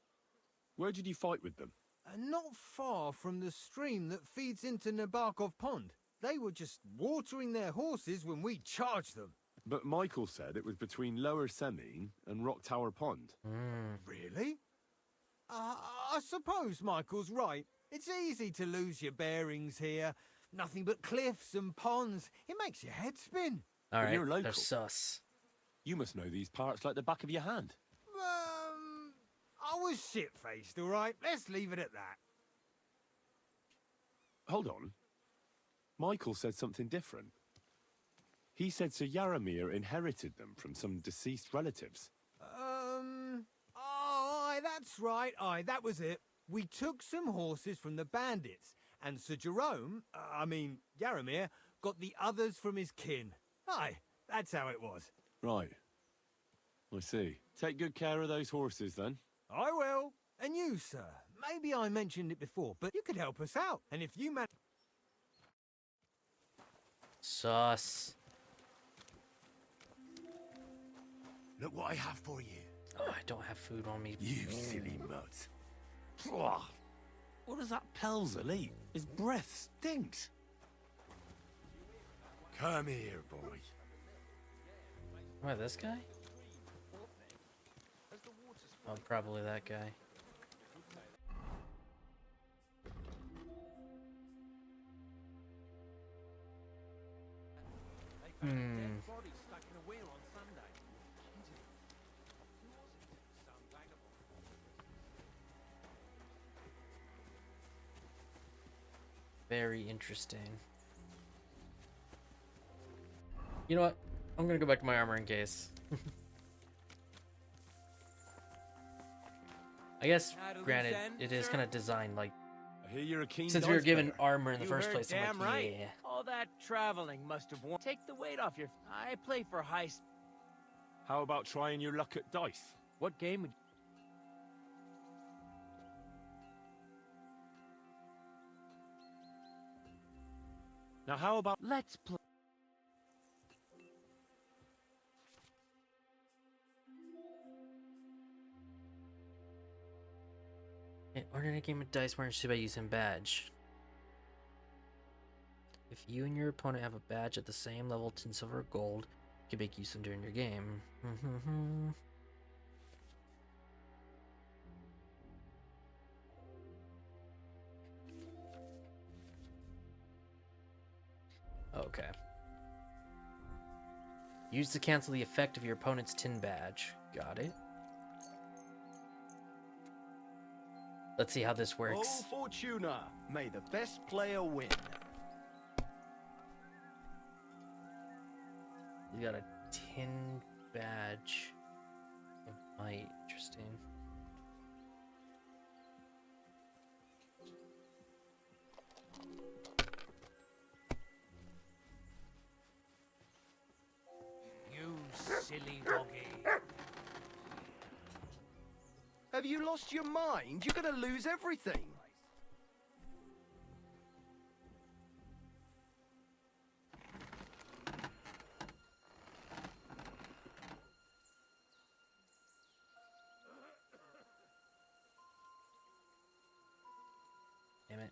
Speaker 2: Where did you fight with them?
Speaker 15: Not far from the stream that feeds into Nabokov Pond. They were just watering their horses when we charged them.
Speaker 2: But Michael said it was between Lower Semine and Rock Tower Pond.
Speaker 15: Really? I suppose Michael's right. It's easy to lose your bearings here. Nothing but cliffs and ponds. It makes your head spin.
Speaker 1: All right,
Speaker 2: You're local.
Speaker 1: they're sus.
Speaker 2: You must know these parts like the back of your hand.
Speaker 15: I was shit-faced, all right? Let's leave it at that.
Speaker 2: Hold on. Michael said something different. He said Sir Yaramir inherited them from some deceased relatives.
Speaker 15: Aye, that's right. Aye, that was it. We took some horses from the bandits, and Sir Jerome, Yaramir, got the others from his kin. Aye, that's how it was.
Speaker 2: Right. I see. Take good care of those horses, then.
Speaker 15: I will. And you, sir. Maybe I mentioned it before, but you could help us out. And if you man...
Speaker 1: Sus.
Speaker 2: Look what I have for you.
Speaker 1: Oh, I don't have food on me.
Speaker 2: You silly mutt. What does that Pelzer eat? His breath stinks. Come here, boy.
Speaker 1: What, this guy? Oh, probably that guy. Very interesting. You know what? I'm gonna go back to my armor in case. I guess, granted, it is kind of designed like.
Speaker 2: I hear you're a keen
Speaker 1: Since we were
Speaker 2: dice
Speaker 1: given
Speaker 2: player.
Speaker 1: armor in the
Speaker 6: You
Speaker 1: first
Speaker 6: heard
Speaker 1: place, I'm
Speaker 6: damn
Speaker 1: like,
Speaker 6: right.
Speaker 1: yeah.
Speaker 6: All that traveling must have worn. Take the weight off your. I play for high.
Speaker 2: How about trying your luck at dice?
Speaker 6: What game would?
Speaker 2: Now, how about
Speaker 6: Let's play.
Speaker 1: Ordering a game of dice partnership by using badge. If you and your opponent have a badge at the same level, tin, silver, or gold, you can make use of them during your game. Okay. Use to cancel the effect of your opponent's tin badge. Got it. Let's see how this works.
Speaker 18: Oh, Fortuna, may the best player win.
Speaker 1: You got a tin badge of might. Interesting.
Speaker 6: You silly doggy.
Speaker 18: Have you lost your mind? You're gonna lose everything.
Speaker 1: Damn it.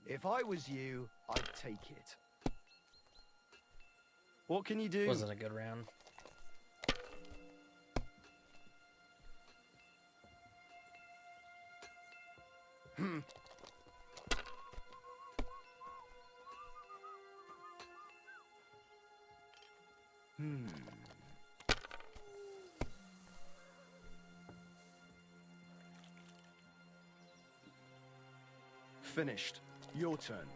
Speaker 18: If I was you, I'd take it. What can you do?
Speaker 1: Wasn't a good round.
Speaker 18: Finished. Your turn.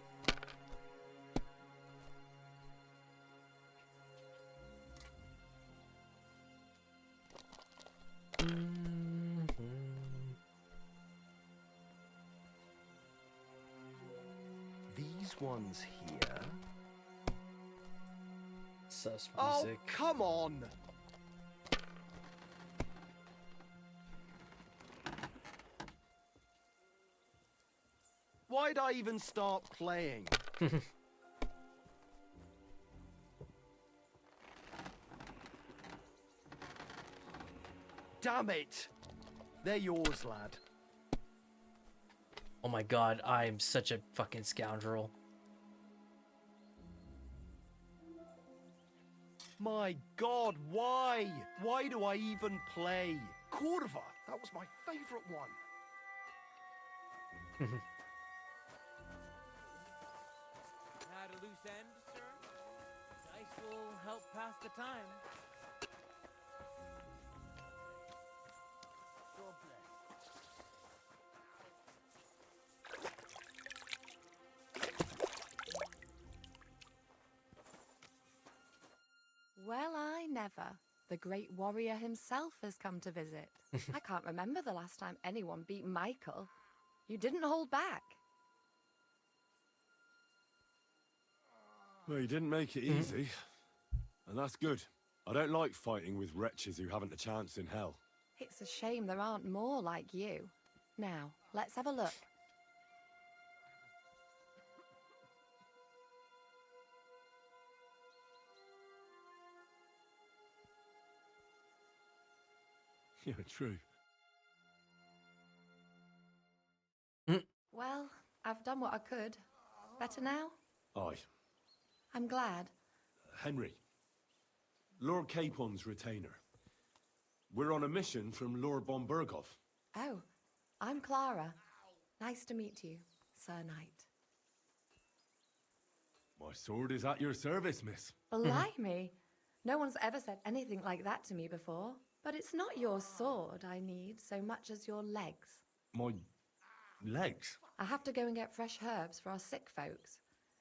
Speaker 18: These This one's here.
Speaker 1: Sus
Speaker 18: Oh,
Speaker 1: music.
Speaker 18: come on! Why'd I even start playing? Damn it! They're yours, lad.
Speaker 1: Oh my god, I'm such a fucking scoundrel.
Speaker 18: My god, why? Why do I even play? Corva, that was my favourite one.
Speaker 6: Had a loose end, sir? Dice will help pass the time.
Speaker 15: God bless.
Speaker 22: Well, I never. The great warrior himself has come to visit. I can't remember the last time anyone beat Michael. You didn't hold back.
Speaker 2: Well, you didn't make it easy. And that's good. I don't like fighting with wretches who haven't a chance in hell.
Speaker 22: It's a shame there aren't more like you. Now, let's have a look.
Speaker 2: Yeah, true.
Speaker 22: Well, I've done what I could. Better now?
Speaker 2: Aye.
Speaker 22: I'm glad.
Speaker 2: Henry. Lord Capon's retainer. We're on a mission from Lord Bombergov.
Speaker 22: Oh, I'm Clara. Nice to meet you, Sir Knight.
Speaker 2: My sword is at your service, miss.
Speaker 22: Blimey! No one's ever said anything like that to me before. But it's not your sword I need so much as your legs.
Speaker 2: My legs?
Speaker 22: I have to go and get fresh herbs for our sick folks.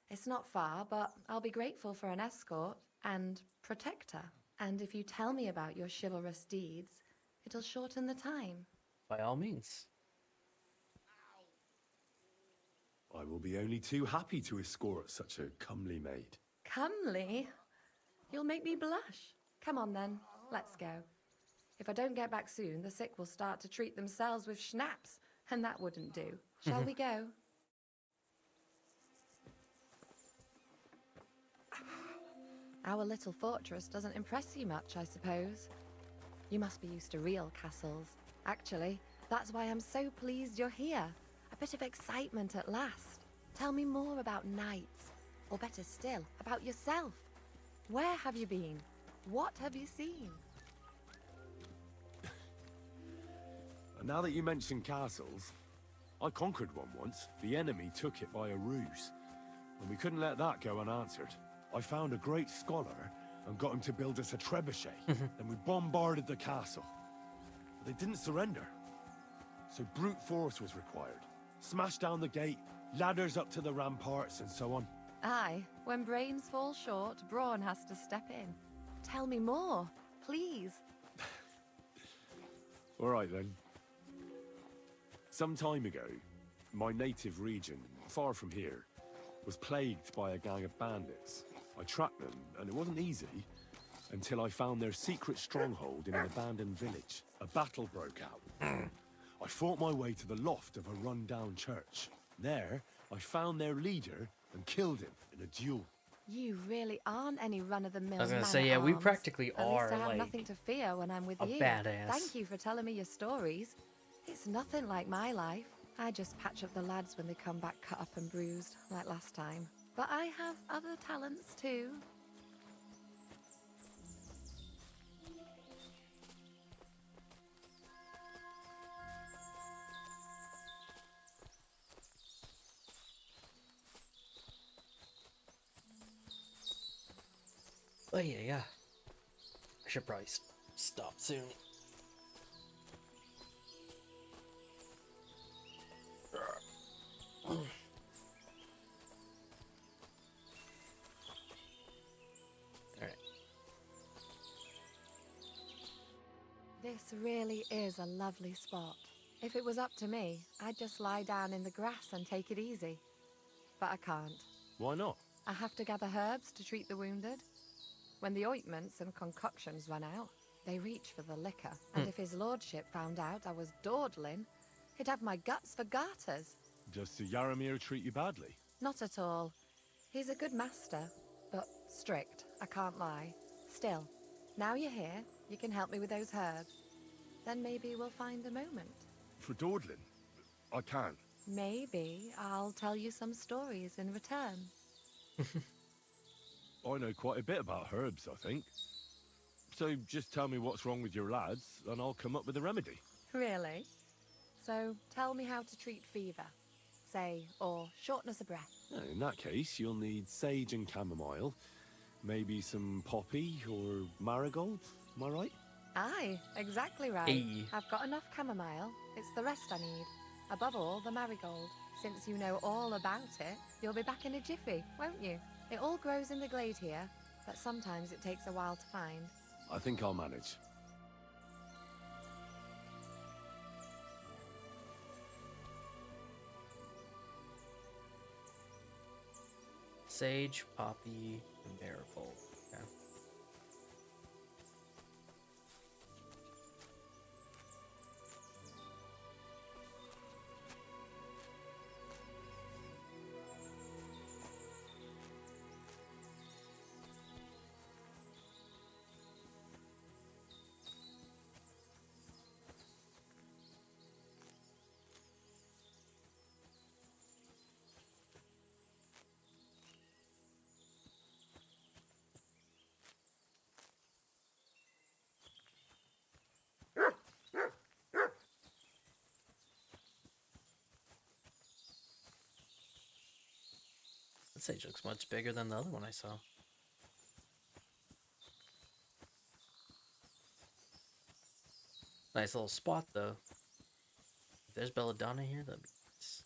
Speaker 22: It's not far, but I'll be grateful for an escort and protector. And if you tell me about your chivalrous deeds, it'll shorten the time.
Speaker 1: By all means.
Speaker 2: I will be only too happy to escort such a comely maid.
Speaker 22: Comely? You'll make me blush. Come on then, let's go. If I don't get back soon, the sick will start to treat themselves with schnapps, and that wouldn't do. Shall we go? Our little fortress doesn't impress you much, I suppose. You must be used to real castles. Actually, that's why I'm so pleased you're here. A bit of excitement at last. Tell me more about knights, or better still, about yourself. Where have you been? What have you seen?
Speaker 2: And now that you mention castles, I conquered one once. The enemy took it by a ruse, and we couldn't let that go unanswered. I found a great scholar and got him to build us a trebuchet. Then we bombarded the castle. But they didn't surrender. So brute force was required. Smash down the gate, ladders up to the ramparts, and so on.
Speaker 22: Aye, when brains fall short, brawn has to step in. Tell me more, please.
Speaker 2: All right, then. Some time ago, my native region, far from here, was plagued by a gang of bandits. I tracked them, and it wasn't easy, until I found their secret stronghold in an abandoned village. A battle broke out. I fought my way to the loft of a run-down church. There, I found their leader and killed him in a duel.
Speaker 22: You really aren't any run-of-the-mill
Speaker 1: I was gonna
Speaker 22: man
Speaker 1: say,
Speaker 22: at
Speaker 1: yeah, we
Speaker 22: arms.
Speaker 1: practically
Speaker 22: At least
Speaker 1: are,
Speaker 22: I have
Speaker 1: like,
Speaker 22: nothing to fear when I'm with
Speaker 1: a
Speaker 22: you.
Speaker 1: badass.
Speaker 22: Thank you for telling me your stories. It's nothing like my life. I just patch up the lads when they come back cut up and bruised, like last time. But I have other talents too.
Speaker 1: Oh yeah. I should probably stop soon. Alright.
Speaker 22: This really is a lovely spot. If it was up to me, I'd just lie down in the grass and take it easy. But I can't.
Speaker 2: Why not?
Speaker 3: I have to gather herbs to treat the wounded. When the ointments and concoctions run out, they reach for the liquor. And if his lordship found out I was dawdling, he'd have my guts for garters.
Speaker 2: Does Sir Yaramir treat you badly?
Speaker 3: Not at all. He's a good master, but strict, I can't lie. Still, now you're here, you can help me with those herbs. Then maybe we'll find a moment.
Speaker 2: For dawdling? I can't.
Speaker 3: Maybe I'll tell you some stories in return.
Speaker 2: I know quite a bit about herbs, I think. So just tell me what's wrong with your lads, and I'll come up with a remedy.
Speaker 3: Really? So tell me how to treat fever, say, or shortness of breath.
Speaker 2: In that case, you'll need sage and chamomile, maybe some poppy or marigold, am I right?
Speaker 3: Aye, exactly right.
Speaker 1: Hey.
Speaker 3: I've got enough chamomile. It's the rest I need. Above all, the marigold. Since you know all about it, you'll be back in a jiffy, won't you? It all grows in the glade here, but sometimes it takes a while to find.
Speaker 2: I think I'll manage.
Speaker 1: Sage, poppy, and marigold. Okay. That sage looks much bigger than the other one I saw. Nice little spot, though. If there's belladonna here, that'd be nice.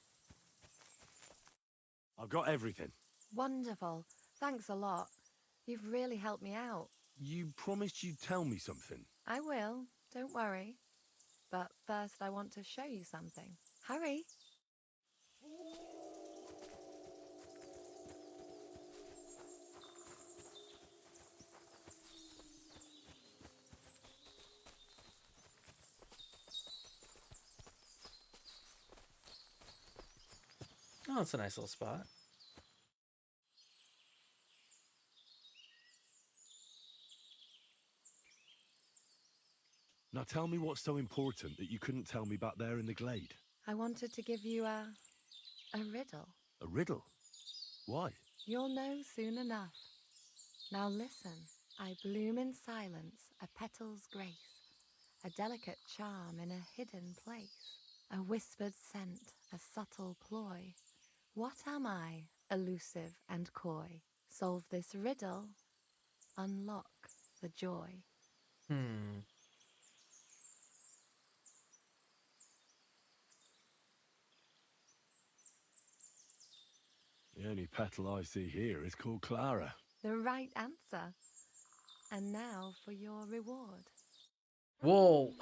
Speaker 2: I've got everything.
Speaker 3: Wonderful. Thanks a lot. You've really helped me out.
Speaker 2: You promised you'd tell me something.
Speaker 3: I will, don't worry. But first I want to show you something. Hurry!
Speaker 1: Oh, it's a nice little spot.
Speaker 2: Now tell me what's so important that you couldn't tell me back there in the glade.
Speaker 3: I wanted to give you a riddle.
Speaker 2: A riddle? Why?
Speaker 3: You'll know soon enough. Now listen. I bloom in silence, a petal's grace, a delicate charm in a hidden place, a whispered scent, a subtle ploy. What am I, elusive and coy? Solve this riddle, unlock the joy.
Speaker 2: The only petal I see here is called Clara.
Speaker 3: The right answer. And now for your reward.
Speaker 1: Whoa!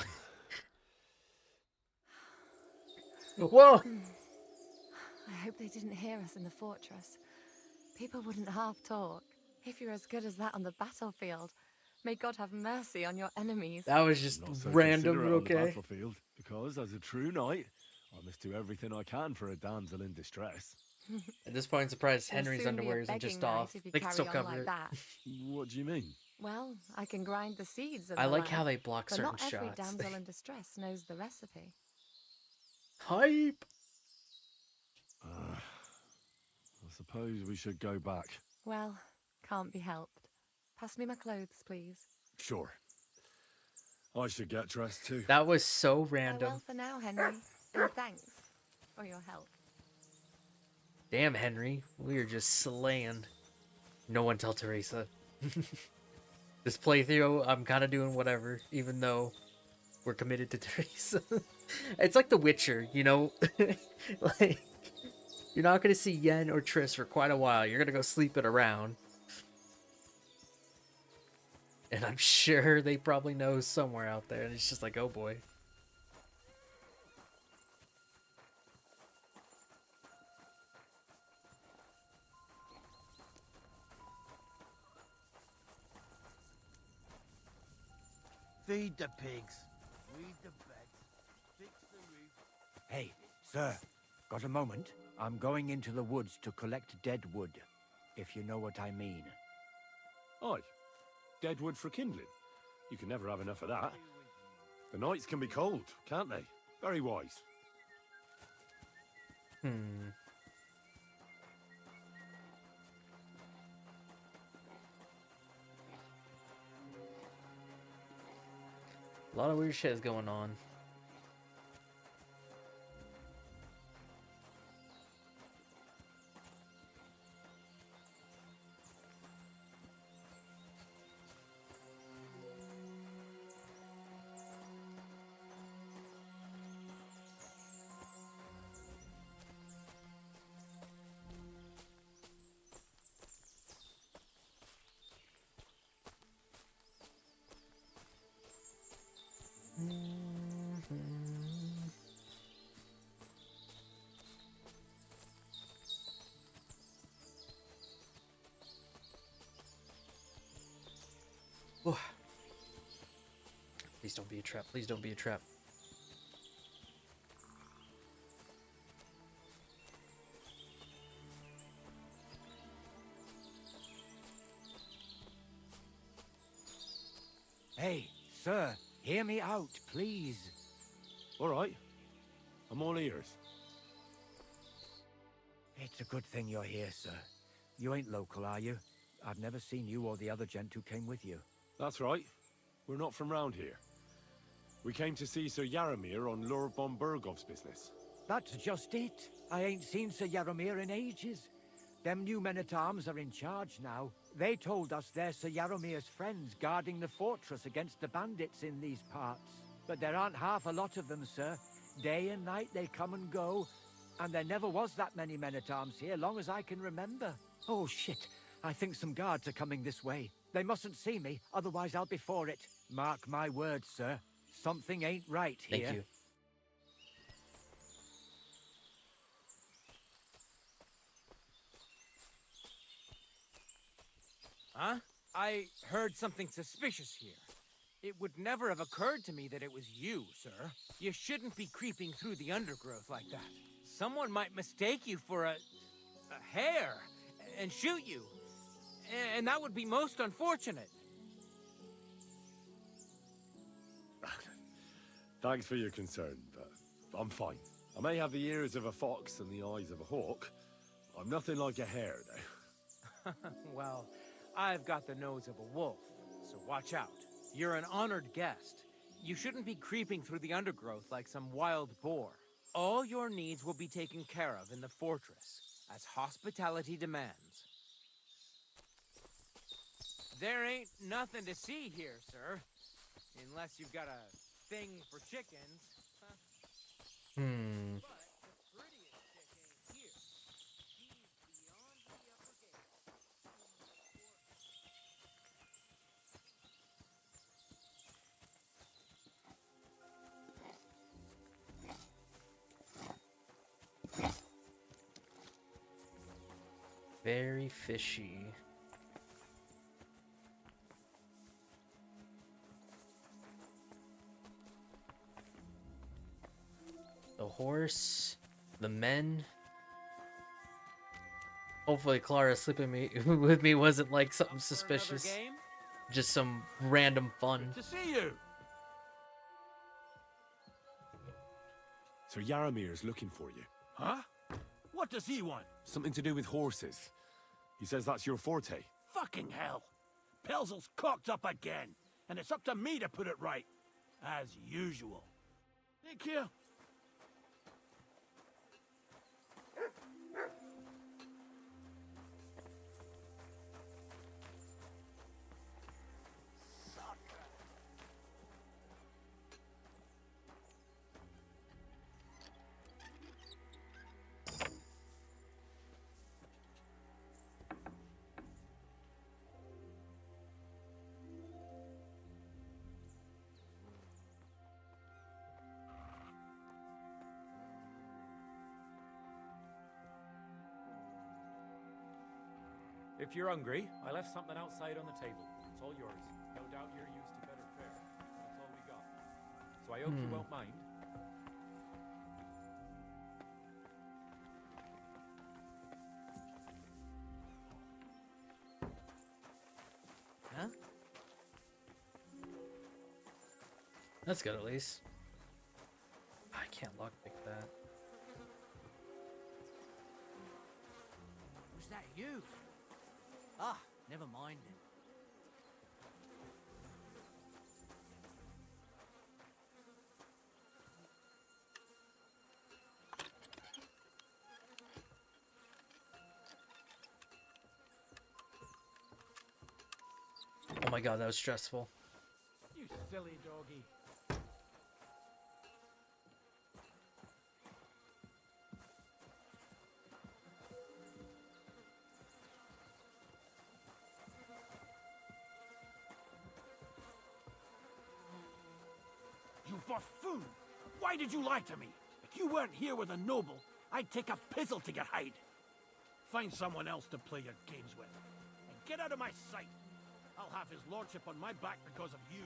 Speaker 1: Whoa!
Speaker 3: I hope they didn't hear us in the fortress. People wouldn't half talk. If you're as good as that on the battlefield, may God have mercy on your enemies.
Speaker 1: That was just
Speaker 2: Not so
Speaker 1: random,
Speaker 2: considerate on the
Speaker 1: okay?
Speaker 2: battlefield, because as a true knight, I must do everything I can for a damsel in distress.
Speaker 1: At this point, I'm surprised
Speaker 3: You'll
Speaker 1: Henry's
Speaker 3: soon be a
Speaker 1: underwear isn't
Speaker 3: begging
Speaker 1: just
Speaker 3: knight
Speaker 1: off.
Speaker 3: if you
Speaker 1: They can
Speaker 3: carry
Speaker 1: still
Speaker 3: on
Speaker 1: cover
Speaker 3: like
Speaker 1: it.
Speaker 3: that.
Speaker 2: What do you mean?
Speaker 3: Well, I can grind the seeds of
Speaker 1: I
Speaker 3: the
Speaker 1: like how
Speaker 3: land,
Speaker 1: they block
Speaker 3: but
Speaker 1: certain
Speaker 3: not every
Speaker 1: shots.
Speaker 3: damsel in distress knows the recipe.
Speaker 1: Hype!
Speaker 2: I suppose we should go back.
Speaker 3: Well, can't be helped. Pass me my clothes, please.
Speaker 2: Sure. I should get dressed too.
Speaker 1: That was so random.
Speaker 3: Farewell for now, Henry, and thanks for your help.
Speaker 1: Damn, Henry. We are just slaying. No one tell Teresa. This playthrough, I'm kind of doing whatever, even though we're committed to Teresa. It's like The Witcher, you know? Like, you're not going to see Yen or Triss for quite a while. You're going to go sleep it around. And I'm sure they probably know somewhere out there. And it's just like, oh boy.
Speaker 4: Feed the pigs. Weed the beds. Fix the roof.
Speaker 12: Hey, sir, got a moment? I'm going into the woods to collect dead wood, if you know what I mean.
Speaker 2: Aye. Dead wood for kindling. You can never have enough of that. The nights can be cold, can't they? Very wise.
Speaker 1: Hmm. A lot of weird shit is going on. Oh. Please don't be a trap. Please don't be a trap.
Speaker 12: Hey, sir, hear me out, please.
Speaker 2: All right. I'm all ears.
Speaker 12: It's a good thing you're here, sir. You ain't local, are you? I've never seen you or the other gent who came with you.
Speaker 2: That's right. We're not from round here. We came to see Sir Yaramir on Lord von Bergov's business.
Speaker 12: That's just it. I ain't seen Sir Yaramir in ages. Them new men-at-arms are in charge now. They told us they're Sir Yaromir's friends guarding the fortress against the bandits in these parts. But there aren't half a lot of them, sir. Day and night they come and go, and there never was that many men-at-arms here, long as I can remember. Oh, shit. I think some guards are coming this way. They mustn't see me, otherwise I'll be for it. Mark my words, sir. Something ain't right here.
Speaker 1: Thank you.
Speaker 6: Huh? I heard something suspicious here. It would never have occurred to me that it was you, sir. You shouldn't be creeping through the undergrowth like that. Someone might mistake you for a hare and shoot you. And that would be most unfortunate.
Speaker 2: Thanks for your concern, but I'm fine. I may have the ears of a fox and the eyes of a hawk. I'm nothing like a hare, though.
Speaker 6: Well, I've got the nose of a wolf, so watch out. You're an honored guest. You shouldn't be creeping through the undergrowth like some wild boar. All your needs will be taken care of in the fortress, as hospitality demands. There ain't nothing to see here, sir. Unless you've got a thing for chickens.
Speaker 1: Hmm.
Speaker 6: But the prettiest chick ain't here. She's beyond the upper gate.
Speaker 1: Very fishy. The horse, the men. Hopefully Clara sleeping with me wasn't like something suspicious. Just some random fun.
Speaker 10: To see you.
Speaker 2: Sir Yaramir's looking for you.
Speaker 10: Huh? What does he want?
Speaker 2: Something to do with horses. He says that's your forte.
Speaker 10: Fucking hell. Pelzel's cocked up again, and it's up to me to put it right. As usual. Thank you.
Speaker 21: If you're hungry, I left something outside on the table. It's all yours. No doubt you're used to better fare. It's
Speaker 11: so I hope you won't mind.
Speaker 6: Huh?
Speaker 1: That's good, at least. I can't lockpick that.
Speaker 20: Was that you? Ah, never mind then.
Speaker 1: Oh my god, that was stressful.
Speaker 7: You silly doggy.
Speaker 10: You buffoon! Why did you lie to me? If you weren't here with a noble, I'd take a pizzle to your hide. Find someone else to play your games with. And get out of my sight. I'll have his lordship on my back because of you.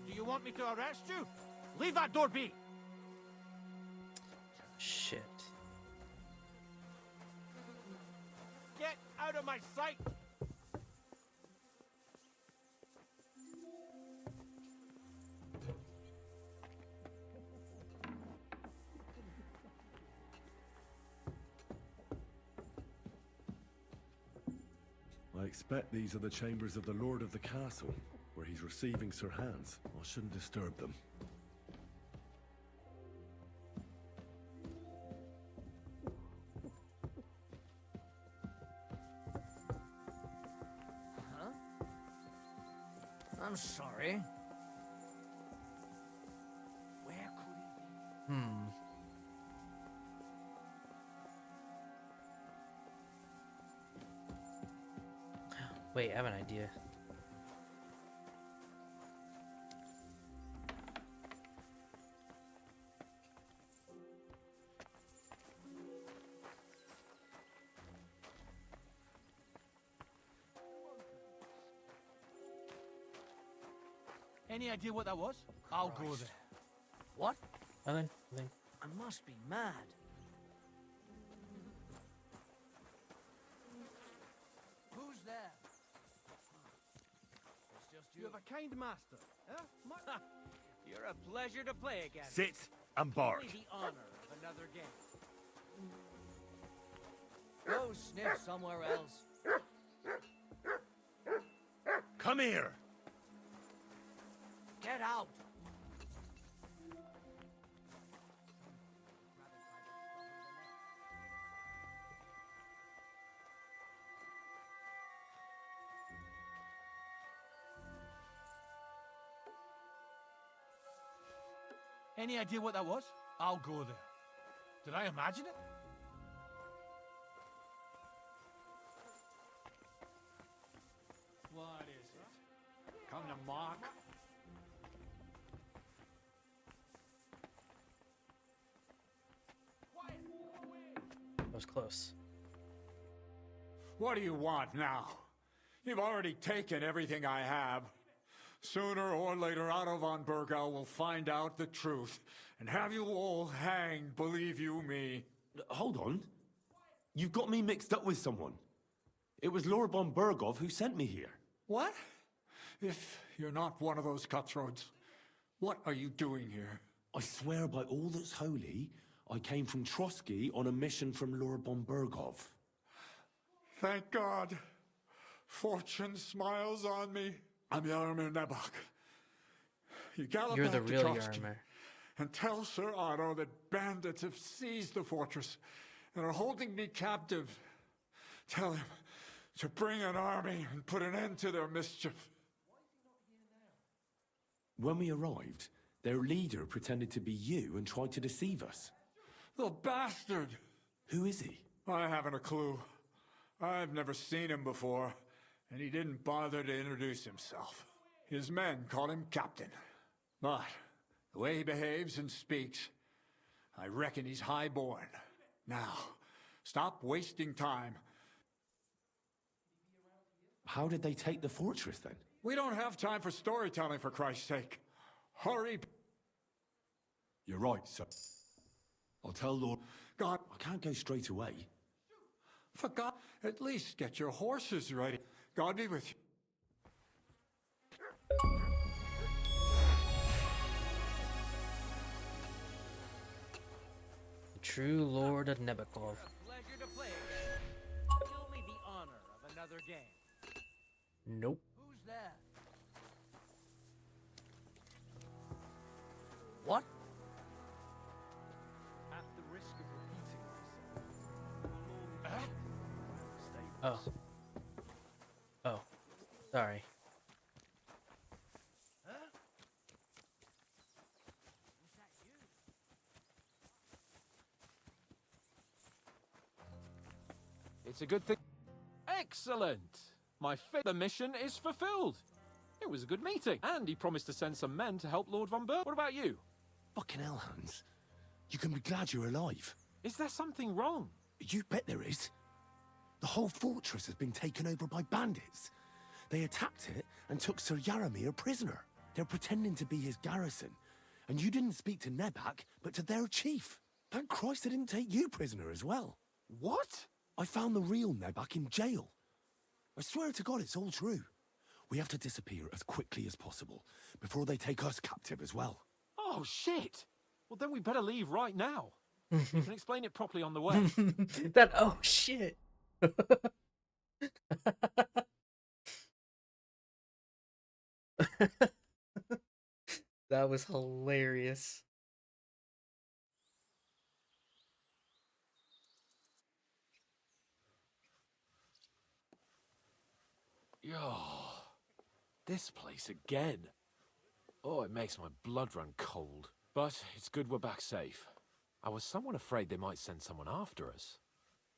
Speaker 10: Do you want me to arrest you? Leave that door be!
Speaker 1: Shit.
Speaker 10: Get out of my sight!
Speaker 2: I expect these are the chambers of the Lord of the Castle, where he's receiving Sir Hans. I shouldn't disturb them.
Speaker 20: Huh? I'm sorry. Where could he be?
Speaker 1: Wait, I have an idea.
Speaker 10: Any idea what that was? I'll go there.
Speaker 20: What?
Speaker 1: Nothing.
Speaker 20: I must be mad. Who's there? It's just
Speaker 10: You have a kind master, eh?
Speaker 6: You're a pleasure to play against.
Speaker 2: Sit and bark.
Speaker 6: Only the honor of another game.
Speaker 20: Go sniff somewhere else.
Speaker 2: Come here!
Speaker 20: Get out!
Speaker 10: Any idea what that was? I'll go there. Did I imagine it? What is it? Come to mock?
Speaker 1: That was close.
Speaker 11: What do you want now? You've already taken everything I have. Sooner or later, Otto von Bergau will find out the truth and have you all hanged, believe you me.
Speaker 2: Hold on. You've got me mixed up with someone. It was Lord von Bergov who sent me here.
Speaker 11: What? If you're not one of those cutthroats, what are you doing here?
Speaker 2: I swear by all that's holy, I came from Trotsky on a mission from Lord von Bergov.
Speaker 11: Thank God. Fortune smiles on me. I'm Yaromir Nebok. You gallop
Speaker 1: You're the
Speaker 11: back to
Speaker 1: real
Speaker 11: Trotsky
Speaker 1: Yaromir.
Speaker 11: and tell Sir Otto that bandits have seized the fortress and are holding me captive. Tell him to bring an army and put an end to their mischief.
Speaker 2: When we arrived, their leader pretended to be you and tried to deceive us.
Speaker 11: The bastard!
Speaker 2: Who is he?
Speaker 11: I haven't a clue. I've never seen him before, and he didn't bother to introduce himself. His men call him Captain.
Speaker 17: But the way he behaves and speaks, I reckon he's high-born. Now, stop wasting time.
Speaker 2: How did they take the fortress then?
Speaker 17: We don't have time for storytelling, for Christ's sake. Hurry.
Speaker 2: You're right, sir. I'll tell Lord... God, I can't go straight away.
Speaker 17: For God, at least get your horses ready. God be with you.
Speaker 1: The true Lord of Nebakov.
Speaker 6: Pleasure to play again. Show me the honor of another game.
Speaker 1: Nope.
Speaker 6: Who's there?
Speaker 1: What?
Speaker 7: At the risk of repeating myself.
Speaker 1: Oh. Oh. Sorry.
Speaker 11: It's a good thing. Excellent! The mission is fulfilled. It was a good meeting, and he promised to send some men to help Lord von Ber. What about you?
Speaker 2: Fucking hell, Hans. You can be glad you're alive.
Speaker 11: Is there something wrong?
Speaker 2: You bet there is. The whole fortress has been taken over by bandits. They attacked it and took Sir Yaramir prisoner. They're pretending to be his garrison. And you didn't speak to Nebak, but to their chief. Thank Christ they didn't take you prisoner as well.
Speaker 11: What?
Speaker 2: I found the real Nebak in jail. I swear to God it's all true. We have to disappear as quickly as possible, before they take us captive as well.
Speaker 11: Oh, shit! Well, then we better leave right now. You can explain it properly on the way.
Speaker 1: That, oh, shit. That was hilarious.
Speaker 21: Yo, this place again. Oh, it makes my blood run cold. But it's good we're back safe. I was somewhat afraid they might send someone after us.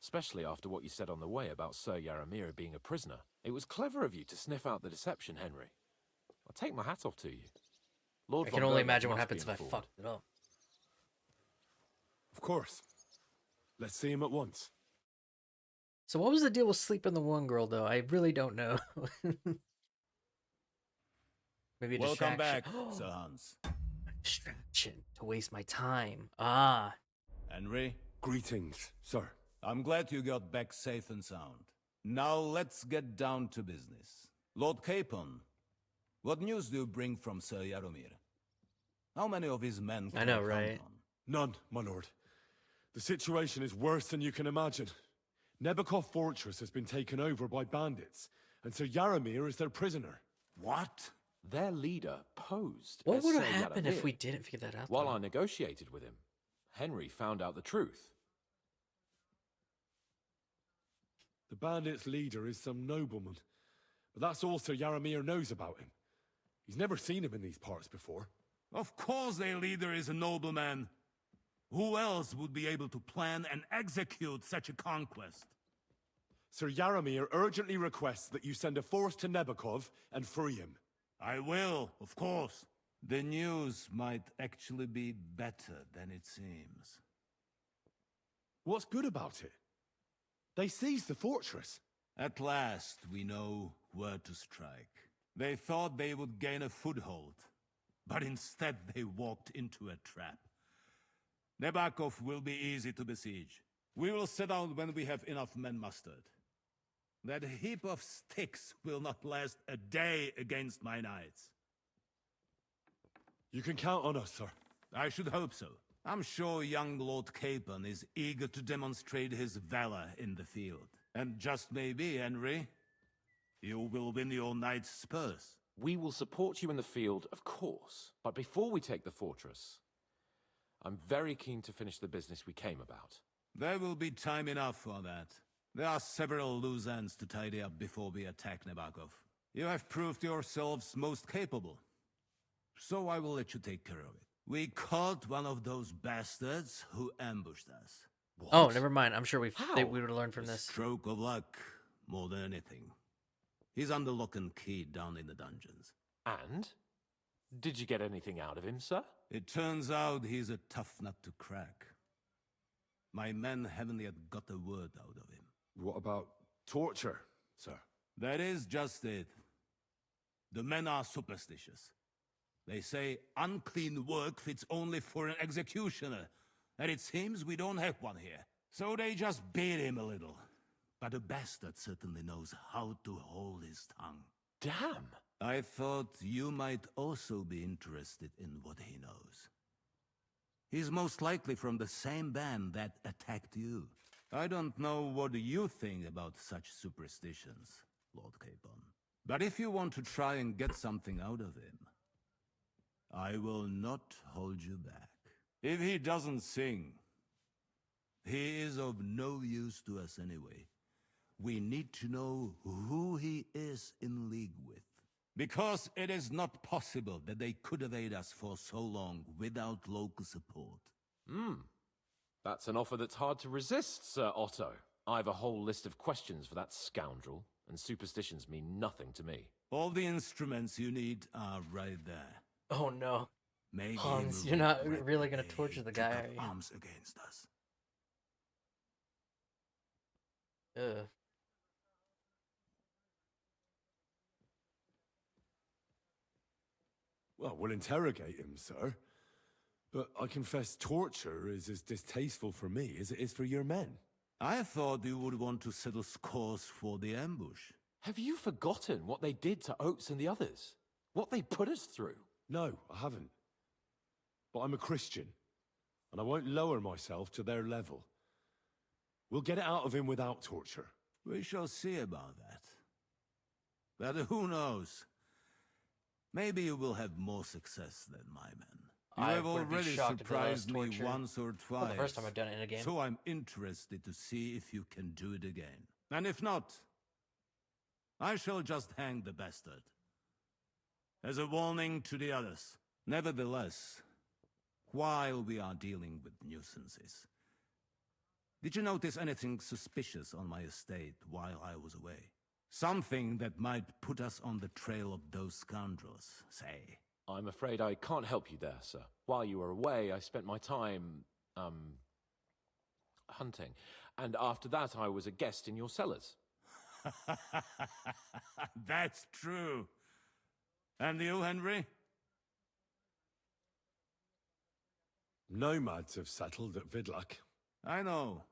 Speaker 21: Especially after what you said on the way about Sir Yaramir being a prisoner. It was clever of you to sniff out the deception, Henry. I'll take my hat off to you. Lord
Speaker 1: I can
Speaker 21: von
Speaker 1: only
Speaker 21: Berger
Speaker 1: imagine what
Speaker 21: must
Speaker 1: happens
Speaker 21: be
Speaker 1: if I
Speaker 21: informed.
Speaker 1: fucked it up.
Speaker 2: Of course. Let's see him at once.
Speaker 1: So what was the deal with sleeping the one girl, though? I really don't know. Maybe a
Speaker 9: Welcome
Speaker 1: distraction.
Speaker 9: back, Sir Hans.
Speaker 1: A distraction to waste my time. Ah.
Speaker 9: Henry?
Speaker 2: Greetings, sir.
Speaker 9: I'm glad you got back safe and sound. Now let's get down to business. Lord Capon, what news do you bring from Sir Yaramir? How many of his men can
Speaker 1: I know,
Speaker 9: you count
Speaker 1: right?
Speaker 9: on?
Speaker 2: None, my lord. The situation is worse than you can imagine. Nebakov Fortress has been taken over by bandits, and Sir Yaramir is their prisoner.
Speaker 9: What?
Speaker 21: Their leader posed
Speaker 1: What
Speaker 21: as
Speaker 1: would have
Speaker 21: Sir
Speaker 1: happened if
Speaker 21: Yaramir.
Speaker 1: we didn't figure that out?
Speaker 21: While
Speaker 1: though?
Speaker 21: I negotiated with him, Henry found out the truth.
Speaker 2: The bandits' leader is some nobleman, but that's all Sir Yaramir knows about him. He's never seen him in these parts before.
Speaker 9: Of course their leader is a nobleman. Who else would be able to plan and execute such a conquest?
Speaker 2: Sir Yaramir urgently requests that you send a force to Nebakov and free him.
Speaker 9: I will, of course. The news might actually be better than it seems.
Speaker 2: What's good about it? They seized the fortress.
Speaker 9: At last, we know where to strike. They thought they would gain a foothold, but instead they walked into a trap. Nebakov will be easy to besiege. We will set out when we have enough men mustered. That heap of sticks will not last a day against my knights.
Speaker 2: You can count on us, sir.
Speaker 9: I should hope so. I'm sure young Lord Capon is eager to demonstrate his valor in the field. And just maybe, Henry, you will win your knight's spurs.
Speaker 21: We will support you in the field, of course. But before we take the fortress, I'm very keen to finish the business we came about.
Speaker 9: There will be time enough for that. There are several loose ends to tidy up before we attack Nebakov. You have proved yourselves most capable. So I will let you take care of it. We caught one of those bastards who ambushed us.
Speaker 21: What?
Speaker 1: Oh, never mind. I'm sure we would have learned from
Speaker 9: A
Speaker 1: this.
Speaker 9: stroke of luck, more than anything. He's under lock and key down in the dungeons.
Speaker 21: And? Did you get anything out of him, sir?
Speaker 2: It turns out he's a tough nut to crack. My men haven't yet got a word out of him.
Speaker 21: What about torture, sir?
Speaker 2: That is just it. The men are superstitious. They say unclean work fits only for an executioner, and it seems we don't have one here. So they just beat him a little. But a bastard certainly knows how to hold his tongue.
Speaker 21: Damn!
Speaker 2: I thought you might also be interested in what he knows. He's most likely from the same band that attacked you. I don't know what you think about such superstitions, Lord Capon. But if you want to try and get something out of him, I will not hold you back. If he doesn't sing, he is of no use to us anyway. We need to know who he is in league with. Because it is not possible that they could evade us for so long without local support.
Speaker 21: That's an offer that's hard to resist, Sir Otto. I have a whole list of questions for that scoundrel, and superstitions mean nothing to me.
Speaker 2: All the instruments you need are right there.
Speaker 1: Oh no.
Speaker 2: Maybe
Speaker 1: Hans, you're not really gonna torture the guy, are you?
Speaker 2: Arms against us.
Speaker 1: Ugh.
Speaker 21: Well, we'll interrogate him, sir. But I confess torture is as distasteful for me as it is for your men.
Speaker 2: I thought you would want to settle scores for the ambush.
Speaker 21: Have you forgotten what they did to Oates and the others? What they put us through? No, I haven't. But I'm a Christian, and I won't lower myself to their level. We'll get it out of him without torture.
Speaker 2: We shall see about that. But who knows? Maybe you will have more success than my men. You have already surprised me once or twice.
Speaker 1: Well, the first time I've done it in a game.
Speaker 2: So I'm interested to see if you can do it again. And if not, I shall just hang the bastard. As a warning to the others. Nevertheless, while we are dealing with nuisances, did you notice anything suspicious on my estate while I was away? Something that might put us on the trail of those scoundrels, say.
Speaker 21: I'm afraid I can't help you there, sir. While you were away, I spent my time, hunting. And after that, I was a guest in your cellars.
Speaker 2: That's true. And you, Henry?
Speaker 21: Nomads have settled at Vidlak.
Speaker 2: I know.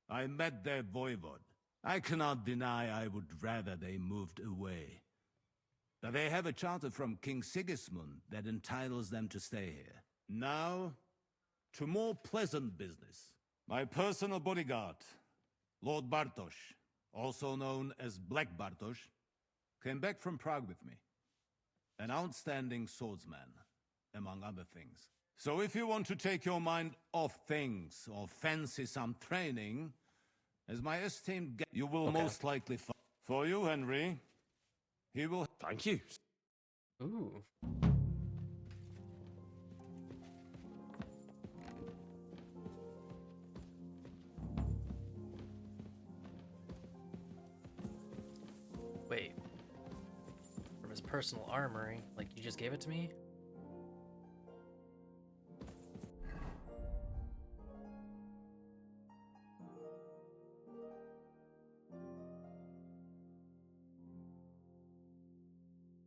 Speaker 2: I met their voivod. I cannot deny I would rather they moved away. But they have a charter from King Sigismund that entitles them to stay here. Now, to more pleasant business. My personal bodyguard, Lord Bartosz, also known as Black Bartosz, came back from Prague with me. An outstanding swordsman, among other things. So if you want to take your mind off things or fancy some training, as my esteemed guest, you will most likely find. For you, Henry, he will.
Speaker 21: Thank you.
Speaker 1: Ooh. Wait. From his personal armory? Like, you just gave it to me?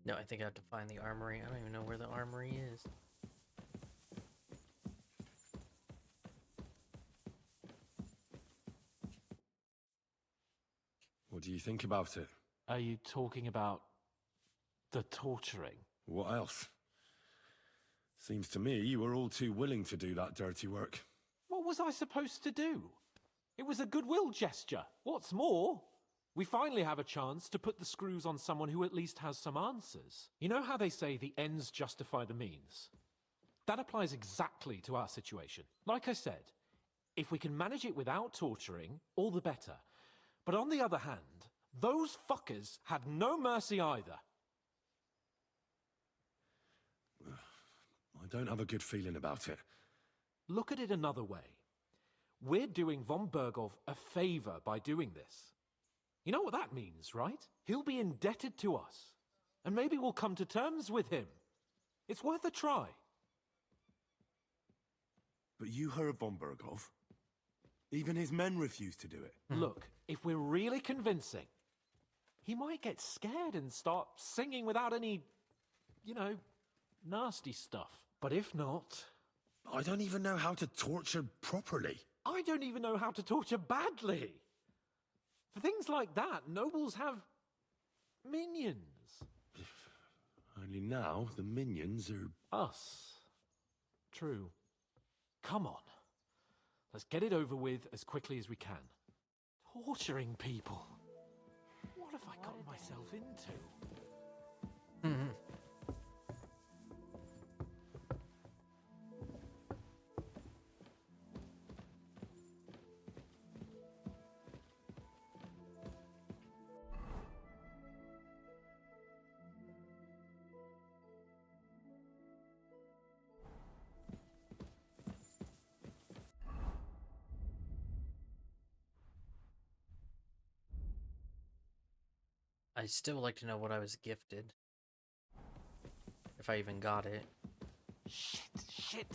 Speaker 1: No, I think I have to find the armory. I don't even know where the armory is.
Speaker 21: What do you think about it? Are you talking about the torturing? What else? Seems to me you were all too willing to do that dirty work. What was I supposed to do? It was a goodwill gesture. What's more, we finally have a chance to put the screws on someone who at least has some answers. You know how they say the ends justify the means? That applies exactly to our situation. Like I said, if we can manage it without torturing, all the better. But on the other hand, those fuckers had no mercy either. I don't have a good feeling about it. Look at it another way. We're doing von Bergov a favor by doing this. You know what that means, right? He'll be indebted to us. And maybe we'll come to terms with him. It's worth a try.
Speaker 2: But you heard von Berghoff. Even his men refused to do it.
Speaker 21: Look, if we're really convincing, he might get scared and start singing without any, nasty stuff. But if not...
Speaker 2: I don't even know how to torture properly.
Speaker 21: I don't even know how to torture badly. For things like that, nobles have minions.
Speaker 2: Only now, the minions are...
Speaker 21: Us. True. Come on. Let's get it over with as quickly as we can. Torturing people. What have I gotten myself into?
Speaker 1: I still like to know what I was gifted. If I even got it.
Speaker 21: Shit.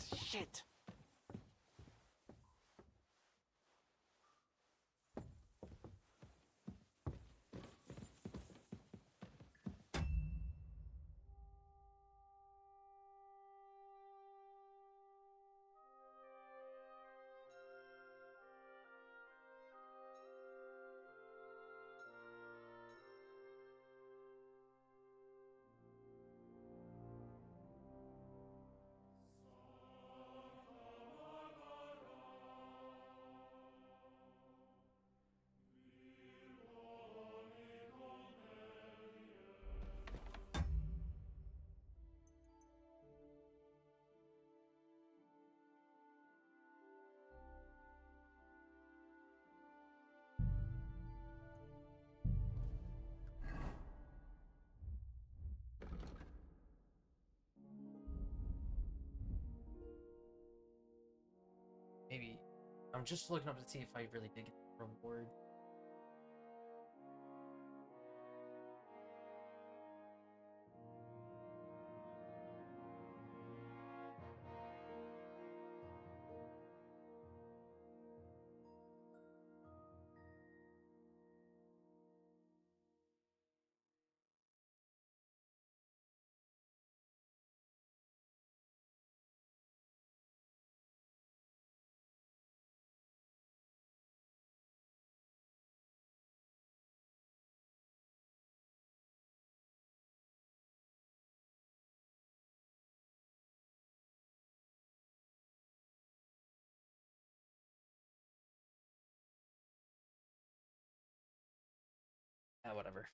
Speaker 1: Maybe. I'm just looking up to see if I really did get the reward. Whatever.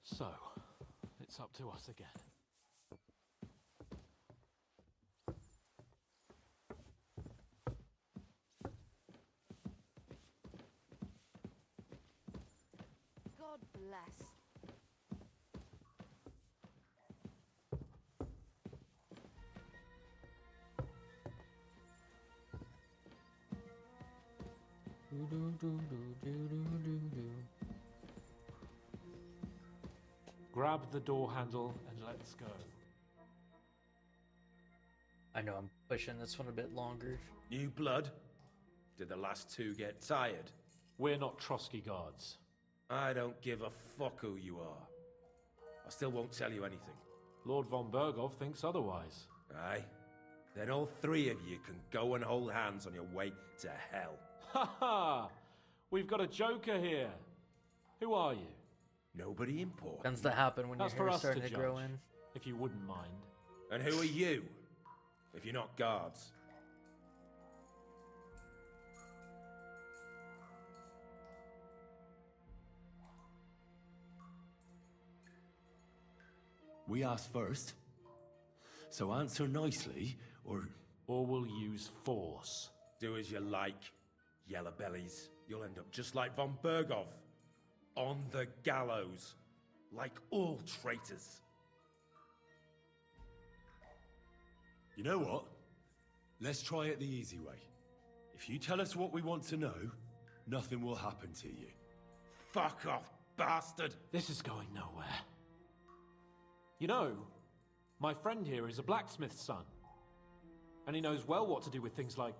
Speaker 21: So, it's up to us again.
Speaker 22: God bless.
Speaker 21: Grab the door handle and let's go.
Speaker 1: I know I'm pushing this one a bit longer.
Speaker 5: New blood? Did the last two get tired?
Speaker 21: We're not Trotsky guards.
Speaker 5: I don't give a fuck who you are. I still won't tell you anything.
Speaker 21: Lord von Berghoff thinks otherwise.
Speaker 5: Aye? Then all three of you can go and hold hands on your way to hell.
Speaker 21: Ha ha! We've got a joker here. Who are you?
Speaker 5: Nobody important.
Speaker 1: Tends to happen when
Speaker 21: That's
Speaker 1: your
Speaker 21: for
Speaker 1: hair's
Speaker 21: us
Speaker 1: starting
Speaker 21: to
Speaker 1: to grow
Speaker 21: judge,
Speaker 1: in.
Speaker 21: if you wouldn't mind.
Speaker 5: And who are you? If you're not guards.
Speaker 2: We asked first. So answer nicely, or
Speaker 21: we'll use force.
Speaker 5: Do as you like, yellow bellies. You'll end up just like von Berghoff. On the gallows. Like all traitors.
Speaker 2: You know what? Let's try it the easy way. If you tell us what we want to know, nothing will happen to you.
Speaker 5: Fuck off, bastard!
Speaker 21: This is going nowhere. You know, my friend here is a blacksmith's son. And he knows well what to do with things like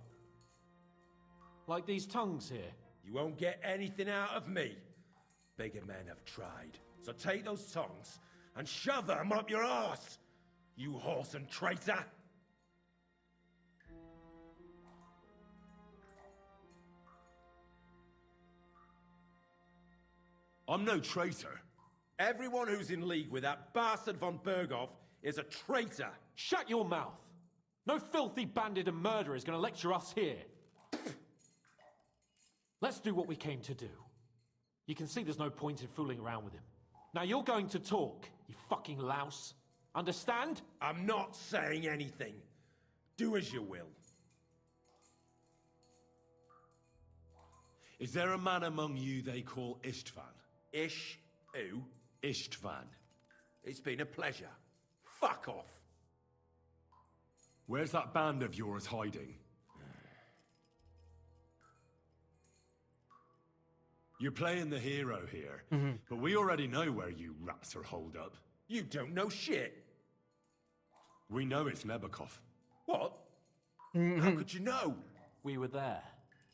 Speaker 21: these tongues here.
Speaker 5: You won't get anything out of me. Bigger men have tried. So take those tongs and shove them up your arse, you horse and traitor!
Speaker 2: I'm no traitor.
Speaker 5: Everyone who's in league with that bastard von Berghoff is a traitor.
Speaker 21: Shut your mouth! No filthy bandit and murderer is going to lecture us here. Let's do what we came to do. You can see there's no point in fooling around with him. Now you're going to talk, you fucking louse. Understand?
Speaker 5: I'm not saying anything. Do as you will.
Speaker 2: Is there a man among you they call Istvan?
Speaker 5: Ish who?
Speaker 2: Istvan.
Speaker 5: It's been a pleasure. Fuck off.
Speaker 2: Where's that band of yours hiding? You're playing the hero here, but we already know where you rats are holed up.
Speaker 5: You don't know shit.
Speaker 2: We know it's Nebakov.
Speaker 5: What? How could you know?
Speaker 21: We were there.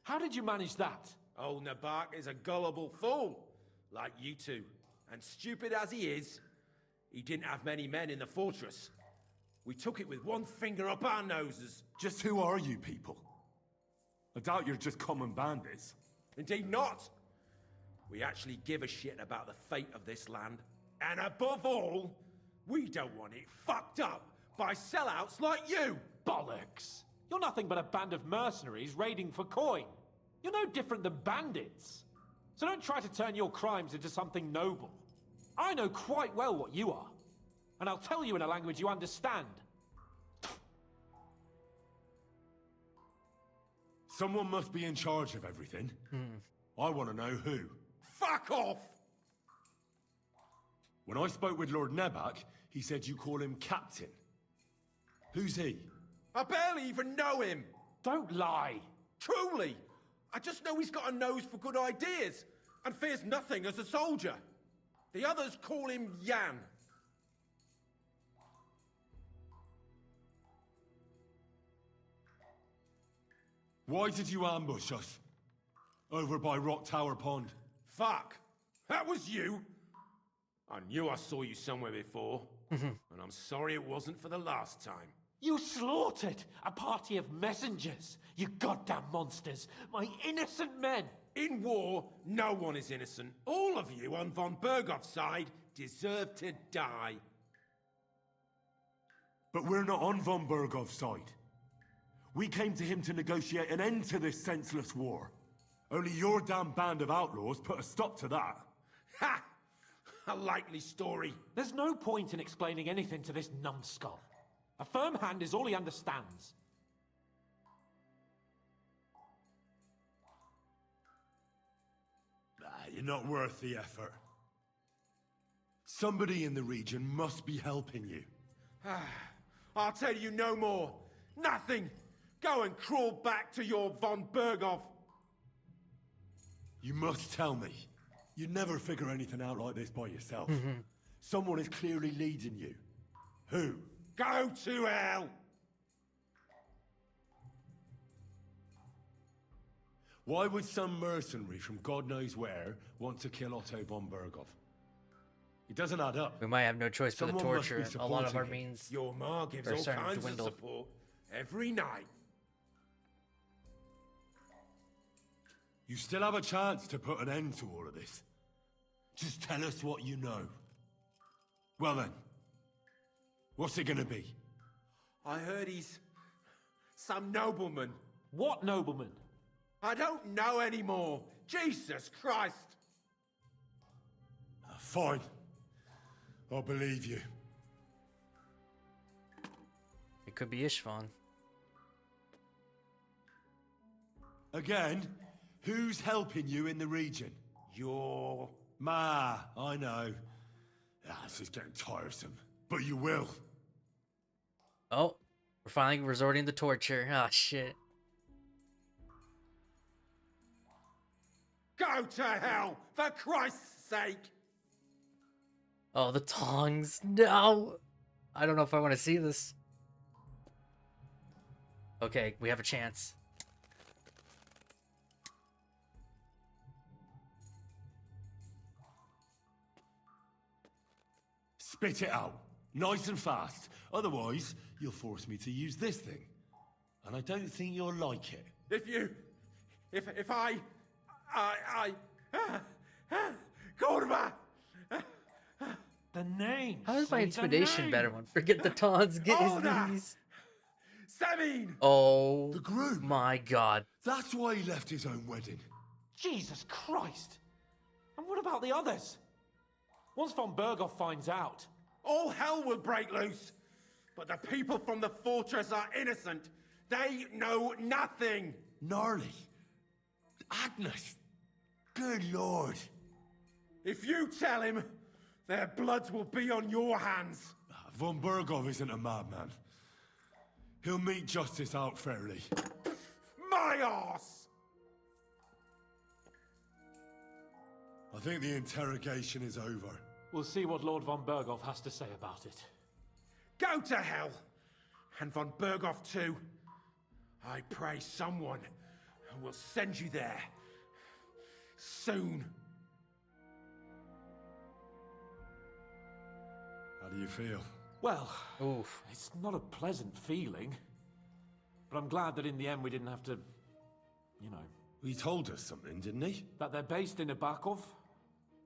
Speaker 21: How did you manage that?
Speaker 5: Old Nabak is a gullible fool, like you two. And stupid as he is, he didn't have many men in the fortress. We took it with one finger up our noses.
Speaker 2: Just who are you people? I doubt you're just common bandits.
Speaker 5: Indeed not. We actually give a shit about the fate of this land. And above all, we don't want it fucked up by sellouts like you!
Speaker 21: Bollocks! You're nothing but a band of mercenaries raiding for coin. You're no different than bandits. So don't try to turn your crimes into something noble. I know quite well what you are. And I'll tell you in a language you understand.
Speaker 2: Someone must be in charge of everything. I want to know who.
Speaker 5: Fuck off!
Speaker 2: When I spoke with Lord Nebak, he said you call him Captain. Who's he?
Speaker 5: I barely even know him!
Speaker 21: Don't lie!
Speaker 5: Truly! I just know he's got a nose for good ideas, and fears nothing as a soldier. The others call him Jan.
Speaker 2: Why did you ambush us? Over by Rock Tower Pond.
Speaker 5: Fuck! That was you! I knew I saw you somewhere before, and I'm sorry it wasn't for the last time.
Speaker 21: You slaughtered a party of messengers, you goddamn monsters, my innocent men!
Speaker 5: In war, no one is innocent. All of you on von Berghoff's side deserve to die.
Speaker 2: But we're not on von Berghoff's side. We came to him to negotiate an end to this senseless war. Only your damn band of outlaws put a stop to that.
Speaker 5: Ha! A likely story.
Speaker 21: There's no point in explaining anything to this numbskull. A firm hand is all he understands.
Speaker 2: You're not worth the effort. Somebody in the region must be helping you.
Speaker 5: I'll tell you no more. Nothing. Go and crawl back to your von Berghoff.
Speaker 2: You must tell me. You'd never figure anything out like this by yourself. Someone is clearly leading you. Who?
Speaker 5: Go to hell!
Speaker 2: Why would some mercenary from God knows where want to kill Otto von Berghoff? It doesn't add up.
Speaker 1: We might have no choice but the
Speaker 2: Someone must be
Speaker 1: torture. A lot of our
Speaker 2: supporting him.
Speaker 1: means
Speaker 5: Your ma gives
Speaker 1: are
Speaker 5: all
Speaker 1: starting to
Speaker 5: kinds of
Speaker 1: dwindle.
Speaker 5: support every night.
Speaker 2: You still have a chance to put an end to all of this. Just tell us what you know. Well then, what's it gonna be?
Speaker 5: I heard he's some nobleman.
Speaker 21: What nobleman?
Speaker 5: I don't know anymore. Jesus Christ!
Speaker 2: Fine. I'll believe you.
Speaker 1: It could be Ishvan.
Speaker 2: Again, who's helping you in the region?
Speaker 5: Your
Speaker 2: Ma, I know. This is getting tiresome. But you will.
Speaker 1: Oh, we're finally resorting to torture. Ah, shit.
Speaker 5: Go to hell, for Christ's sake!
Speaker 1: Oh, the tongs. No! I don't know if I want to see this. Okay, we have a chance.
Speaker 2: Spit it out, nice and fast. Otherwise, you'll force me to use this thing. And I don't think you'll like it.
Speaker 5: If I Cordova!
Speaker 21: The name.
Speaker 1: How is my intimidation better one? Forget the taunts, get his
Speaker 5: Order!
Speaker 1: knees.
Speaker 5: Semin!
Speaker 1: Oh,
Speaker 2: The groom.
Speaker 1: my God.
Speaker 2: That's why he left his own wedding.
Speaker 21: Jesus Christ! And what about the others? Once von Berghoff finds out...
Speaker 5: All hell will break loose! But the people from the fortress are innocent! They know nothing!
Speaker 2: Gnarly. Agnes. Good Lord.
Speaker 5: If you tell him, their bloods will be on your hands!
Speaker 2: Von Berghoff isn't a madman. He'll mete justice out fairly.
Speaker 5: My arse!
Speaker 2: I think the interrogation is over.
Speaker 21: We'll see what Lord von Berghoff has to say about it.
Speaker 5: Go to hell! And von Berghoff too. I pray someone will send you there. Soon.
Speaker 2: How do you feel?
Speaker 21: Well,
Speaker 1: Oof.
Speaker 21: it's not a pleasant feeling. But I'm glad that in the end we didn't have to, you know...
Speaker 2: He told us something, didn't he?
Speaker 21: That they're based in Nabokov,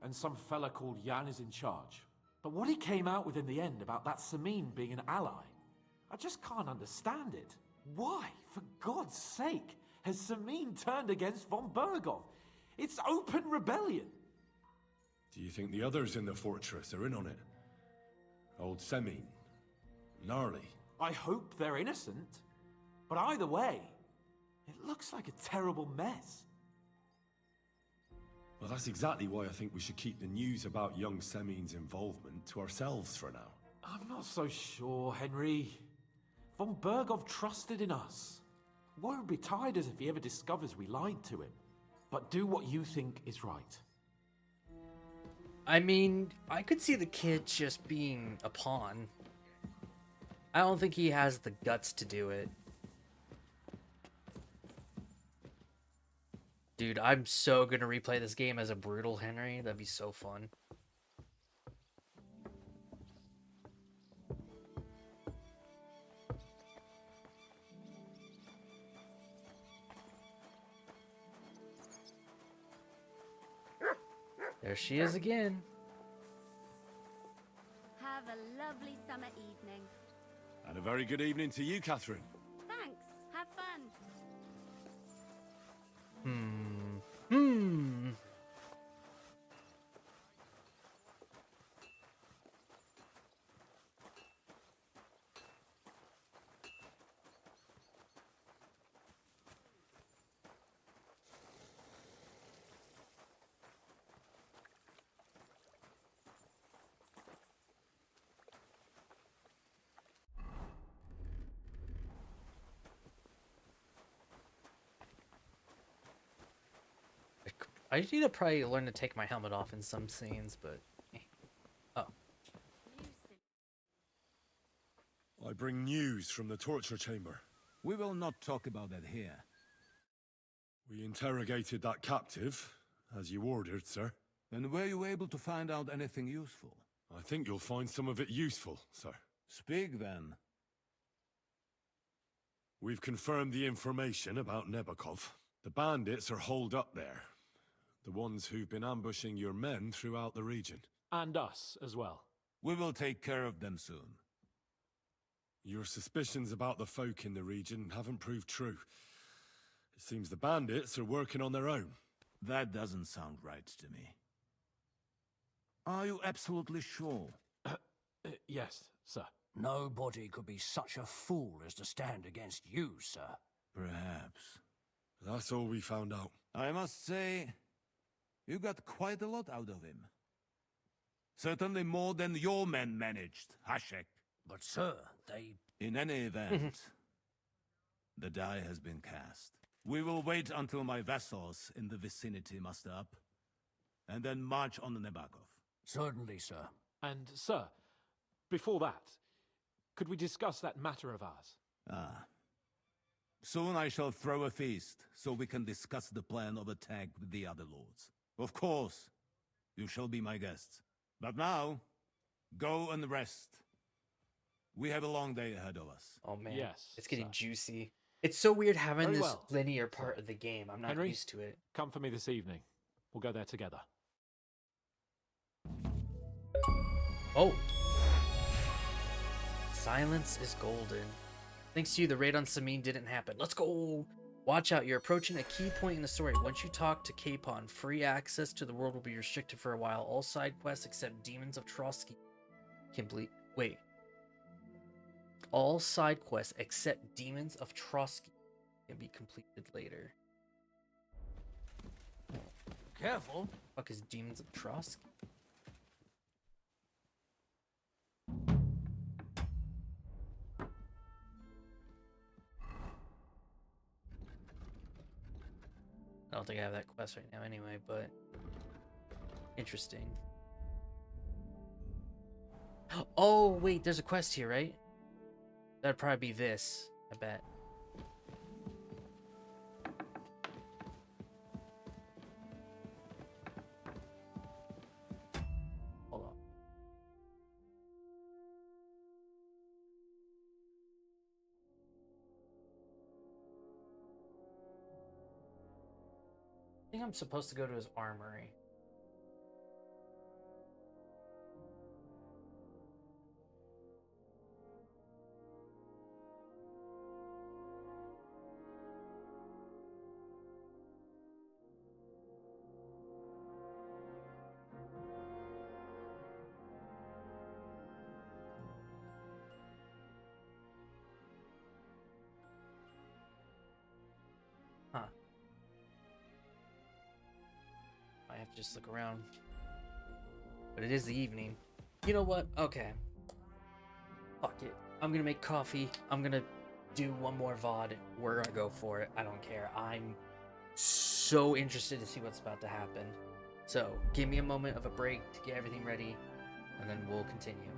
Speaker 21: and some fella called Jan is in charge. But what he came out with in the end about that Samin being an ally, I just can't understand it. Why, for God's sake, has Samin turned against von Berghoff? It's open rebellion.
Speaker 2: Do you think the others in the fortress are in on it? Old Semin? Gnarly?
Speaker 21: I hope they're innocent. But either way, it looks like a terrible mess.
Speaker 2: Well, that's exactly why I think we should keep the news about young Semin's involvement to ourselves for now.
Speaker 21: I'm not so sure, Henry. Von Berghoff trusted in us. Won't be tired as if he ever discovers we lied to him. But do what you think is right.
Speaker 1: I mean, I could see the kid just being a pawn. I don't think he has the guts to do it. Dude, I'm so gonna replay this game as a brutal Henry. That'd be so fun. There she is again.
Speaker 22: Have a lovely summer evening.
Speaker 2: And a very good evening to you, Catherine.
Speaker 22: Thanks. Have fun.
Speaker 1: I need to probably learn to take my helmet off in some scenes, but... Oh.
Speaker 2: I bring news from the torture chamber.
Speaker 9: We will not talk about that here.
Speaker 2: We interrogated that captive, as you ordered, sir.
Speaker 9: And were you able to find out anything useful?
Speaker 2: I think you'll find some of it useful, sir.
Speaker 9: Speak then.
Speaker 2: We've confirmed the information about Nabokov. The bandits are holed up there. The ones who've been ambushing your men throughout the region.
Speaker 21: And us as well.
Speaker 9: We will take care of them soon.
Speaker 2: Your suspicions about the folk in the region haven't proved true. It seems the bandits are working on their own.
Speaker 9: That doesn't sound right to me. Are you absolutely sure?
Speaker 21: Yes, sir.
Speaker 20: Nobody could be such a fool as to stand against you, sir.
Speaker 9: Perhaps.
Speaker 2: That's all we found out.
Speaker 9: I must say, you got quite a lot out of him. Certainly more than your men managed, Hashek.
Speaker 20: But, sir, they...
Speaker 9: In any event, the die has been cast. We will wait until my vessels in the vicinity muster up, and then march on the Nebakov.
Speaker 20: Certainly, sir.
Speaker 21: And, sir, before that, could we discuss that matter of ours?
Speaker 9: Ah. Soon I shall throw a feast, so we can discuss the plan of attack with the other lords. Of course, you shall be my guests. But now, go and rest. We have a long day ahead of us.
Speaker 1: Oh man,
Speaker 21: yes,
Speaker 1: it's getting juicy. It's so weird having
Speaker 21: Very
Speaker 1: this
Speaker 21: well,
Speaker 1: linear part of the game. I'm not
Speaker 21: Henry,
Speaker 1: used to it.
Speaker 21: Come for me this evening. We'll go there together.
Speaker 1: Oh. Silence is golden. Thanks to you, the raid on Samin didn't happen. Let's go! Watch out, you're approaching a key point in the story. Once you talk to Capon, free access to the world will be restricted for a while. All side quests except Demons of Trotsky complete. Wait. All side quests except Demons of Trotsky can be completed later.
Speaker 6: Careful.
Speaker 1: Fuck is Demons of Trotsky? I don't think I have that quest right now anyway, but interesting. Oh, wait, there's a quest here, right? That'd probably be this, I bet. Hold on. I think I'm supposed to go to his armory. Huh. I have to just look around. But it is the evening. You know what? Okay. Fuck it. I'm gonna make coffee. I'm gonna do one more VOD. We're gonna go for it. I don't care. I'm so interested to see what's about to happen. So, give me a moment of a break to get everything ready, and then we'll continue.